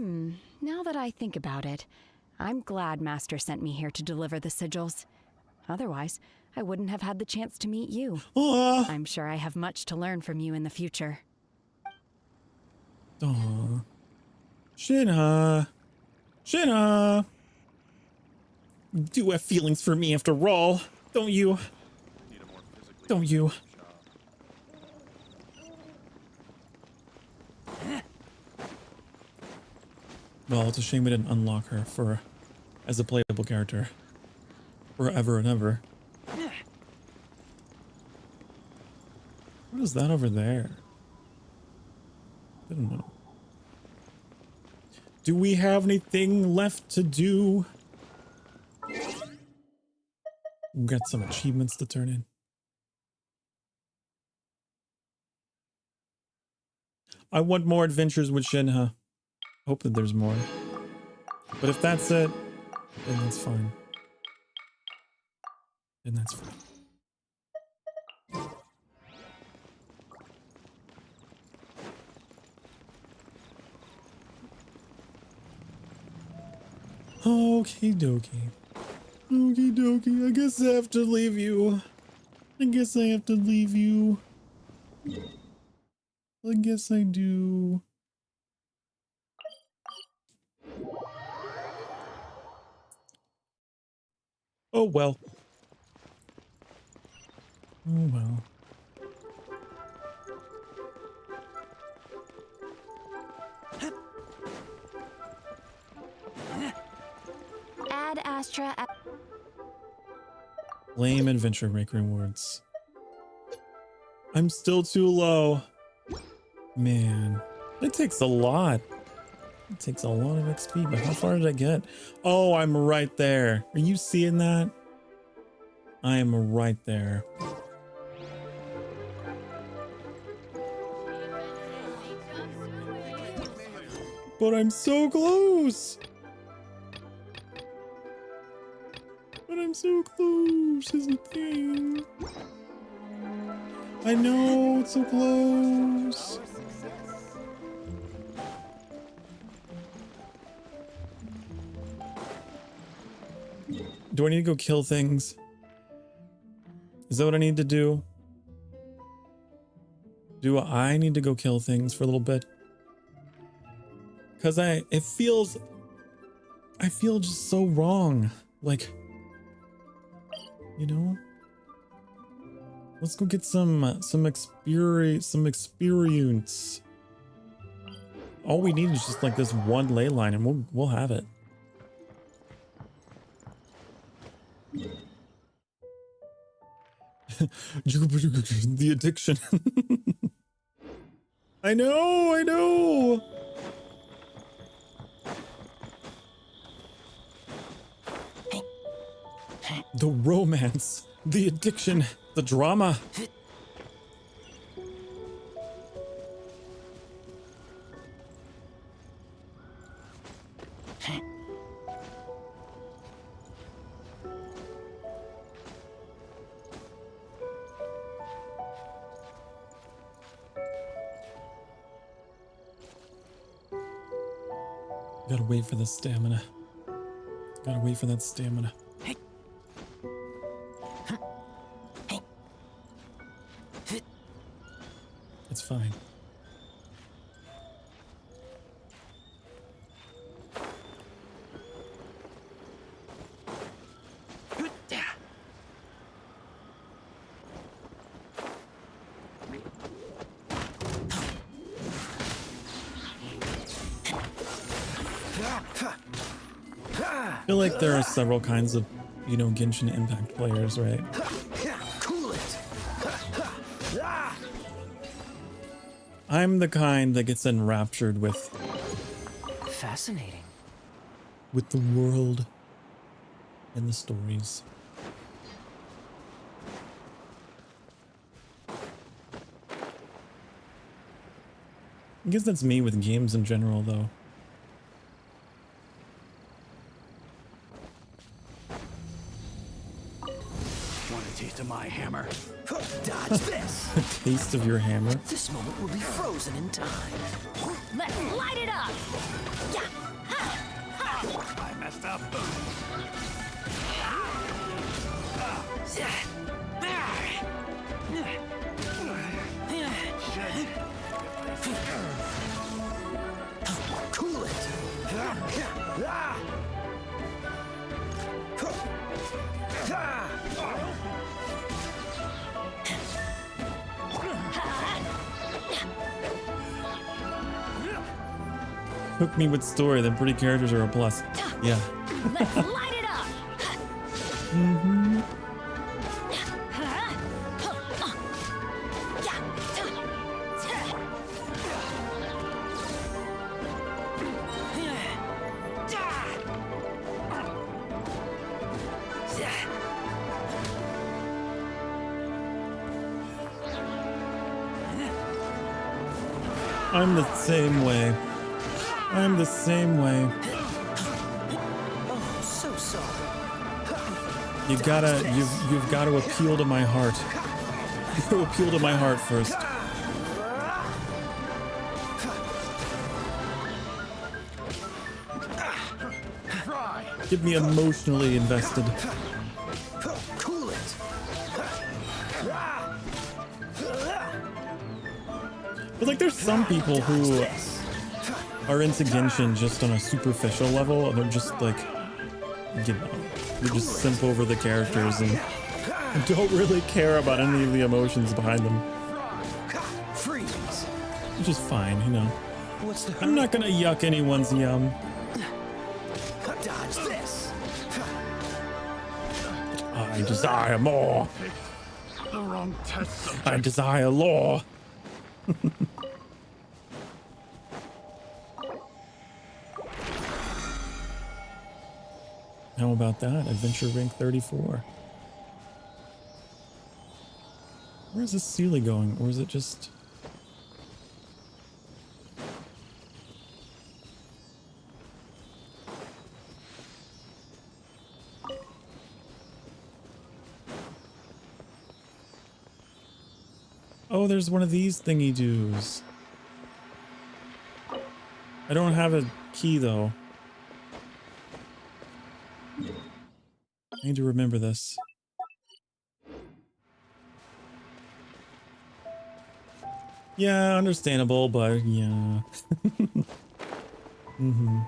Now that I think about it, I'm glad Master sent me here to deliver the sigils. Otherwise, I wouldn't have had the chance to meet you. I'm sure I have much to learn from you in the future. Aww. Shenhe. Shenhe. You do have feelings for me after all, don't you? Don't you? Well, it's a shame we didn't unlock her as a playable character forever and ever. What is that over there? I don't know. Do we have anything left to do? We've got some achievements to turn in. I want more adventures with Shenhe. Hope that there's more. But if that's it, then that's fine. Then that's fine. Okie dokie. Okie dokie. I guess I have to leave you. I guess I have to leave you. I guess I do. Oh well. Oh well. Add Astra. Lame adventure make rewards. I'm still too low. Man, it takes a lot. It takes a lot of XP, but how far did I get? Oh, I'm right there. Are you seeing that? I am right there. But I'm so close. But I'm so close is the thing. I know, it's so close. Do I need to go kill things? Is that what I need to do? Do I need to go kill things for a little bit? Cause I feel just so wrong. Like, you know? Let's go get some experience. All we need is just like this one ley line and we'll have it. The addiction. I know. The romance, the addiction, the drama. Gotta wait for the stamina. Gotta wait for that stamina. It's fine. I feel like there are several kinds of, you know, Genshin Impact players, right? Cool it. I'm the kind that gets enraptured with Fascinating. with the world and the stories. I guess that's me with games in general, though. Want a taste of my hammer? Dodge this. A taste of your hammer? This moment will be frozen in time. Let's light it up! Yeah! I messed up. Cool it. Hook me with story, then pretty characters are a plus. Yeah. Let's light it up! Mm-hmm. I'm the same way. I'm the same way. Oh, so sorry. You've got to appeal to my heart. You gotta appeal to my heart first. Get me emotionally invested. Cool it. But like, there's some people who are into Genshin just on a superficial level, and they're just like, you know, they just simp over the characters and don't really care about any of the emotions behind them. Freeze. Which is fine, you know. What's the I'm not gonna yuck anyone's yum. Dodge this. I desire more. The wrong test subject. I desire law. How about that? Adventure rank 34. Where's this Sealy going? Or is it just... Oh, there's one of these thingy-doos. I don't have a key, though. I need to remember this. Yeah, understandable, but yeah. Mm-hmm.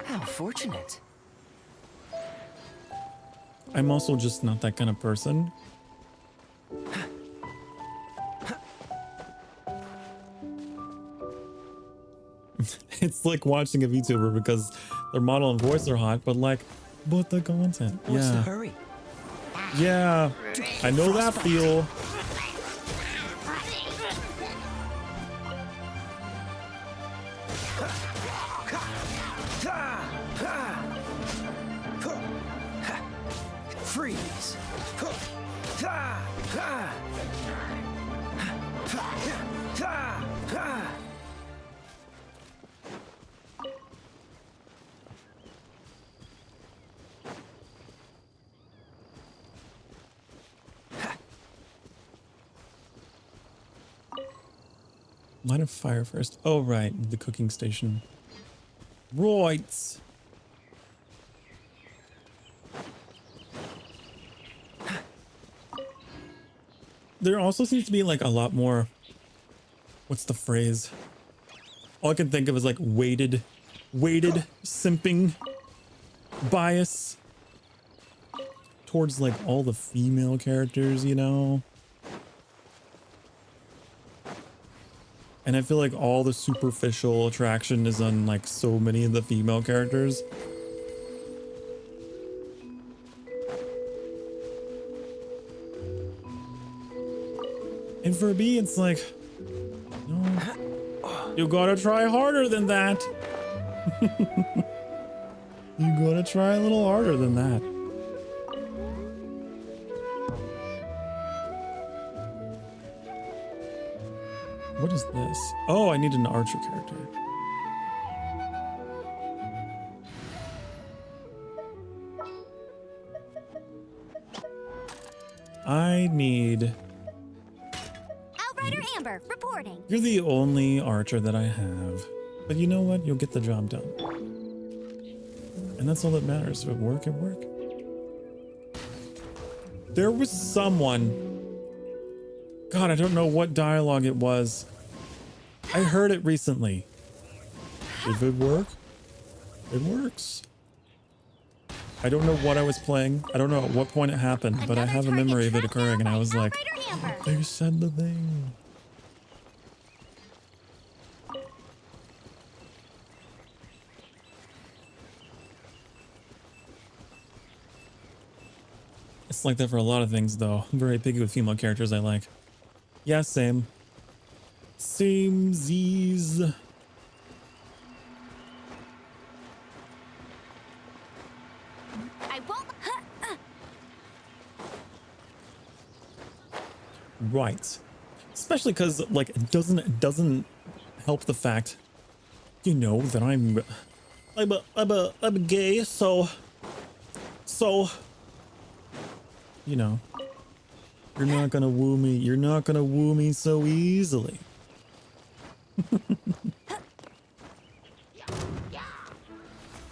How fortunate. I'm also just not that kind of person. It's like watching a VTuber because their model and voice are hot, but like, but the content. What's yeah. the hurry? Yeah. I know that feel. Freeze. Line of fire first. Oh, right. The cooking station. Right. There also seems to be like a lot more, what's the phrase? All I can think of is like weighted simping bias towards like all the female characters, you know? And I feel like all the superficial attraction is on like so many of the female characters. And for me, it's like, no, you gotta try harder than that. You gotta try a little harder than that. What is this? Oh, I need an archer character. I need... Outrider Amber, reporting. You're the only archer that I have. But you know what? You'll get the job done. And that's all that matters. If it work, it work. There was someone... God, I don't know what dialogue it was. I heard it recently. If it work, it works. I don't know what I was playing. I don't know at what point it happened, but I have a memory of it occurring, and I was like, they said the thing. It's like that for a lot of things, though. I'm very picky with female characters I like. Yeah, same. Same Z's. I won't. Right. Especially because, like, it doesn't help the fact, you know, that I'm gay, so, you know, you're not gonna woo me. You're not gonna woo me so easily.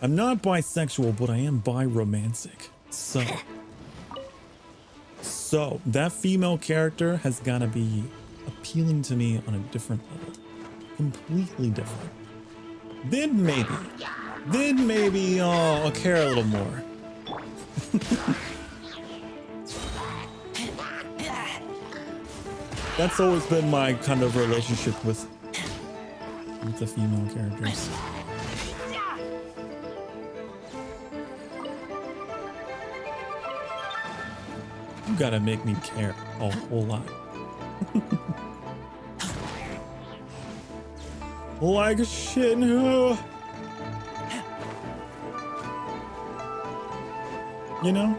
I'm not bisexual, but I am biromantic. So that female character has gotta be appealing to me on a different level. Completely different. Then maybe I'll care a little more. That's always been my kind of relationship with the female characters. You gotta make me care a whole lot. Like shit, no. You know?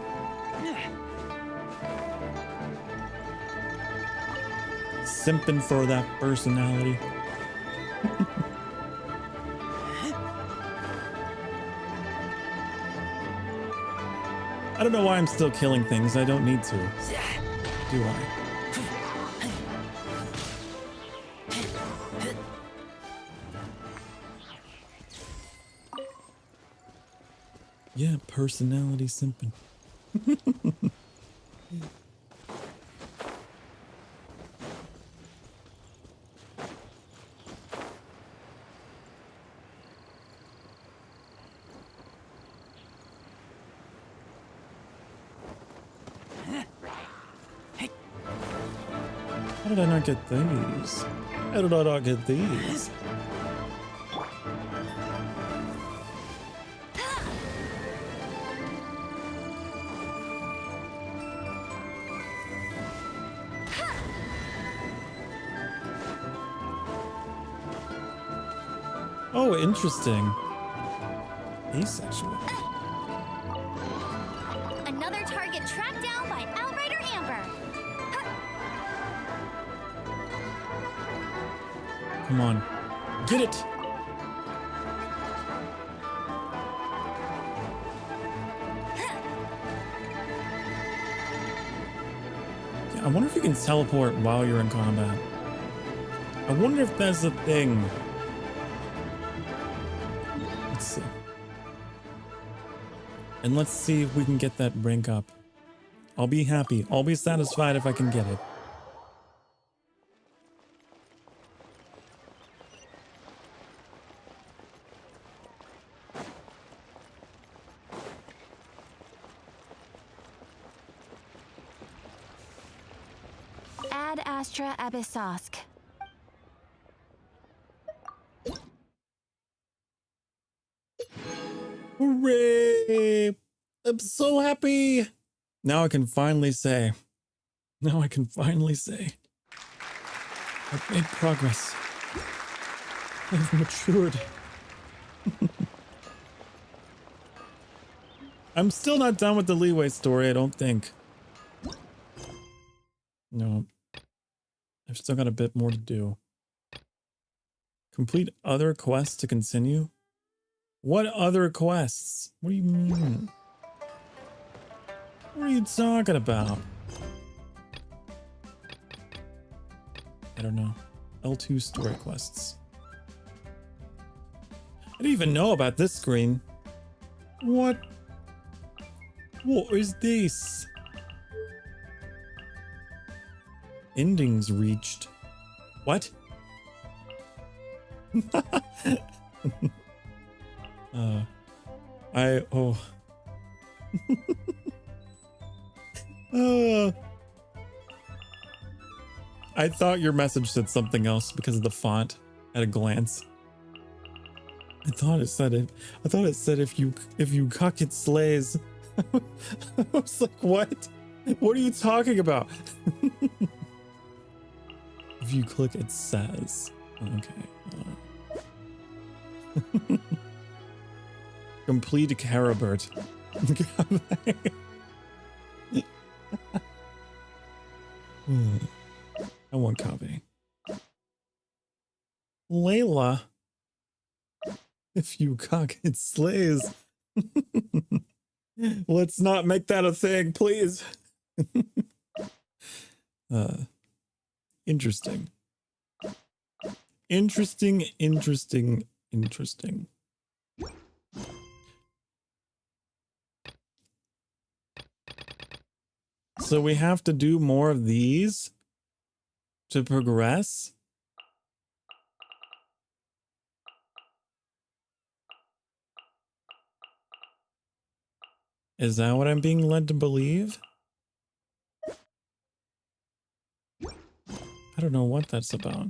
Simping for that personality. I don't know why I'm still killing things. I don't need to. Do I? Yeah, personality simping. How did I not get these? How did I not get these? Oh, interesting. Asexual. Another target tracked down by Outrider Amber. Come on. Get it! Yeah, I wonder if you can teleport while you're in combat. I wonder if that's a thing. Let's see. And let's see if we can get that rank up. I'll be happy. I'll be satisfied if I can get it. Ad Astra Abyssosk. Hooray! I'm so happy! Now I can finally say. I've made progress. I've matured. I'm still not done with the Leeway story, I don't think. No. I've still got a bit more to do. Complete other quests to continue? What other quests? What do you mean? What are you talking about? I don't know. L2 story quests. I didn't even know about this screen. What? What is this? Endings reached. What? I thought your message said something else because of the font at a glance. I thought it said if you cock it slays. I was like, what? What are you talking about? If you click it says. Okay. Complete Carabert. I want copy. Layla. If you cock it slays. Let's not make that a thing, please. Interesting. Interesting. So we have to do more of these to progress? Is that what I'm being led to believe? I don't know what that's about.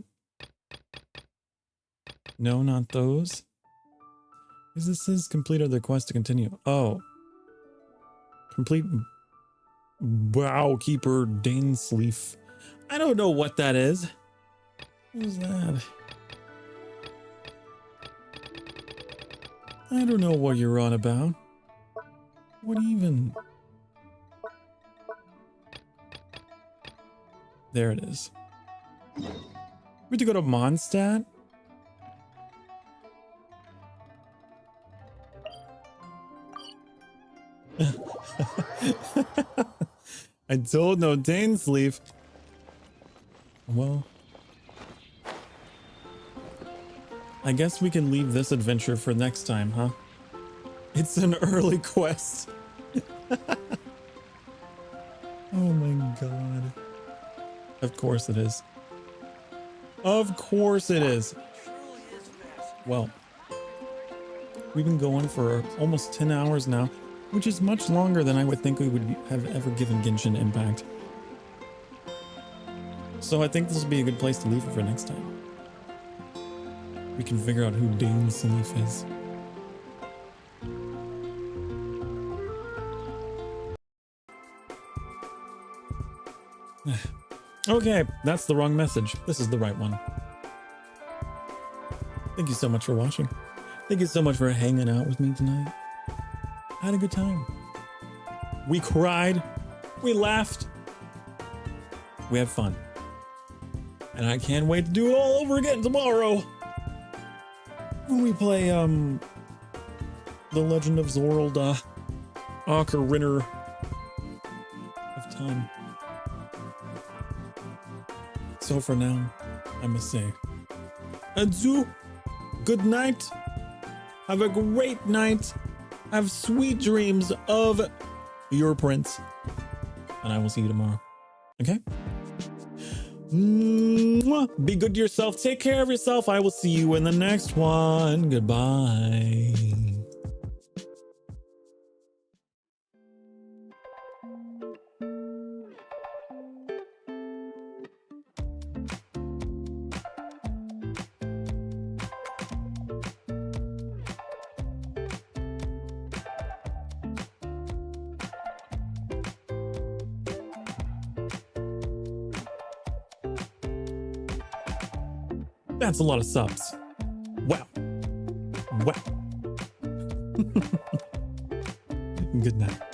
No, not those. Because this says complete other quest to continue. Oh. Complete Brow Keeper Dainsleaf. I don't know what that is. What is that? I don't know what you're on about. What even? There it is. We have to go to Mondstadt? I don't know Dainsleaf. Well, I guess we can leave this adventure for next time, huh? It's an early quest. Oh my god. Of course it is. Of course it is. Well, we've been going for almost 10 hours now, which is much longer than I would think we would have ever given Genshin Impact. So I think this would be a good place to leave it for next time. We can figure out who Dainsleaf is. Okay, that's the wrong message. This is the right one. Thank you so much for watching. Thank you so much for hanging out with me tonight. I had a good time. We cried. We laughed. We had fun. And I can't wait to do it all over again tomorrow. When we play, The Legend of Zorld, Ocarina of Time. So for now, I must say. Adieu. Good night. Have a great night. Have sweet dreams of your prince. And I will see you tomorrow. Okay? Be good to yourself. Take care of yourself. I will see you in the next one. Goodbye. That's a lot of subs. Wow. Wow. Good night.